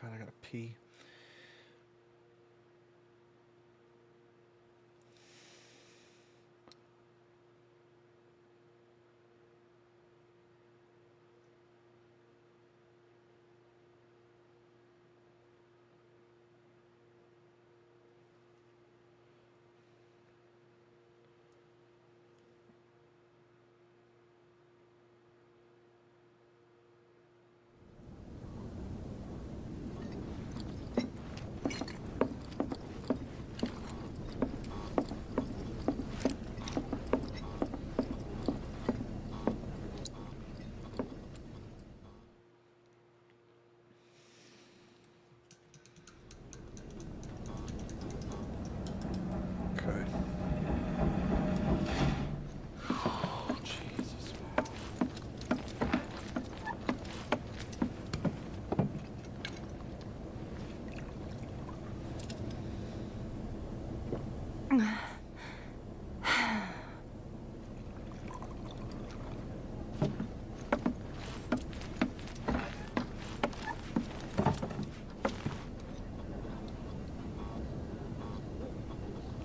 God, I gotta pee.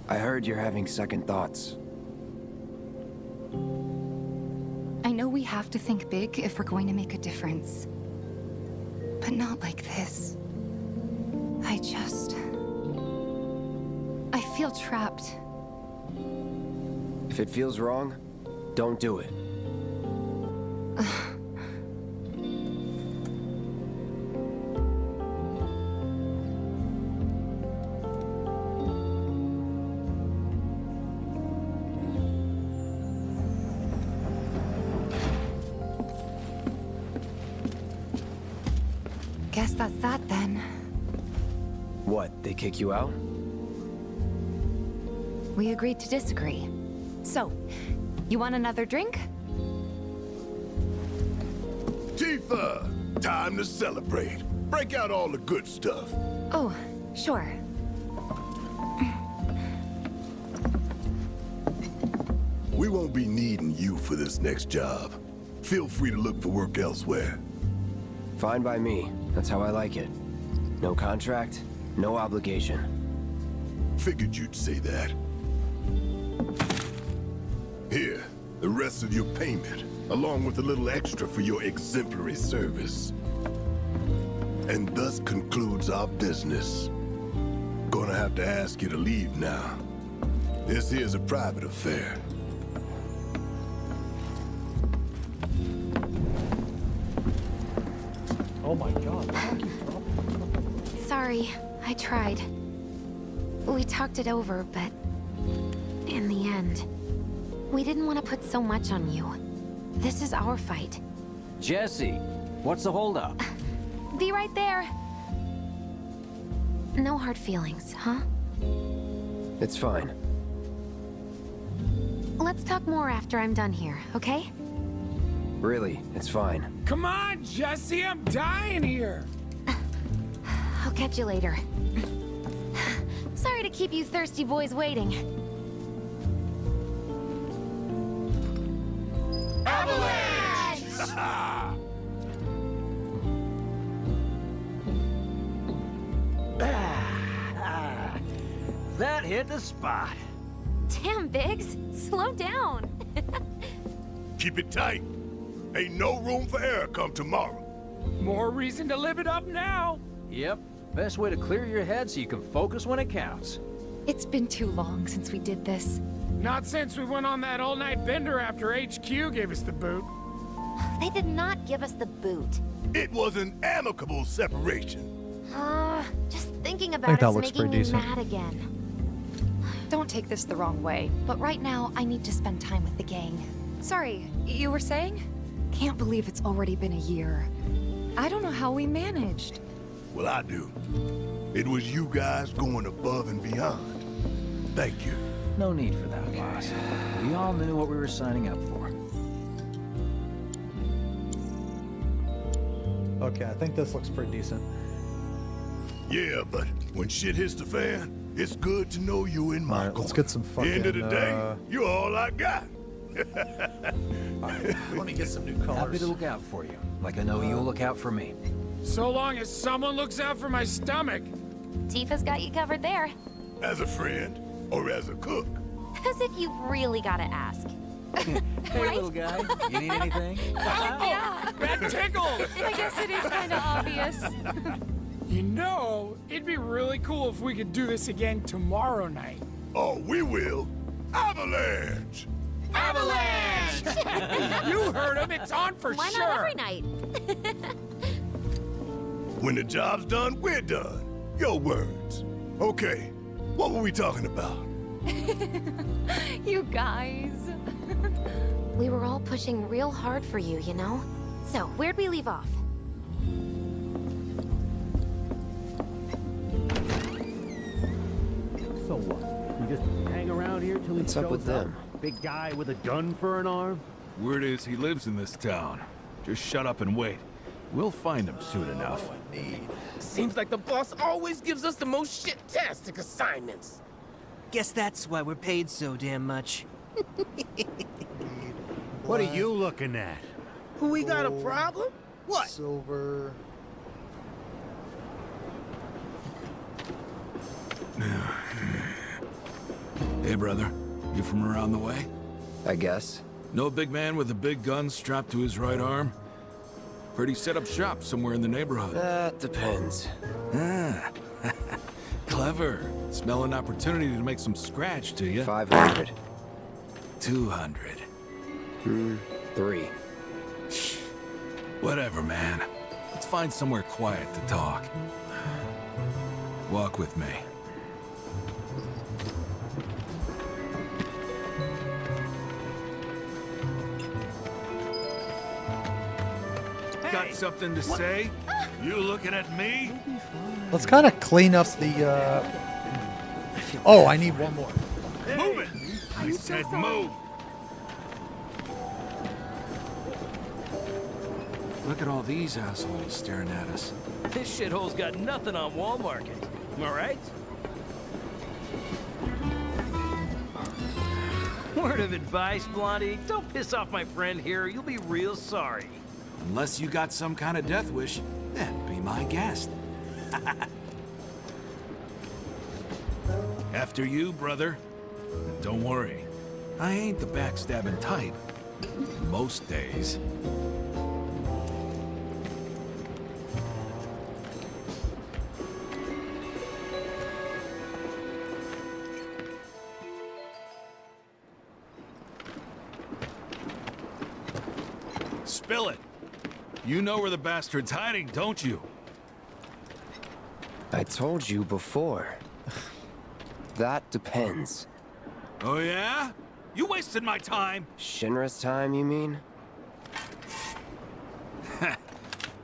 I heard you're having second thoughts. I know we have to think big if we're going to make a difference. But not like this. I feel trapped. If it feels wrong, don't do it. Guess that's that then. What, they kick you out? We agreed to disagree. So, you want another drink? Tifa! Time to celebrate. Break out all the good stuff. Oh, sure. We won't be needing you for this next job. Feel free to look for work elsewhere. Fine by me. That's how I like it. No contract, no obligation. Figured you'd say that. Here, the rest of your payment, along with a little extra for your exemplary service. And thus concludes our business. Gonna have to ask you to leave now. This here's a private affair. Oh my god. Sorry, I tried. We talked it over, but in the end, we didn't want to put so much on you. This is our fight. Jesse, what's the holdup? Be right there. No hard feelings, huh? It's fine. Let's talk more after I'm done here, okay? Really, it's fine. Come on, Jesse, I'm dying here. I'll catch you later. Sorry to keep you thirsty boys waiting. That hit the spot. Damn, Biggs. Slow down. Keep it tight. Ain't no room for error come tomorrow. More reason to live it up now. Yep. Best way to clear your head so you can focus when it counts. It's been too long since we did this. Not since we went on that all-night bender after HQ gave us the boot. They did not give us the boot. It was an amicable separation. Just thinking I think about that it's looks making pretty me decent. mad again. Don't take this the wrong way, but right now I need to spend time with the gang. Sorry, you were saying? Can't believe it's already been a year. I don't know how we managed. Well, I do. It was you guys going above and beyond. Thank you. No need for that, boss. We all knew what we were signing up for. Okay, I think this looks pretty decent. Yeah, but when shit hits the fan, it's good to know you in my corner. Let's get some fucking. End of the day, you're all I got. Let me get some new colors. Happy to look out for you, like I know you'll look out for me. So long as someone looks out for my stomach. Tifa's got you covered there. As a friend or as a cook? As if you've really got to ask. Hey, Right? little guy, you need anything? Yeah. That tickles! I guess it is kind of obvious. You know, it'd be really cool if we could do this again tomorrow night. Oh, we will. Avalanche! Avalanche! You heard him, it's on for Why sure. not every night? When the job's done, we're done. Your words. Okay, what were we talking about? You guys. We were all pushing real hard for you, you know? So, where'd we leave off? So what? You just hang around here till he What's shows up with them? Big guy with a gun for an arm? Word is he lives in this town. Just shut up and wait. We'll find him soon enough. Seems like the boss always gives us the most shit-tastic assignments. Guess that's why we're paid so damn much. What are you looking at? We got a problem? What? Silver. Hey, brother. You from around the way? I guess. No big man with a big gun strapped to his right arm? Heard he set up shop somewhere in the neighborhood. That depends. Ah. Clever. Smell an opportunity to make some scratch to you. 500. 200. 3. Whatever, man. Let's find somewhere quiet to talk. Walk with me. Got something to say? You looking at me? Let's kind of clean up the. Oh, I need one more. Move it! I said move! Look at all these assholes staring at us. This shithole's got nothing on Wall Market. Am I right? Word of advice, Blondie. Don't piss off my friend here. You'll be real sorry. Unless you got some kind of death wish, then be my guest. After you, brother. And don't worry, I ain't the backstabbing type. Most days. Spill it. You know where the bastard's hiding, don't you? I told you before. That depends. Oh yeah? You wasted my time! Shinra's time, you mean?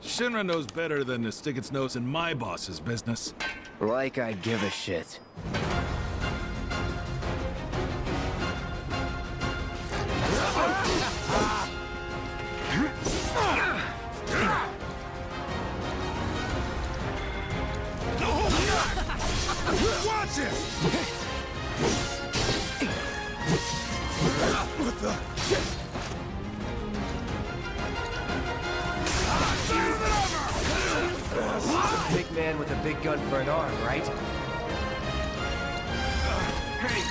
Shinra knows better than to stick its nose in my boss's business. Like I give a shit. Watch it! What the? A big man with a big gun for an arm, right? Hey!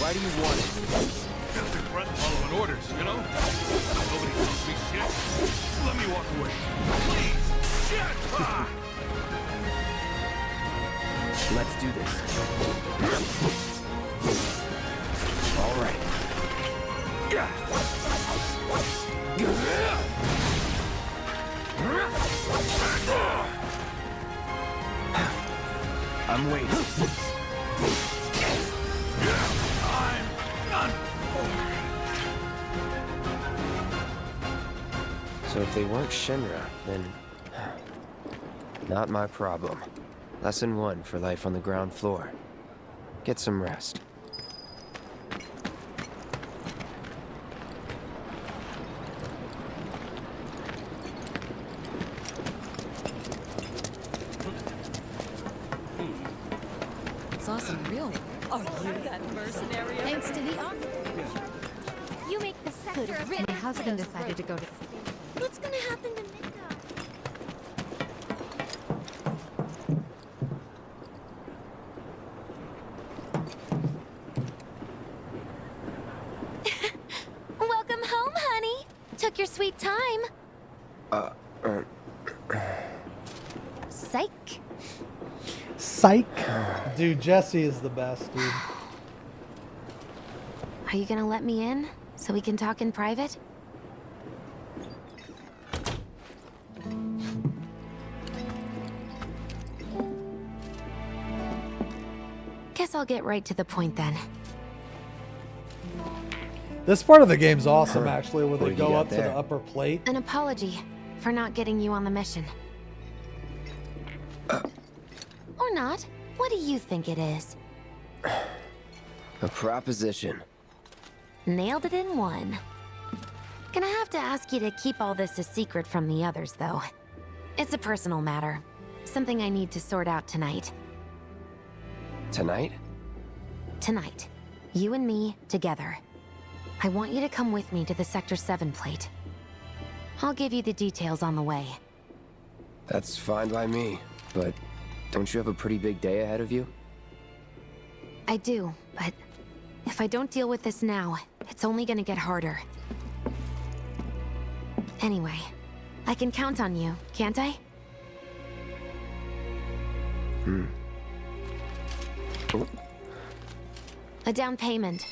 Why do you want it? Front following orders, you know? Nobody tells me shit. Let me walk away. Please! Shit! Ah! Let's do this. All right. I'm waiting. I'm done. So if they weren't Shinra, then... not my problem. Lesson 1 for life on the ground floor. Get some rest. Saw some real. Are you that mercenary? Thanks to the offer. You make the sector of My husband decided to go to... What's gonna happen to Mingo? Welcome home, honey. Took your sweet time. Psych. Psych. Dude, Jesse is the best, dude. Are you gonna let me in so we can talk in private? Guess I'll get right to the point then. This part of the game's awesome, actually, where What they do you go got up to there? the upper plate. An apology for not getting you on the mission. Or not. What do you think it is? A proposition. Nailed it in one. Gonna have to ask you to keep all this a secret from the others, though. It's a personal matter. Something I need to sort out tonight. Tonight? Tonight. You and me, together. I want you to come with me to the Sector 7 plate. I'll give you the details on the way. That's fine by me, but don't you have a pretty big day ahead of you? I do, but if I don't deal with this now, it's only gonna get harder. Anyway, I can count on you, can't I? Oh. A down payment.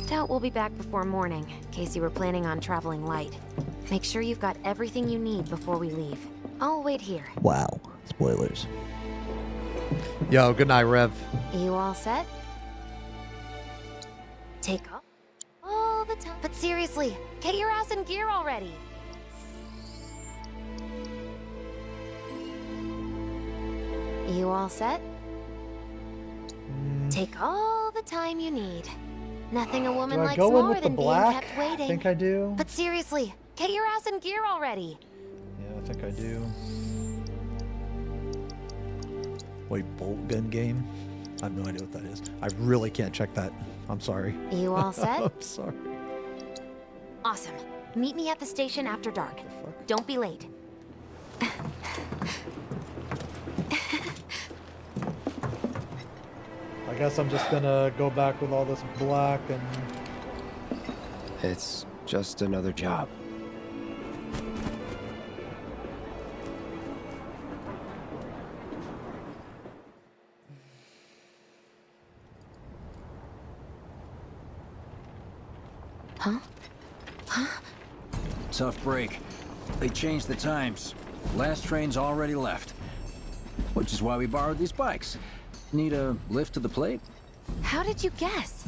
Doubt we'll be back before morning, in case you were planning on traveling light. Make sure you've got everything you need before we leave. I'll wait here. Wow. Spoilers. Yo, good night, Rev. You all set? Take off all the time. But seriously, get your ass in gear already. You all set? Take all the time you need. Nothing a woman Do I likes go in more with the than being black? kept waiting. I think I do. But seriously, get your ass in gear already. Yeah, I think I do. Wait, bolt gun game? I have no idea what that is. I really can't check that. I'm sorry. You all set? I'm sorry. Awesome. Meet me at the station after dark. Don't be late. I guess I'm just gonna go back with all this black and... It's just another job. Huh? Huh? Tough break. They changed the times. Last train's already left. Which is why we borrowed these bikes. Need a lift to the plate? How did you guess?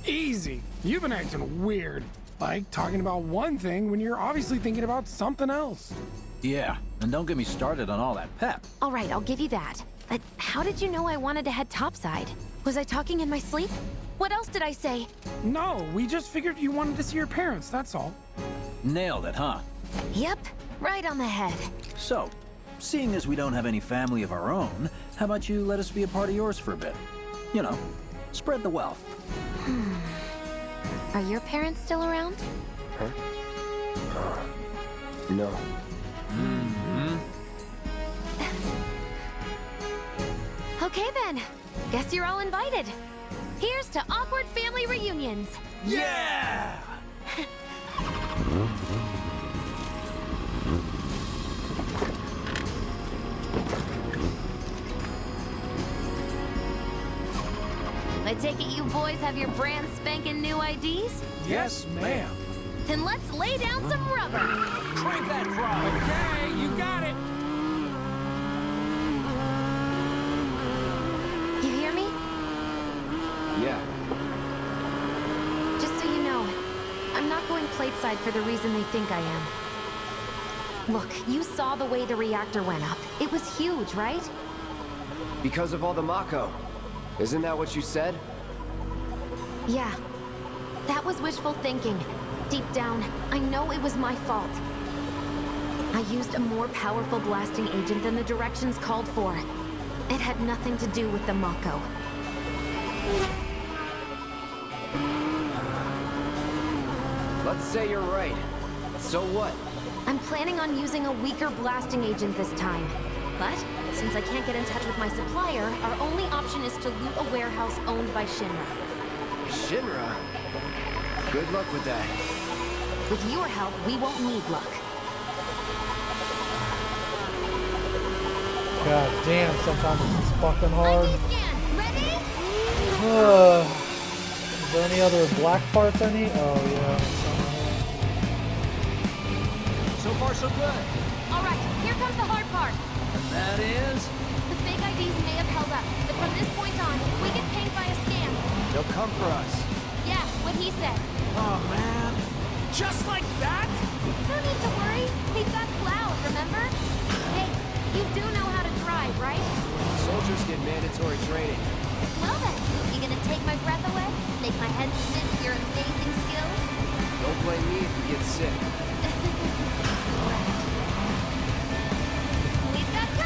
Easy. You've been acting weird. Like talking about one thing when you're obviously thinking about something else. Yeah, and don't get me started on all that pep. All right, I'll give you that. But how did you know I wanted to head topside? Was I talking in my sleep? What else did I say? No, we just figured you wanted to see your parents, that's all. Nailed it, huh? Yep, right on the head. So, seeing as we don't have any family of our own, how about you let us be a part of yours for a bit? You know, spread the wealth. Are your parents still around? Huh? No. Okay then. Guess you're all invited. Here's to awkward family reunions. Yeah! I take it you boys have your brand spanking new IDs? Yes, ma'am. Then let's lay down some rubber. Crank that frog! Okay, you got it. You hear me? Yeah. Just so you know, I'm not going plateside for the reason they think I am. Look, you saw the way the reactor went up. It was huge, right? Because of all the Mako. Isn't that what you said? Yeah. That was wishful thinking. Deep down, I know it was my fault. I used a more powerful blasting agent than the directions called for. It had nothing to do with the Mako. Let's say you're right. So what? I'm planning on using a weaker blasting agent this time. But, since I can't get in touch with my supplier, our only option is to loot a warehouse owned by Shinra. Shinra? Good luck with that. With your help, we won't need luck. God damn, sometimes it's fucking hard. Ready? Is there any other black parts I need? Oh, yeah. So far, so good. All right, here comes the hard part. And that is? The fake IDs may have held up, but from this point on, if we get pinged by a scam... They'll come for us. Yeah, what he said. Oh, man. Just like that? No need to worry. We've got Cloud, remember? Hey, you do know how to drive, right? Soldiers get mandatory training. Well then, you gonna take my breath away? Make my head spin with your amazing skills? Don't blame me if you get sick.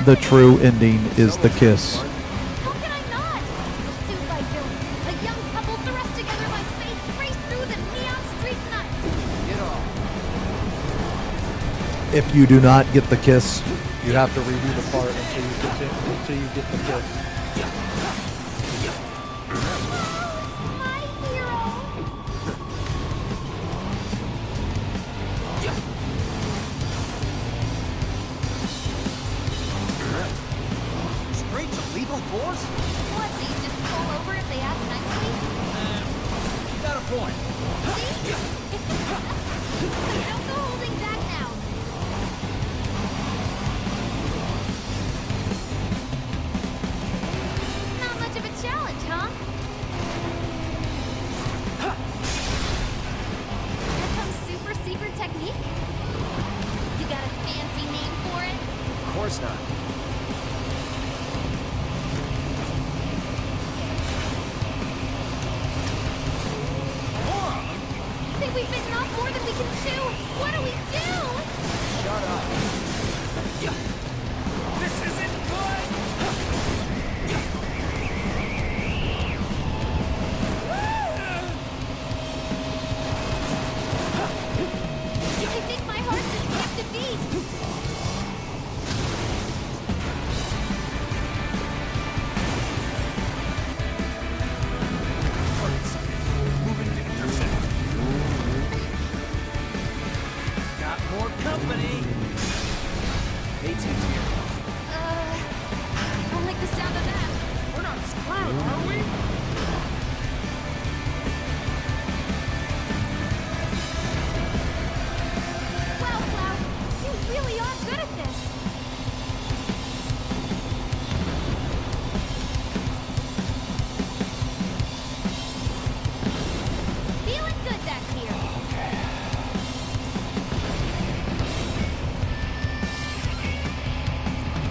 The true ending is the kiss. How can I not? Pursued by villains, a young couple thrust together by fate, race through the neon street night. Get off. If you do not get the kiss, you have to redo the part until you get the kiss. My hero. Straight to lethal force? What, so you just pull over if they ask nicely? You got a point. See? Don't go holding back now. Not much of a challenge, huh? That's some super secret technique? You got a fancy name for it? Of course not. I think we've bitten off more than we can chew. What do we do? Shut up. This isn't good! I think my heart just skipped a beat.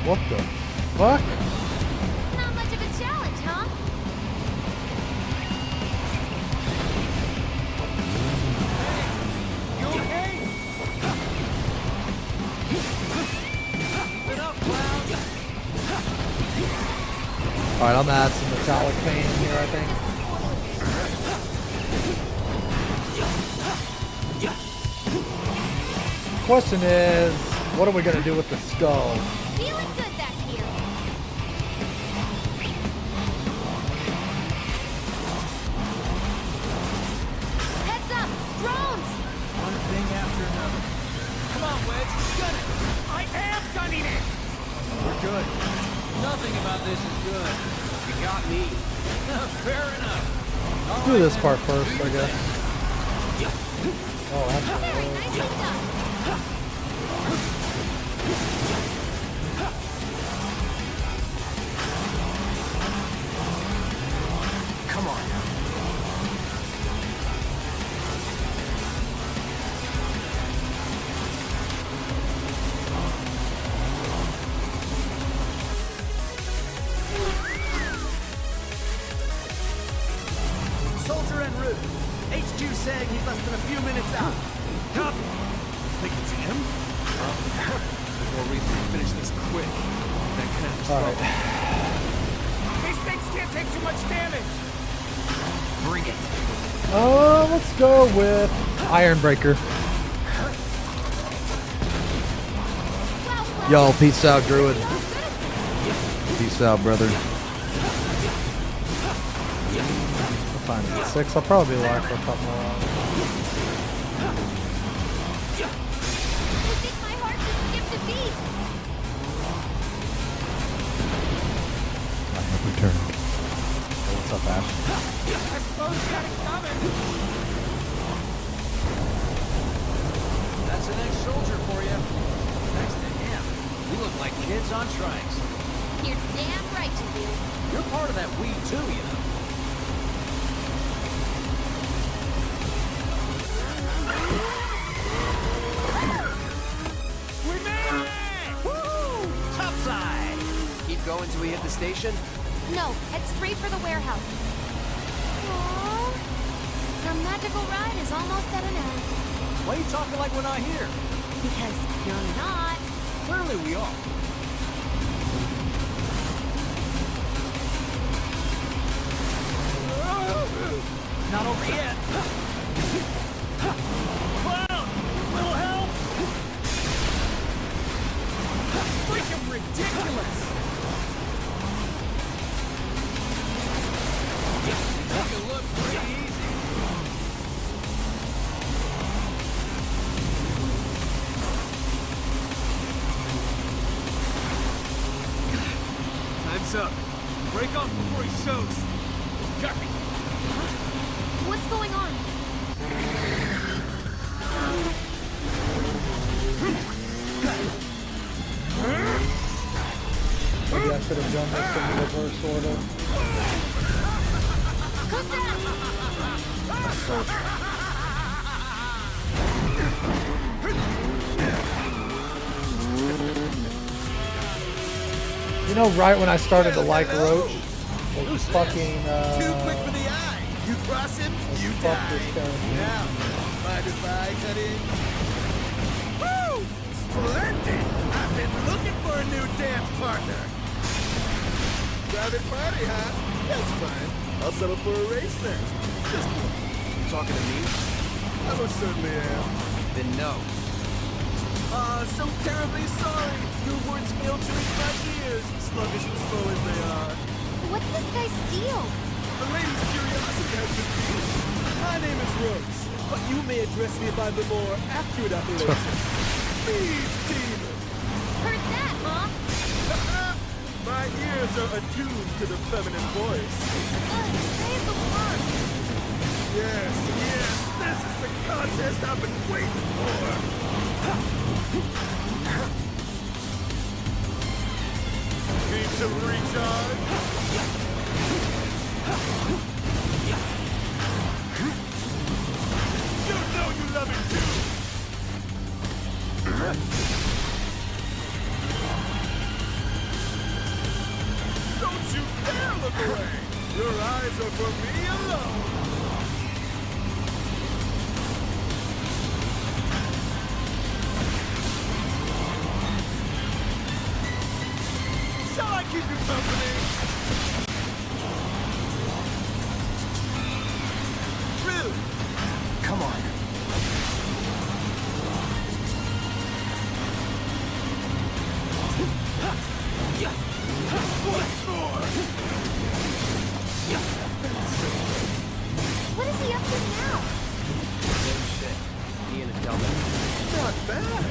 What the fuck? Not much of a challenge, huh? You okay? Get up, clown. Alright, I'm gonna add some metallic paint in here, I think. Question is, what are we gonna do with the skull? Feeling good back here. Heads up! Drones! One thing after another. Come on, Wedge. Gun it. I am gunning it. We're good. Nothing about this is good. You got me. Fair enough. Let's do this part first, I guess. Oh, actually. Come on. Soldier en route. HQ saying he's less than a few minutes out. Copy. Think it's him? More reason to finish this quick. That kind of trouble. These things can't take too much damage. Bring it. Let's go with Ironbreaker. Yo, peace out, Druid. Peace out, brother. I'll find it at 6. I'll probably be live for a couple more hours. I have returned. Oh, what's up, Ash? I suppose you got it coming. That's an ex-soldier for you. Thanks to him, we look like kids on trikes. You're damn right you do. You're part of that we too, you know. We made it! Woo! Topside! Keep going till we hit the station? No, head straight for the warehouse. Aww. Our magical ride is almost at an end. Why are you talking like we're not here? Because you're not. Clearly we are. Not over yet. Clown! Little help! Freaking ridiculous! Make it look pretty easy. Time's up. Break off before he shows. Copy. What's going on? Maybe I should have done this in reverse order. Who's that? A soldier. You know, right when I started to like Roach, it was fucking, Too quick for the eye. You cross him, you fuck die. this character. Now, mind if I cut in? Woo! Splendid! I've been looking for a new dance partner. Private party, huh? That's fine. I'll settle for a race then. Just one. Talking to me? I most certainly am. Then no. So terribly sorry. Your words failed to reach my ears, sluggish and slow as they are. What's this guy's deal? The lady's curiosity has been piqued. My name is Rose, but you may address me by the more accurate appellation. Please, demon. Heard that, huh? My ears are attuned to the feminine voice. Say the word. Yes, this is the contest I've been waiting for. Need to recharge? You know you love it too! look away. Your eyes are for me alone. Shall I keep you company? Rude. Come on. What is he up to now? Same shit. He and a dummy. Not bad.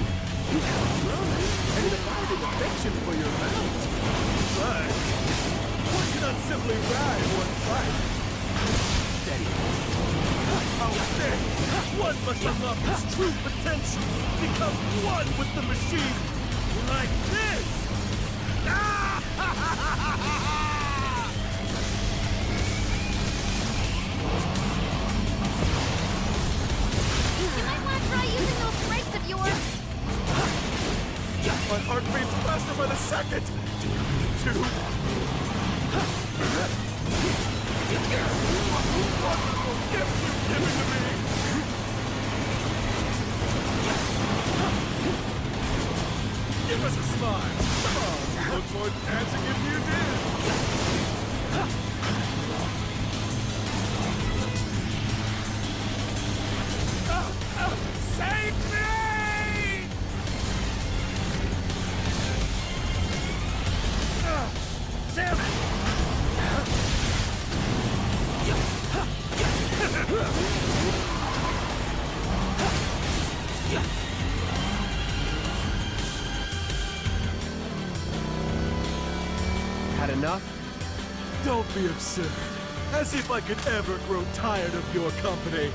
You have grown and divided affection for your mount. But one cannot simply ride one bike. Steady. Outstanding. One must unlock its true potential. Become one with the machine. Like this. You might want to try using those brakes of yours. My heart beats faster by the second. Do you need to? Wonderful gift you've given to me. Give us a smile. Come on, you look more dancing if you did. Save me! Damn it! Had enough? Don't be absurd. As if I could ever grow tired of your company.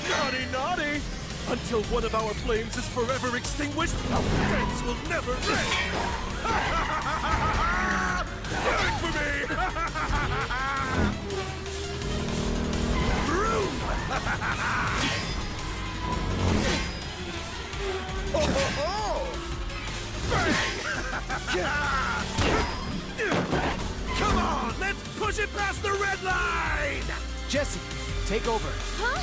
Naughty, naughty! Until one of our flames is forever extinguished, our friends will never reign! Good for me! Rude! Oh, ho, ho! Come on, let's push it past the red line! Jesse, take over. Huh?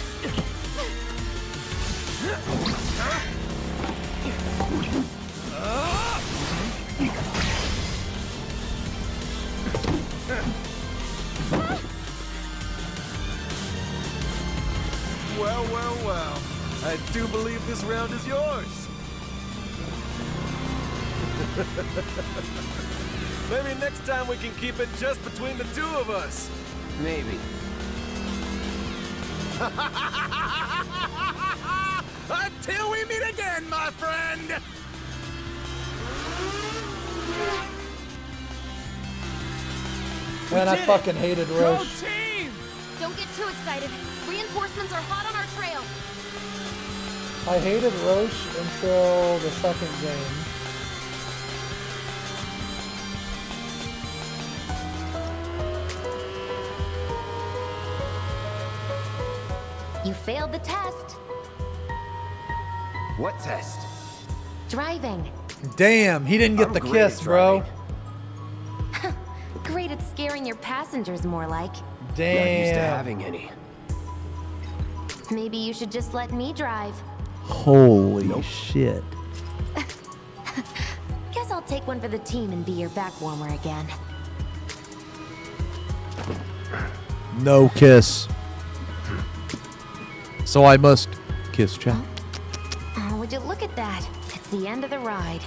Well, well, well. I do believe this round is yours. Maybe next time we can keep it just between the two of us. Maybe. Until we meet again, my friend! Man, I fucking hated Roche. Don't get too excited. Reinforcements are hot on our trail. I hated Roche until the second game. You failed the test. What test? Driving. Damn, he didn't get I'm the great kiss, at bro. Great at scaring your passengers, more like. Damn. Not used to having any. Maybe you should just let me drive. Holy shit. Guess I'll take one for the team and be your back warmer again. No kiss. So I must kiss Jack. Oh, would you look at that? It's the end of the ride.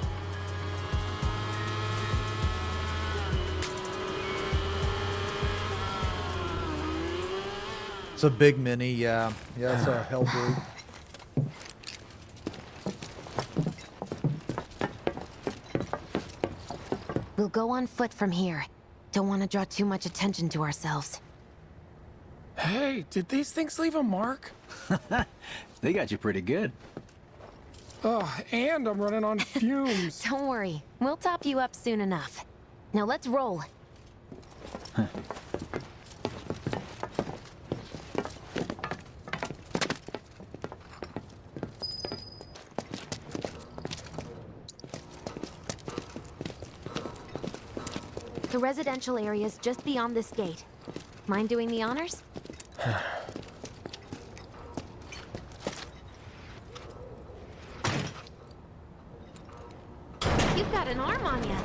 It's a big mini, yeah. Yeah, it's a Hellblade. We'll go on foot from here. Don't want to draw too much attention to ourselves. Hey, did these things leave a mark? They got you pretty good. Oh, and I'm running on fumes. Don't worry. We'll top you up soon enough. Now let's roll. The residential area's just beyond this gate. Mind doing the honors? You've got an arm on you.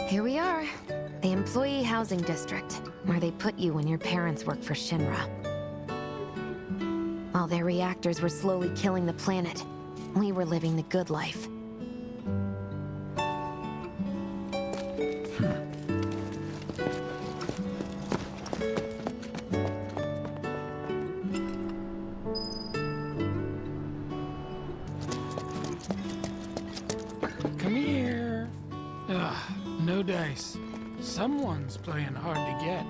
Here we are. The Employee Housing District, where they put you when your parents worked for Shinra. While their reactors were slowly killing the planet, we were living the good life. Come here. Ugh, no dice. Someone's playing hard to get.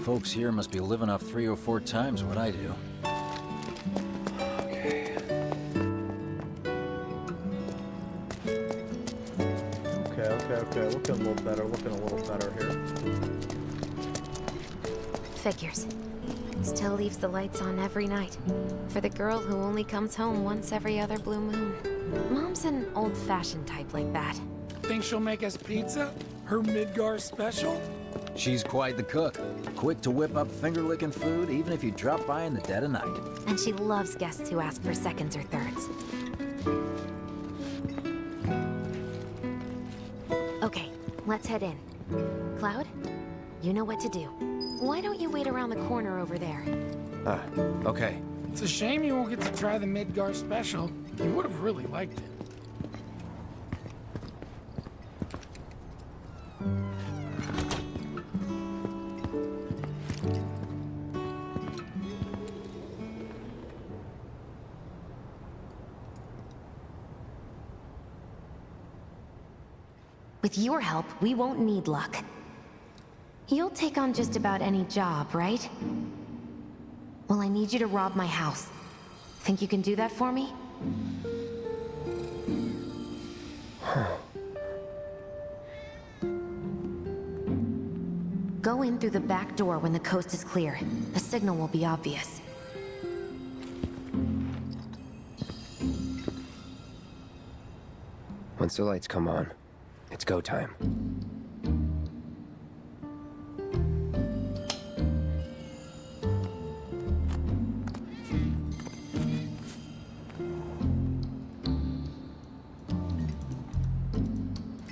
Folks here must be living off 3 or 4 times what I do. Okay. Looking a little better here. Figures. Still leaves the lights on every night. For the girl who only comes home once every other blue moon. Mom's an old-fashioned type like that. Think she'll make us pizza? Her Midgar special? She's quite the cook. Quick to whip up finger-licking food, even if you drop by in the dead of night. And she loves guests who ask for seconds or thirds. Okay, let's head in. Cloud, you know what to do. Why don't you wait around the corner over there? Okay. It's a shame you won't get to try the Midgar special. You would have really liked it. With your help, we won't need luck. You'll take on just about any job, right? Well, I need you to rob my house. Think you can do that for me? Go in through the back door when the coast is clear. The signal will be obvious. Once the lights come on, it's go time.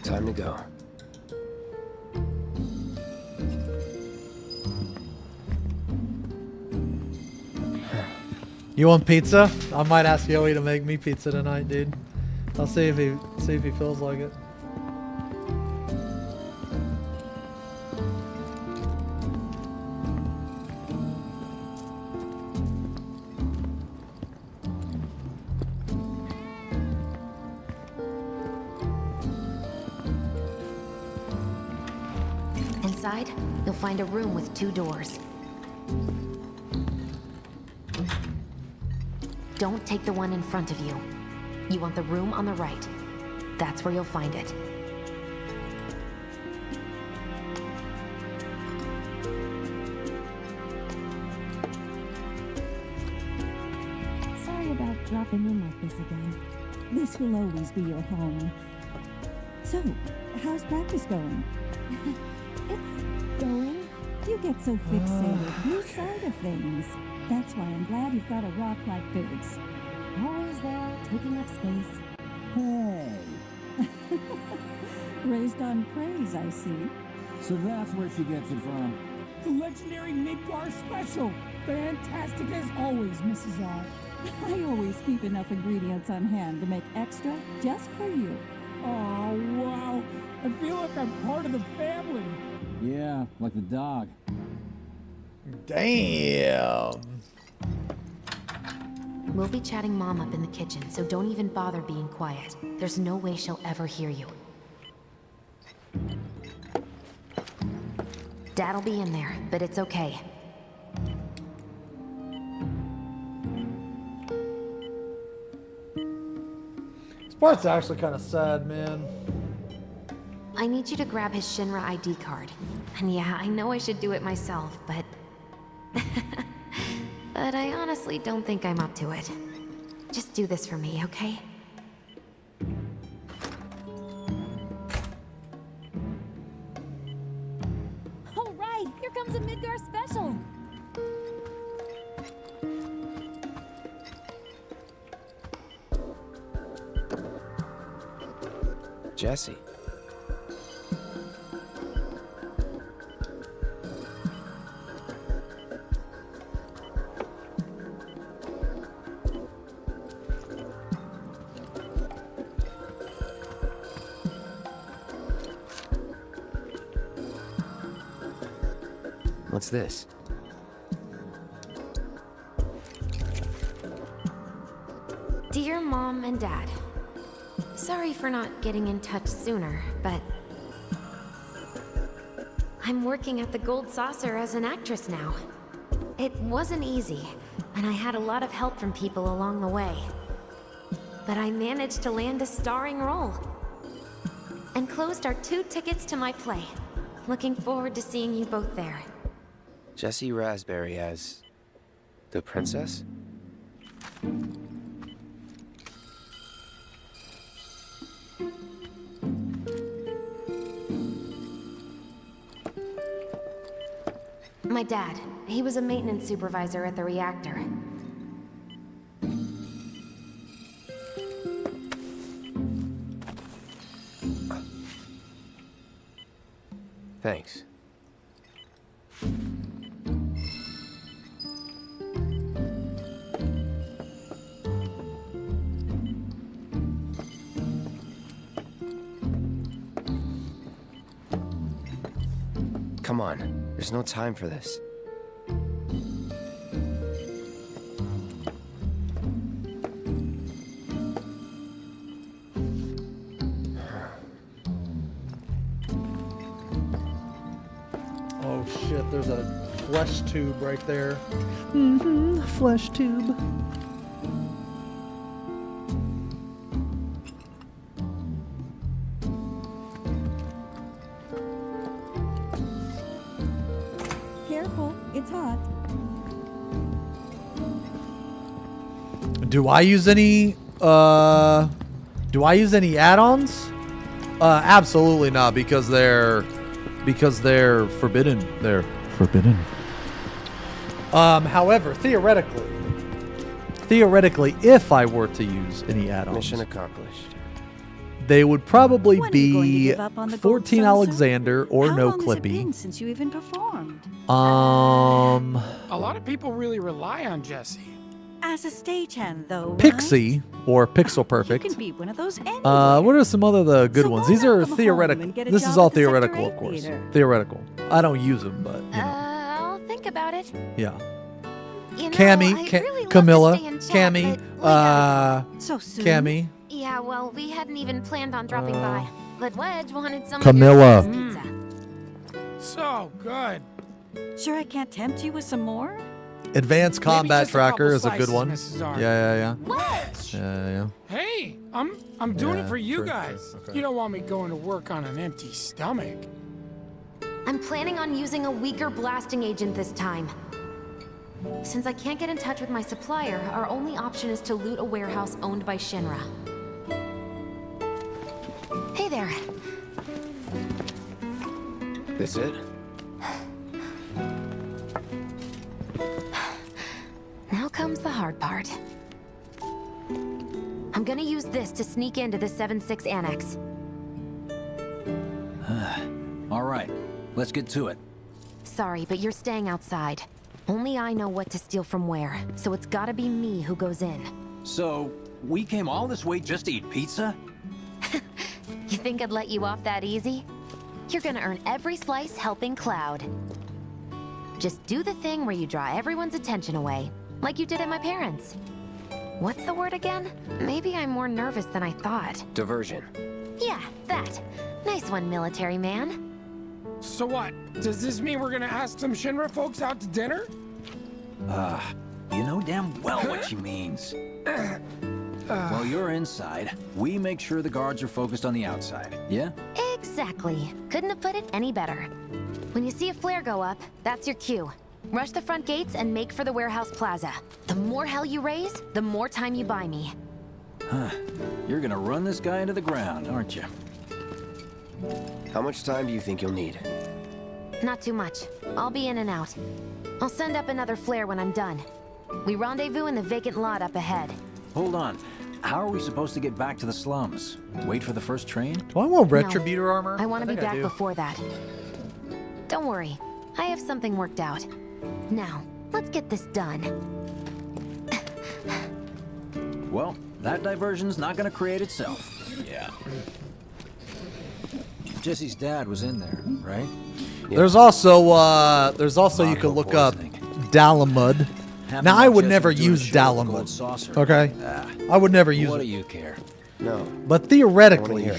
Time to go. You want pizza? I might ask Yoey to make me pizza tonight, dude. I'll see if he feels like it. Inside, you'll find a room with 2 doors. Don't take the one in front of you. You want the room on the right. That's where you'll find it. Sorry about dropping in like this again. This will always be your home. So, how's practice going? It's going. You get so fixated. Lose sight of things. That's why I'm glad you've got a rock like Biggs. Always there, taking up space. Hey. Raised on praise, I see. So that's where she gets it from. The legendary Midgar special. Fantastic as always, Mrs. R. I always keep enough ingredients on hand to make extra just for you. Oh, wow. I feel like I'm part of the family. Yeah, like the dog. Damn. We'll be chatting Mom up in the kitchen, so don't even bother being quiet. There's no way she'll ever hear you. Dad'll be in there, but it's okay. This part's actually kind of sad, man. I need you to grab his Shinra ID card. And yeah, I know I should do it myself, but... but I honestly don't think I'm up to it. Just do this for me, okay? All right, here comes a Midgar special. Jesse. What's this? Dear Mom and Dad, sorry for not getting in touch sooner, but I'm working at the Gold Saucer as an actress now. It wasn't easy, and I had a lot of help from people along the way. But I managed to land a starring role. Enclosed are 2 tickets to my play. Looking forward to seeing you both there. Jessie Raspberry as the princess? My dad, he was a maintenance supervisor at the reactor. Thanks. Come on, there's no time for this. Oh shit, there's a flesh tube right there. Mm-hmm, flesh tube. Careful, it's hot. Do I use any add-ons? Absolutely not, because they're forbidden. They're forbidden. However, theoretically, if I were to use any add-ons, Mission accomplished. they would probably When are you going to be give up on the Gold 14 Saucer? Alexander or How No long has it been Clippy. since you even performed? A lot of people really rely on Jesse. As a stagehand, though, Pixie or Pixel right? Perfect. You can be one of those anywhere. What are some other the good ones? These are come home theoretical. and get a This job is all at the Sector theoretical, of 8 course. theater. Theoretical. I don't use them, but you know. I'll think about it. Yeah. You know, Cammy, I'd really love Camilla, to stay and chat, Cammy, but we gotta go. So soon? Cammy, Yeah, well, we hadn't even planned on dropping by. But Wedge wanted some Camilla. of your pizza. So good. Sure I can't tempt you with some more? Advanced Combat just a couple Tracker is a good slices, one. Mrs. R. Yeah. Wedge! Yeah. Hey, I'm doing Yeah, it for you true, guys. true, okay. You don't want me going to work on an empty stomach. I'm planning on using a weaker blasting agent this time. Since I can't get in touch with my supplier, our only option is to loot a warehouse owned by Shinra. Hey there. This it? Now comes the hard part. I'm gonna use this to sneak into the 7-6 annex. All right, let's get to it. Sorry, but you're staying outside. Only I know what to steal from where, so it's gotta be me who goes in. So, we came all this way just to eat pizza? You think I'd let you off that easy? You're gonna earn every slice helping Cloud. Just do the thing where you draw everyone's attention away, like you did at my parents'. What's the word again? Maybe I'm more nervous than I thought. Diversion. Yeah, that. Nice one, military man. So what? Does this mean we're gonna ask some Shinra folks out to dinner? You know damn well what she means. While you're inside, we make sure the guards are focused on the outside, yeah? Exactly. Couldn't have put it any better. When you see a flare go up, that's your cue. Rush the front gates and make for the warehouse plaza. The more hell you raise, the more time you buy me. Huh. You're gonna run this guy into the ground, aren't you? How much time do you think you'll need? Not too much. I'll be in and out. I'll send up another flare when I'm done. We rendezvous in the vacant lot up ahead. Hold on. How are we supposed to get back to the slums? Wait for the first train? Do I want No. Retributor armor? I want to be think I back do. before that. Don't worry. I have something worked out. Now, let's get this done. Well, that diversion's not gonna create itself. Yeah. Jesse's dad was in there, right? There's also you could look up Dalamud. Now I would never use Dalamud. Okay? I would never use What it. do you care? No. But theoretically,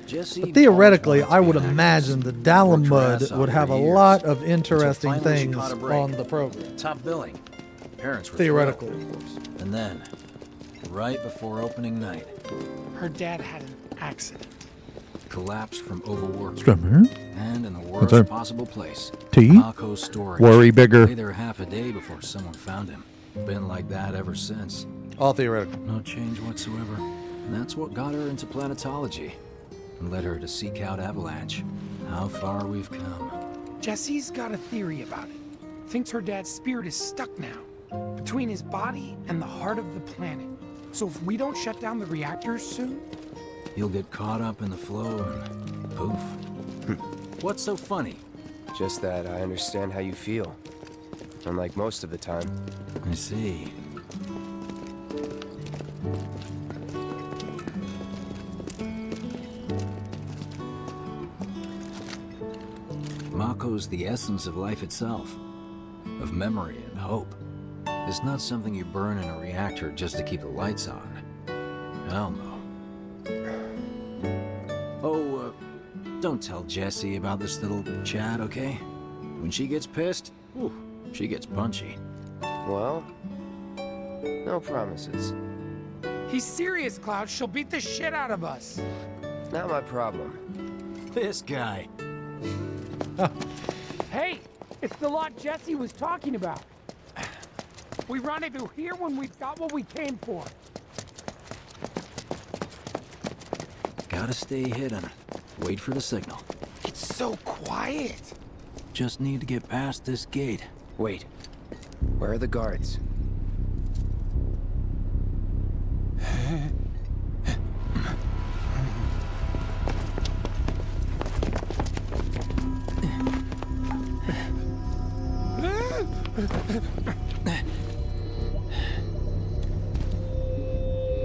Jesse I would imagine that Dalamud would have a lot of interesting Until finally she things caught a break. on the program. Top billing. Parents were Theoretically. thrilled. And then, right before opening night, Her dad had an accident. collapsed from overwork. Strawberry? And in the What's worst that? possible place. Tea? Mako's storage. Worry bigger. Lay there half a day before someone found him. Been like that ever since. All theoretical. No change whatsoever. And that's what got her into planetology. And led her to seek out Avalanche. How far we've come. Jesse's got a theory about it. Thinks her dad's spirit is stuck now, between his body and the heart of the planet. So if we don't shut down the reactors soon, You'll get caught up in the flow and poof. What's so funny? Just that I understand how you feel. Unlike most of the time. I see. Mako's the essence of life itself. Of memory and hope. It's not something you burn in a reactor just to keep the lights on. Hell no. Oh, don't tell Jessie about this little chat, okay? When she gets pissed, whew, she gets punchy. Well, no promises. he's serious, Cloud. She'll beat the shit out of us. Not my problem. This guy. Hey, it's the lot Jesse was talking about. We rendezvous here when we've got what we came for. Gotta stay hidden. Wait for the signal. It's so quiet. Just need to get past this gate. Wait. Where are the guards?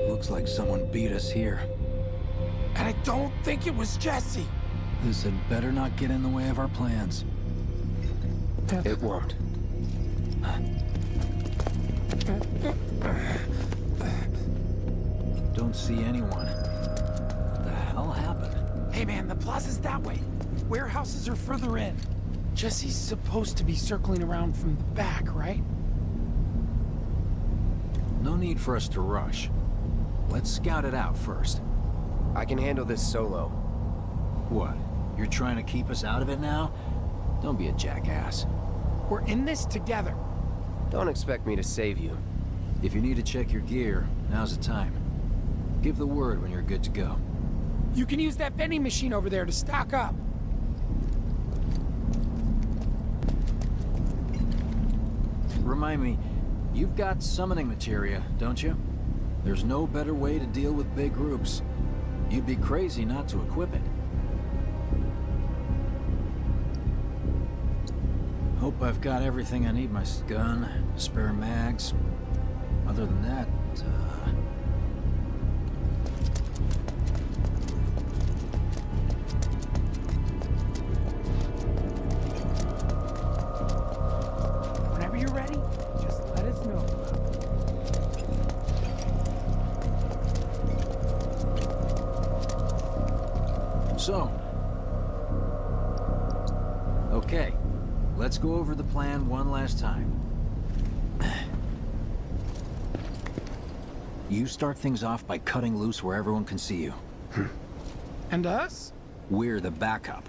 Looks like someone beat us here. And I don't think it was Jesse. This had better not get in the way of our plans. It won't. Don't see anyone. What the hell happened? Hey man, the plaza's that way. Warehouses are further in. Jesse's supposed to be circling around from the back, right? No need for us to rush. Let's scout it out first. I can handle this solo. What? You're trying to keep us out of it now? Don't be a jackass. We're in this together. Don't expect me to save you. If you need to check your gear, now's the time. Give the word when you're good to go. You can use that vending machine over there to stock up. Remind me, you've got summoning materia, don't you? There's no better way to deal with big groups. You'd be crazy not to equip it. Hope I've got everything I need. My gun, spare mags. Other than that, Whenever you're ready, just let us know. So, Okay, let's go over the plan one last time. You start things off by cutting loose where everyone can see you. And us? We're the backup.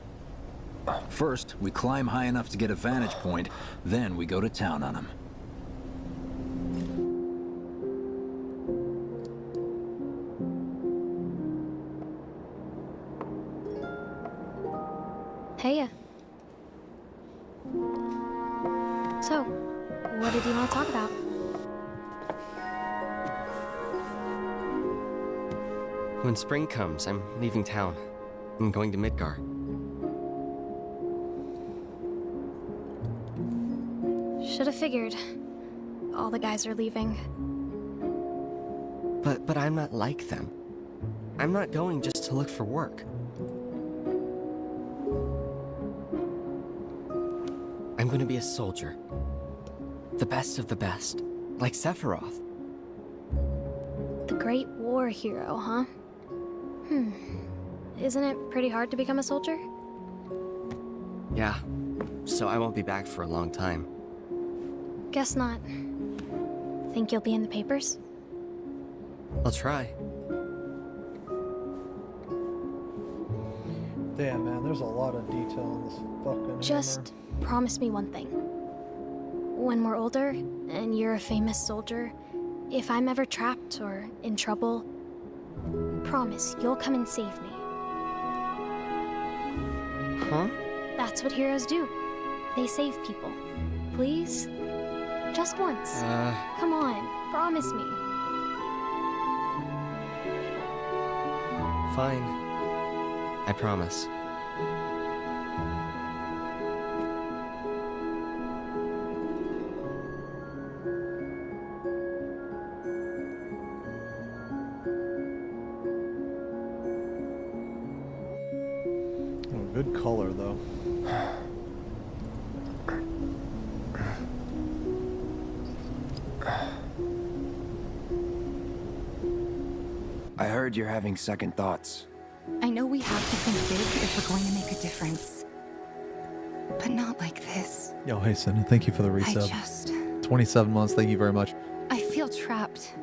First, we climb high enough to get a vantage point, then we go to town on them. Heya. So, what did you want to talk about? When spring comes, I'm leaving town. I'm going to Midgar. Should have figured. All the guys are leaving. But I'm not like them. I'm not going just to look for work. I'm going to be a soldier. The best of the best. Like Sephiroth. The Great War hero, huh? Isn't it pretty hard to become a soldier? Yeah. So I won't be back for a long time. Guess not. Think you'll be in the papers? I'll try. Damn, man, there's a lot of detail in this fucking Just promise me one thing. When we're older, and you're a famous soldier, if I'm ever trapped or in trouble, promise you'll come and save me. Huh? That's what heroes do. They save people. Please? Just once. Come on, promise me. Fine. I promise. Good color, though. I heard you're having second thoughts. I know we have to think big if we're going to make a difference. But not like this. Yo, hey, Xeno, thank you for the resub. I just... 27 months, thank you very much. I feel trapped.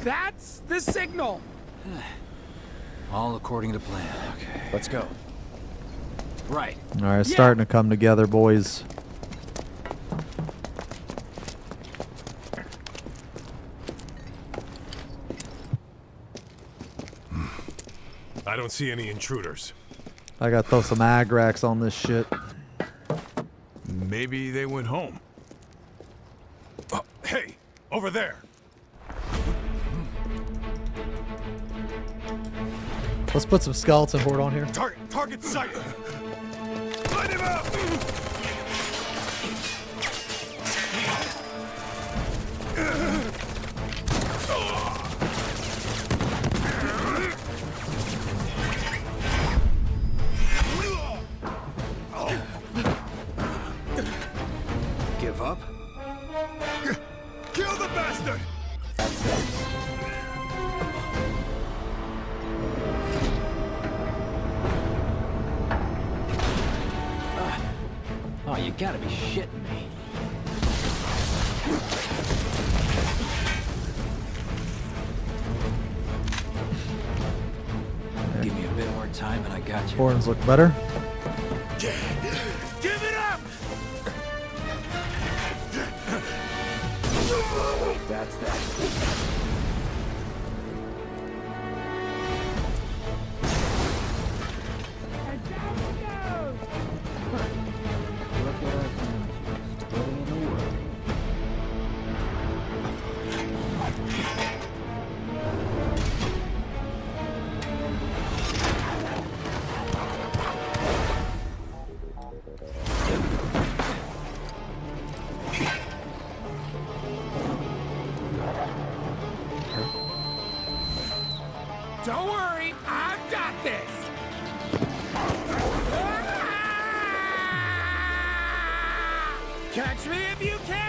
That's the signal! All according to plan. Okay. Let's go. Right. All right, it's starting to come together, boys. I don't see any intruders. I got to throw some agrax on this shit. Maybe they went home. Oh, hey, over there. Let's put some skeleton horde on here. Target sight. Light him up. Give up? Kill the bastard. Oh, you gotta be shitting me. Give me a bit more time and I got you. Horns look better. Give it up. That's that. Don't worry, I've got this! Catch me if you can!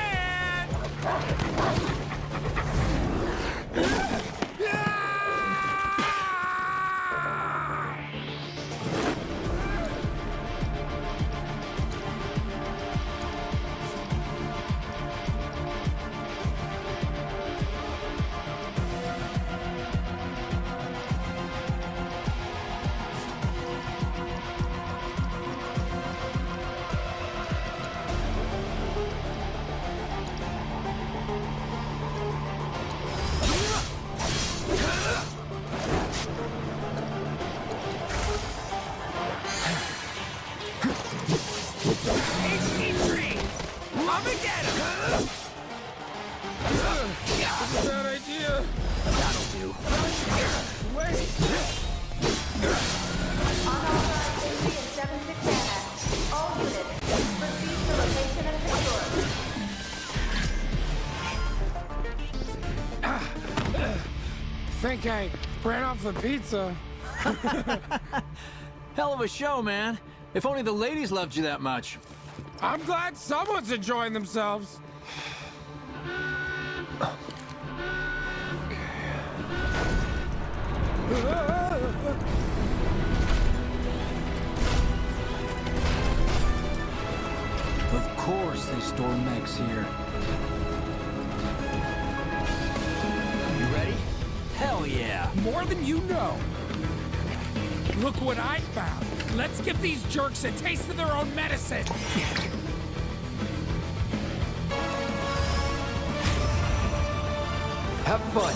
Think I ran off the pizza. Hell of a show, man. If only the ladies loved you that much. I'm glad someone's enjoying themselves. Of course they store mechs here. You ready? Hell yeah! More than you know. Look what I found. Let's give these jerks a taste of their own medicine. Have fun.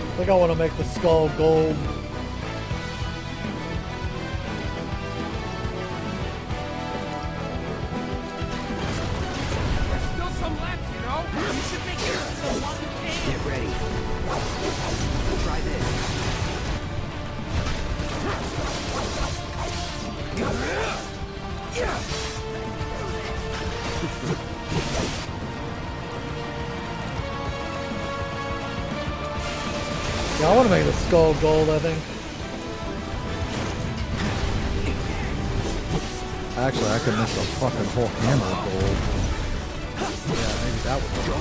I think I want to make the skull gold. There's still some left, you know? You should make yours so long you can. Get ready. Try this. Yeah, I want to make the skull gold, I think. Actually, I could make the fucking whole hammer gold. Yeah, maybe that would go.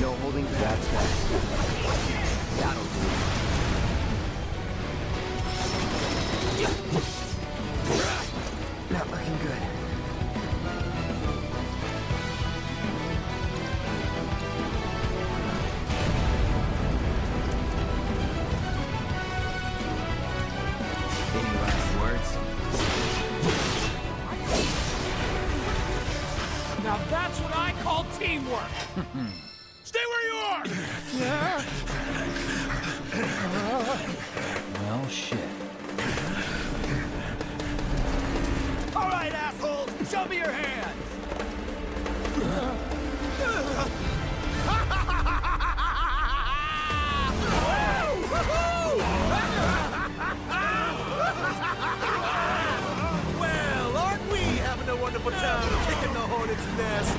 No holding back. That'll do. Not looking good. Any last words? Now that's what I call teamwork. Stay where you are. Yeah. Well, shit. All right, assholes, show me your hands. Well, aren't we having a wonderful time kicking the hornet's nest?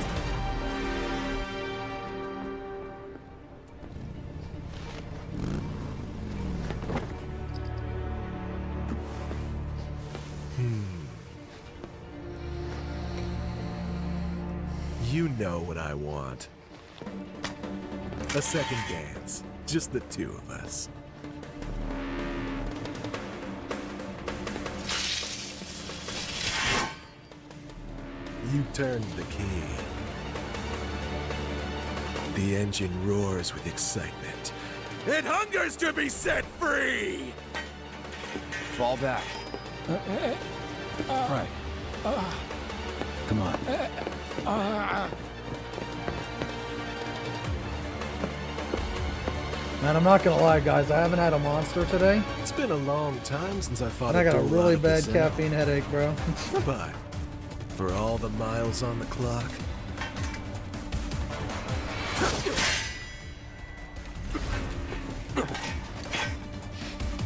You know what I want. A second dance. Just the two of us. You turned the key. The engine roars with excitement. It hungers to be set free! Fall back. Right. Come on. Man, I'm not gonna lie, guys. I haven't had a monster today, It's been a long time since I fought and I got a duel out really of bad this, caffeine headache, bro. But For all the miles on the clock.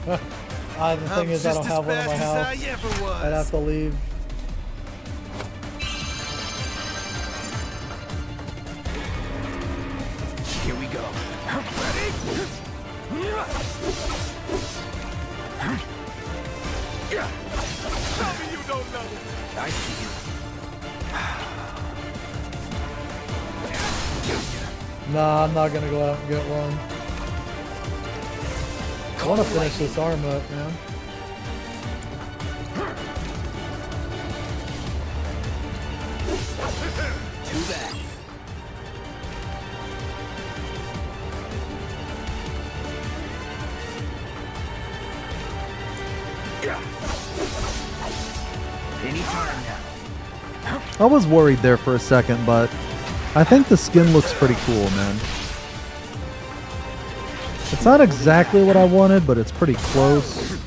The thing is, I don't have one in my house. I'd have to leave. Here we go. Ready? Tell me you don't know. I see you. Nah, I'm not gonna go out and get one. I want to finish this arm up, man. Too bad. Anytime now. I was worried there for a second, but I think the skin looks pretty cool, man. It's not exactly what I wanted, but it's pretty close.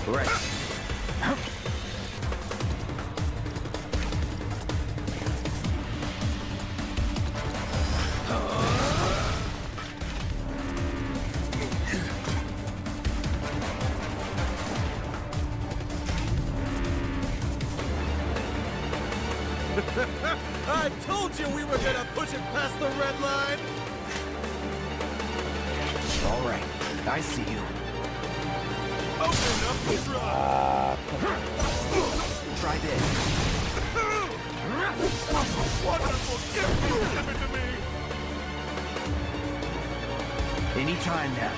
Right. I told you we were gonna push it past the red line. All right, I see you. Open up the draw. Try this. Wonderful gift you've given to me. Anytime now.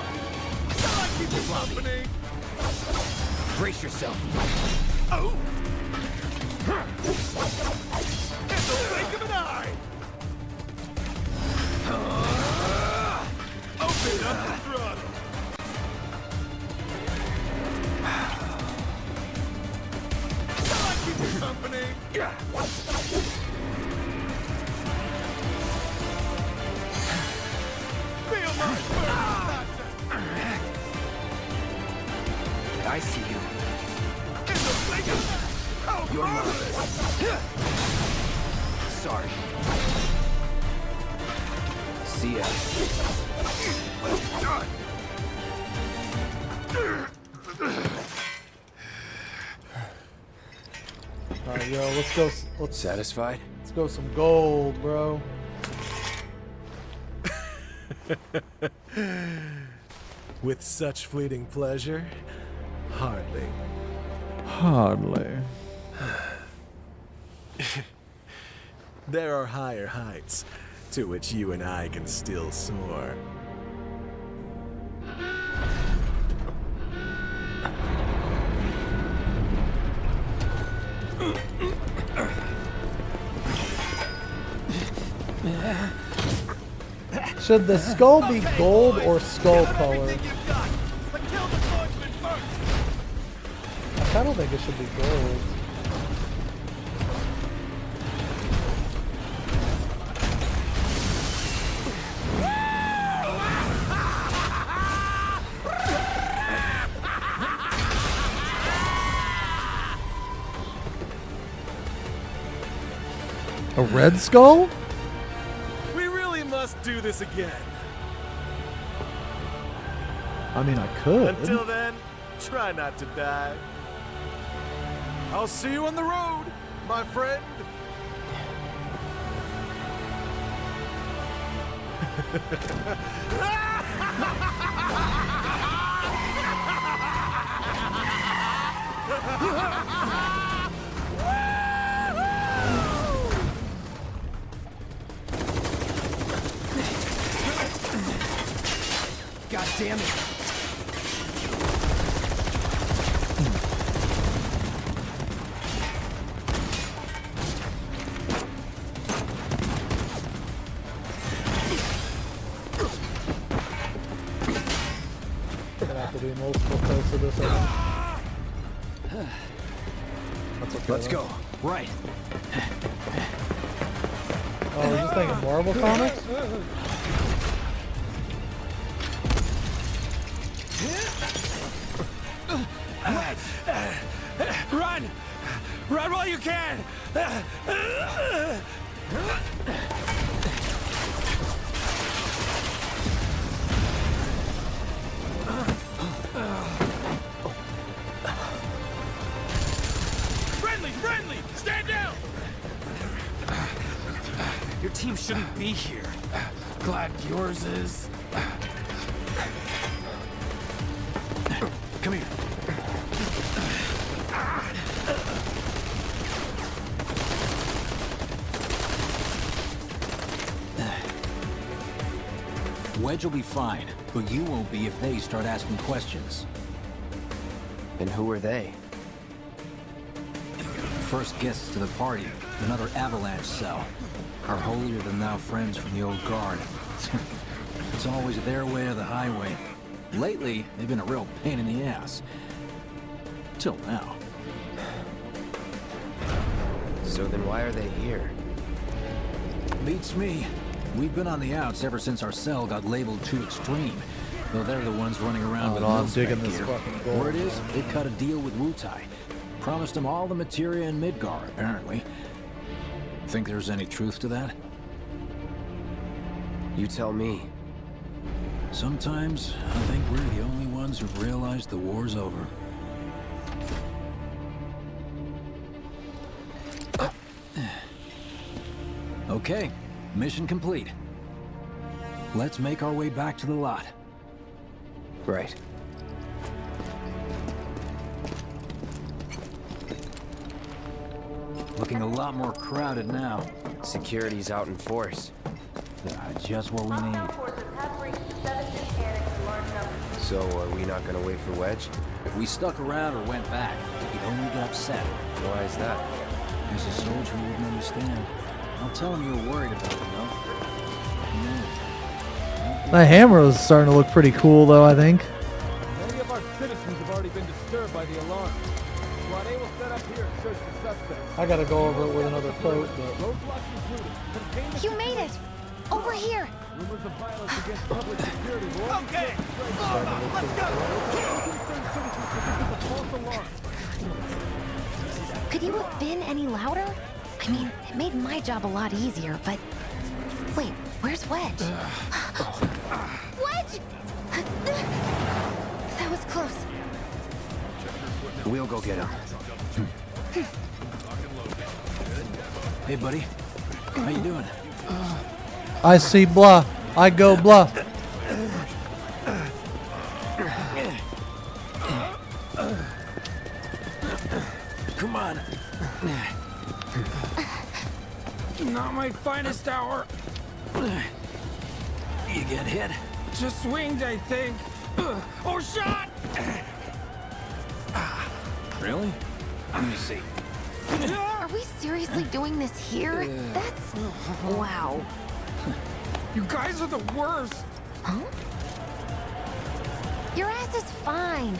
Shall I keep you company? Brace yourself. Oh. In the blink of an eye! Open up the throttle! Shall I keep you company? Feel my burning passion! I see you. In the blink of an eye! You're mine. Sorry. See ya. Alright, yo, let's go. Let's satisfied. Let's go some gold, bro. With such fleeting pleasure? Hardly. Hardly. There are higher heights to which you and I can still soar. Should the skull be gold or skull color? I don't think it should be gold. A red skull? We really must do this again. I mean, I could. Until then, try not to die. I'll see you on the road, my friend. God damn it. Gonna have to do multiple coats of this. That's okay. Let's go. Right. Oh, we're just thinking Marvel comics? Run while you can! Friendly! Stand down! Your team shouldn't be here. Glad yours is. Come here. Wedge will be fine, but you won't be if they start asking questions. And who are they? First guests to the party, another avalanche cell. Our holier-than-thou friends from the old guard. It's always their way or the highway. Lately, they've been a real pain in the ass. Till now. So then why are they here? Beats me. We've been on the outs ever since our cell got labeled too extreme. Though they're the ones running around with I'm mil-spec digging this gear. fucking gold. Word is, they cut a deal with Wutai. Promised them all the materia in Midgar, apparently. Think there's any truth to that? You tell me. Sometimes, I think we're the only ones who've realized the war's over. Okay, mission complete. Let's make our way back to the lot. Right. Looking a lot more crowded now. Security's out in force. Just what we need. So, are we not gonna wait for Wedge? If we stuck around or went back, he'd only get upset. Why is that? As a soldier, you wouldn't understand. I'll tell him you were worried about him, though. The hammer is starting to look pretty cool, though, I think. Many of our citizens have already been disturbed by the alarm. Squad A will set up here and search the suspect. I gotta go over it with another quote, but... Roadblocks included. Contain the You made it! Over here! rumors of violence against public security. Okay! Let's go! Could you have been any louder? I mean, it made my job a lot easier, but... Wait, where's Wedge? Wedge! That was close. We'll go get him. Hey, buddy. How you doing? I see blah. I go blah. Come on. Not my finest hour. You get hit? Just swinged, I think. Oh, shot! Really? Let me see. Are we seriously doing this here? That's... Wow. You guys are the worst. Huh? Your ass is fine.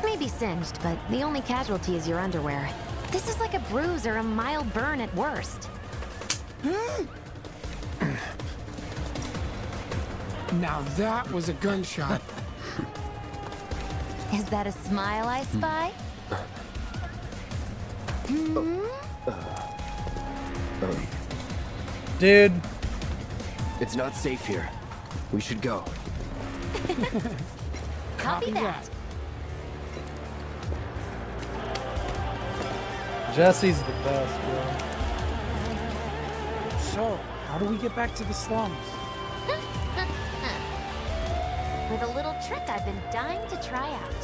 Maybe singed, but the only casualty is your underwear. This is like a bruise or a mild burn at worst. Now that was a gunshot. Is that a smile I spy? Dude. It's not safe here. We should go. Copy that. Jesse's the best, bro. So, how do we get back to the slums? With a little trick I've been dying to try out.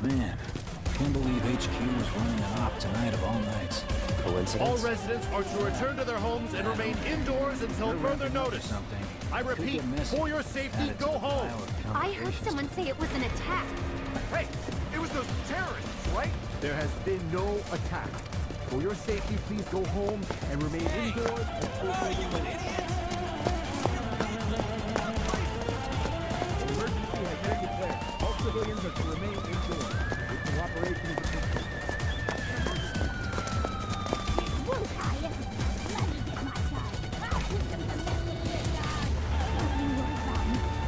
Man, can't believe HQ was running an op tonight of all nights. Coincidence? All residents are to return to their homes and remain indoors until further notice. I repeat, for your safety, go home. I heard someone say it was an attack. Hey, it was those terrorists, right? There has been no attack. For your safety, please go home and remain indoors until further notice. Emergency has been declared. All civilians are to remain indoors. With cooperation of the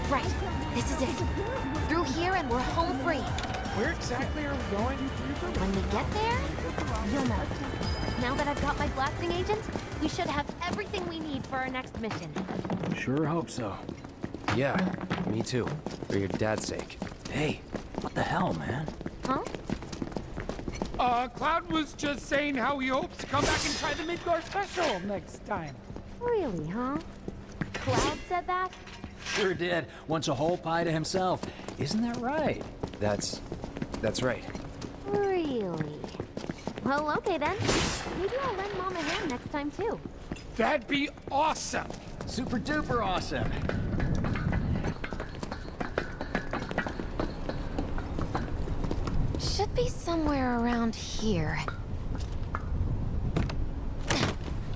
Right, this is it. Through here and we're home free. Where exactly are we going? When we get there, you'll know. Now that I've got my blasting agent, we should have everything we need for our next mission. Sure hope so. Yeah, me too. For your dad's sake. Hey, what the hell, man? Huh? Cloud was just saying how he hopes to come back and try the Midgar special next time. Really, huh? Cloud said that? Sure did. Wants a whole pie to himself. Isn't that right? That's right. Really? Well, okay then. Maybe I'll lend Mom a hand next time too. That'd be awesome. Super duper awesome. Should be somewhere around here.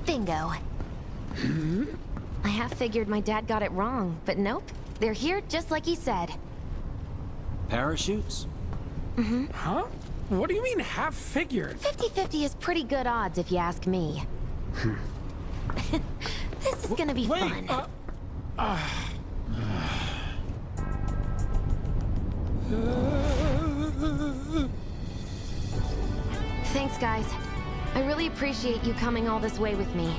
Bingo. I half figured my dad got it wrong, but nope. They're here just like he said. Parachutes? Mm-hmm. Huh? What do you mean half figured? 50-50 is pretty good odds if you ask me. This is gonna be fun. Thanks, guys. I really appreciate you coming all this way with me.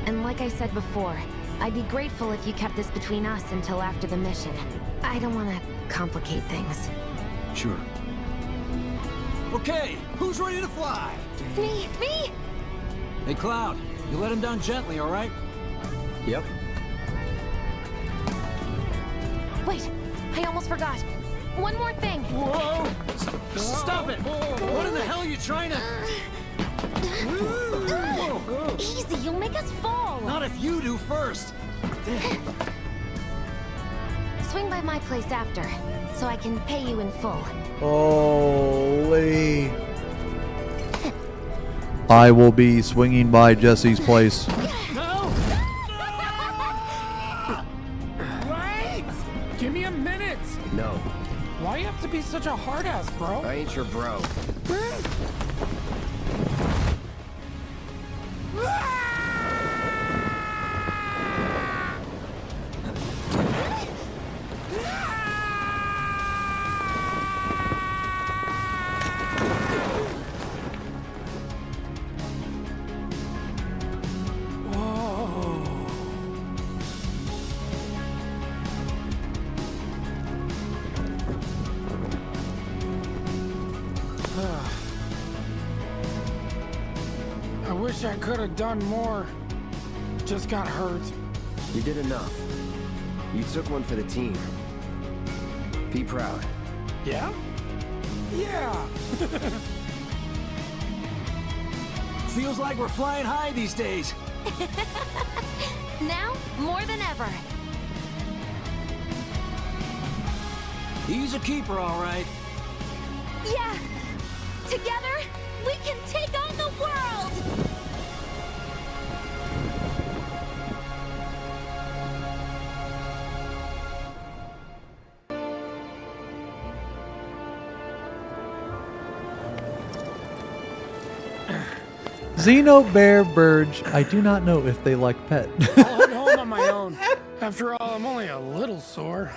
And like I said before, I'd be grateful if you kept this between us until after the mission. I don't want to complicate things. Sure. Okay, who's ready to fly? Me! Hey, Cloud, you let him down gently, all right? Yep. Wait, I almost forgot. One more thing. Whoa! Stop it! What in the hell are you trying to... Easy, you'll make us fall. Not if you do first. Swing by my place after, so I can pay you in full. Holy. I will be swinging by Jesse's place. No! Wait! Give me a minute! No. Why you have to be such a hard ass, bro? I ain't your bro. I wish I could have done more. Just got hurt. You did enough. You took one for the team. Be proud. Yeah? Yeah! Feels like we're flying high these days. Now, more than ever. He's a keeper, all right. Yeah! Together, we can take on the world! Xeno, bear, Burge. I do not know if they like pet. I'll head home on my own. After all, I'm only a little sore.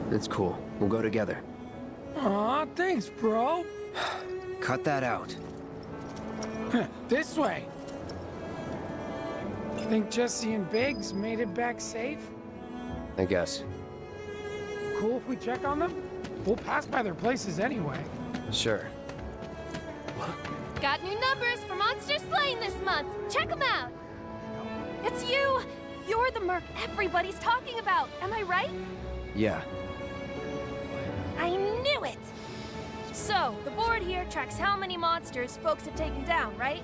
It's cool. We'll go together. Aw, thanks, bro. Cut that out. This way. Think Jesse and Biggs made it back safe? I guess. Cool if we check on them? We'll pass by their places anyway. Sure. Got new numbers for monster slaying this month. Check them out. It's you. You're the merc everybody's talking about. Am I right? Yeah. I knew it. So, the board here tracks how many monsters folks have taken down, right?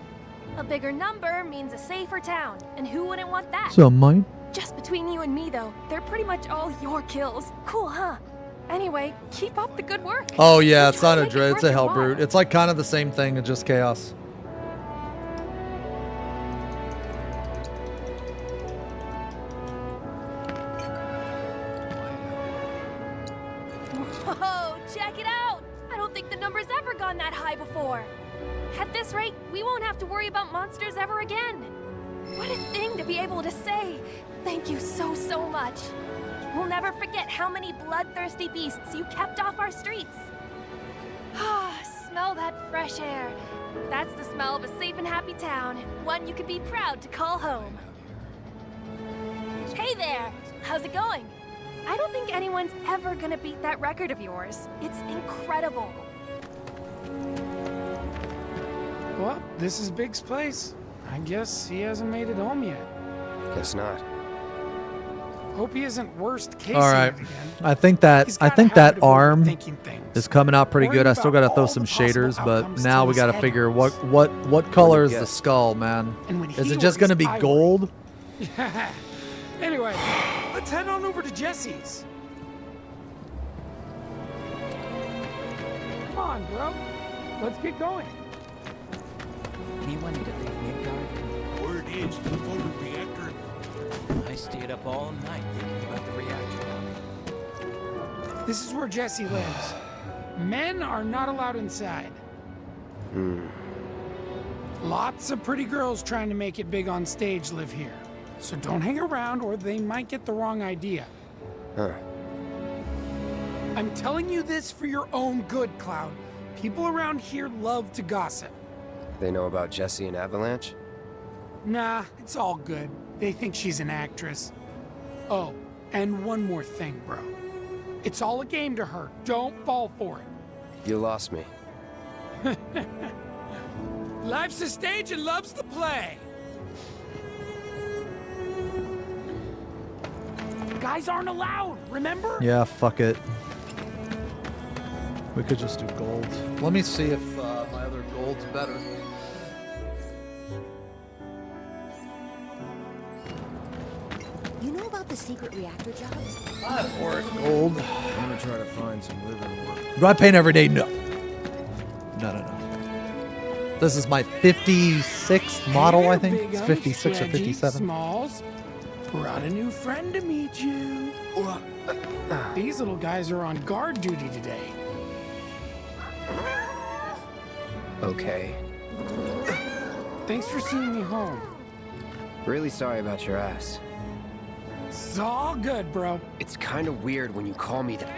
A bigger number means a safer town, and who wouldn't want that? Some might. Just between you and me, though, they're pretty much all your kills. Cool, huh? Anyway, keep up the good work. Oh yeah, it's Try not to a make it dread, it's a worth your hell while. brute. It's like kind of the same thing, it's just chaos. Whoa, check it out! I don't think the number's ever gone that high before. At this rate, we won't have to worry about monsters ever again. What a thing to be able to say thank you so much. We'll never forget how many bloodthirsty beasts you kept off our streets. Ah, smell that fresh air. That's the smell of a safe and happy town, one you can be proud to call home. Hey there, how's it going? I don't think anyone's ever gonna beat that record of yours. It's incredible. Well, this is Big's place. I guess he hasn't made it home yet. Guess not. Hope he isn't worst case. All right, I think that arm is coming out pretty good. I still got to throw some shaders, but now we got to figure what color is the skull, man. Is it just gonna be gold? Anyway, let's head on over to Jesse's. Come on, bro. Let's get going. Me wanted to leave Midgard. Word is, you go to the reactor. I stayed up all night thinking about the reactor. This is where Jesse lives. Men are not allowed inside. Lots of pretty girls trying to make it big on stage live here. So don't hang around or they might get the wrong idea. Huh. I'm telling you this for your own good, Cloud. People around here love to gossip. They know about Jesse and Avalanche? Nah, it's all good. They think she's an actress. Oh, and one more thing, bro. It's all a game to her. Don't fall for it. You lost me. Life's a stage and love's the play. Guys aren't allowed, remember? Yeah, fuck it. We could just do gold. Let me see if my other gold's better. You know about the secret reactor jobs? Or gold. I'm gonna try to find some living work. Do I paint every day? No. No. This is my 56th model, I think. It's 56 or 57. Smalls, brought a new friend to meet you. These little guys are on guard duty today. Okay. Thanks for seeing me home. Really sorry about your ass. It's all good, bro. It's kind of weird when you call me that.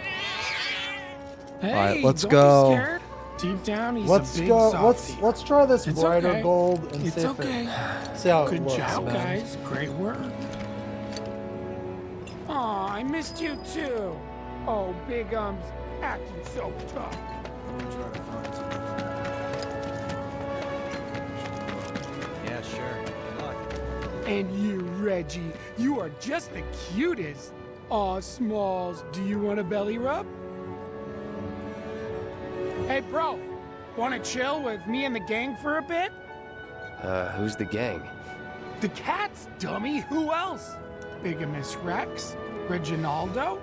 Hey, all right, let's don't go. Be scared. Deep down, he's Let's a big go. softie. Let's try this It's brighter okay. gold and It's see if okay. see how it Good looks, job, man. guys. Great work. Aw, I missed you too. Oh, Big Um's acting so tough. I'm gonna try to find some. Yeah, sure. Good luck. And you, Reggie, you are just the cutest. Aw, Smalls, do you want a belly rub? Hey, bro, wanna chill with me and the gang for a bit? Who's the gang? The cats, dummy. Who else? Bigamous Rex, Reginaldo,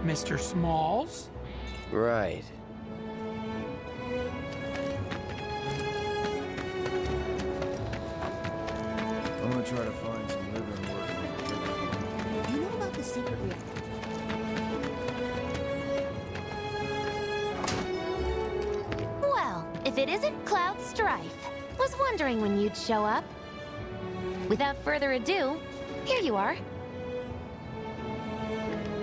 Mr. Smalls. Right. I'm gonna try to find some living work. You know about the secret reactor? Well, if it isn't Cloud Strife. Was wondering when you'd show up. Without further ado, here you are.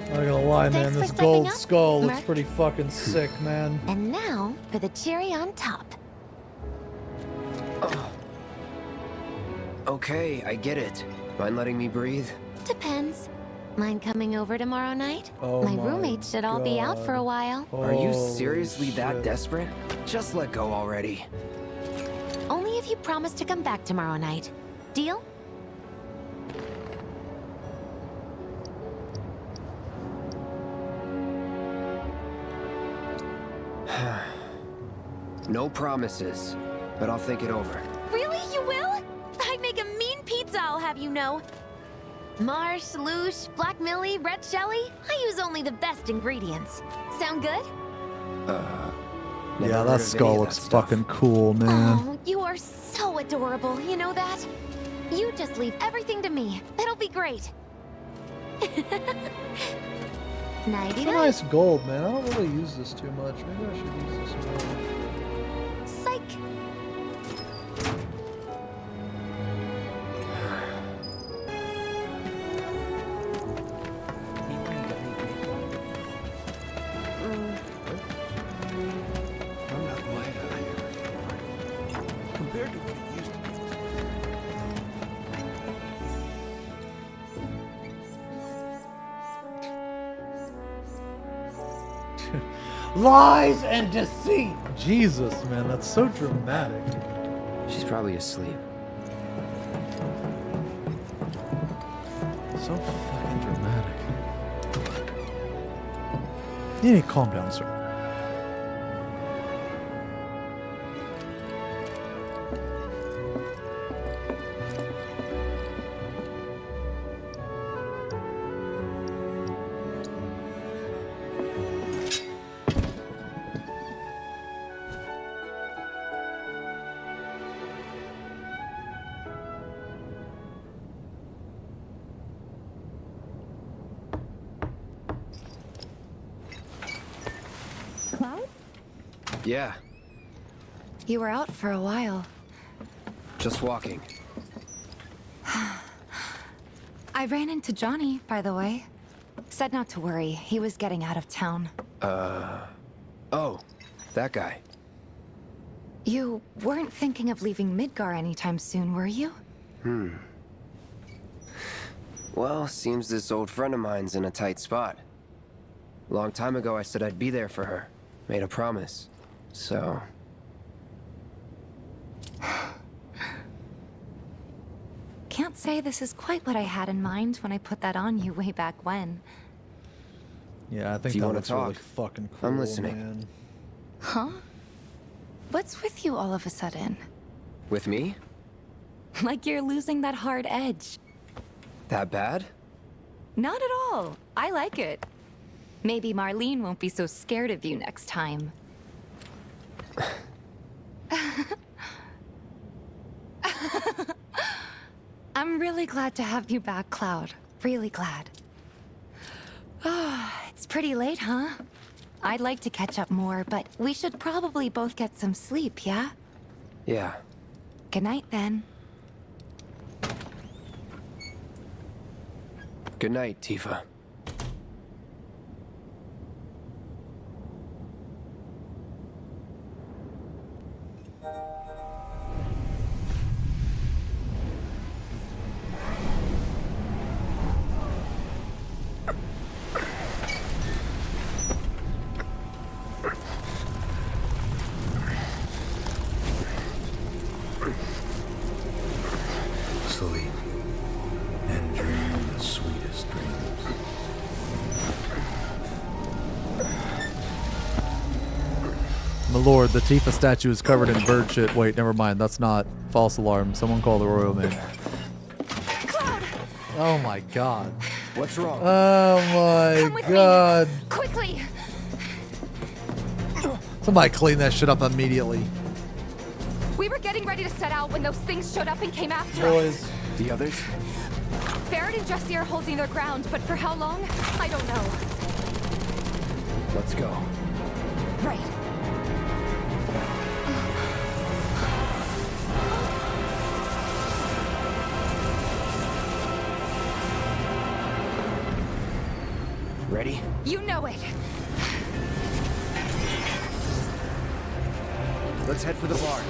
I'm not gonna lie, man. Thanks for This stepping gold up, skull looks Merc. pretty fucking sick, man. And now for the cherry on top. Okay, I get it. Mind letting me breathe? Depends. Mind coming over tomorrow night? Oh my my roommates should all be out for a while. Are you seriously that desperate? Just let go already. Only if you promise to come back tomorrow night. Deal? No promises, but I'll think it over. Really? You will? I'd make a mean pizza, I'll have you know. Marsh, Loosh, Black Millie, Red Shelly. I use only the best ingredients. Sound good? Yeah, that skull looks fucking cool, man. Oh, you are so adorable, you know that? You just leave everything to me. It'll be great. Nighty It's a night. nice gold, man. I don't really use this too much. Maybe I should use this more. Psych. Lies and deceit. Jesus, man, that's so dramatic. She's probably asleep. So fucking dramatic. You need to calm down, sir. Cloud? Yeah, You were out for a while. just walking. I ran into Johnny, by the way. Said not to worry. He was getting out of town. Oh, that guy. You weren't thinking of leaving Midgar anytime soon, were you? Well, seems this old friend of mine's in a tight spot. Long time ago, I said I'd be there for her. Made a promise. So... Can't say this is quite what I had in mind when I put that on you way back when. Yeah, I think If you that wanna looks really talk, fucking cool, I'm listening. man. Huh? What's with you all of a sudden? With me? Like you're losing that hard edge. That bad? Not at all. I like it. Maybe Marlene won't be so scared of you next time. I'm really glad to have you back, Cloud. Really glad. It's pretty late, huh? I'd like to catch up more, but we should probably both get some sleep, yeah? Yeah. Good night, then. Good night, Tifa. Sleep and dream the sweetest dreams. My lord, the Tifa statue is covered in bird shit. Wait, never mind. That's not. False alarm. Someone call the royal man. Cloud! Oh my god. What's wrong? Oh Come my with god. me! Quickly! Somebody clean that shit up immediately. We were getting ready to set out when those things showed up and came after Boys. us. The others? Barrett and Jesse are holding their ground, but for how long? I don't know. Let's go. Right. Ready? You know it. Let's head for the barn.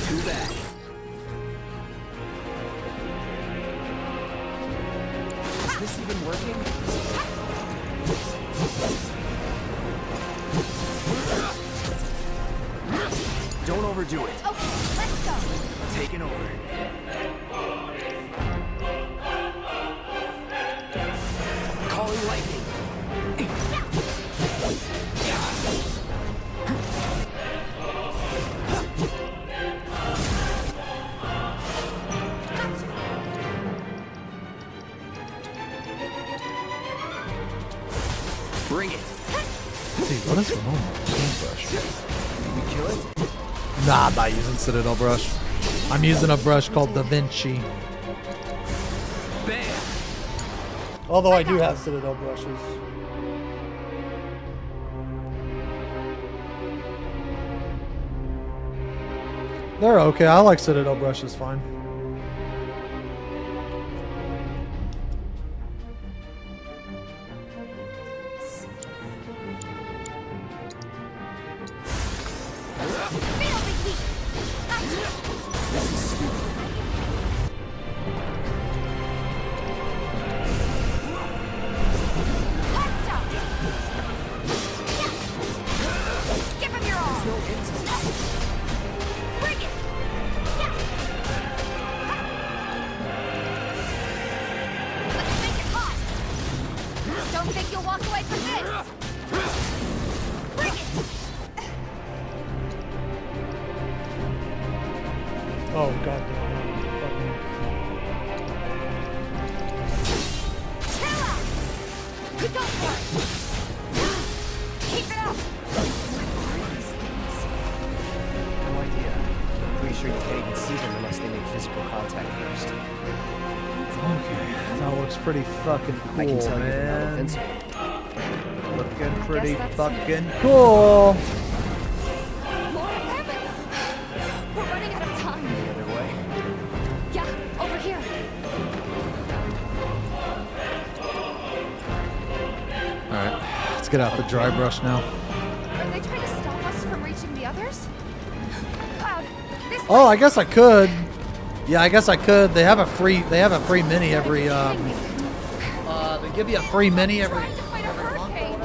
Too bad. Is this even working? Don't overdo it. Okay, let's go. Taking over. Calling lightning. Bring it. Dude, what is wrong with this paintbrush? We kill it? Nah, I'm not using Citadel brush. I'm using a brush called Da Vinci. Bam! Although I do have Citadel brushes. They're okay. I like Citadel brushes fine. Feel the heat. Oh goddamn! Go for it! Keep it up! No idea. Pretty sure you can't even see them unless they make physical contact first. Okay, that looks pretty fucking cool, I can tell you're not man. invincible. Looking pretty that's fucking cool. More of them? We're running out of time. Any other way? Yeah, over here. All right, let's get out the dry brush now. Are they trying to stop us from reaching the others? Cloud, this Oh, I guess I could. Yeah, I guess I could. They have a free mini every they give you a free mini every hurricane.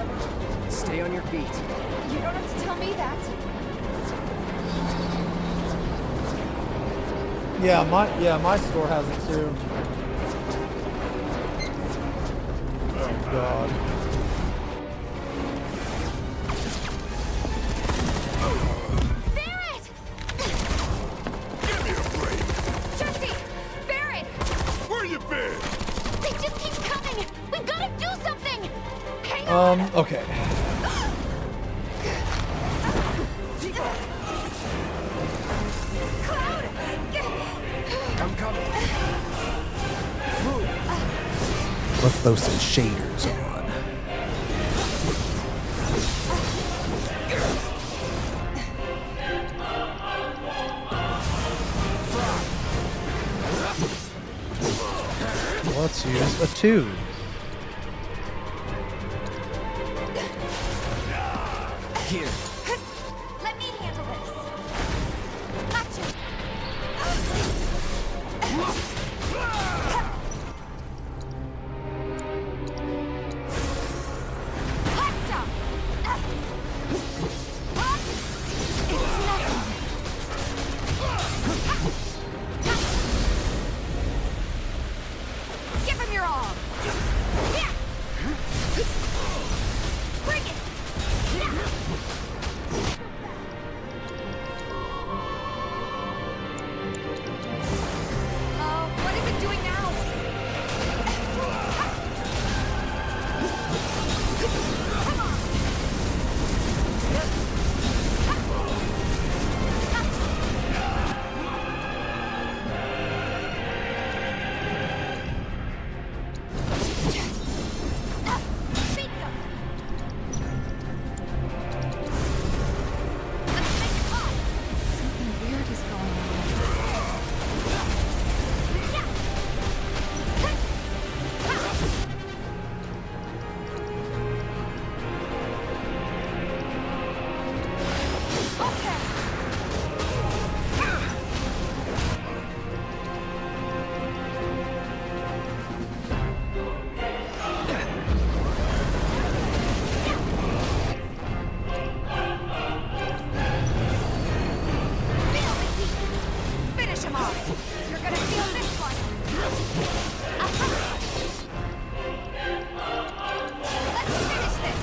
Stay on your feet. You don't have to tell me that. my store has it too. Oh god. Jesse! Barrett! Where you been? They just keep coming! We've got to do something! Hang on! Okay. Cloud! I'm coming. Let's throw some shaders on. Let's use a tube. Here. Let me handle this. Gotcha. Hot stuff. It's nothing. Give him your all. Yeah. Bring it. What is it doing now? Come on. Beat them. Let's make it hot. Something weird is going on. Finish him off. You're gonna feel this one. Let's finish this.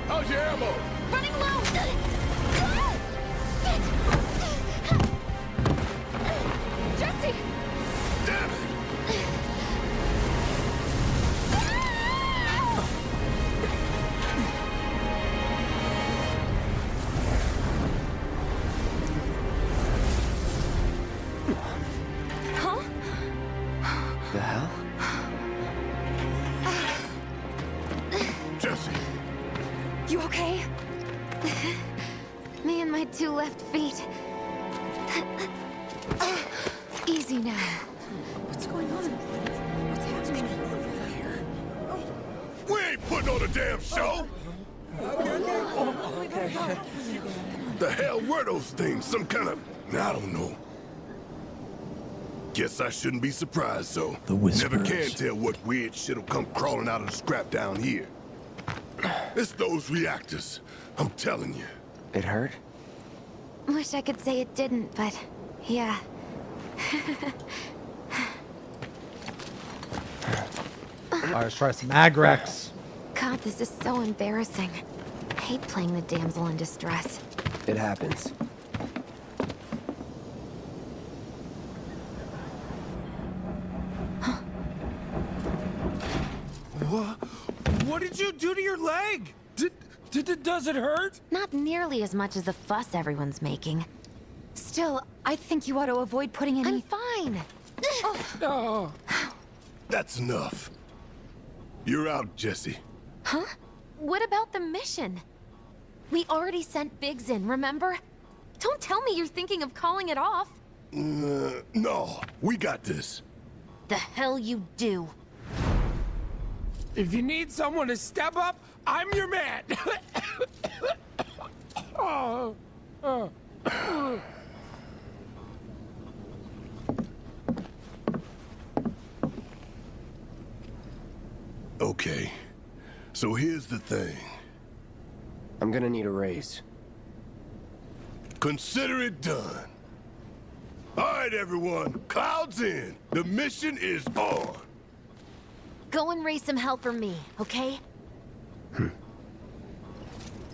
How's your ammo? Running low. Jesse. Damn it! Huh? The hell? Jesse. You okay? Me and my two left feet. Easy now. What's going on? What's happening? We ain't putting on a damn show! The hell were those things? Some kind of... I don't know. Guess I shouldn't be surprised, though. The Never whispers. can tell what weird shit'll come crawling out of the scrap down here. It's those reactors. I'm telling you. It hurt? Wish I could say it didn't, but yeah. All right, let's try some Agrex. God, this is so embarrassing. I hate playing the damsel in distress. It happens. What did you do to your leg? Does it hurt? Not nearly as much as the fuss everyone's making. Still, I think you ought to avoid putting any... I'm fine. Oh. That's enough. You're out, Jesse. Huh? What about the mission? We already sent Biggs in, remember? Don't tell me you're thinking of calling it off. No, we got this. The hell you do. If you need someone to step up, I'm your man. Okay, so here's the thing. I'm gonna need a raise. Consider it done. All right, everyone, clouds in. The mission is on. Go and raise some hell for me, okay?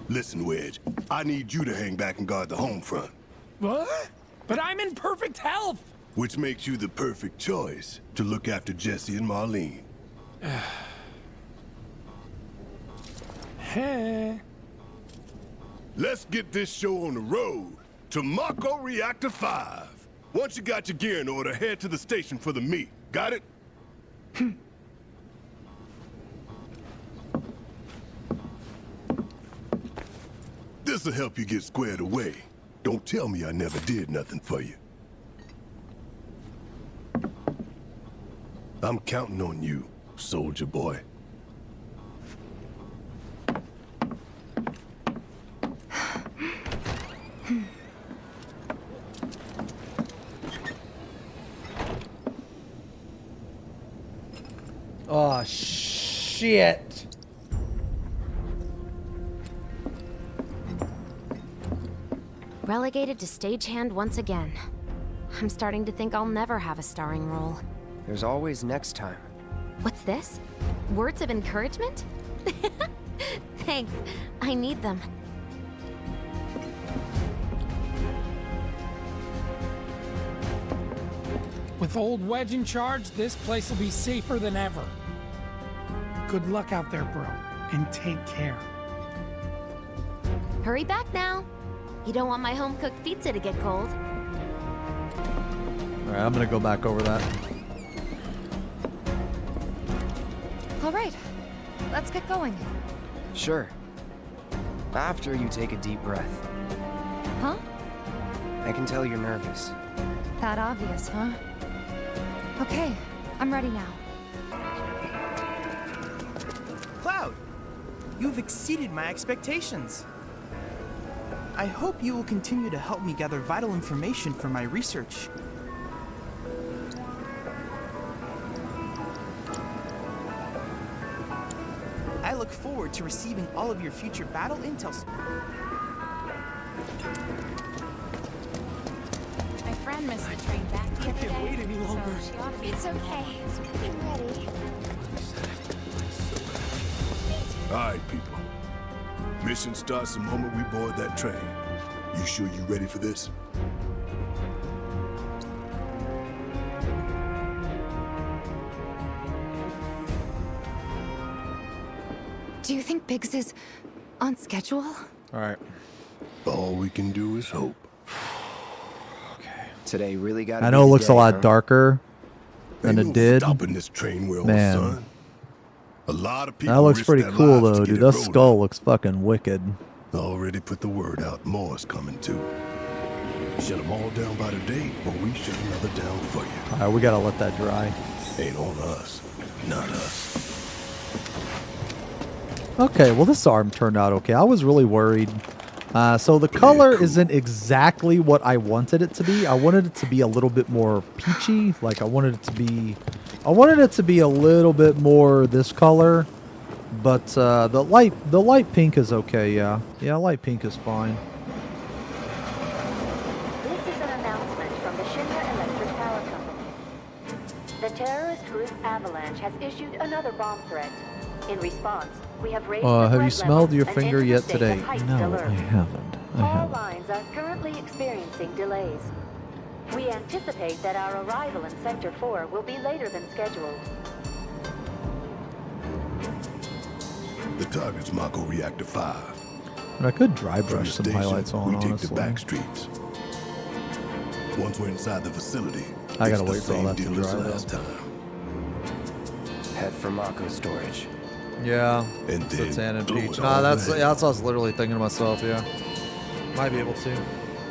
Listen, Wedge, I need you to hang back and guard the home front. What? But I'm in perfect health. Which makes you the perfect choice to look after Jesse and Marlene. Let's get this show on the road to Mako Reactor 5. Once you got your gear in order, head to the station for the meet. Got it? This'll help you get squared away. Don't tell me I never did nothing for you. I'm counting on you, soldier boy. Oh, shit. Relegated to stagehand once again. I'm starting to think I'll never have a starring role. There's always next time. What's this? Words of encouragement? Thanks. I need them. With old Wedge in charge, this place will be safer than ever. Good luck out there, bro, and take care. Hurry back now. You don't want my home-cooked pizza to get cold. Alright, I'm gonna go back over that. All right, let's get going. Sure. After you take a deep breath. Huh? I can tell you're nervous. That obvious, huh? Okay, I'm ready now. Cloud, you've exceeded my expectations. I hope you will continue to help me gather vital information for my research. I look forward to receiving all of your future battle intel. My friend missed the train back the other day. I can't wait any longer. So she ought to be It's okay. I'm ready. All right, people. Mission starts the moment we board that train. You sure you ready for this? Do you think Biggs is on schedule? Alright. All we can do is hope. Today really got. I know it looks a lot darker than Ain't it no did. stopping this train we're on, Man. son. A lot of people That looks risk pretty their cool lives to though, get dude. it That rolling. skull looks fucking wicked. Already put the word out. More's coming too. Shut them all down by the date, or we shut another down for you. Alright, we gotta let that dry. Ain't on us. Not us. Okay, well this arm turned out okay. I was really worried. So the color isn't exactly what I wanted it to be. I wanted it to be a little bit more peachy. Like I wanted it to be a little bit more this color. But the light pink is okay, yeah. Yeah, light pink is fine. This is an announcement from the Xeno Electric Power Company. The terrorist group Avalanche has issued another bomb threat. In response, we have raised Have you the smelled your and finger entered a yet state today? of heightened No, alert. I haven't. All lines are currently experiencing delays. We anticipate that our arrival in Sector 4 will be later than scheduled. The target's Mako Reactor 5. And I could dry From brush the some station, highlights on, we take honestly. the back streets. Once we're inside the facility, I it's gotta the wait for all same that to deal as dry, though. last time. Head for Mako storage. Yeah. And It's then a tan and blow peach. it Nah, all that's away. what I was literally thinking to myself, yeah. Might be able to.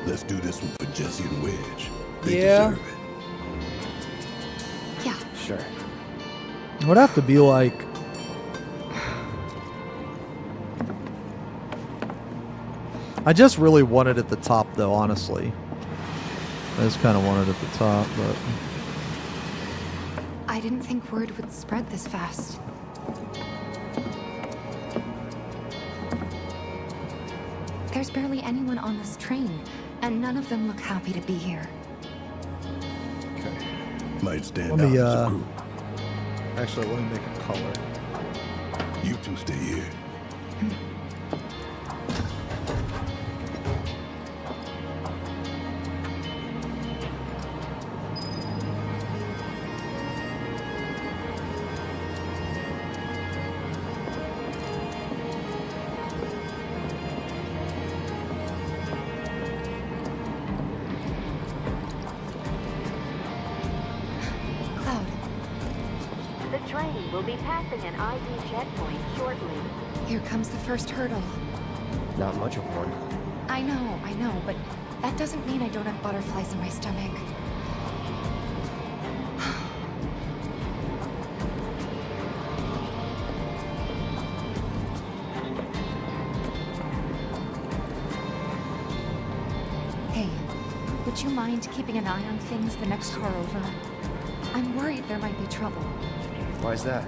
Let's do this one for Jesse and Wedge. They Yeah. deserve it. Yeah. Sure. It would have to be like... I just really want it at the top, though, honestly. I just kind of want it at the top, but... I didn't think word would spread this fast. There's barely anyone on this train, and none of them look happy to be here. Might stand Let me, out as a group. Actually, let me make a color. You two stay here. Cloud, The train will be passing an ID checkpoint shortly. here comes the first hurdle. Not much of one. I know, but that doesn't mean I don't have butterflies in my stomach. Hey, would you mind keeping an eye on things the next car over? I'm worried there might be trouble. Why's that?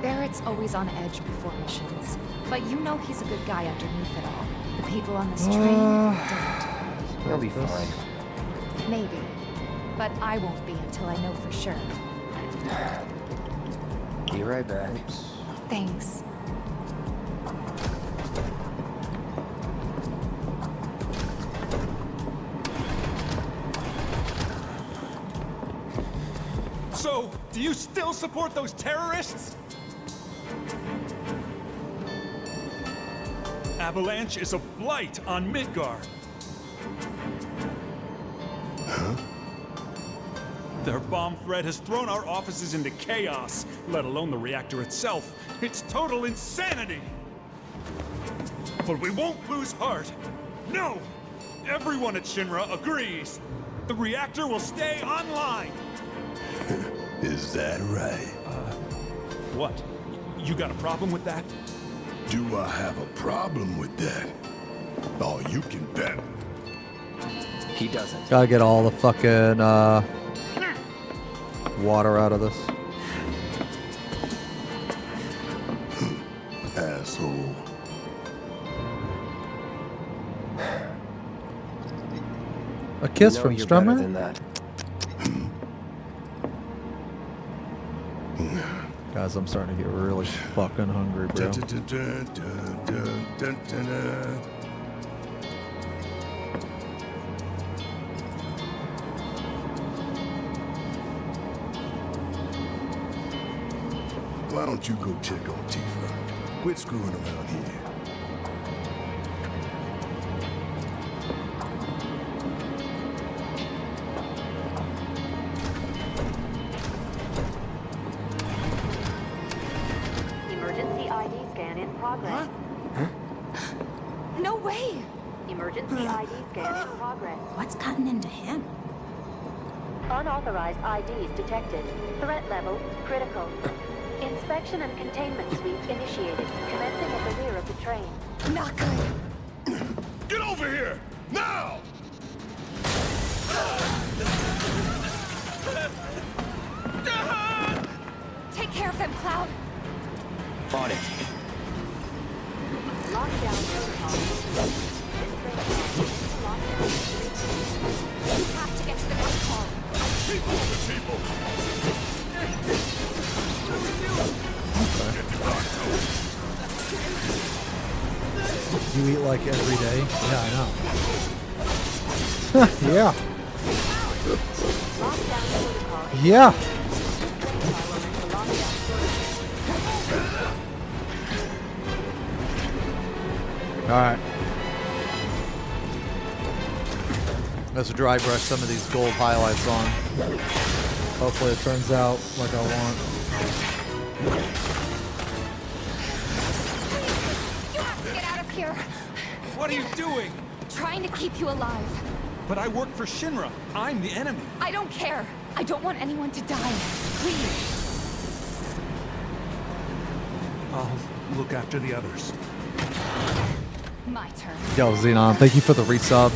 Barrett's always on edge before missions, but you know he's a good guy underneath it all. The people on this train don't. He'll be fine. Maybe, but I won't be until I know for sure. Be right back. Thanks. So, do you still support those terrorists? Avalanche is a blight on Midgard. Their bomb threat has thrown our offices into chaos, let alone the reactor itself. It's total insanity! But we won't lose heart. No! Everyone at Shinra agrees. The reactor will stay online. Is that right? What? You got a problem with that? Do I have a problem with that? Oh, you can bet. He doesn't. Gotta get all the fucking water out of this. Asshole. A kiss You know from you're better Strummer? than that. Guys, I'm starting to get really fucking hungry, bro. Why don't you go check on Tifa? Quit screwing around here. Emergency ID scan in progress. No way! Emergency ID scan in progress. What's gotten into him? Unauthorized IDs detected. Threat level critical. Inspection and containment sweep initiated, commencing at the rear of the train. Not good. Get over here! Now! Take care of them, Cloud. On it. Lockdown protocol. We have to get to the next car. Keep moving, people! You eat like every day? Yeah, I know. Yeah. Yeah. All right. Let's dry brush some of these gold highlights on. Hopefully it turns out like I want. You have to get out of here. What are you doing? Trying to keep you alive. But I work for Shinra. I'm the enemy. I don't care. I don't want anyone to die. Please. I'll look after the others. My turn. Yo, Xenon, thank you for the resub.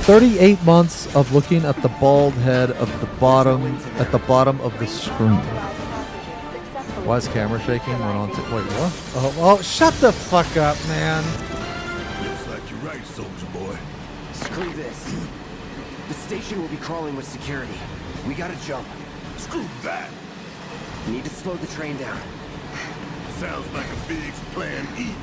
38 months of looking at the bald head of the bottom of the screen. Why is camera shaking? Went on to wait, what? Oh, shut the fuck up, man. Looks like you're right, soldier boy. Screw this. The station will be crawling with security. We gotta jump. Screw that. Need to slow the train down. Sounds like a big plan E.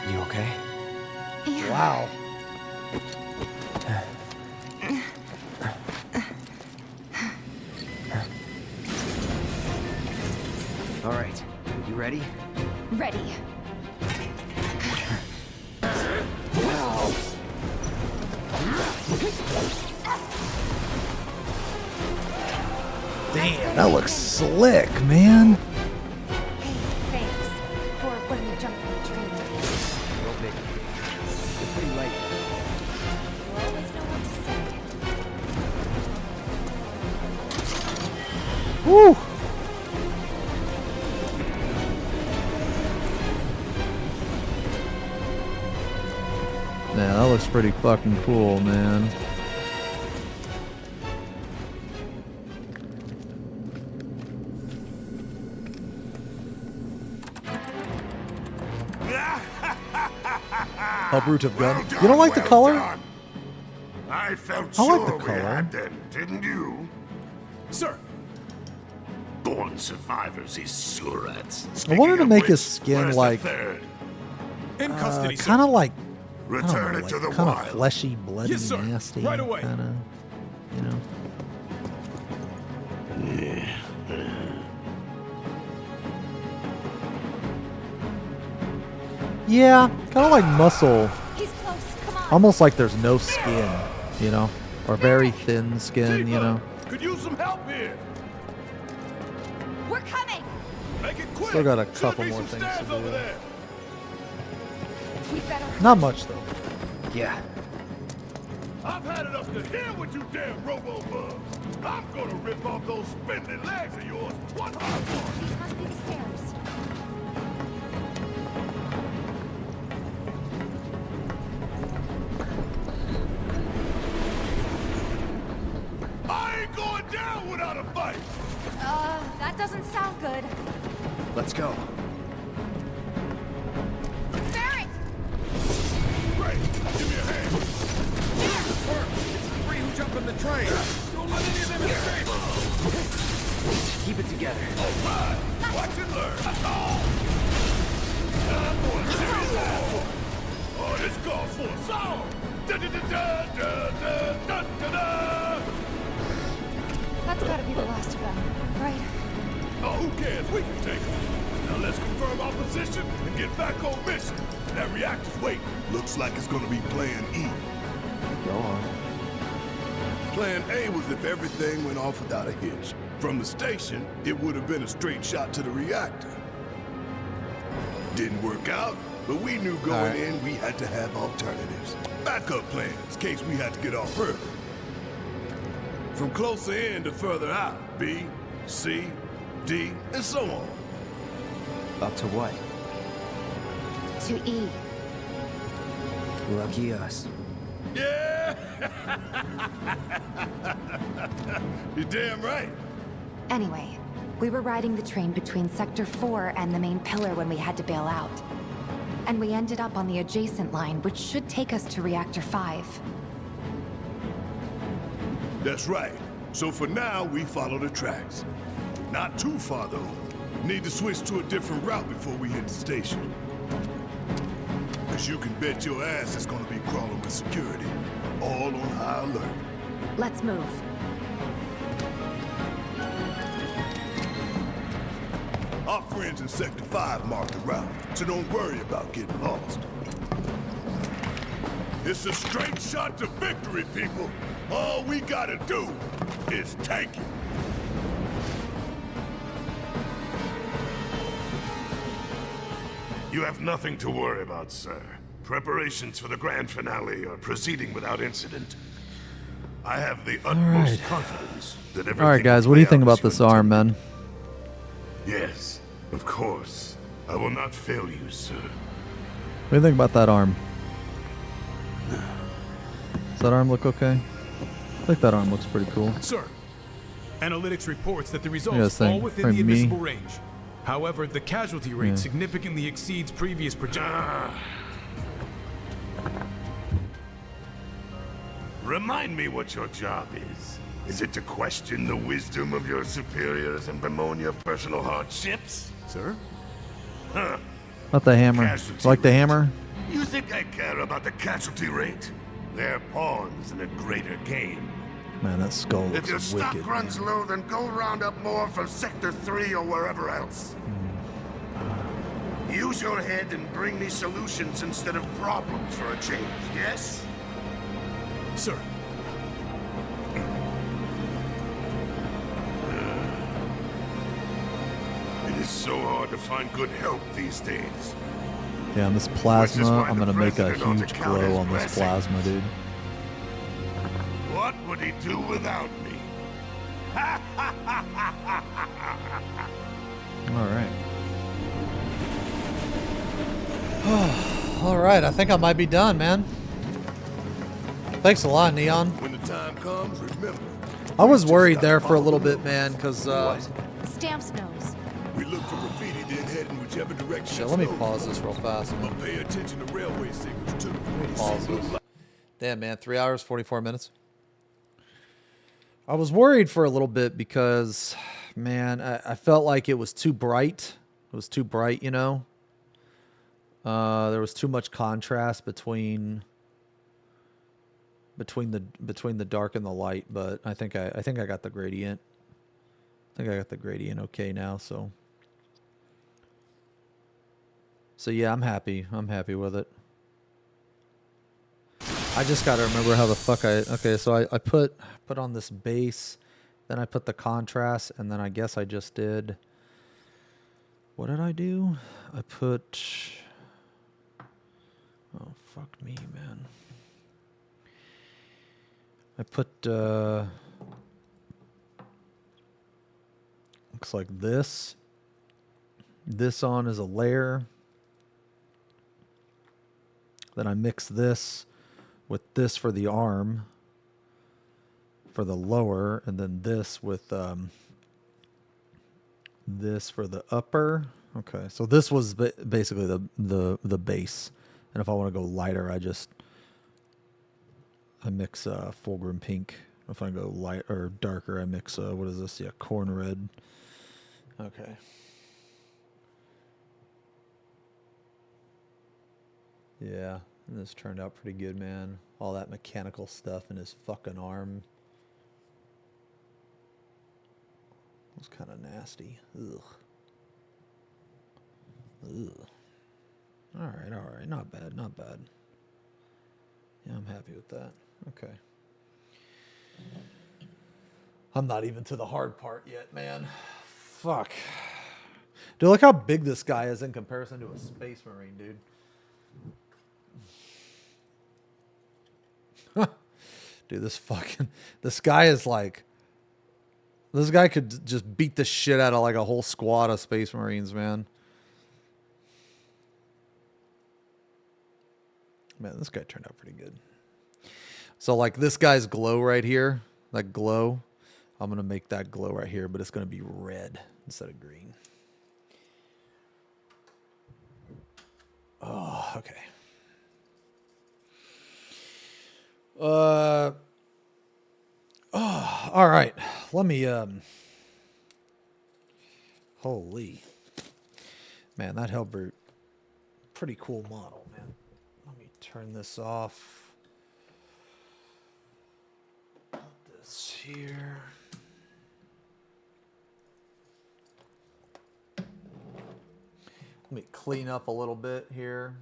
You okay? Wow. All right. You ready? Ready. Damn, that looks slick, man. Thanks for when we jumped from the train. No biggie. It's pretty late. You always know what to say. Woo! Man, that looks pretty fucking cool, man. Help gun. You don't like the color? I felt I like sure the we color. had them, didn't you? Sir. Born survivors, these surats. I wanted to Speaking make of his which, skin where's like the third? In custody, sir. kind of like Return it to the kind of wild. fleshy, bloody, Yes, sir. nasty, Right away. kind of, you know. Yeah, kind of like muscle. He's close. Come on. Almost like there's no skin, you know, or very thin skin, you know. Could use some help here. We're coming. Make it quick. Still got a Should couple be more some things to stairs over do. there. We better. Not much though. Yeah. I've had enough to hear what you damn robo-bugs. I'm gonna rip off those spindly legs of yours. One by one. These must be the stairs. I ain't going down without a fight. That doesn't sound good. Let's go. Barrett! Great. Give me a hand. It's the three who jumped from the train. Don't let any of them escape. Keep it together. Watch and learn. Time for a serious war. Oh, this calls for a song. Da-da-da-da-da-da-da-da-da. That's gotta be the last of them, right? Oh, who cares? We can take them. Now let's confirm our position and get back on mission. That reactor's waiting. Looks like it's gonna be plan E. Go on. Plan A was if everything went off without a hitch. From the station, it would have been a straight shot to the reactor. Didn't work out, but we knew going in we had to have alternatives. Backup plans, in case we had to get off early. From closer in to further out, B, C, D, and so on. Up to what? To E. Lucky us. Yeah! You're damn right. Anyway, we were riding the train between Sector 4 and the main pillar when we had to bail out. And we ended up on the adjacent line, which should take us to Reactor 5. That's right. So for now, we follow the tracks. Not too far, though. Need to switch to a different route before we hit the station. Because you can bet your ass it's gonna be crawling with security. All on high alert. Let's move. Our friends in Sector 5 marked the route, so don't worry about getting lost. It's a straight shot to victory, people. All we gotta do is take it. You have nothing to worry about, sir. Preparations for the grand finale are proceeding without incident. I have the utmost confidence that everything All right, guys, will what do you play think out about as you this arm, man? Yes, of course. I will not fail you, sir. What do you think about that arm? Does that arm look okay? I think that arm looks pretty cool. Sir, analytics reports that the guys results fall think? within Probably the me. admissible range. However, the casualty rate Yeah. significantly exceeds previous projections. Remind me what your job is. Is it to question the wisdom of your superiors and bemoan your personal hardships? Sir? Huh. Not the hammer. Casualty Like the rate. hammer? You think I care about the casualty rate? They're pawns in a greater game. Man, that skull If your looks stock wicked. runs low, then go round up more from Sector 3 or wherever else. Use your head and bring me solutions instead of problems for a change, yes? Sir. It is so hard to find good help these days. Damn, this Which is plasma, why I'm the gonna make a president ought to huge count glow his on this blessings. plasma, dude. What would he do without me? Alright. Alright, I think I might be done, man. Thanks a lot, Neon. When the time comes, remember. I was worried there for a little bit, man, because, Stamps nose. We look for graffiti, then head in whichever direction. shit, let me pause this real fast, man. But pay attention to railway signals, too. Pause this. Damn, man, 3 hours, 44 minutes. I was worried for a little bit because, man, I felt like it was too bright. It was too bright, you know? There was too much contrast between the dark and the light, but I think I got the gradient. I think I got the gradient okay now, so yeah, I'm happy. I'm happy with it. I just gotta remember how the fuck so I put on this base, then I put the contrast, and then I guess I just did, what did I do? I put, oh fuck me, man. I put, looks like this on as a layer. Then I mix this with this for the arm, for the lower, and then this with this for the upper. Okay, so this was basically the base, and if I want to go lighter, I mix fulgrim pink. If I go light or darker, I mix what is this? Yeah, corn red. Okay. Yeah, this turned out pretty good, man. All that mechanical stuff in his fucking arm. It was kind of nasty. Ugh. Ugh. All right. Not bad, not bad. Yeah, I'm happy with that. Okay. I'm not even to the hard part yet, man. Fuck. Dude, look how big this guy is in comparison to a Space Marine, dude. Dude, this guy is like, this guy could just beat the shit out of like a whole squad of Space Marines, man. Man, this guy turned out pretty good. So like this guy's glow right here, that glow, I'm going to make that glow right here, but it's going to be red instead of green. Oh, okay. Oh, all right. Let me, holy. Man, that Hellbrute, pretty cool model, man. Let me turn this off. Put this here. Let me clean up a little bit here.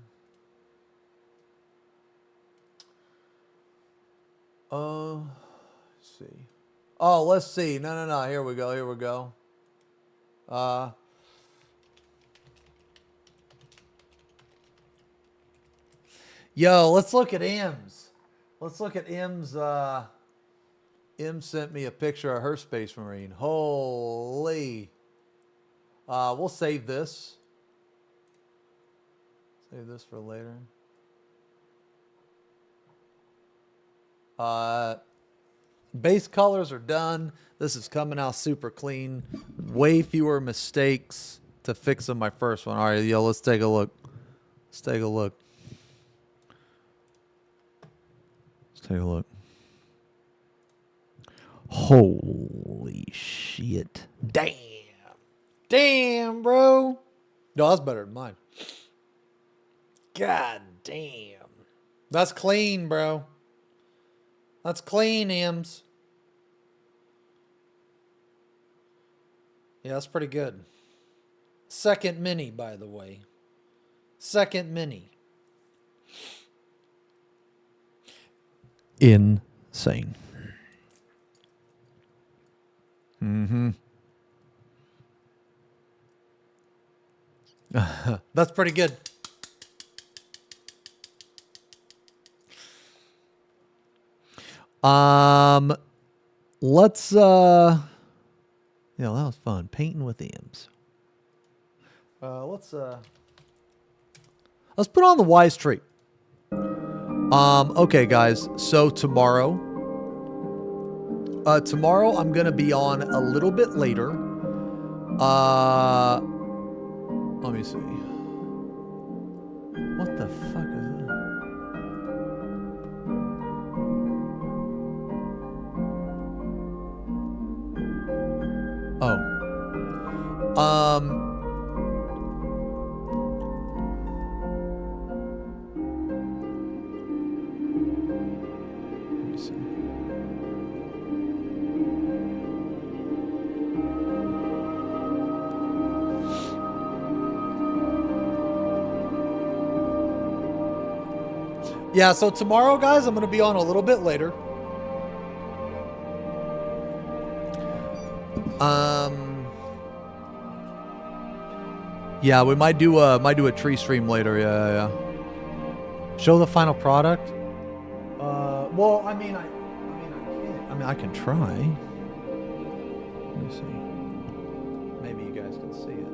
Let's see. Oh, let's see. No. Here we go. Yo, let's look at M's. Let's look at M's. M sent me a picture of her Space Marine. Holy. We'll save this. Save this for later. Base colors are done. This is coming out super clean. Way fewer mistakes to fix on my first one. All right, yo, let's take a look. Let's take a look. Holy shit. Damn, bro. No, that's better than mine. God damn. That's clean, bro. That's clean, M's. Yeah, that's pretty good. Second mini, by the way. Second mini. Insane. That's pretty good. Let's yeah, that was fun. Painting with M's. Let's put on the wise trait. Okay, guys. So tomorrow I'm gonna be on a little bit later. Let me see. What the fuck is that? Oh. Let me see. Yeah, so tomorrow, guys, I'm going to be on a little bit later. Yeah, we might do a tree stream later. Yeah. Show the final product. Well, I can try. Let me see. Maybe you guys can see it.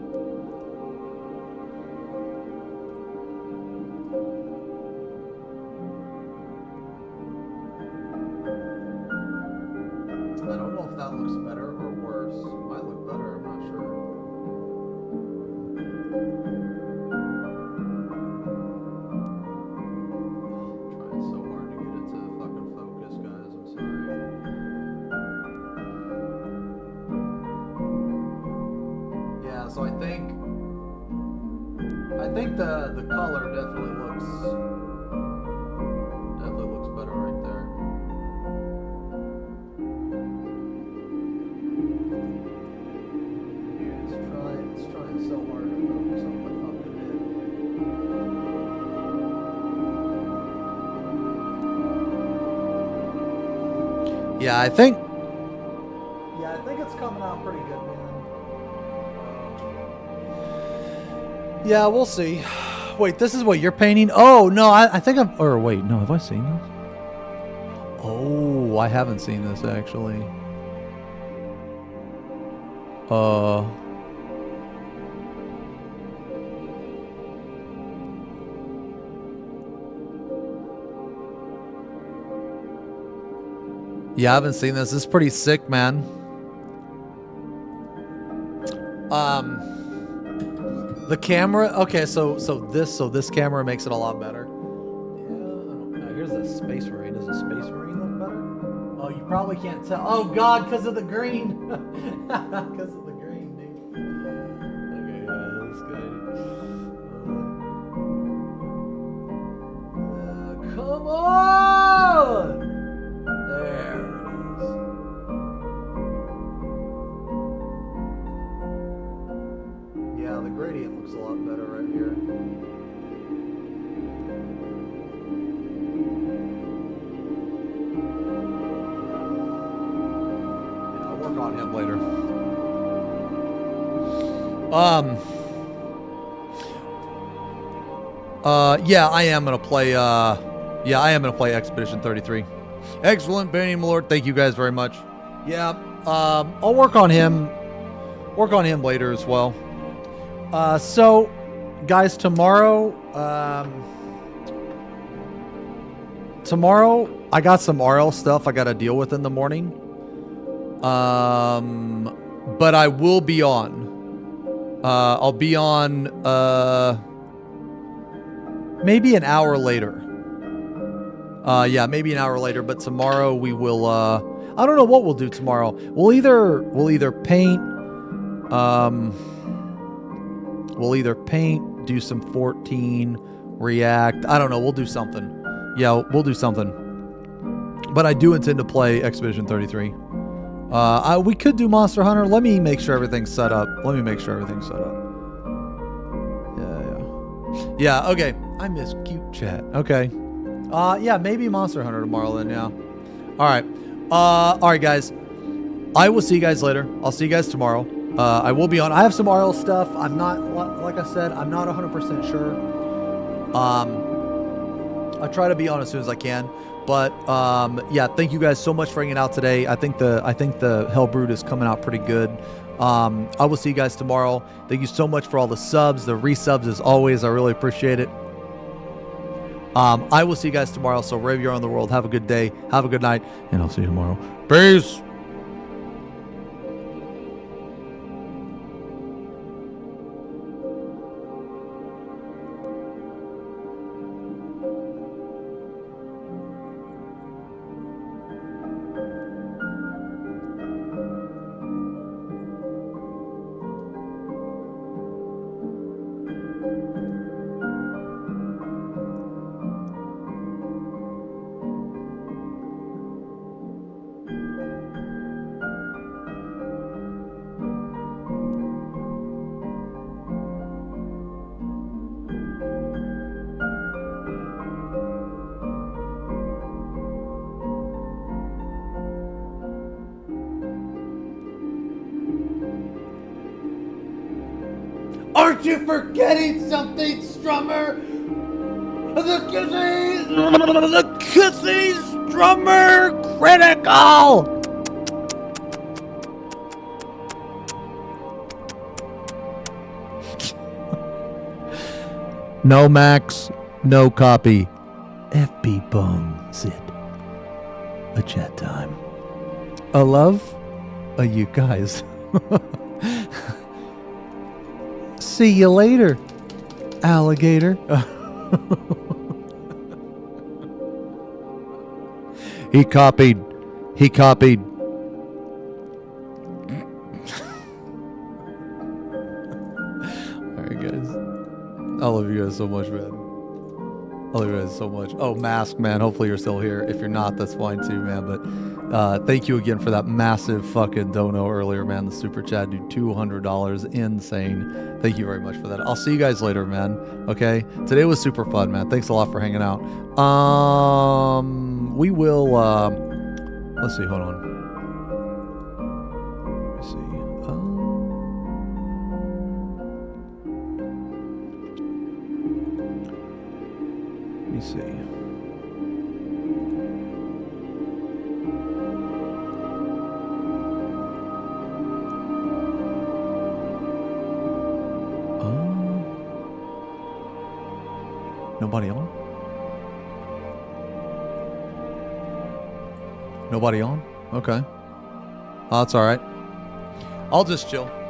I don't know if that looks better or worse. It might look better, I'm not sure. I'm trying so hard to get it to fucking focus, guys. I'm sorry. Yeah, so I think the color definitely looks better right there. It's trying so hard to focus on my fucking head. Yeah, I think Yeah, I think it's coming out pretty good, man. Yeah, we'll see. Wait, this is what you're painting? Oh, no, I think I'm... Or wait, no, have I seen this? Oh, I haven't seen this, actually. Yeah, I haven't seen this. This is pretty sick, man. The camera. Okay, so this camera makes it a lot better. Yeah, here's the Space Marine. Does the Space Marine look better? Oh, you probably can't tell. Oh God, because of the green. Because of the green, dude. Okay, yeah, that's good. Come on! There it is. Yeah, the gradient looks a lot better right here. Yeah, I'll work on him later. Yeah, I am gonna play Expedition 33. Excellent, Benny Malort. Thank you guys very much. Yeah, I'll work on him later as well. So, guys, tomorrow I got some RL stuff I got to deal with in the morning. But I will be on. I'll be on maybe an hour later. Yeah, maybe an hour later, but tomorrow we will I don't know what we'll do tomorrow. We'll either paint do some 14, react. I don't know, we'll do something. Yeah, we'll do something. But I do intend to play Expedition 33. We could do Monster Hunter. Let me make sure everything's set up. Yeah, okay. I miss cute chat. Okay. Yeah, maybe Monster Hunter tomorrow then, yeah. Alright. Alright, guys. I will see you guys later. I'll see you guys tomorrow. I will be on. I have some RL stuff. I'm not, like I said, I'm not 100% sure. I try to be on as soon as I can. But yeah, thank you guys so much for hanging out today. I think the Hellbrood is coming out pretty good. I will see you guys tomorrow. Thank you so much for all the subs, the resubs as always. I really appreciate it. I will see you guys tomorrow. So wherever you're in the world, have a good day, have a good night, and I'll see you tomorrow. Peace. Aren't you forgetting something, Strummer? The kissy Strummer critical! No Max, no copy. FB Bung Sid. A chat time. A love? You guys. See you later, alligator. He copied. Alright, guys. I love you guys so much, man. I love you guys so much. Oh, Mask, man. Hopefully you're still here. If you're not, that's fine too, man. But thank you again for that massive fucking dono earlier, man. The super chat, dude. $200. Insane. Thank you very much for that. I'll see you guys later, man. Okay? Today was super fun, man. Thanks a lot for hanging out. We will, let's see. Hold on. me see. Nobody on? Nobody on? Okay. Oh, that's all right. I'll just chill.